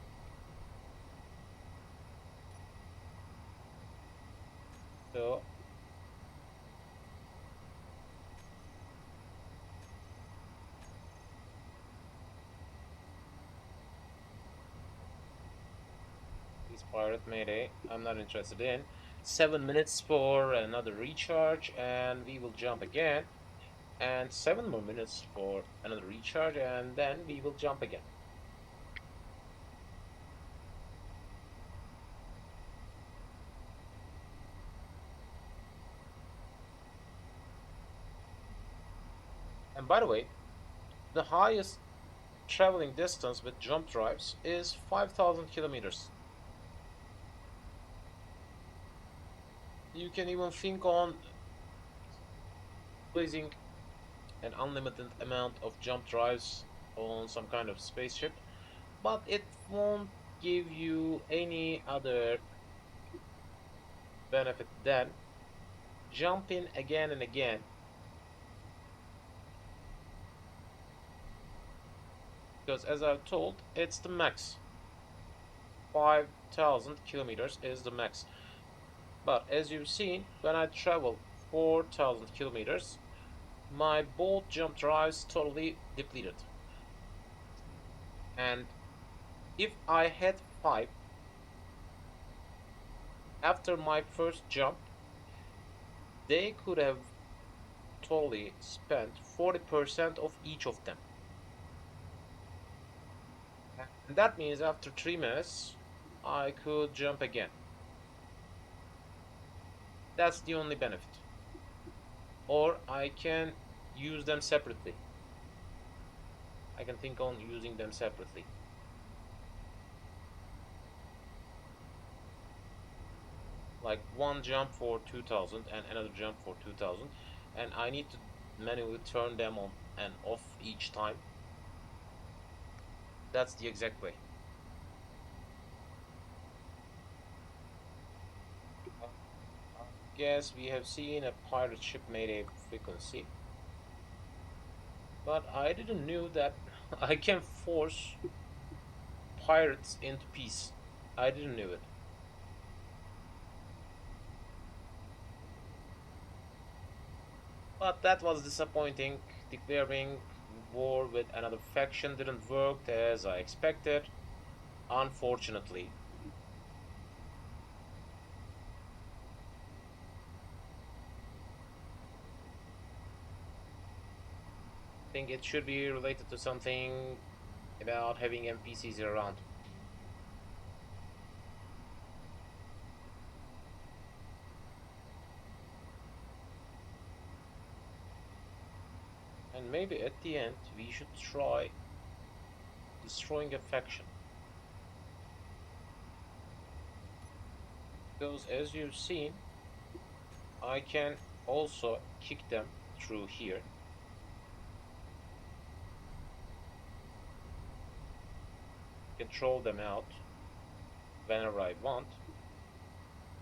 So this pirate mayday, I'm not interested in. 7 minutes for another recharge, and we will jump again. and 7 more minutes for another recharge, and then we will jump again. And by the way, the highest traveling distance with jump drives is 5,000 kilometers. You can even think on placing an unlimited amount of jump drives on some kind of spaceship, but it won't give you any other benefit than jumping again and again. Because as I've told, it's the max. 5,000 kilometers is the max. But as you've seen, when I travel 4,000 kilometers, my both jump drives totally depleted. And if I had 5 after my first jump, they could have totally spent 40% of each of them. And that means after 3 minutes, I could jump again. That's the only benefit. Or I can use them separately. I can think on using them separately. Like one jump for 2000 and another jump for 2000, and I need to manually turn them on and off each time. That's the exact way. I guess we have seen a pirate ship made a frequency, but I didn't know that I can force pirates into peace. I didn't know it. But that was disappointing. Declaring war with another faction didn't work as I expected, unfortunately. I think it should be related to something about having NPCs around. And maybe at the end we should try destroying a faction. Because as you've seen, I can also kick them through here. Control them out whenever I want.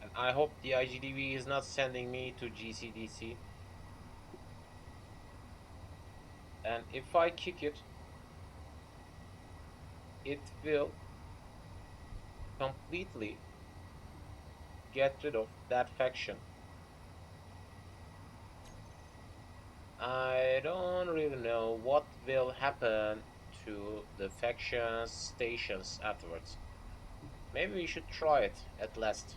And I hope the IGDB is not sending me to GCDC. And if I kick it, it will completely get rid of that faction. I don't really know what will happen to the faction stations afterwards. Maybe we should try it at last.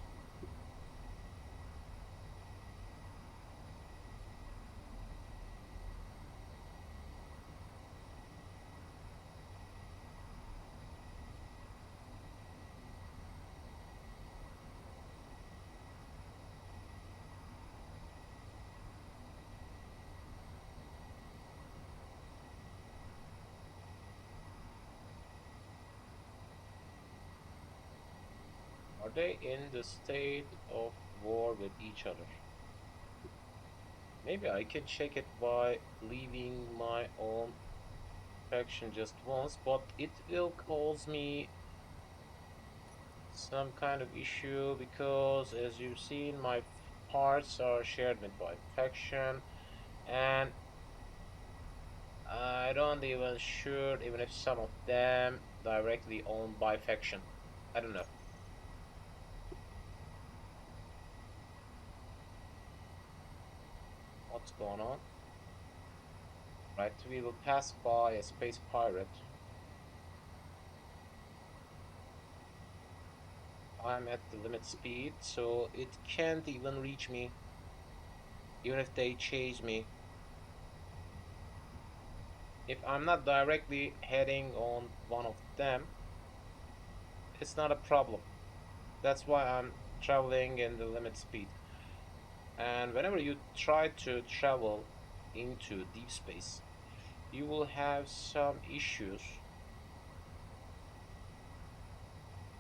Are they in the state of war with each other? Maybe I can check it by leaving my own faction just once, but it will cause me some kind of issue because as you've seen my parts are shared with my faction, and I don't even sure even if some of them directly owned by faction. I don't know. What's going on? Right, we will pass by a space pirate. I'm at the limit speed, so it can't even reach me, even if they chase me. If I'm not directly heading on one of them, it's not a problem. That's why I'm traveling in the limit speed. And whenever you try to travel into deep space, you will have some issues.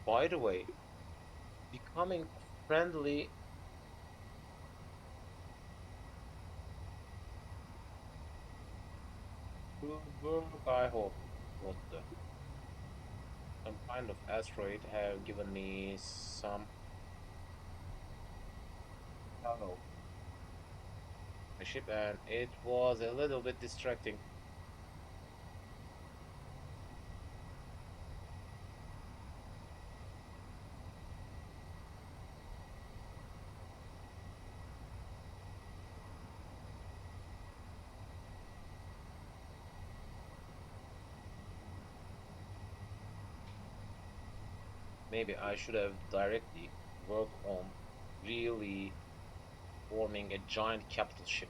By the way, becoming friendly will work, I hope. What the? Some kind of asteroid have given me some tunnel my ship, and it was a little bit distracting. Maybe I should have directly worked on really forming a giant capital ship.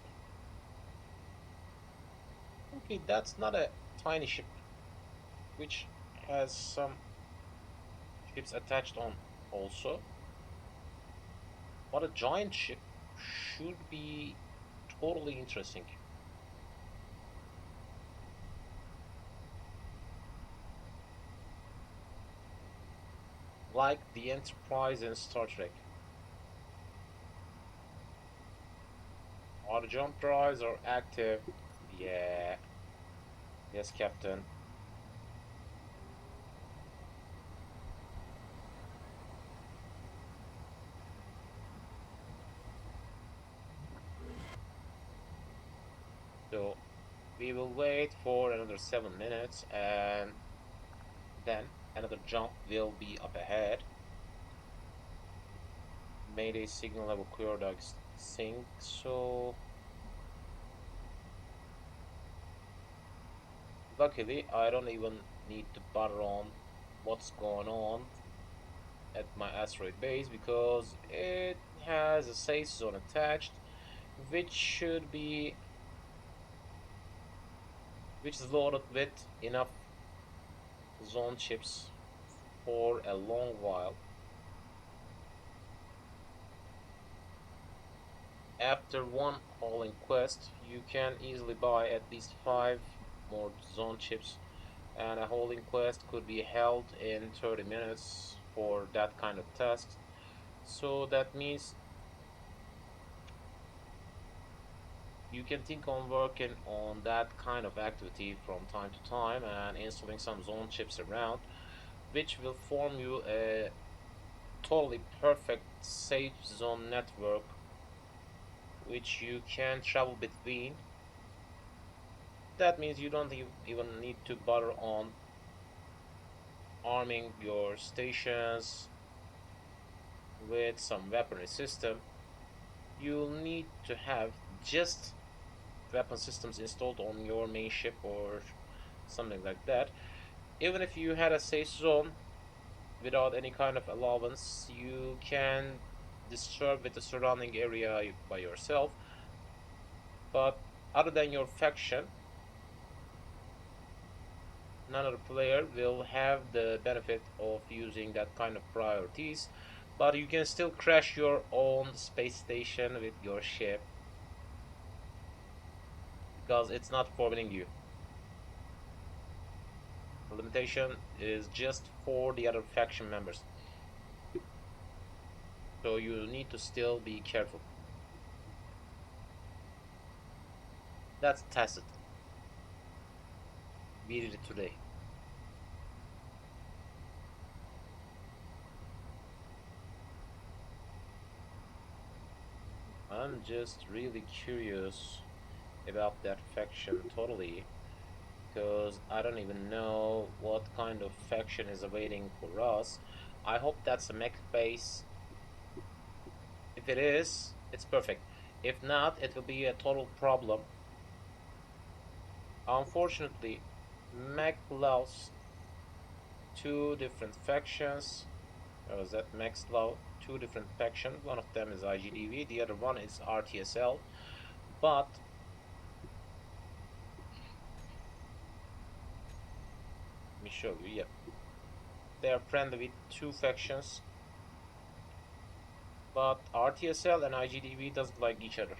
Okay, that's not a tiny ship, which has some ships attached on also, but a giant ship should be totally interesting, like the Enterprise in Star Trek. Are the jump drives are active? Yeah, yes, Captain. So we will wait for another 7 minutes, and then another jump will be up ahead. Mayday signal level clear dogs sync. So luckily, I don't even need to bother on what's going on at my asteroid base because it has a safe zone attached, which should be which is loaded with enough zone chips for a long while. After one hauling quest, you can easily buy at least 5 more zone chips, and a hauling quest could be held in 30 minutes for that kind of task. So that means you can think on working on that kind of activity from time to time and installing some zone chips around, which will form you a totally perfect safe zone network which you can travel between. That means you don't even need to bother on arming your stations with some weaponry system. You'll need to have just weapon systems installed on your main ship or something like that. Even if you had a safe zone without any kind of allowance, you can disturb with the surrounding area by yourself. But other than your faction, none other player will have the benefit of using that kind of priorities. But you can still crash your own space station with your ship because it's not forbidding you. The limitation is just for the other faction members. So you need to still be careful. That's tacit. We did it today. I'm just really curious about that faction totally because I don't even know what kind of faction is awaiting for us. I hope that's a mech base. If it is, it's perfect. If not, it will be a total problem. Unfortunately, mech lost two different factions. Was that mech lost two different factions? One of them is IGDV, the other one is RTSL. But me show you. Yep. They are friendly with two factions, but RTSL and IGDV doesn't like each other.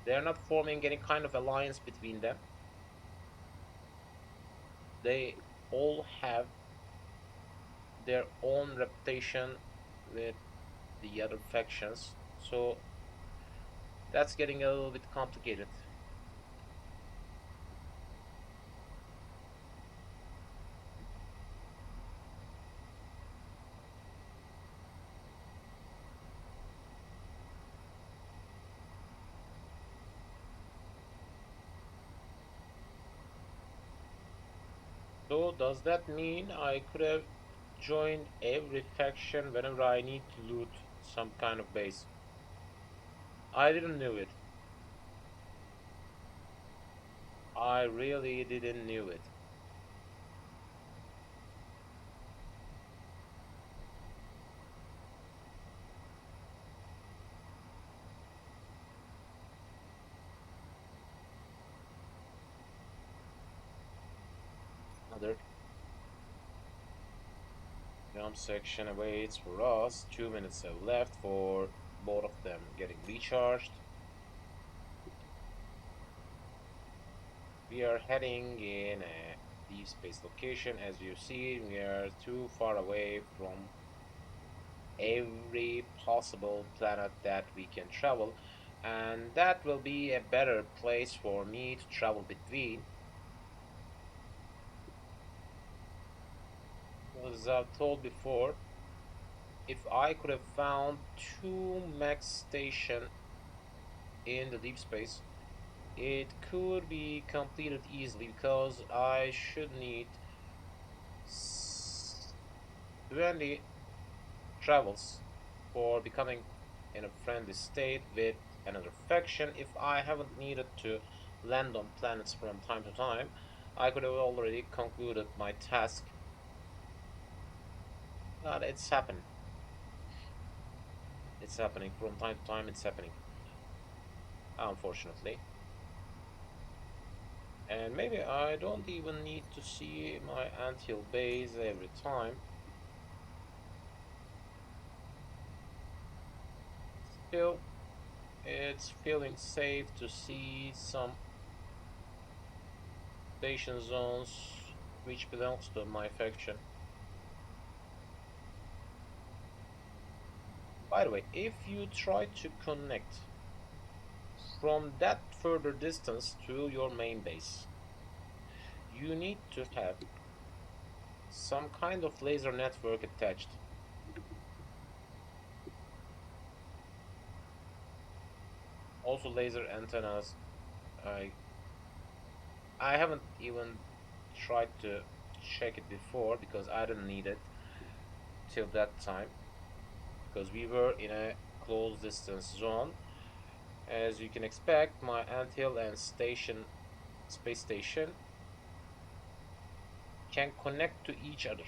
They're not forming any kind of alliance between them. They all have their own reputation with the other factions, so that's getting a little bit complicated. So does that mean I could have joined every faction whenever I need to loot some kind of base? I didn't know it. I really didn't know it. Another jump section awaits for us. 2 minutes have left for both of them getting recharged. We are heading in a deep space location. As you see, we are too far away from every possible planet that we can travel, and that will be a better place for me to travel between. As I've told before, if I could have found two max station in the deep space, it could be completed easily because I should need 20 travels for becoming in a friendly state with another faction. If I haven't needed to land on planets from time to time, I could have already concluded my task. But it's happened. It's happening from time to time. It's happening, unfortunately. And maybe I don't even need to see my anthill base every time. Still, it's feeling safe to see some station zones which belongs to my faction. By the way, if you try to connect from that further distance to your main base, you need to have some kind of laser network attached. Also laser antennas. I I haven't even tried to check it before because I didn't need it till that time because we were in a close distance zone. As you can expect, my anthill and space station can connect to each other.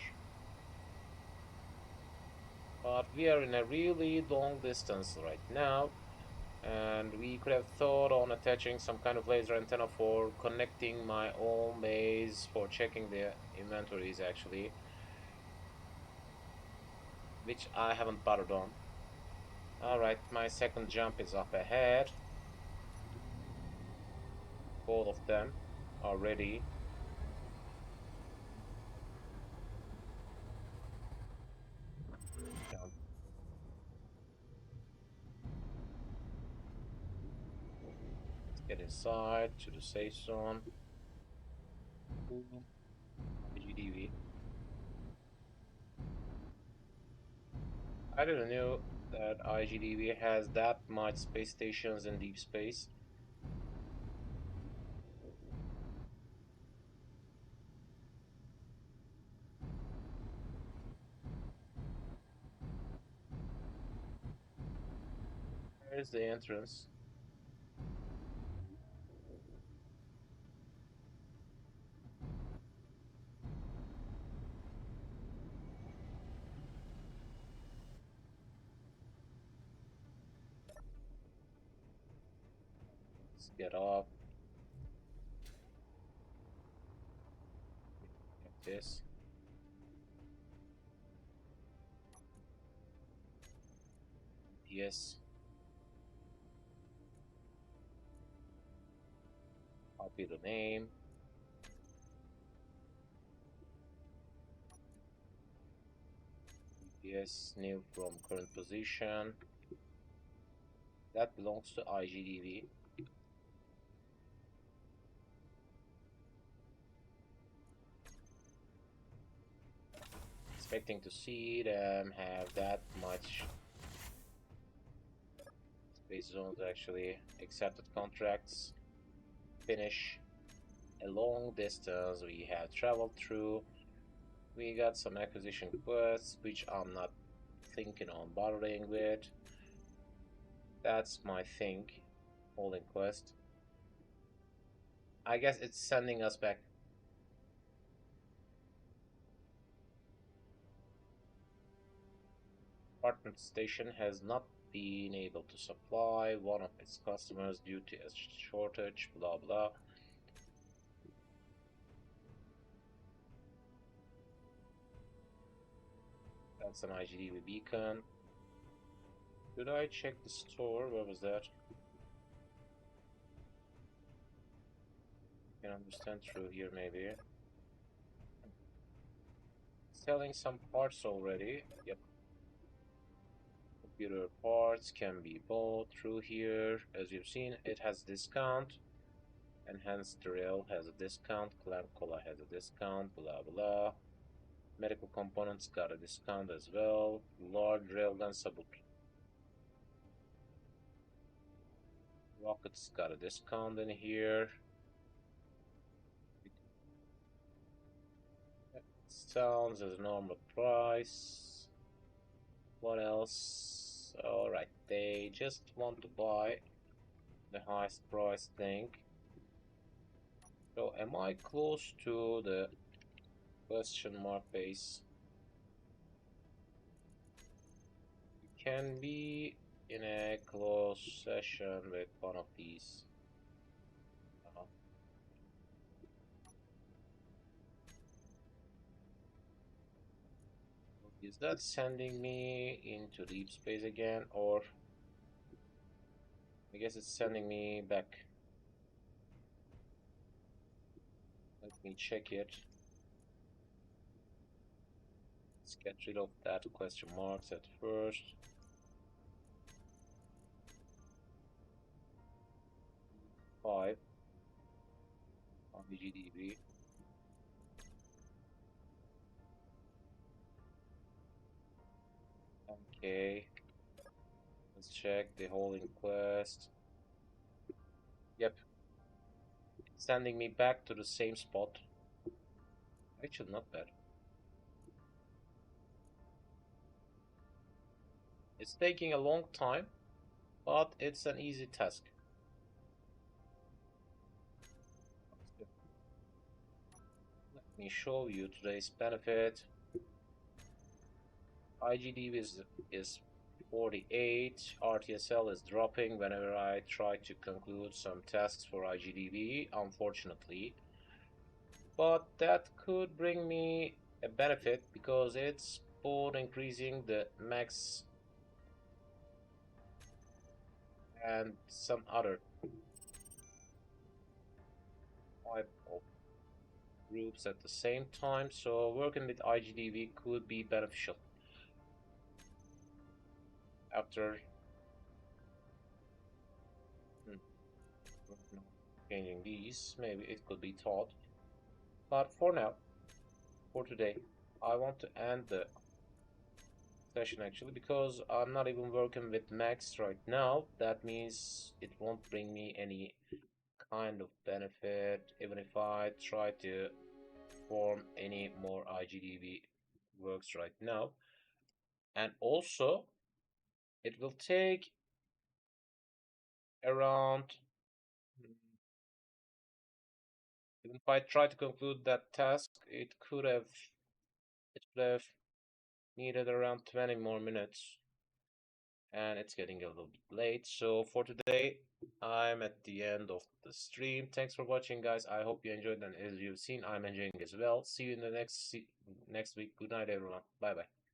But we are in a really long distance right now, and we could have thought on attaching some kind of laser antenna for connecting my own base for checking the inventories actually, which I haven't bothered on. Alright, my second jump is up ahead. Both of them are ready. Jump. Let's get inside to the safe zone. Ooh, IGDV. I didn't know that IGDV has that much space stations in deep space. There's the entrance. Let's get off. Like this. Yes. Copy the name. Yes, new from current position. That belongs to IGDV. Expecting to see them have that much space zones actually. Accepted contracts. Finish. A long distance we have traveled through. We got some acquisition quests, which I'm not thinking on bothering with. That's my thing. Holding quest. I guess it's sending us back. Apartment station has not been able to supply one of its customers due to a shortage, blah blah. That's an IGDV beacon. Should I check the store? Where was that? I can understand through here maybe. Selling some parts already. Yep. Computer parts can be bought through here. As you've seen, it has discount. Enhanced Rail has a discount. Clamp Cola has a discount. Blah blah. Medical components got a discount as well. Large railgun sabot rockets got a discount in here. Sounds as a normal price. What else? Alright, they just want to buy the highest price thing. So am I close to the question mark base? You can be in a close session with one of these. Is that sending me into deep space again, or I guess it's sending me back? Let me check it. Let's get rid of that question marks at first. Five on the GDB. Okay. Let's check the holding quest. Yep. Sending me back to the same spot. Actually, not bad. It's taking a long time, but it's an easy task. Let me show you today's benefit. IGDB is 48. RTSL is dropping whenever I try to conclude some tasks for IGDB, unfortunately. But that could bring me a benefit because it's both increasing the max and some other type of groups at the same time. So working with IGDB could be beneficial. After changing these, maybe it could be taught. But for now, for today, I want to end the session actually because I'm not even working with Max right now. That means it won't bring me any kind of benefit even if I try to form any more IGDB works right now. And also, it will take around, even if I try to conclude that task, it could have needed around 20 more minutes. and it's getting a little bit late. So for today, I'm at the end of the stream. Thanks for watching, guys. I hope you enjoyed, and as you've seen, I'm enjoying as well. See you in the next week. Good night, everyone. Bye bye.